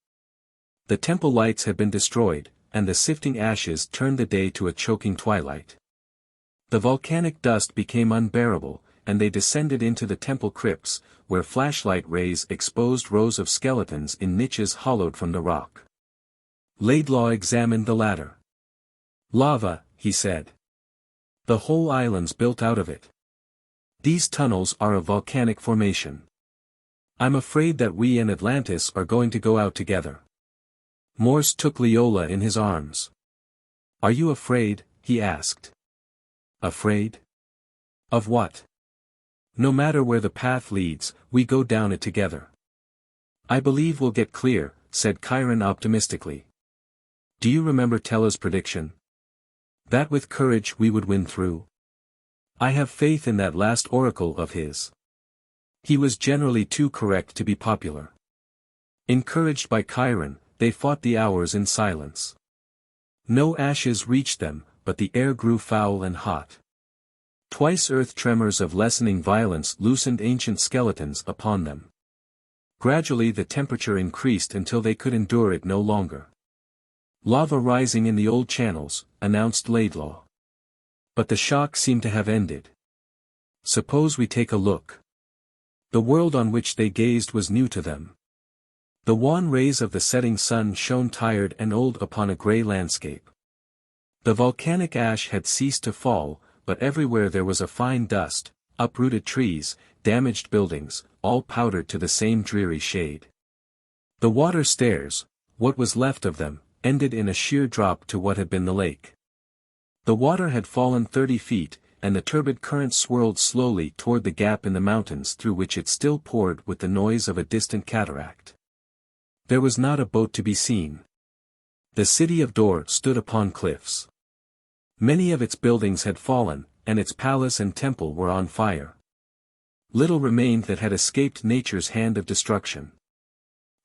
The temple lights had been destroyed, and the sifting ashes turned the day to a choking twilight. The volcanic dust became unbearable, and they descended into the temple crypts, where flashlight rays exposed rows of skeletons in niches hollowed from the rock. Laidlaw examined the latter. "Lava," he said. "The whole island's built out of it. These tunnels are a volcanic formation. I'm afraid that we and Atlantis are going to go out together." Morse took Leola in his arms. "Are you afraid?" he asked. "Afraid? Of what?" "No matter where the path leads, we go down it together." "I believe we'll get clear," said Kiron optimistically. "Do you remember Tella's prediction? That with courage we would win through? I have faith in that last oracle of his. He was generally too correct to be popular. Encouraged by Kiron, they fought the hours in silence. No ashes reached them, but the air grew foul and hot. Twice earth tremors of lessening violence loosened ancient skeletons upon them. Gradually the temperature increased until they could endure it no longer. Lava rising in the old channels, announced Laidlaw. But the shock seemed to have ended. Suppose we take a look. The world on which they gazed was new to them. The wan rays of the setting sun shone tired and old upon a grey landscape. The volcanic ash had ceased to fall, but everywhere there was a fine dust, uprooted trees, damaged buildings, all powdered to the same dreary shade. The water stairs, what was left of them, ended in a sheer drop to what had been the lake. The water had fallen 30 feet, and the turbid current swirled slowly toward the gap in the mountains through which it still poured with the noise of a distant cataract. There was not a boat to be seen. The city of Dor stood upon cliffs. Many of its buildings had fallen, and its palace and temple were on fire. Little remained that had escaped nature's hand of destruction.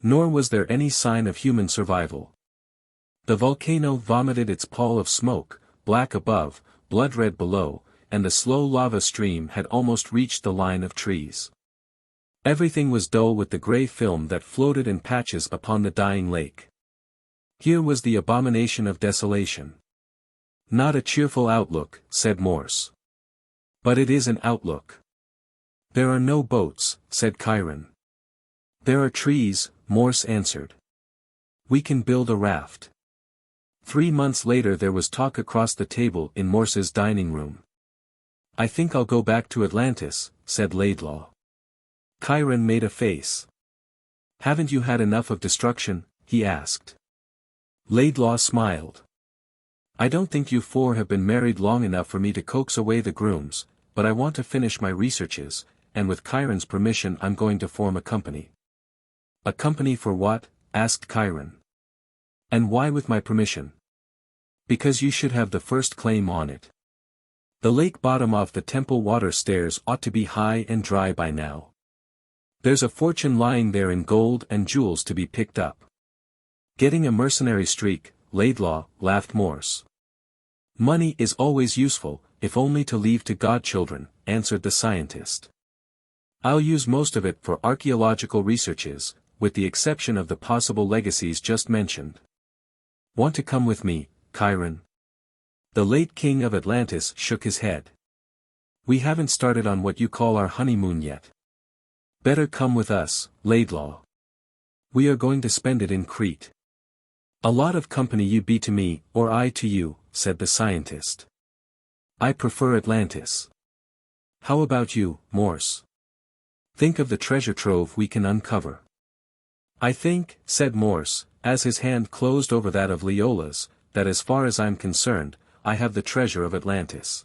Nor was there any sign of human survival. The volcano vomited its pall of smoke, black above, blood-red below, and the slow lava stream had almost reached the line of trees. Everything was dull with the grey film that floated in patches upon the dying lake. Here was the abomination of desolation. Not a cheerful outlook, said Morse. But it is an outlook. There are no boats, said Kiron. There are trees, Morse answered. We can build a raft. 3 months later there was talk across the table in Morse's dining room. I think I'll go back to Atlantis, said Laidlaw. Kiron made a face. Haven't you had enough of destruction? He asked. Laidlaw smiled. I don't think you four have been married long enough for me to coax away the grooms, but I want to finish my researches, and with Kiron's permission I'm going to form a company. A company for what? Asked Kiron. And why with my permission? Because you should have the first claim on it. The lake bottom off the temple water stairs ought to be high and dry by now. There's a fortune lying there in gold and jewels to be picked up. Getting a mercenary streak, Laidlaw, laughed Morse. Money is always useful, if only to leave to godchildren, answered the scientist. I'll use most of it for archaeological researches, with the exception of the possible legacies just mentioned. Want to come with me, Kiron? The late king of Atlantis shook his head. We haven't started on what you call our honeymoon yet. Better come with us, Laidlaw. We are going to spend it in Crete. A lot of company you'd be to me, or I to you, said the scientist. I prefer Atlantis. How about you, Morse? Think of the treasure trove we can uncover. I think, said Morse, as his hand closed over that of Aulus, that as far as I'm concerned, I have the treasure of Atlantis.